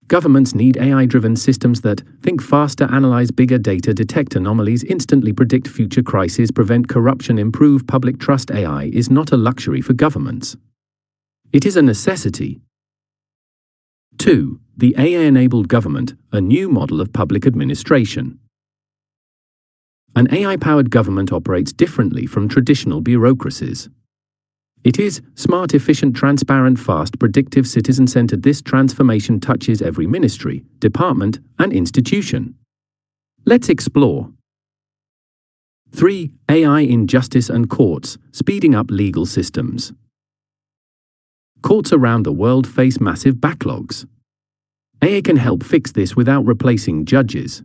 Governments need AI-driven systems that think faster, analyze bigger data, detect anomalies, instantly predict future crises, prevent corruption, improve public trust. AI is not a luxury for governments. It is a necessity. 2. The AI-enabled government, a new model of public administration. An AI-powered government operates differently from traditional bureaucracies. It is smart, efficient, transparent, fast, predictive, citizen-centered. This transformation touches every ministry, department, and institution. Let's explore. 3. AI in justice and courts, speeding up legal systems. Courts around the world face massive backlogs. AI can help fix this without replacing judges.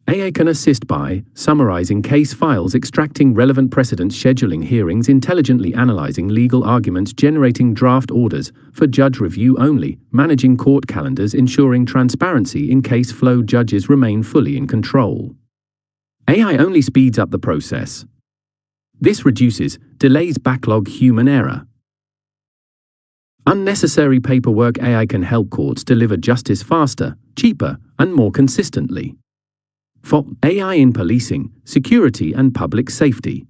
AI can assist by summarizing case files, extracting relevant precedents, scheduling hearings, intelligently analyzing legal arguments, generating draft orders for judge review only, managing court calendars, ensuring transparency in case flow. Judges remain fully in control. AI only speeds up the process. This reduces delays, backlog, human error. Unnecessary paperwork. AI can help courts deliver justice faster, cheaper, and more consistently. 4. AI in policing, security and public safety.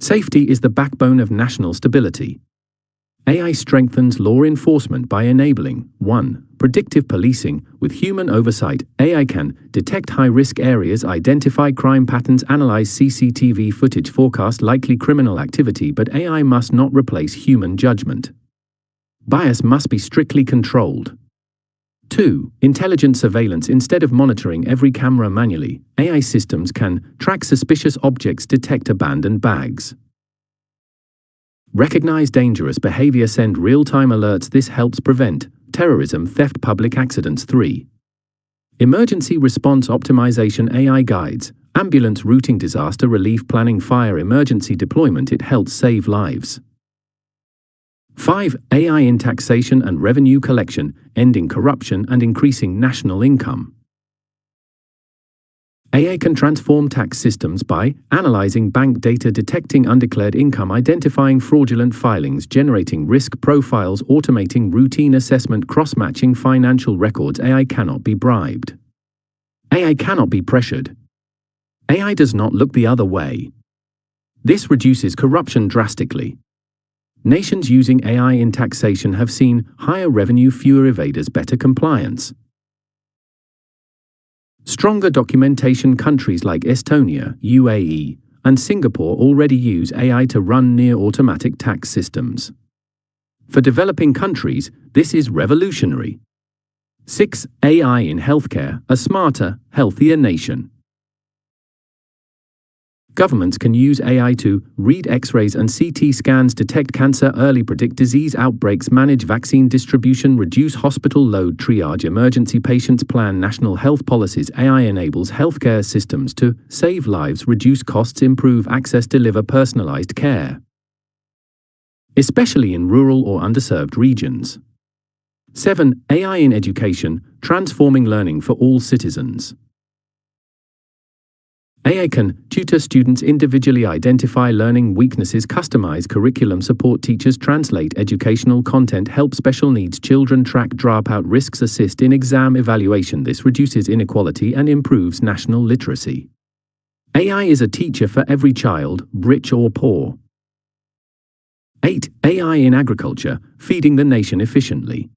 Safety is the backbone of national stability. AI strengthens law enforcement by enabling 1. Predictive policing. With human oversight, AI can detect high-risk areas, identify crime patterns, analyze CCTV footage, forecast likely criminal activity, but AI must not replace human judgment. Bias must be strictly controlled. 2. Intelligent surveillance. Instead of monitoring every camera manually, AI systems can track suspicious objects, detect abandoned bags, recognize dangerous behavior, send real-time alerts. This helps prevent terrorism, theft, public accidents. 3. Emergency response optimization. AI guides ambulance routing, disaster relief planning, fire emergency deployment. It helps save lives. 5. AI in taxation and revenue collection, ending corruption and increasing national income. AI can transform tax systems by analyzing bank data, detecting undeclared income, identifying fraudulent filings, generating risk profiles, automating routine assessment, cross-matching financial records. AI cannot be bribed. AI cannot be pressured. AI does not look the other way. This reduces corruption drastically. Nations using AI in taxation have seen higher revenue, fewer evaders, better compliance, stronger documentation. Countries like Estonia, UAE, and Singapore already use AI to run near-automatic tax systems. For developing countries, this is revolutionary. 6. AI in healthcare, a smarter, healthier nation. Governments can use AI to read X-rays and CT scans, detect cancer early, predict disease outbreaks, manage vaccine distribution, reduce hospital load, triage emergency patients, plan national health policies. AI enables healthcare systems to save lives, reduce costs, improve access, deliver personalized care, especially in rural or underserved regions. 7. AI in education, transforming learning for all citizens. AI can tutor students individually, identify learning weaknesses, customize curriculum, support teachers, translate educational content, help special needs children, track dropout risks, assist in exam evaluation. This reduces inequality and improves national literacy. AI is a teacher for every child, rich or poor. 8. AI in agriculture, feeding the nation efficiently.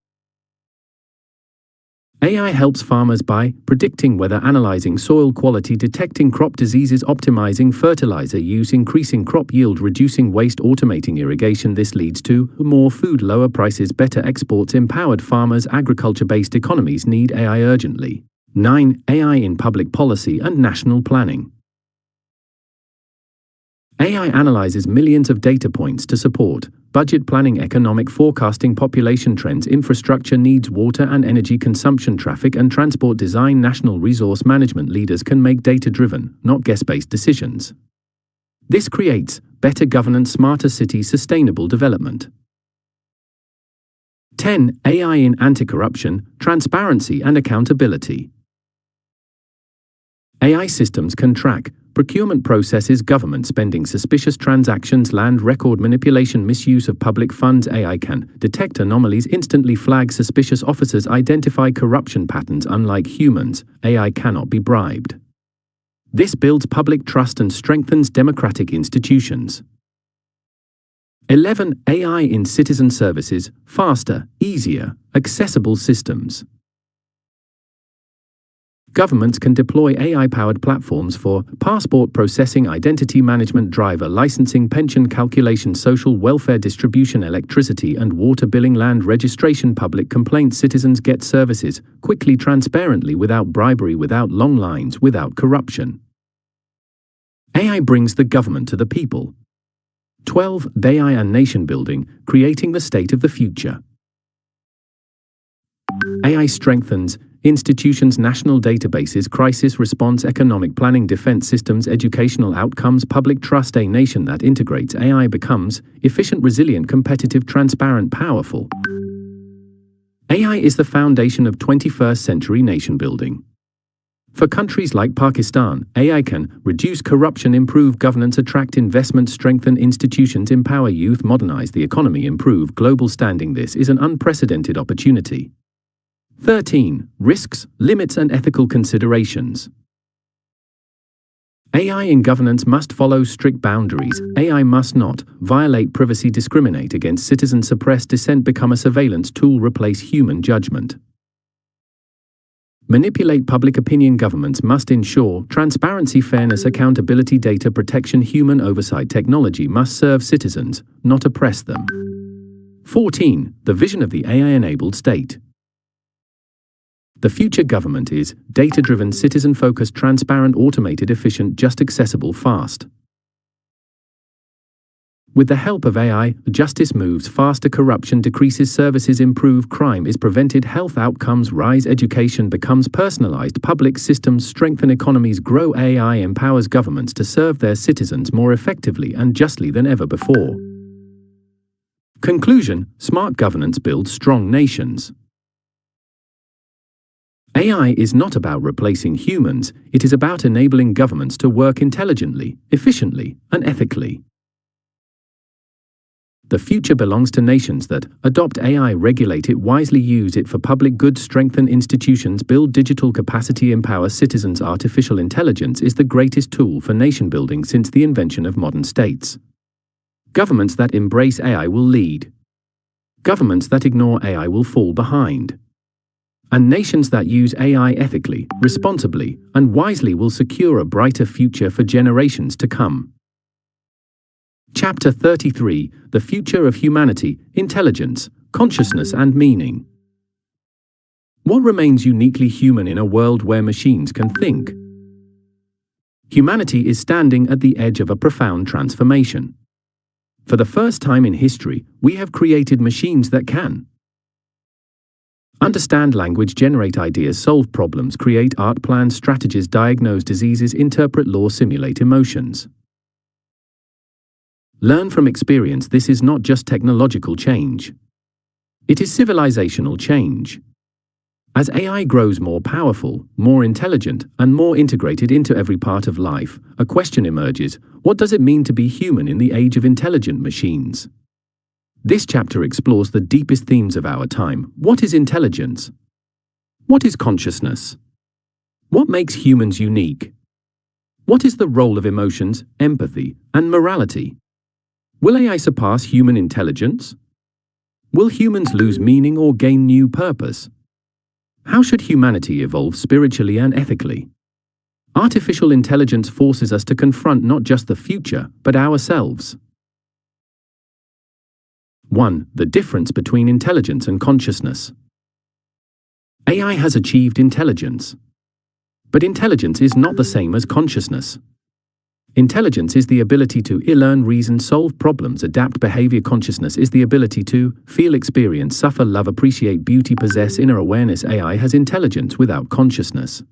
AI helps farmers by predicting weather, analyzing soil quality, detecting crop diseases, optimizing fertilizer use, increasing crop yield, reducing waste, automating irrigation. This leads to more food, lower prices, better exports, empowered farmers. Agriculture-based economies need AI urgently. 9. AI in public policy and national planning. AI analyzes millions of data points to support budget planning, economic forecasting, population trends, infrastructure needs, water and energy consumption, traffic and transport design. National resource management leaders can make data-driven, not guess-based decisions. This creates better governance, smarter cities, sustainable development. 10. AI in anti-corruption, transparency and accountability. AI systems can track procurement processes, government spending, suspicious transactions, land record manipulation, misuse of public funds. AI can detect anomalies, instantly flag suspicious officers, identify corruption patterns. Unlike humans, AI cannot be bribed. This builds public trust and strengthens democratic institutions. 11. AI in citizen services, faster, easier, accessible systems. Governments can deploy AI-powered platforms for passport processing, identity management, driver licensing, pension calculation, social welfare distribution, electricity and water billing, land registration, public complaints. Citizens get services quickly, transparently, without bribery, without long lines, without corruption. AI brings the government to the people. 12. AI and nation building, creating the state of the future. AI strengthens institutions, national databases, crisis response, economic planning, defense systems, educational outcomes, public trust. A nation that integrates AI becomes efficient, resilient, competitive, transparent, powerful. AI is the foundation of 21st century nation building. For countries like Pakistan, AI can reduce corruption, improve governance, attract investment, strengthen institutions, empower youth, modernize the economy, improve global standing. This is an unprecedented opportunity. 13. Risks, limits and ethical considerations. AI in governance must follow strict boundaries. AI must not violate privacy, discriminate against citizens, suppress dissent, become a surveillance tool, replace human judgment. Manipulate public opinion. Governments must ensure transparency, fairness, accountability, data protection, human oversight. Technology must serve citizens, not oppress them. 14. The vision of the AI-enabled state. The future government is data-driven, citizen-focused, transparent, automated, efficient, just, accessible, fast. With the help of AI, justice moves faster, corruption decreases, services improve, crime is prevented, health outcomes rise, education becomes personalized, public systems strengthen, economies grow. AI empowers governments to serve their citizens more effectively and justly than ever before. Conclusion: smart governance builds strong nations. AI is not about replacing humans, it is about enabling governments to work intelligently, efficiently, and ethically. The future belongs to nations that adopt AI, regulate it wisely, use it for public good, strengthen institutions, build digital capacity, empower citizens. Artificial intelligence is the greatest tool for nation building since the invention of modern states. Governments that embrace AI will lead. Governments that ignore AI will fall behind. And nations that use AI ethically, responsibly, and wisely will secure a brighter future for generations to come. Chapter 33: The Future of Humanity, Intelligence, Consciousness and Meaning. What remains uniquely human in a world where machines can think? Humanity is standing at the edge of a profound transformation. For the first time in history, we have created machines that can understand language, generate ideas, solve problems, create art, plan strategies, diagnose diseases, interpret law, simulate emotions. Learn from experience. This is not just technological change. It is civilizational change. As AI grows more powerful, more intelligent, and more integrated into every part of life, a question emerges: what does it mean to be human in the age of intelligent machines? This chapter explores the deepest themes of our time. What is intelligence? What is consciousness? What makes humans unique? What is the role of emotions, empathy, and morality? Will AI surpass human intelligence? Will humans lose meaning or gain new purpose? How should humanity evolve spiritually and ethically? Artificial intelligence forces us to confront not just the future, but ourselves. 1. The difference between intelligence and consciousness. AI has achieved intelligence. But intelligence is not the same as consciousness. Intelligence is the ability to learn, reason, solve problems, adapt behavior. Consciousness is the ability to feel, experience, suffer, love, appreciate, beauty, possess inner awareness. AI has intelligence without consciousness.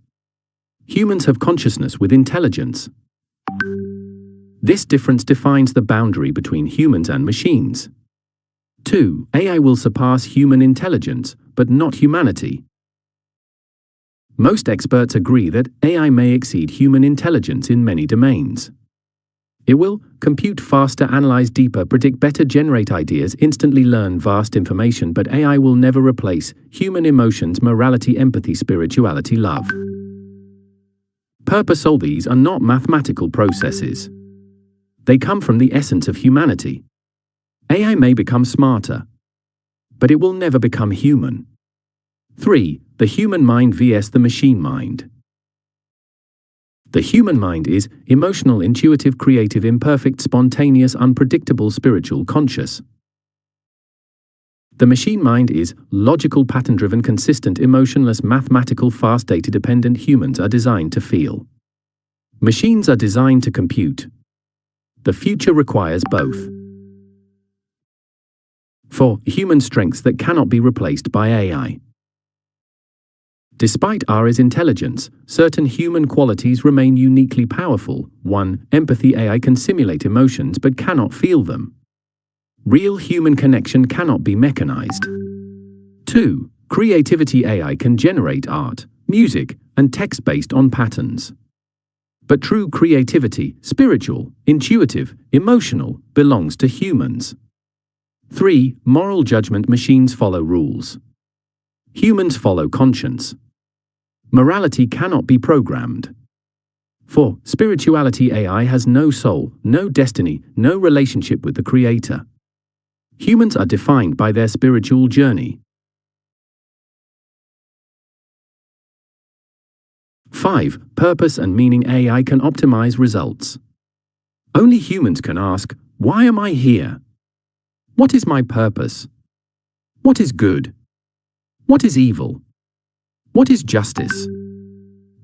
Humans have consciousness with intelligence. This difference defines the boundary between humans and machines. 2. AI will surpass human intelligence, but not humanity. Most experts agree that AI may exceed human intelligence in many domains. It will compute faster, analyze deeper, predict better, generate ideas, instantly learn vast information, but AI will never replace human emotions, morality, empathy, spirituality, love. Purpose. All these are not mathematical processes. They come from the essence of humanity. AI may become smarter, but it will never become human. 3. The human mind vs. the machine mind. The human mind is emotional, intuitive, creative, imperfect, spontaneous, unpredictable, spiritual, conscious. The machine mind is logical, pattern-driven, consistent, emotionless, mathematical, fast, data-dependent. Humans are designed to feel. Machines are designed to compute. The future requires both. 4. Human strengths that cannot be replaced by AI. Despite AI's intelligence, certain human qualities remain uniquely powerful. 1. Empathy. AI can simulate emotions but cannot feel them. Real human connection cannot be mechanized. 2. Creativity. AI can generate art, music, and text based on patterns. But true creativity, spiritual, intuitive, emotional, belongs to humans. 3. Moral judgment. Machines follow rules. Humans follow conscience. Morality cannot be programmed. For spirituality, AI has no soul, no destiny, no relationship with the Creator. Humans are defined by their spiritual journey. 5. Purpose and meaning. AI can optimize results. Only humans can ask, why am I here? What is my purpose? What is good? What is evil? What is justice?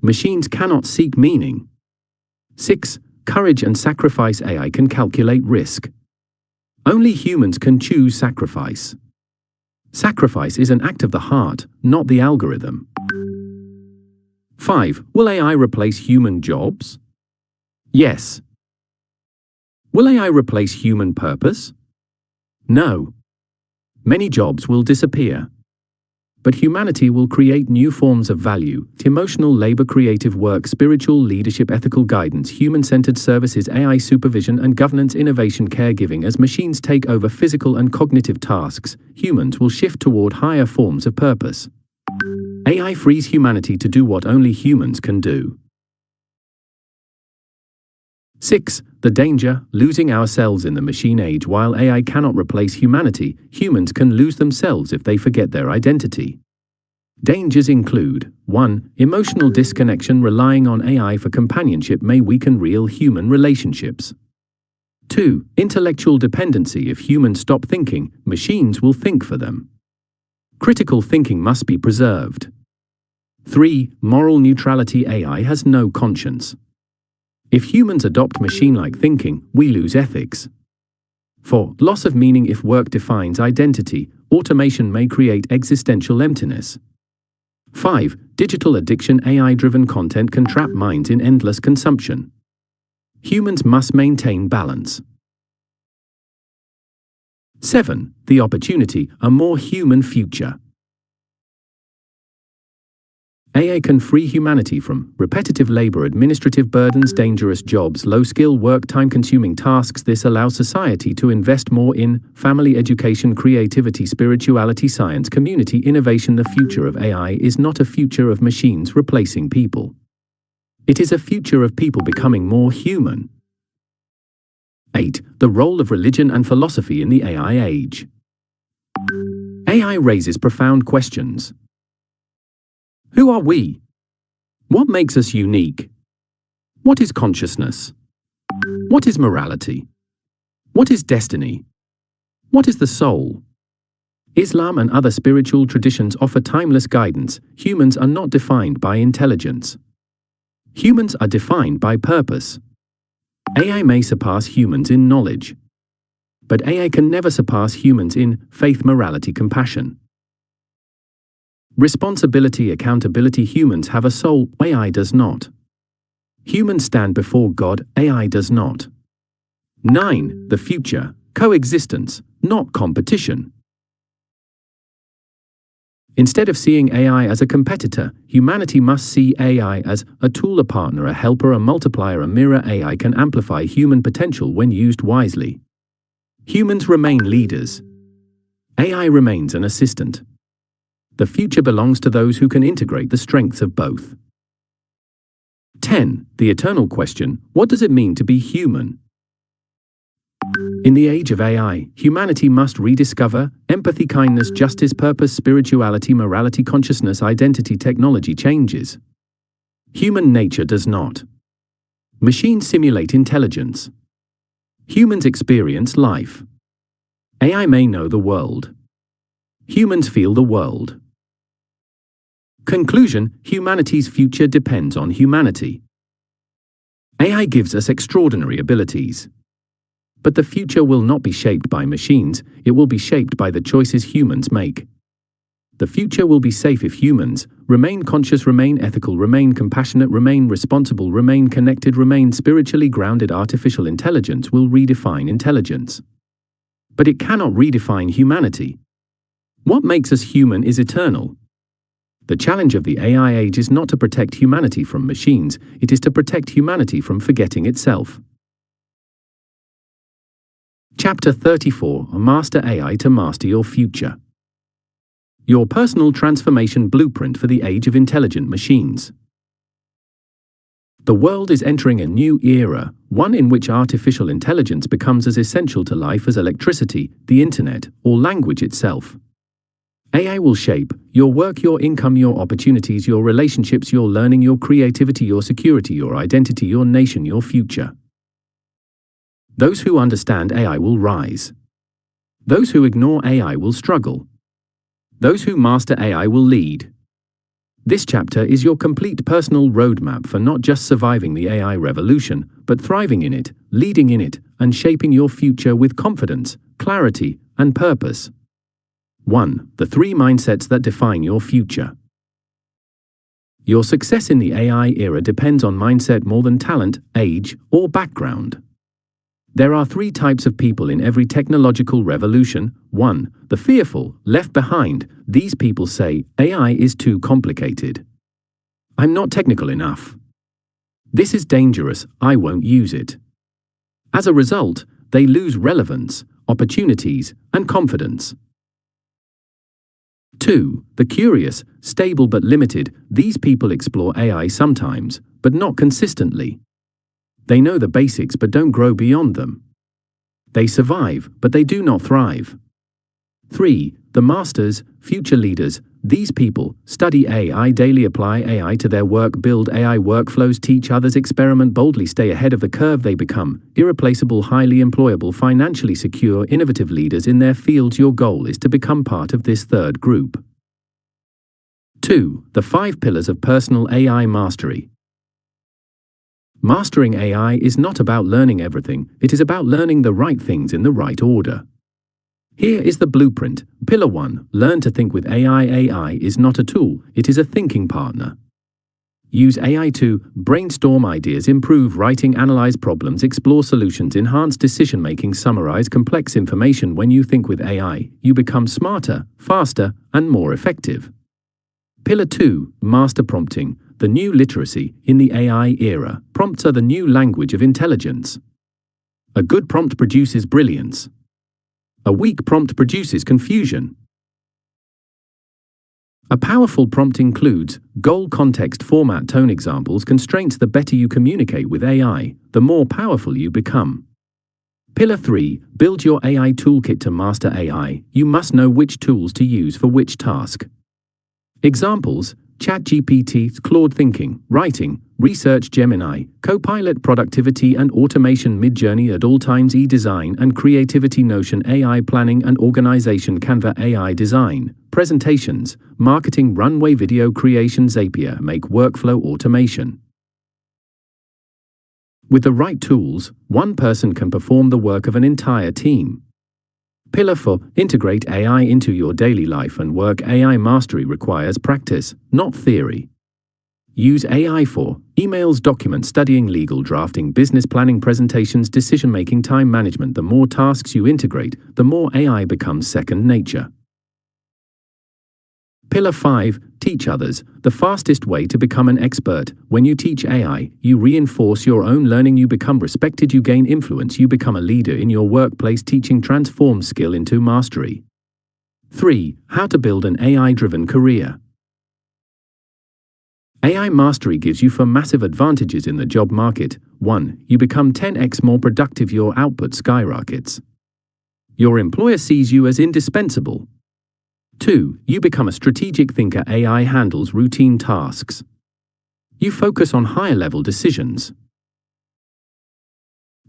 Machines cannot seek meaning. 6. Courage and sacrifice. AI can calculate risk. Only humans can choose sacrifice. Sacrifice is an act of the heart, not the algorithm. 5. Will AI replace human jobs? Yes. Will AI replace human purpose? No. Many jobs will disappear. But humanity will create new forms of value: emotional labor, creative work, spiritual leadership, ethical guidance, human-centered services, AI supervision and governance, innovation, caregiving. As machines take over physical and cognitive tasks, humans will shift toward higher forms of purpose. AI frees humanity to do what only humans can do. 6. The danger: losing ourselves in the machine age. While AI cannot replace humanity, humans can lose themselves if they forget their identity. Dangers include: 1. Emotional disconnection. Relying on AI for companionship may weaken real human relationships. 2. Intellectual dependency. If humans stop thinking, machines will think for them. Critical thinking must be preserved. 3. Moral neutrality. AI has no conscience. If humans adopt machine-like thinking, we lose ethics. 4. Loss of meaning. If work defines identity, automation may create existential emptiness. 5. Digital addiction. AI-driven content can trap minds in endless consumption. Humans must maintain balance. 7. The opportunity: a more human future. AI can free humanity from repetitive labor, administrative burdens, dangerous jobs, low-skill work, time-consuming tasks. This allows society to invest more in family, education, creativity, spirituality, science, community, innovation. The future of AI is not a future of machines replacing people. It is a future of people becoming more human. 8. The role of religion and philosophy in the AI age. AI raises profound questions. Who are we? What makes us unique? What is consciousness? What is morality? What is destiny? What is the soul? Islam and other spiritual traditions offer timeless guidance. Humans are not defined by intelligence. Humans are defined by purpose. AI may surpass humans in knowledge. But AI can never surpass humans in faith, morality, compassion. Responsibility, accountability. Humans have a soul, AI does not. Humans stand before God, AI does not. 9. The future: coexistence, not competition. Instead of seeing AI as a competitor, humanity must see AI as a tool, a partner, a helper, a multiplier, a mirror. AI can amplify human potential when used wisely. Humans remain leaders. AI remains an assistant. The future belongs to those who can integrate the strengths of both. 10. The eternal question: what does it mean to be human? In the age of AI, humanity must rediscover empathy, kindness, justice, purpose, spirituality, morality, consciousness, identity. Technology changes. Human nature does not. Machines simulate intelligence. Humans experience life. AI may know the world. Humans feel the world. Conclusion: humanity's future depends on humanity. AI gives us extraordinary abilities. But the future will not be shaped by machines, it will be shaped by the choices humans make. The future will be safe if humans remain conscious, remain ethical, remain compassionate, remain responsible, remain connected, remain spiritually grounded. Artificial intelligence will redefine intelligence. But it cannot redefine humanity. What makes us human is eternal. The challenge of the AI age is not to protect humanity from machines, it is to protect humanity from forgetting itself. Chapter 34: Master AI to Master Your Future. Your personal transformation blueprint for the age of intelligent machines. The world is entering a new era, one in which artificial intelligence becomes as essential to life as electricity, the internet, or language itself. AI will shape your work, your income, your opportunities, your relationships, your learning, your creativity, your security, your identity, your nation, your future. Those who understand AI will rise. Those who ignore AI will struggle. Those who master AI will lead. This chapter is your complete personal roadmap for not just surviving the AI revolution, but thriving in it, leading in it, and shaping your future with confidence, clarity, and purpose. 1. The 3 mindsets that define your future. Your success in the AI era depends on mindset more than talent, age, or background. There are 3 types of people in every technological revolution. 1. The fearful, left behind. These people say, AI is too complicated. I'm not technical enough. This is dangerous, I won't use it. As a result, they lose relevance, opportunities, and confidence. 2. The curious, stable but limited. These people explore AI sometimes, but not consistently. They know the basics but don't grow beyond them. They survive, but they do not thrive. 3. The masters, future leaders. These people study AI daily, apply AI to their work, build AI workflows, teach others, experiment boldly, stay ahead of the curve. They become irreplaceable, highly employable, financially secure, innovative leaders in their fields. Your goal is to become part of this third group. 2. The 5 pillars of personal AI mastery. Mastering AI is not about learning everything, it is about learning the right things in the right order. Here is the blueprint. Pillar 1. Learn to think with AI. AI is not a tool, it is a thinking partner. Use AI to brainstorm ideas, improve writing, analyze problems, explore solutions, enhance decision-making, summarize complex information. When you think with AI, you become smarter, faster, and more effective. Pillar 2. Master prompting. The new literacy in the AI era. Prompts are the new language of intelligence. A good prompt produces brilliance. A weak prompt produces confusion. A powerful prompt includes goal, context, format, tone, examples, constraints. The better you communicate with AI, the more powerful you become. Pillar 3. Build your AI toolkit. To master AI, you must know which tools to use for which task. Examples: ChatGPT, Claude Thinking, Writing, Research, Gemini, Copilot, Productivity and Automation, Midjourney at all times, eDesign and Creativity, Notion, AI Planning and Organization, Canva, AI Design, Presentations, Marketing, Runway, Video Creation, Zapier, Make Workflow Automation. With the right tools, one person can perform the work of an entire team. Pillar 4. Integrate AI into your daily life and work. AI mastery requires practice, not theory. Use AI for emails, documents, studying, legal drafting, business planning, presentations, decision-making, time management. The more tasks you integrate, the more AI becomes second nature. Pillar 5. Teach others. The fastest way to become an expert. When you teach AI, you reinforce your own learning, you become respected, you gain influence, you become a leader in your workplace. Teaching transforms skill into mastery. 3. How to build an AI-driven career. AI mastery gives you massive advantages in the job market. 1. You become 10x more productive, your output skyrockets. Your employer sees you as indispensable. 2. You become a strategic thinker. AI handles routine tasks. You focus on higher-level decisions.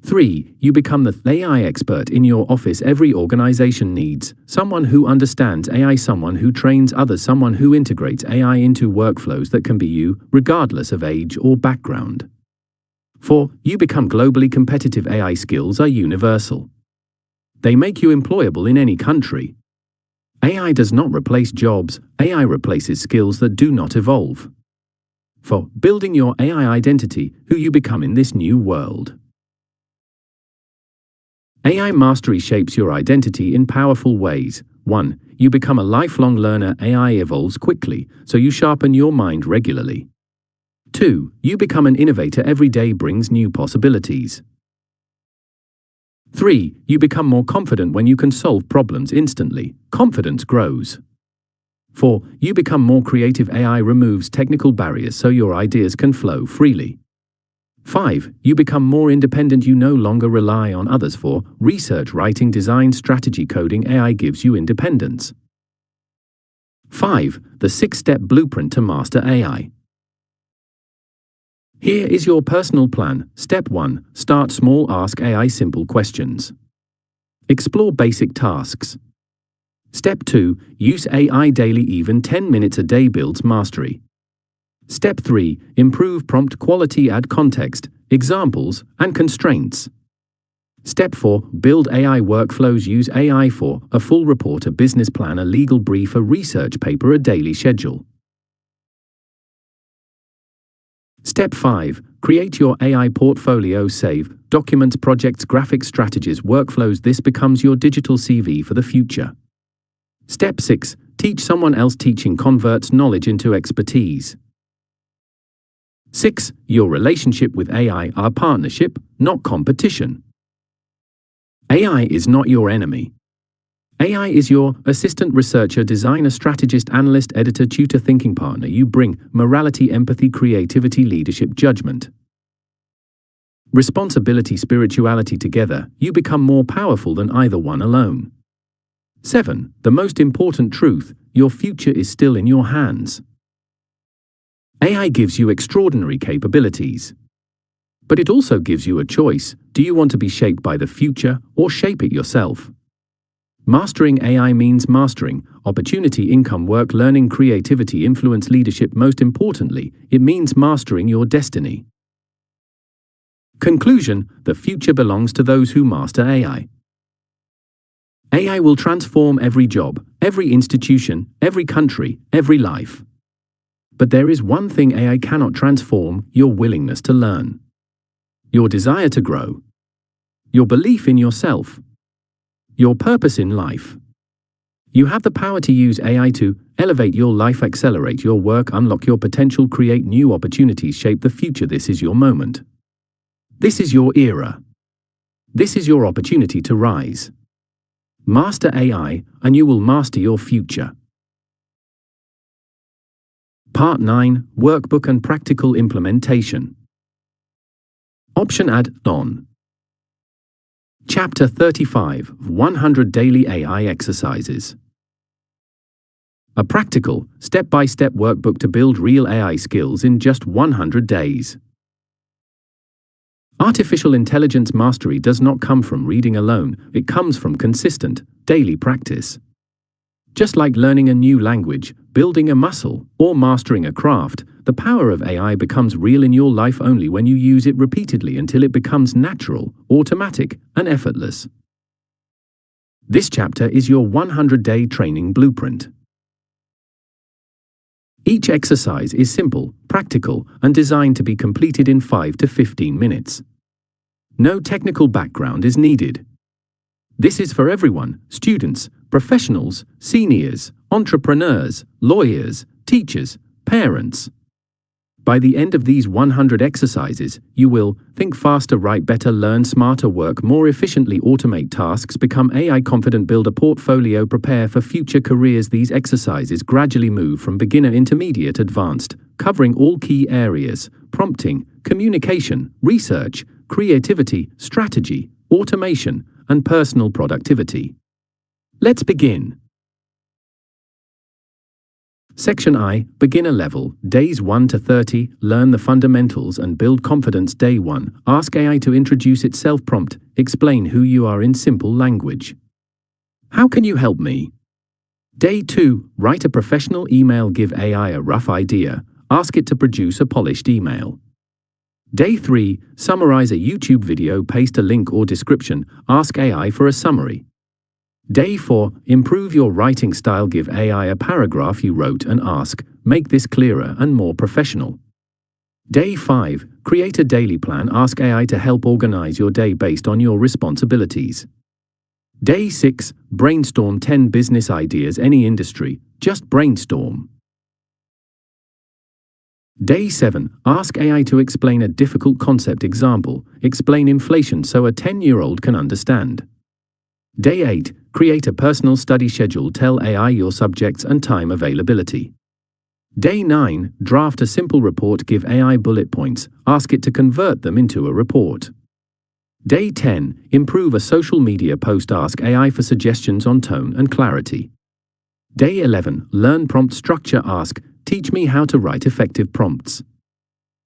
3. You become the AI expert in your office. Every organization needs someone who understands AI, someone who trains others, someone who integrates AI into workflows. That can be you, regardless of age or background. 4. You become globally competitive. AI skills are universal. They make you employable in any country. AI does not replace jobs, AI replaces skills that do not evolve. 4. Building your AI identity, who you become in this new world. AI mastery shapes your identity in powerful ways. 1. You become a lifelong learner. AI evolves quickly, so you sharpen your mind regularly. 2. You become an innovator. Every day brings new possibilities. 3. You become more confident when you can solve problems instantly. Confidence grows. 4. You become more creative. AI removes technical barriers so your ideas can flow freely. 5. You become more independent. You no longer rely on others for research, writing, design, strategy, coding. AI gives you independence. 5. The 6-step blueprint to master AI. Here is your personal plan. Step 1. Start small. Ask AI simple questions. Explore basic tasks. Step 2. Use AI daily. Even 10 minutes a day builds mastery. Step 3. Improve prompt quality. Add context, examples, and constraints. Step 4. Build AI workflows. Use AI for a full report, a business plan, a legal brief, a research paper, a daily schedule. Step 5. Create your AI portfolio. Save documents, projects, graphics, strategies, workflows. This becomes your digital CV for the future. Step 6. Teach someone else. Teaching converts knowledge into expertise. 6. Your relationship with AI are partnership, not competition. AI is not your enemy. AI is your assistant, researcher, designer, strategist, analyst, editor, tutor, thinking partner. You bring morality, empathy, creativity, leadership, judgment, responsibility, spirituality. Together, you become more powerful than either one alone. 7. The most important truth: your future is still in your hands. AI gives you extraordinary capabilities, but it also gives you a choice. Do you want to be shaped by the future or shape it yourself? Mastering AI means mastering opportunity, income, work, learning, creativity, influence, leadership. Most importantly, it means mastering your destiny. Conclusion: the future belongs to those who master AI. AI will transform every job, every institution, every country, every life. But there is one thing AI cannot transform: your willingness to learn, your desire to grow, your belief in yourself, your purpose in life. You have the power to use AI to elevate your life, accelerate your work, unlock your potential, create new opportunities, shape the future. This is your moment. This is your era. This is your opportunity to rise. Master AI, and you will master your future. Part 9. Workbook and Practical Implementation. Option Add-on. Chapter 35. 100 Daily AI Exercises. A practical, step-by-step workbook to build real AI skills in just 100 days. Artificial intelligence mastery does not come from reading alone, it comes from consistent, daily practice. Just like learning a new language, building a muscle, or mastering a craft, the power of AI becomes real in your life only when you use it repeatedly until it becomes natural, automatic, and effortless. This chapter is your 100-day training blueprint. Each exercise is simple, practical, and designed to be completed in 5 to 15 minutes. No technical background is needed. This is for everyone: students, professionals, seniors, entrepreneurs, lawyers, teachers, parents. By the end of these 100 exercises, you will think faster, write better, learn smarter, work more efficiently, automate tasks, become AI confident, build a portfolio, prepare for future careers. These exercises gradually move from beginner, intermediate, advanced, covering all key areas: prompting, communication, research, creativity, strategy, automation, and personal productivity. Let's begin. Section I. Beginner level. Days 1 to 30. Learn the fundamentals and build confidence. Day 1. Ask AI to introduce itself. Prompt. Explain who you are in simple language. How can you help me? Day 2. Write a professional email. Give AI a rough idea. Ask it to produce a polished email. Day 3. Summarize a YouTube video. Paste a link or description. Ask AI for a summary. Day 4. Improve your writing style. Give AI a paragraph you wrote and ask, make this clearer and more professional. Day 5. Create a daily plan. Ask AI to help organize your day based on your responsibilities. Day 6. Brainstorm 10 business ideas. Any industry, just brainstorm. Day 7. Ask AI to explain a difficult concept. Example, explain inflation so a 10-year-old can understand. Day 8. Create a personal study schedule. Tell AI your subjects and time availability. Day 9, draft a simple report, give AI bullet points, ask it to convert them into a report. Day 10, improve a social media post, ask AI for suggestions on tone and clarity. Day 11, learn prompt structure, ask, teach me how to write effective prompts.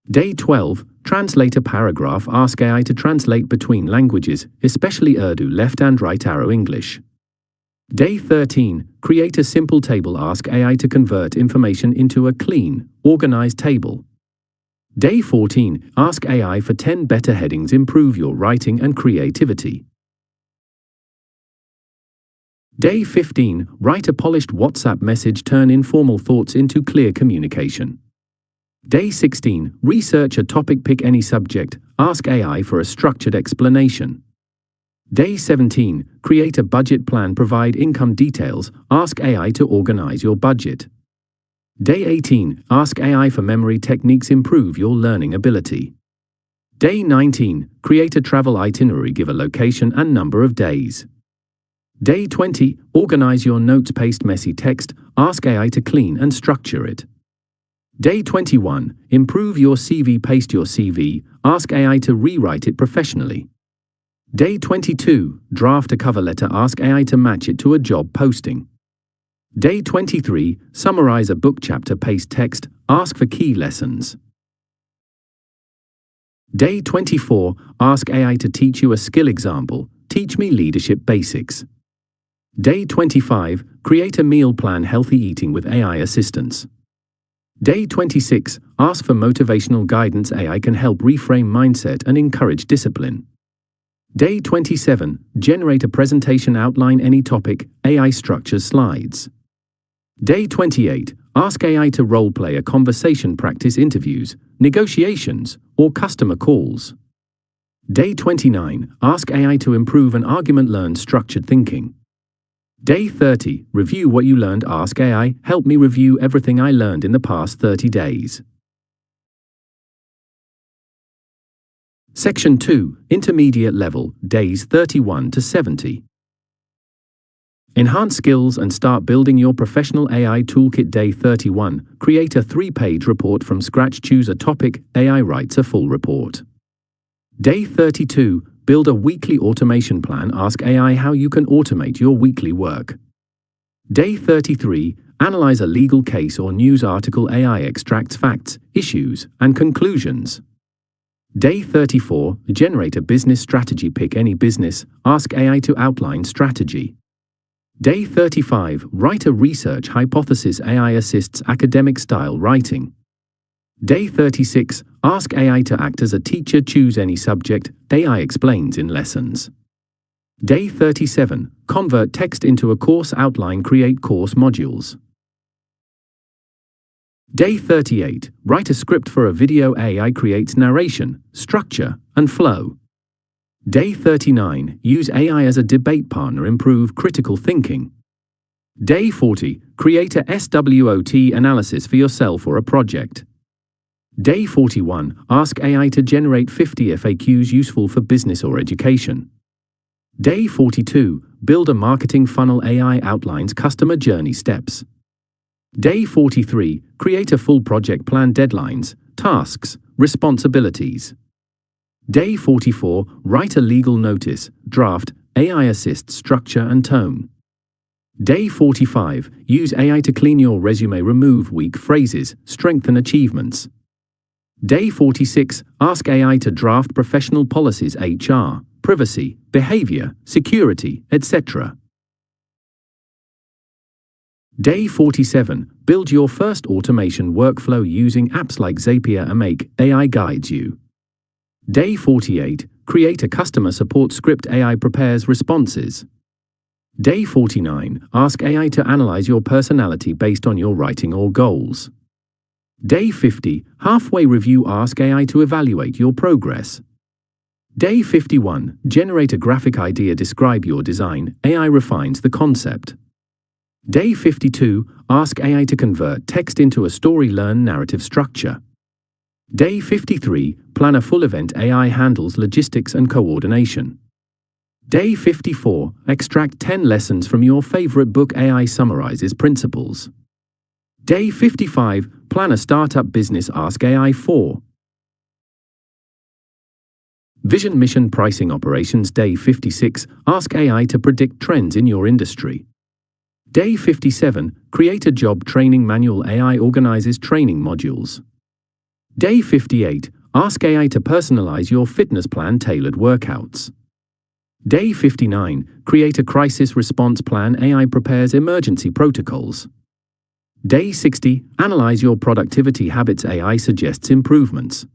Day 12, translate a paragraph, ask AI to translate between languages, especially Urdu left and right arrow English. Day 13, create a simple table, ask AI to convert information into a clean, organized table. Day 14, ask AI for 10 better headings, improve your writing and creativity. Day 15, write a polished WhatsApp message, turn informal thoughts into clear communication. Day 16, research a topic, pick any subject, ask AI for a structured explanation. Day 17, create a budget plan, provide income details, ask AI to organize your budget. Day 18, ask AI for memory techniques, improve your learning ability. Day 19, create a travel itinerary, give a location and number of days. Day 20, organize your notes, paste messy text, ask AI to clean and structure it. Day 21, improve your CV, paste your CV, ask AI to rewrite it professionally. Day 22, draft a cover letter, ask AI to match it to a job posting. Day 23, summarize a book chapter, paste text, ask for key lessons. Day 24, ask AI to teach you a skill example, teach me leadership basics. Day 25, create a meal plan, healthy eating with AI assistance. Day 26, ask for motivational guidance, AI can help reframe mindset and encourage discipline. Day 27, generate a presentation, outline any topic, AI structures slides. Day 28, ask AI to role-play a conversation, practice interviews, negotiations, or customer calls. Day 29, ask AI to improve an argument, learn structured thinking. Day 30, review what you learned, ask AI, help me review everything I learned in the past 30 days. Section 2, Intermediate Level, Days 31 to 70. Enhance skills and start building your professional AI toolkit. Day 31, create a 3-page report from scratch, choose a topic, AI writes a full report. Day 32, build a weekly automation plan, ask AI how you can automate your weekly work. Day 33, analyze a legal case or news article, AI extracts facts, issues, and conclusions. Day 34, generate a business strategy, pick any business, ask AI to outline strategy. Day 35, write a research hypothesis, AI assists academic style writing. Day 36, ask AI to act as a teacher, choose any subject, AI explains in lessons. Day 37, convert text into a course outline, create course modules. Day 38, write a script for a video, AI creates narration, structure, and flow. Day 39, use AI as a debate partner, improve critical thinking. Day 40, create a SWOT analysis for yourself or a project. Day 41, ask AI to generate 50 FAQs useful for business or education. Day 42, build a marketing funnel, AI outlines customer journey steps. Day 43, create a full project plan, deadlines, tasks, responsibilities. Day 44, write a legal notice, draft, AI assists structure and tone. Day 45, use AI to clean your resume, remove weak phrases, strengthen achievements. Day 46, ask AI to draft professional policies, HR, privacy, behavior, security, etc. Day 47, build your first automation workflow using apps like Zapier and Make, AI guides you. Day 48, create a customer support script, AI prepares responses. Day 49, ask AI to analyze your personality based on your writing or goals. Day 50, halfway review, ask AI to evaluate your progress. Day 51, generate a graphic idea, describe your design, AI refines the concept. Day 52, ask AI to convert text into a story, learn narrative structure. Day 53, plan a full event, AI handles logistics and coordination. Day 54, extract 10 lessons from your favorite book, AI summarizes principles. Day 55, Plan a Startup Business, Ask AI 4. Vision Mission Pricing Operations, Day 56, Ask AI to predict trends in your industry. Day 57, Create a Job Training Manual, AI organizes training modules. Day 58, Ask AI to personalize your fitness plan, tailored workouts. Day 59, Create a Crisis Response Plan, AI prepares emergency protocols. Day 60, Analyze your productivity habits, AI suggests improvements.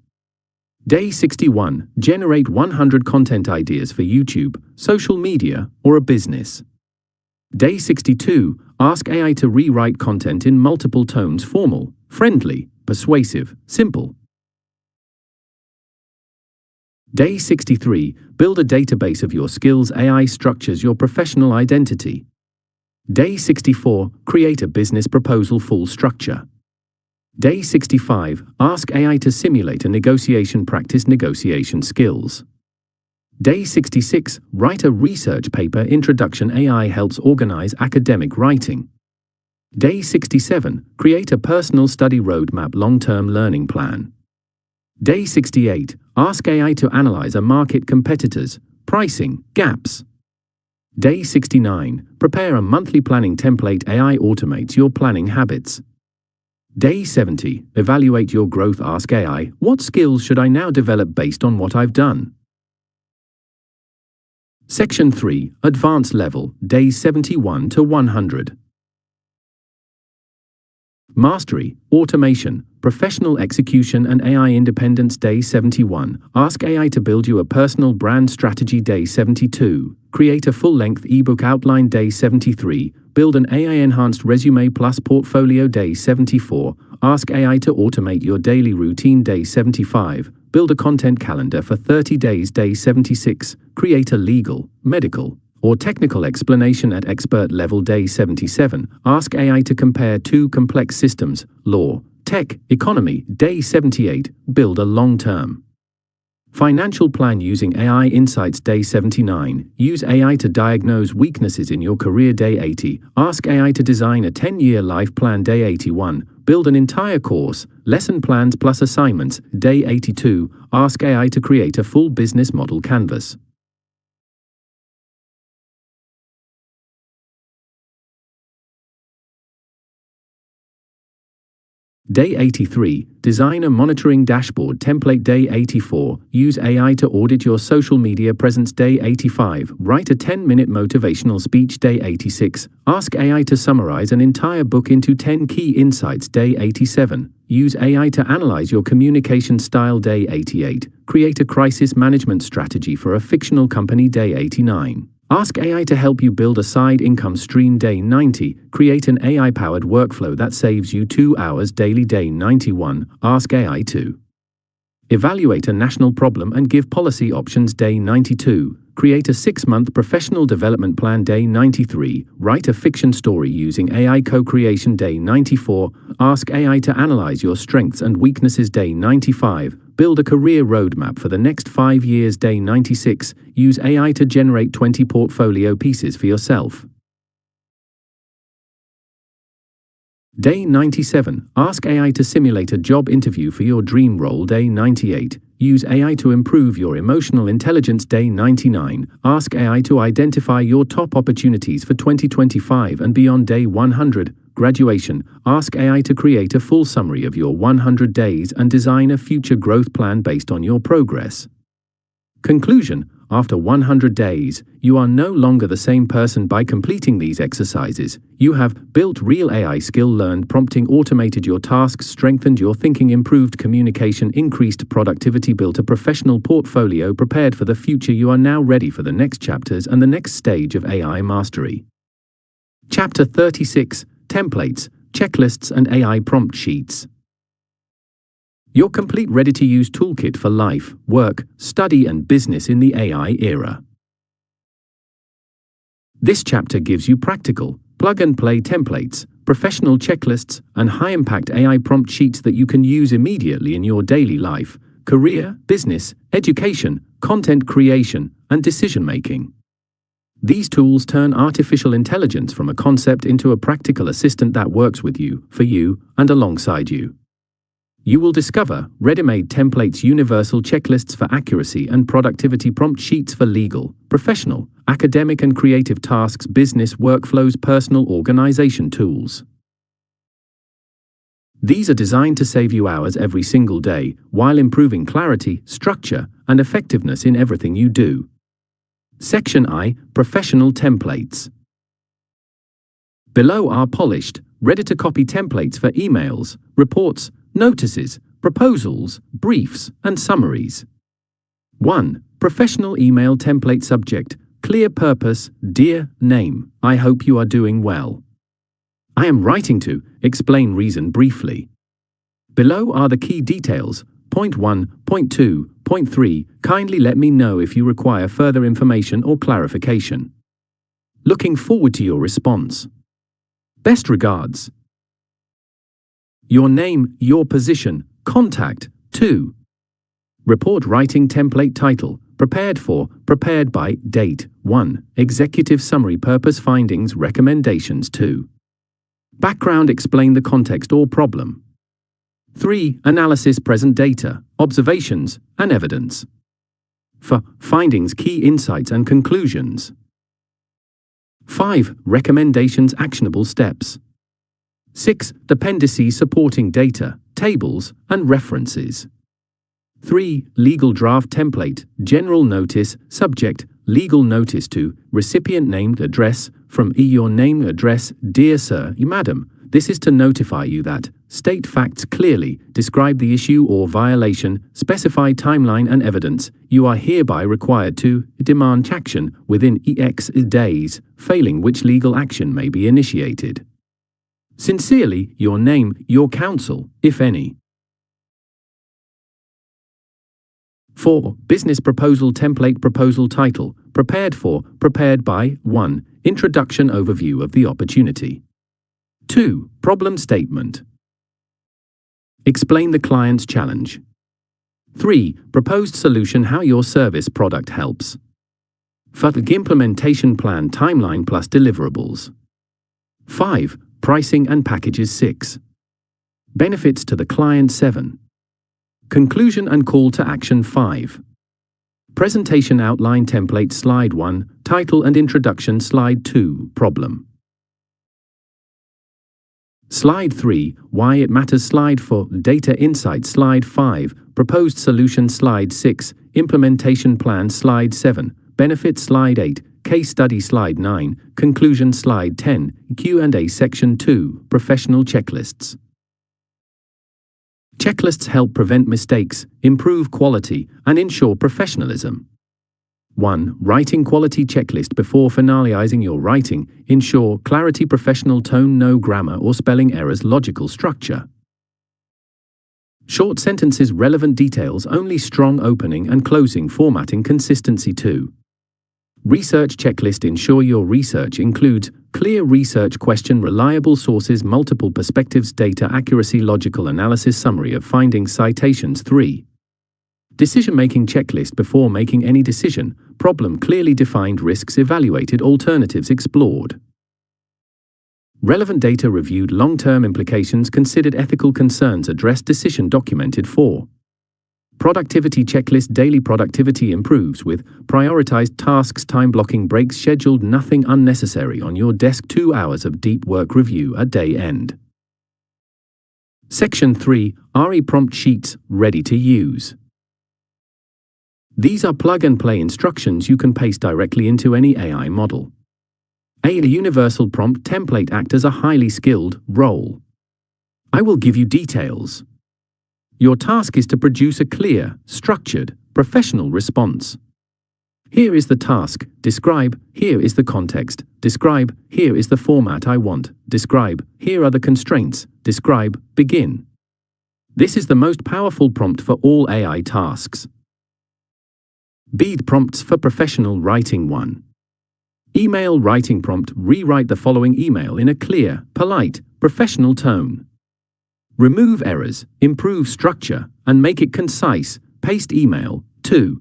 Day 61, Generate 100 content ideas for YouTube, social media, or a business. Day 62, Ask AI to rewrite content in multiple tones: formal, friendly, persuasive, simple. Day 63, Build a database of your skills, AI structures your professional identity. Day 64, Create a business proposal, full structure. Day 65, Ask AI to simulate a negotiation, practice negotiation skills. Day 66, Write a research paper, introduction, AI helps organize academic writing. Day 67, Create a personal study roadmap, long-term learning plan. Day 68, Ask AI to analyze a market, competitors, pricing, gaps. Day 69, Prepare a monthly planning template, AI automates your planning habits. Day 70, Evaluate your growth, Ask AI, what skills should I now develop based on what I've done? Section 3, Advanced Level, Days 71 to 100. Mastery, Automation, Professional Execution and AI Independence, Day 71. Ask AI to build you a personal brand strategy, Day 72. Create a full-length ebook outline, Day 73. Build an AI-enhanced resume plus portfolio, Day 74. Ask AI to automate your daily routine, Day 75. Build a content calendar for 30 days, Day 76. Create a legal, medical, or technical explanation at expert level, Day 77. Ask AI to compare two complex systems, law, tech, economy, Day 78. Build a long-term financial plan using AI insights, Day 79. Use AI to diagnose weaknesses in your career, Day 80. Ask AI to design a 10-year life plan, Day 81. Build an entire course, lesson plans plus assignments, Day 82. Ask AI to create a full business model canvas. Day 83, Design a monitoring dashboard template, Day 84. Use AI to audit your social media presence, Day 85. Write a 10-minute motivational speech, Day 86. Ask AI to summarize an entire book into 10 key insights, Day 87. Use AI to analyze your communication style, Day 88. Create a crisis management strategy for a fictional company, Day 89. Ask AI to help you build a side income stream, Day 90. Create an AI-powered workflow that saves you 2 hours daily, Day 91. Ask AI to evaluate a national problem and give policy options, Day 92. Create a 6-month professional development plan, Day 93. Write a fiction story using AI co-creation, Day 94. Ask AI to analyze your strengths and weaknesses, Day 95. Build a career roadmap for the next 5 years, Day 96. Use AI to generate 20 portfolio pieces for yourself. Day 97. Ask AI to simulate a job interview for your dream role, Day 98. Use AI to improve your emotional intelligence, Day 99. Ask AI to identify your top opportunities for 2025 and beyond, Day 100. Graduation. Ask AI to create a full summary of your 100 days and design a future growth plan based on your progress. Conclusion. After 100 days, you are no longer the same person. By completing these exercises, you have built real AI skill, learned prompting, automated your tasks, strengthened your thinking, improved communication, increased productivity, built a professional portfolio, prepared for the future. You are now ready for the next chapters and the next stage of AI mastery. Chapter 36, Templates, Checklists and AI Prompt Sheets. Your complete ready-to-use toolkit for life, work, study and business in the AI era. This chapter gives you practical, plug-and-play templates, professional checklists, and high-impact AI prompt sheets that you can use immediately in your daily life, career, business, education, content creation, and decision-making. These tools turn artificial intelligence from a concept into a practical assistant that works with you, for you, and alongside you. You will discover ready-made templates, universal checklists for accuracy and productivity, prompt sheets for legal, professional, academic and creative tasks, business workflows, personal organization tools. These are designed to save you hours every single day while improving clarity, structure, and effectiveness in everything you do. Section I, Professional Templates. Below are polished, ready-to-copy templates for emails, reports, notices, proposals, briefs, and summaries. 1. Professional email template. Subject: clear purpose, dear name, I hope you are doing well. I am writing to explain reason briefly. Below are the key details. Point 1, Point 2, Point 3, kindly let me know if you require further information or clarification. Looking forward to your response. Best regards. Your name, your position, contact. 2. Report writing template. Title: prepared for, prepared by. Date: 1. Executive summary. Purpose, findings, recommendations. 2. Background: explain the context or problem. 3. Analysis: present data, observations, and evidence. 4. Findings: key insights and conclusions. 5. Recommendations: actionable steps. 6. Dependencies: supporting data, tables, and references. 3. Legal draft template: general notice. Subject: legal notice to recipient, named address, from your name, address, dear sir, madam. This is to notify you that, state facts clearly, describe the issue or violation, specify timeline and evidence. You are hereby required to demand action within X days, failing which legal action may be initiated. Sincerely, your name, your counsel, if any. 4. Business proposal template. Proposal title: prepared for, prepared by. 1. Introduction, overview of the opportunity. 2. Problem statement: explain the client's challenge. 3. Proposed solution: how your service product helps. 4. Implementation plan, timeline plus deliverables. 5. Pricing and packages. 6. Benefits to the client. 7. Conclusion and call to action. 5. Presentation outline template. Slide 1, title and introduction. Slide 2, problem. Slide 3, why it matters. Slide 4, data insights. Slide 5, proposed solution. Slide 6, implementation plan. Slide 7, benefits. Slide 8, case study. Slide 9, conclusion. Slide 10, Q&A. Section 2, professional checklists. Checklists help prevent mistakes, improve quality, and ensure professionalism. 1. Writing quality checklist. Before finalizing your writing, ensure clarity, professional tone, no grammar or spelling errors, logical structure. Short sentences, relevant details only, strong opening and closing, formatting, consistency. 2. Research checklist. Ensure your research includes clear research question, reliable sources, multiple perspectives, data accuracy, logical analysis, summary of findings, citations. 3. Decision-making checklist. Before making any decision, problem clearly defined, risks evaluated, alternatives explored. Relevant data reviewed, long-term implications considered, ethical concerns addressed, decision documented. 4. Productivity checklist. Daily productivity improves with prioritized tasks, time blocking, breaks scheduled, nothing unnecessary on your desk, 2 hours of deep work review at day end. Section 3, RE prompt sheets, ready to use. These are plug-and-play instructions you can paste directly into any AI model. A universal prompt template acts as a highly skilled role. I will give you details. Your task is to produce a clear, structured, professional response. Here is the task. Describe. Here is the context. Describe. Here is the format I want. Describe. Here are the constraints. Describe. Begin. This is the most powerful prompt for all AI tasks. B. Prompts for professional writing. 1. Email writing prompt. Rewrite the following email in a clear, polite, professional tone. Remove errors, improve structure, and make it concise. Paste email. 2.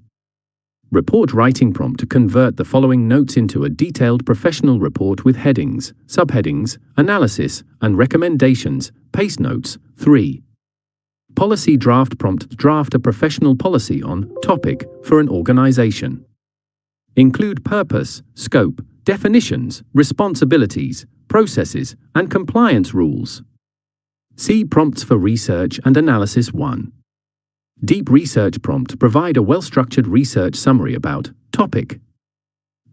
Report writing prompt to convert the following notes into a detailed professional report with headings, subheadings, analysis, and recommendations. Paste notes. 3. Policy draft prompt. Draft a professional policy on topic for an organization. Include purpose, scope, definitions, responsibilities, processes, and compliance rules. See prompts for research and analysis. 1. Deep research prompt. Provide a well-structured research summary about topic.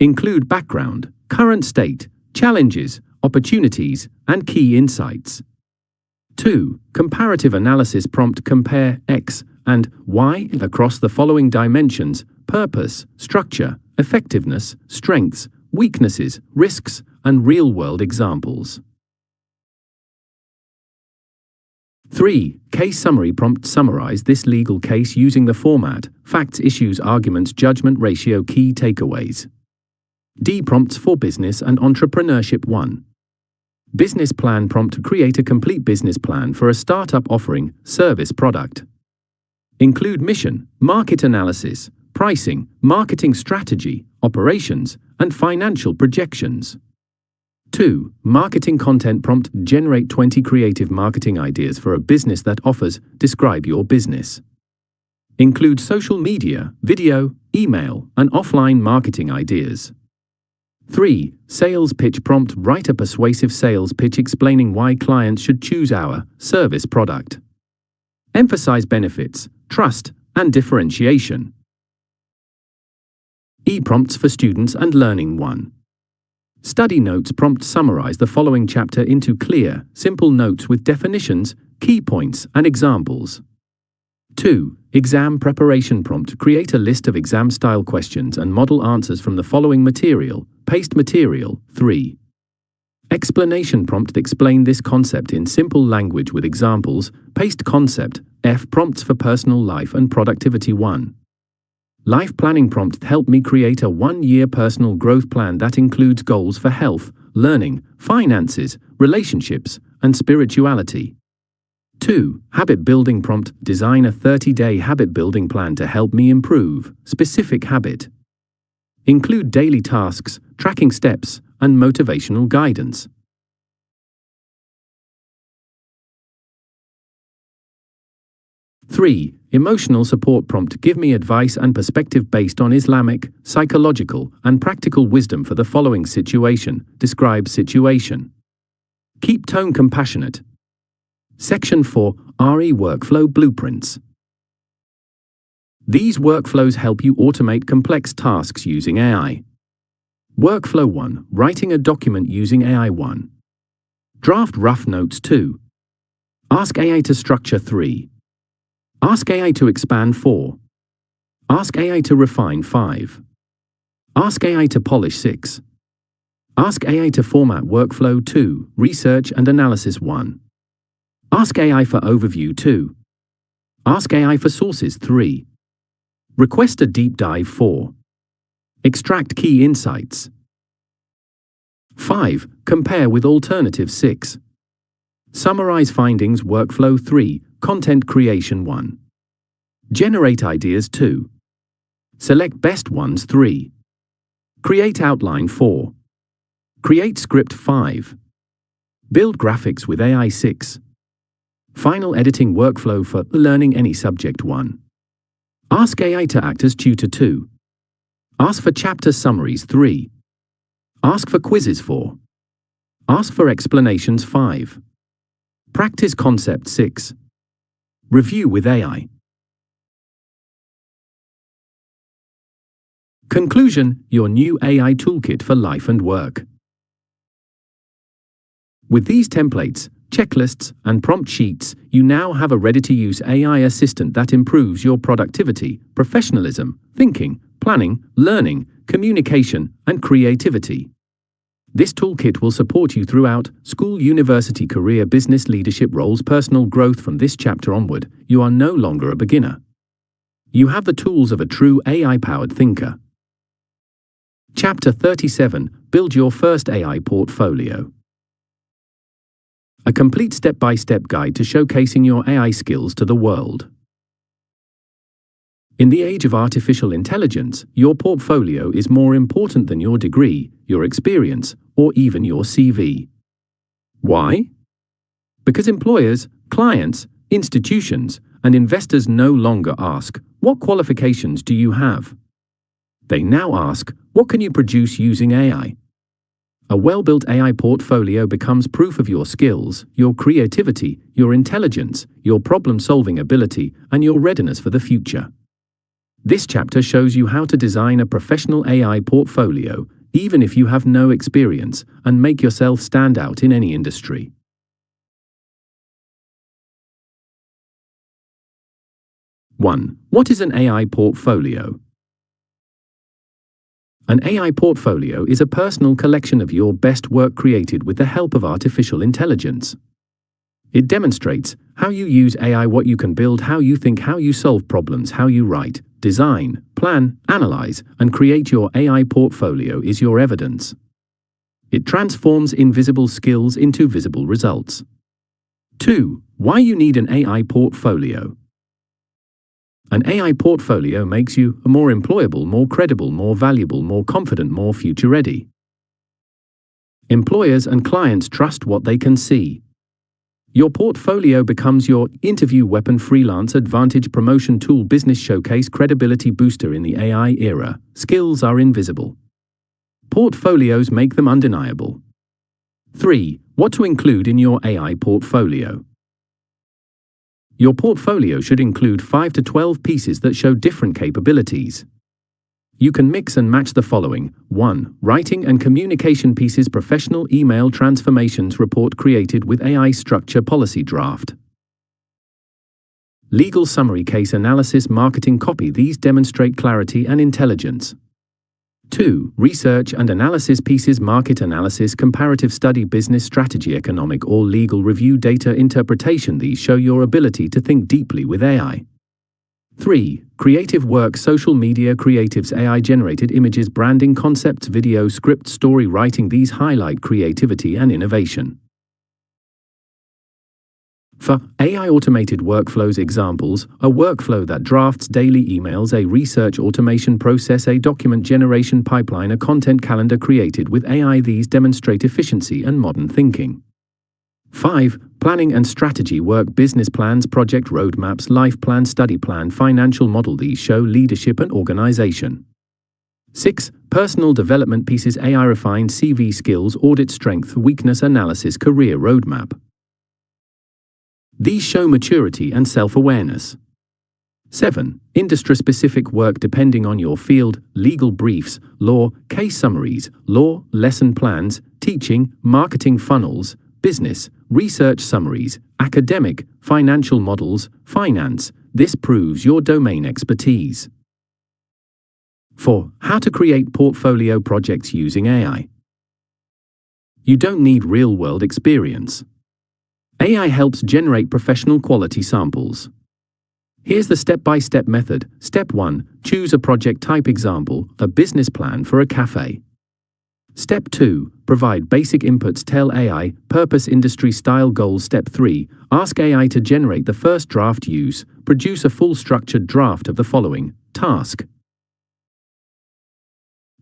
Include background, current state, challenges, opportunities, and key insights. 2. Comparative analysis prompt. Compare X and Y across the following dimensions: purpose, structure, effectiveness, strengths, weaknesses, risks, and real-world examples. 3. Case summary prompt. Summarize this legal case using the format: facts, issues, arguments, judgment, ratio, key takeaways. D. Prompts for business and entrepreneurship. 1. Business plan prompt. Create a complete business plan for a startup offering service product. Include mission, market analysis, pricing, marketing strategy, operations, and financial projections. 2. Marketing content prompt. Generate 20 creative marketing ideas for a business that offers. Describe your business. Include social media, video, email, and offline marketing ideas. 3. Sales pitch prompt. Write a persuasive sales pitch explaining why clients should choose our service product. Emphasize benefits, trust, and differentiation. E. Prompts for students and learning. 1. Study notes prompt. Summarize the following chapter into clear, simple notes with definitions, key points, and examples. 2. Exam preparation prompt. Create a list of exam-style questions and model answers from the following material. Paste material. 3. Explanation prompt. Explain this concept in simple language with examples. Paste concept. F. Prompts for personal life and productivity. 1. Life planning prompt. Help me create a 1-year personal growth plan that includes goals for health, learning, finances, relationships, and spirituality. 2. Habit building prompt. Design a 30-day habit building plan to help me improve specific habit. Include daily tasks, tracking steps, and motivational guidance. 3. Emotional support prompt. Give me advice and perspective based on Islamic, psychological, and practical wisdom for the following situation. Describe situation. Keep tone compassionate. Section 4. RE Workflow Blueprints. These workflows help you automate complex tasks using AI. Workflow 1. Writing a document using AI. 1. Draft rough notes. 2. Ask AI to structure. 3. Ask AI to expand. 4. Ask AI to refine. 5. Ask AI to polish. 6. Ask AI to format. Workflow 2. Research and analysis. 1. Ask AI for overview. 2. Ask AI for sources. 3. Request a deep dive. 4. Extract key insights. 5. Compare with alternatives. 6. Summarize findings. Workflow 3. Content creation. 1. Generate ideas. 2. Select best ones. 3. Create outline. 4. Create script. 5. Build graphics with AI. 6. Final editing workflow for learning any subject. 1. Ask AI to act as tutor. 2. Ask for chapter summaries. 3. Ask for quizzes. 4. Ask for explanations. 5. Practice concept. 6. Review with AI. Conclusion: your new AI toolkit for life and work. With these templates, checklists, and prompt sheets, you now have a ready-to-use AI assistant that improves your productivity, professionalism, thinking, planning, learning, communication, and creativity. This toolkit will support you throughout school, university, career, business, leadership roles, personal growth. From this chapter onward, you are no longer a beginner. You have the tools of a true AI-powered thinker. Chapter 37. Build your first AI portfolio. A complete step-by-step guide to showcasing your AI skills to the world. In the age of artificial intelligence, your portfolio is more important than your degree, your experience, or even your CV. Why? Because employers, clients, institutions, and investors no longer ask, "What qualifications do you have?" They now ask, "What can you produce using AI?" A well-built AI portfolio becomes proof of your skills, your creativity, your intelligence, your problem-solving ability, and your readiness for the future. This chapter shows you how to design a professional AI portfolio, even if you have no experience, and make yourself stand out in any industry. What is an AI portfolio? An AI portfolio is a personal collection of your best work created with the help of artificial intelligence. It demonstrates how you use AI, what you can build, how you think, how you solve problems, how you write, design, plan, analyze, and create. Your AI portfolio is your evidence. It transforms invisible skills into visible results. 2. Why you need an AI portfolio. An AI portfolio makes you more employable, more credible, more valuable, more confident, more future-ready. Employers and clients trust what they can see. Your portfolio becomes your interview weapon, freelance advantage, promotion tool, business showcase, credibility booster. In the AI era, skills are invisible. Portfolios make them undeniable. 3. What to include in your AI portfolio. Your portfolio should include 5 to 12 pieces that show different capabilities. You can mix and match the following: 1. Writing and communication pieces, professional email transformations, report created with AI structure, policy draft. Legal summary, case analysis, marketing copy. These demonstrate clarity and intelligence. 2. Research and analysis pieces, market analysis, comparative study, business strategy, economic or legal review, data interpretation. These show your ability to think deeply with AI. 3. Creative work, social media creatives, AI-generated images, branding concepts, video, script, story writing. These highlight creativity and innovation. 4. AI automated workflows. Examples: a workflow that drafts daily emails, a research automation process, a document generation pipeline, a content calendar created with AI. These demonstrate efficiency and modern thinking. 5. Planning and strategy work, business plans, project roadmaps, life plan, study plan, financial model. These show leadership and organization. 6. Personal development pieces, AI refined CV skills, audit, strength, weakness analysis, career roadmap. These show maturity and self-awareness. 7. Industry-specific work depending on your field, legal briefs, law, case summaries, law, lesson plans, teaching, marketing funnels, business, research summaries, academic, financial models, finance. This proves your domain expertise. 4. How to create portfolio projects using AI. You don't need real-world experience. AI helps generate professional quality samples. Here's the step-by-step method. Step 1. Choose a project type. Example: a business plan for a cafe. Step 2. Provide basic inputs. Tell AI, purpose, industry, style, goals. Step 3. Ask AI to generate the first draft. Produce a full structured draft of the following task.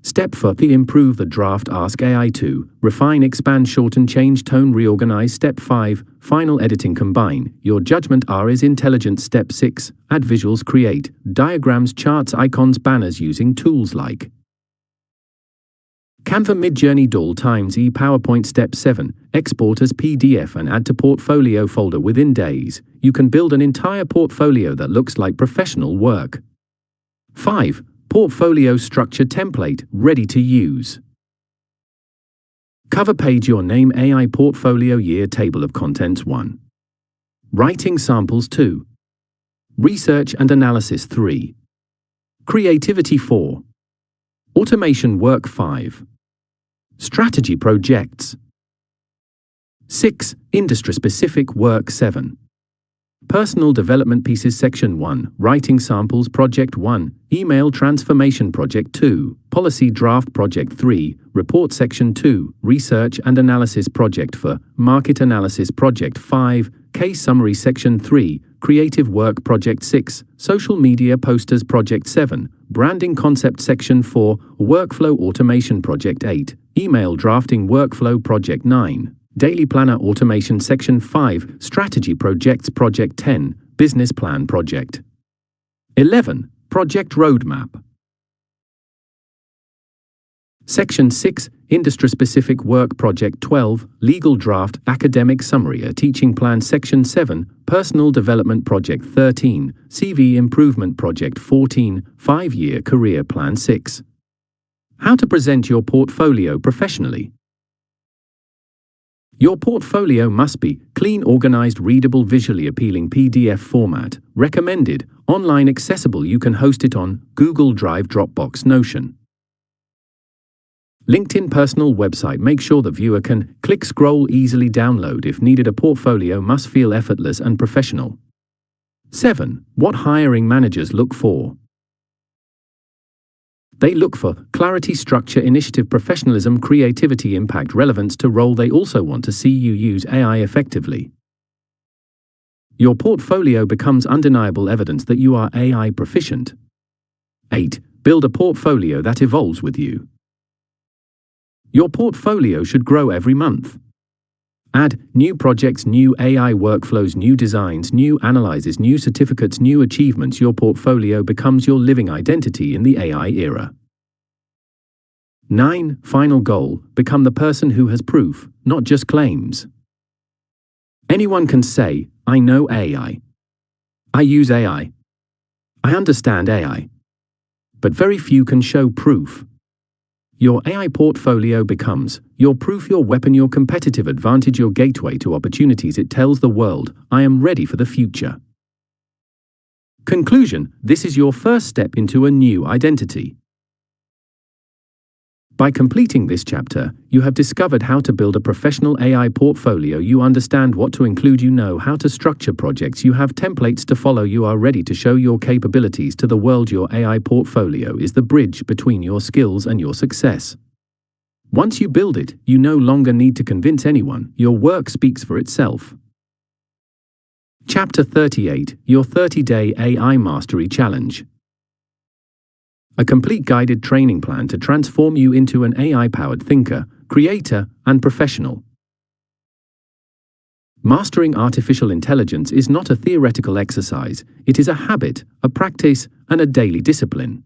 Step 4. Improve the draft. Ask AI to refine, expand, shorten, change, tone, reorganize. Step 5. Final editing. Combine your judgment. R is intelligent. Step 6. Add visuals. Create diagrams, charts, icons, banners using tools like Canva, Midjourney, DALL, Times, PowerPoint. Step 7. Export as PDF and add to portfolio folder. Within days, you can build an entire portfolio that looks like professional work. 5. Portfolio structure template, ready to use. Cover page, your name, AI portfolio year, table of contents 1. Writing samples 2. Research and analysis 3. Creativity 4. Automation work 5. Strategy projects 6. Industry-specific work 7. Personal development pieces. Section 1. Writing samples. Project 1. Email transformation. Project 2. Policy draft. Project 3. Report. Section 2. Research and analysis. Project 4. Market analysis. Project 5. Case summary. Section 3. Creative Work Project 6, Social Media Posters Project 7, Branding Concept Section 4, Workflow Automation Project 8, Email Drafting Workflow Project 9, Daily Planner Automation Section 5, Strategy Projects Project 10, Business Plan Project 11, Project Roadmap. Section 6, Industry-Specific Work Project 12, Legal Draft, Academic Summary, a Teaching Plan Section 7, Personal Development Project 13, CV Improvement Project 14, 5-Year Career Plan 6. How to present your portfolio professionally. Your portfolio must be clean, organized, readable, visually appealing PDF format, recommended, online accessible. You can host it on Google Drive, Dropbox, Notion. LinkedIn personal website. Make sure the viewer can click, scroll, easily download. If needed, a portfolio must feel effortless and professional. 7. What hiring managers look for. They look for clarity, structure, initiative, professionalism, creativity, impact, relevance to role. They also want to see you use AI effectively. Your portfolio becomes undeniable evidence that you are AI proficient. 8. Build a portfolio that evolves with you. Your portfolio should grow every month. Add new projects, new AI workflows, new designs, new analyses, new certificates, new achievements. Your portfolio becomes your living identity in the AI era. 9. Final goal, become the person who has proof, not just claims. Anyone can say, I know AI. I use AI. I understand AI. But very few can show proof. Your AI portfolio becomes your proof, your weapon, your competitive advantage, your gateway to opportunities. It tells the world, I am ready for the future. Conclusion: this is your first step into a new identity. By completing this chapter, you have discovered how to build a professional AI portfolio. You understand what to include, you know how to structure projects, you have templates to follow, you are ready to show your capabilities to the world. Your AI portfolio is the bridge between your skills and your success. Once you build it, you no longer need to convince anyone, your work speaks for itself. Chapter 38, Your 30-Day AI Mastery Challenge. A complete guided training plan to transform you into an AI-powered thinker, creator, and professional. Mastering artificial intelligence is not a theoretical exercise, it is a habit, a practice, and a daily discipline.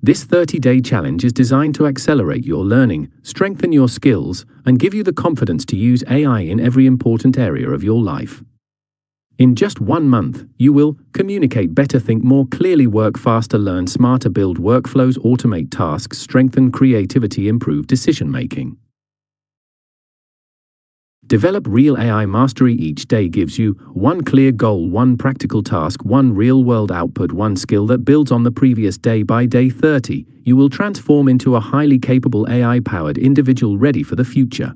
This 30-day challenge is designed to accelerate your learning, strengthen your skills, and give you the confidence to use AI in every important area of your life. In just 1 month, you will communicate better, think more clearly, work faster, learn smarter, build workflows, automate tasks, strengthen creativity, improve decision-making. Develop real AI mastery. Each day gives you one clear goal, one practical task, one real-world output, one skill that builds on the previous day. By day 30, you will transform into a highly capable AI-powered individual ready for the future.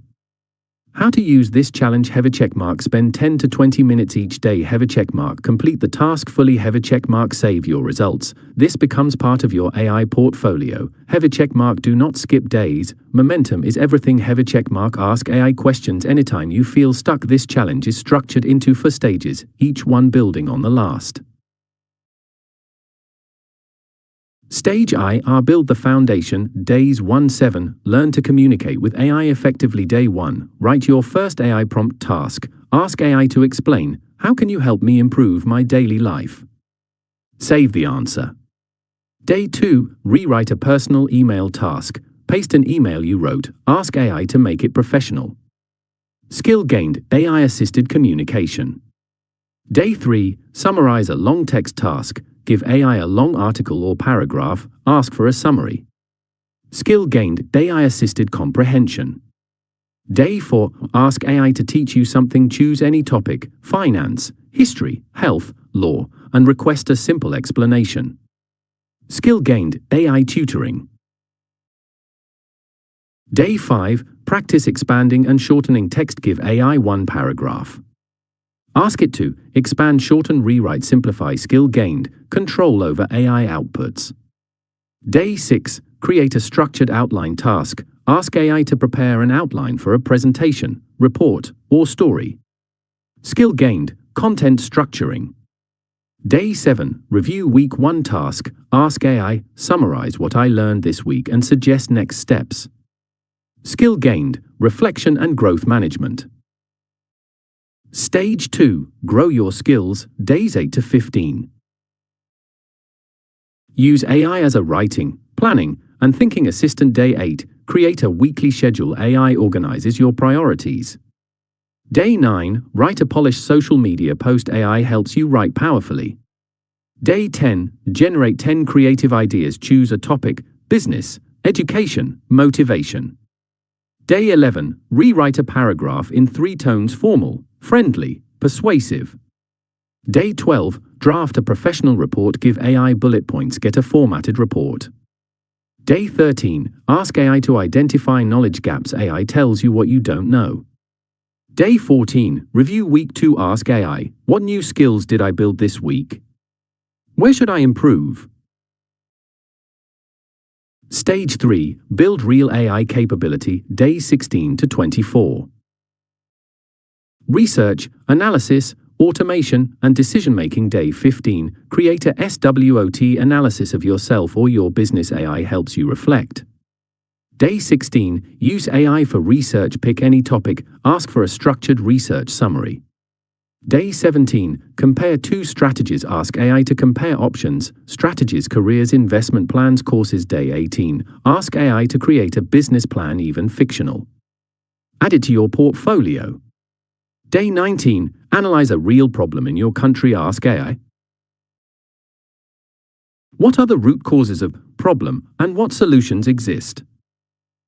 How to use this challenge? Heavy checkmark. Spend 10 to 20 minutes each day. Heavy checkmark. Complete the task fully. Heavy checkmark. Save your results. This becomes part of your AI portfolio. Heavy checkmark. Do not skip days. Momentum is everything. Heavy checkmark. Ask AI questions anytime you feel stuck. This challenge is structured into 4 stages, each one building on the last. Stage I are build the foundation. Days 1-7, learn to communicate with AI effectively. Day 1, write your first AI prompt task. Ask AI to explain, how can you help me improve my daily life? Save the answer. Day 2, rewrite a personal email task. Paste an email you wrote. Ask AI to make it professional. Skill gained, AI-assisted communication. Day 3, summarize a long text task. Give AI a long article or paragraph, ask for a summary. Skill gained, AI-assisted comprehension. Day 4, ask AI to teach you something. Choose any topic, finance, history, health, law, and request a simple explanation. Skill gained, AI tutoring. Day 5, practice expanding and shortening text. Give AI 1 paragraph. Ask it to expand, shorten, rewrite, simplify. Skill gained, control over AI outputs. Day 6, create a structured outline task. Ask AI to prepare an outline for a presentation, report, or story. Skill gained, content structuring. Day 7, review week 1 task. Ask AI, summarize what I learned this week and suggest next steps. Skill gained, reflection and growth management. Stage 2, grow your skills, days 8 to 15. Use AI as a writing, planning, and thinking assistant. Day 8, create a weekly schedule. AI organizes your priorities. Day 9, write a polished social media post. AI helps you write powerfully. Day 10, generate 10 creative ideas. Choose a topic: business, education, motivation. Day 11, rewrite a paragraph in 3 tones: formal, friendly, persuasive. Day 12, draft a professional report. Give AI bullet points. Get a formatted report. Day 13, ask AI to identify knowledge gaps. AI tells you what you don't know. Day 14, review week 2. Ask AI, what new skills did I build this week? Where should I improve? Stage 3, build real AI capability. Day 16 to 24. Research, analysis, automation, and decision-making. Day 15, create a SWOT analysis of yourself or your business. AI helps you reflect. Day 16, use AI for research. Pick any topic, ask for a structured research summary. Day 17, compare 2 strategies. Ask AI to compare options, strategies, careers, investment plans, courses. Day 18, ask AI to create a business plan, even fictional. Add it to your portfolio. Day 19, analyze a real problem in your country. Ask AI, what are the root causes of problem and what solutions exist?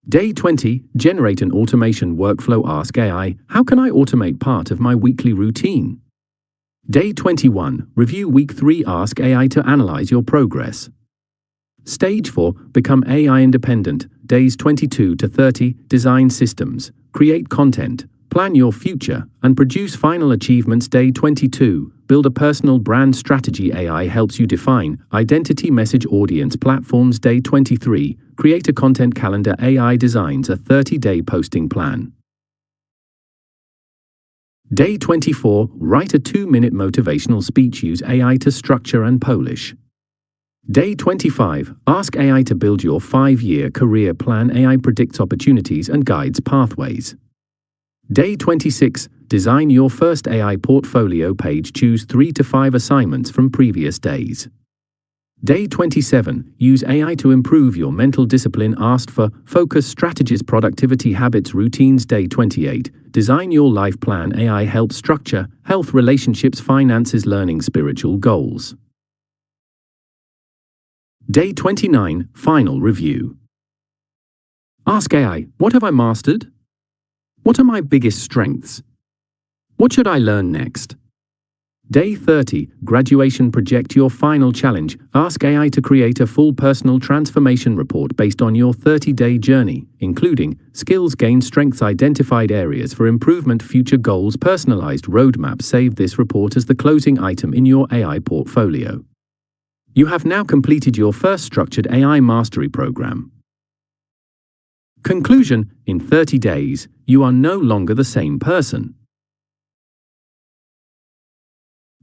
Day 20, generate an automation workflow. Ask AI, how can I automate part of my weekly routine? Day 21, review week 3. Ask AI to analyze your progress. Stage 4, become AI independent. Days 22 to 30, design systems, create content, plan your future, and produce final achievements. Day 22, build a personal brand strategy. AI helps you define identity, message, audience, platforms. Day 23, create a content calendar. AI designs a 30-day posting plan. Day 24, write a 2-minute motivational speech. Use AI to structure and polish. Day 25, ask AI to build your 5-year career plan. AI predicts opportunities and guides pathways. Day 26, design your first AI portfolio page. Choose 3 to 5 assignments from previous days. Day 27, use AI to improve your mental discipline. Ask for focus, strategies, productivity habits, routines. Day 28, design your life plan. AI helps structure health, relationships, finances, learning, spiritual goals. Day 29, final review. Ask AI, what have I mastered? What are my biggest strengths? What should I learn next? Day 30, graduation. Project your final challenge. Ask AI to create a full personal transformation report based on your 30-day journey, including skills gained, strengths identified, areas for improvement, future goals, personalized roadmap. Save this report as the closing item in your AI portfolio. You have now completed your first structured AI mastery program. Conclusion: in 30 days, you are no longer the same person.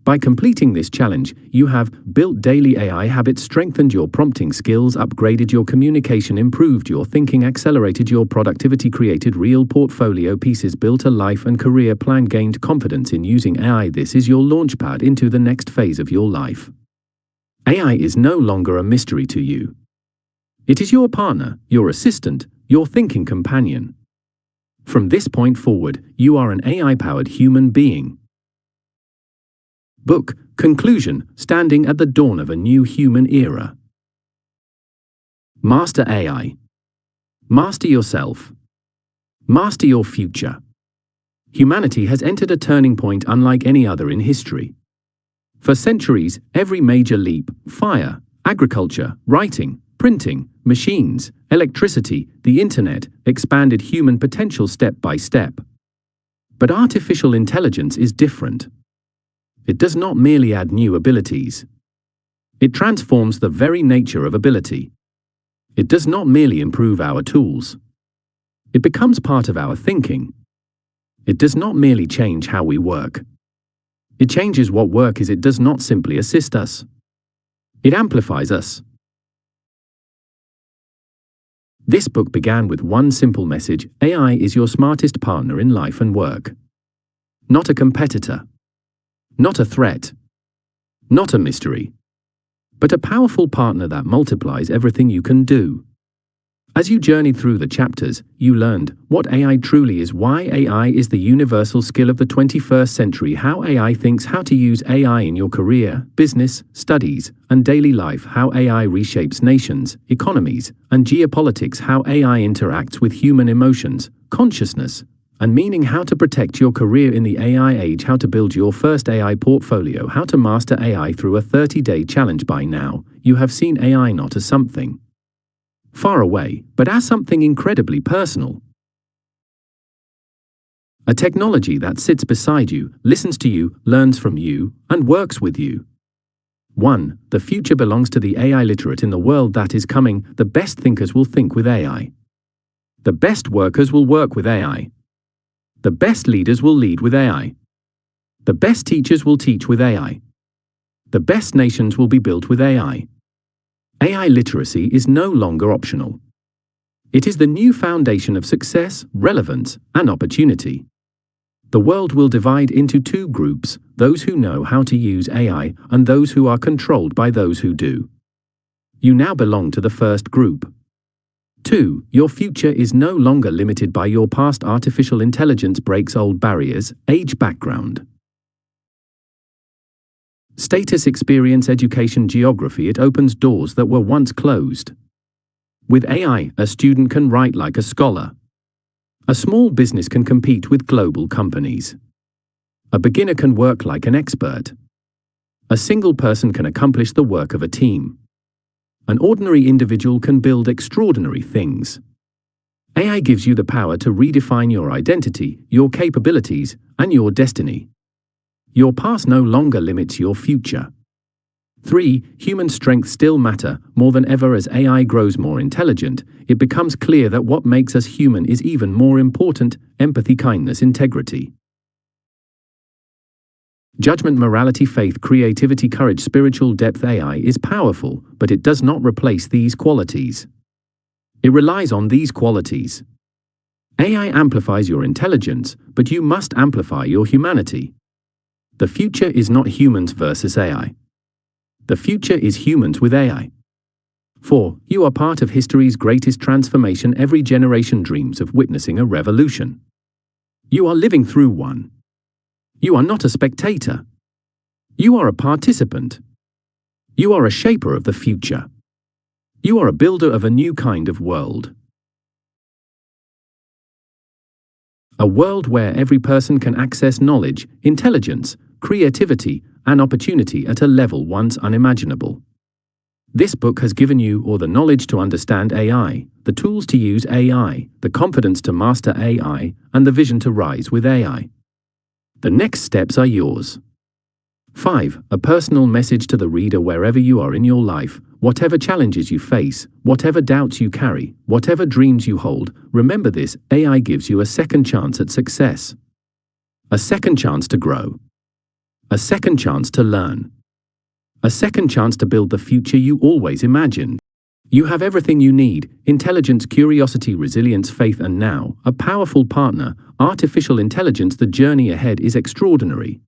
By completing this challenge, you have built daily AI habits, strengthened your prompting skills, upgraded your communication, improved your thinking, accelerated your productivity, created real portfolio pieces, built a life and career plan, gained confidence in using AI. This is your launchpad into the next phase of your life. AI is no longer a mystery to you. It is your partner, your assistant, your thinking companion. From this point forward, you are an AI-powered human being. Book conclusion: standing at the dawn of a new human era. Master AI. Master yourself. Master your future. Humanity has entered a turning point unlike any other in history. For centuries, every major leap, fire, agriculture, writing, printing, machines, electricity, the internet, expanded human potential step by step. But artificial intelligence is different. It does not merely add new abilities. It transforms the very nature of ability. It does not merely improve our tools. It becomes part of our thinking. It does not merely change how we work. It changes what work is. It does not simply assist us. It amplifies us. This book began with one simple message: AI is your smartest partner in life and work. Not a competitor. Not a threat. Not a mystery. But a powerful partner that multiplies everything you can do. As you journeyed through the chapters, you learned what AI truly is, why AI is the universal skill of the 21st century, how AI thinks, how to use AI in your career, business, studies, and daily life, how AI reshapes nations, economies, and geopolitics, how AI interacts with human emotions, consciousness, and meaning, how to protect your career in the AI age, how to build your first AI portfolio, how to master AI through a 30-day challenge. By now, you have seen AI not as something far away, but as something incredibly personal. A technology that sits beside you, listens to you, learns from you, and works with you. 1. The future belongs to the AI literate. In the world that is coming, the best thinkers will think with AI. The best workers will work with AI. The best leaders will lead with AI. The best teachers will teach with AI. The best nations will be built with AI. AI literacy is no longer optional. It is the new foundation of success, relevance, and opportunity. The world will divide into two groups: those who know how to use AI and those who are controlled by those who do. You now belong to the first group. 2. Your future is no longer limited by your past. Artificial intelligence breaks old barriers: age, background, status, experience, education, geography. It opens doors that were once closed. With AI, a student can write like a scholar. A small business can compete with global companies. A beginner can work like an expert. A single person can accomplish the work of a team. An ordinary individual can build extraordinary things. AI gives you the power to redefine your identity, your capabilities, and your destiny. Your past no longer limits your future. 3. Human strengths still matter more than ever. As AI grows more intelligent, it becomes clear that what makes us human is even more important: empathy, kindness, integrity, judgment, morality, faith, creativity, courage, spiritual depth. AI is powerful, but it does not replace these qualities. It relies on these qualities. AI amplifies your intelligence, but you must amplify your humanity. The future is not humans versus AI. The future is humans with AI. 4. You are part of history's greatest transformation. Every generation dreams of witnessing a revolution. You are living through one. You are not a spectator. You are a participant. You are a shaper of the future. You are a builder of a new kind of world. A world where every person can access knowledge, intelligence, creativity, and opportunity at a level once unimaginable. This book has given you all the knowledge to understand AI, the tools to use AI, the confidence to master AI, and the vision to rise with AI. The next steps are yours. 5. A personal message to the reader. Wherever you are in your life, whatever challenges you face, whatever doubts you carry, whatever dreams you hold, remember this: AI gives you a second chance at success. A second chance to grow. A second chance to learn. A second chance to build the future you always imagined. You have everything you need: intelligence, curiosity, resilience, faith, and now, a powerful partner, artificial intelligence. The journey ahead is extraordinary.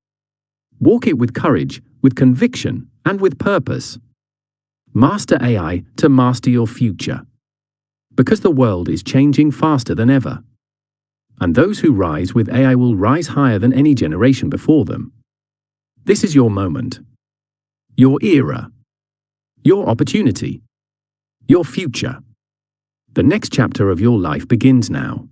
Walk it with courage, with conviction, and with purpose. Master AI to master your future. Because the world is changing faster than ever. And those who rise with AI will rise higher than any generation before them. This is your moment. Your era. Your opportunity. Your future. The next chapter of your life begins now.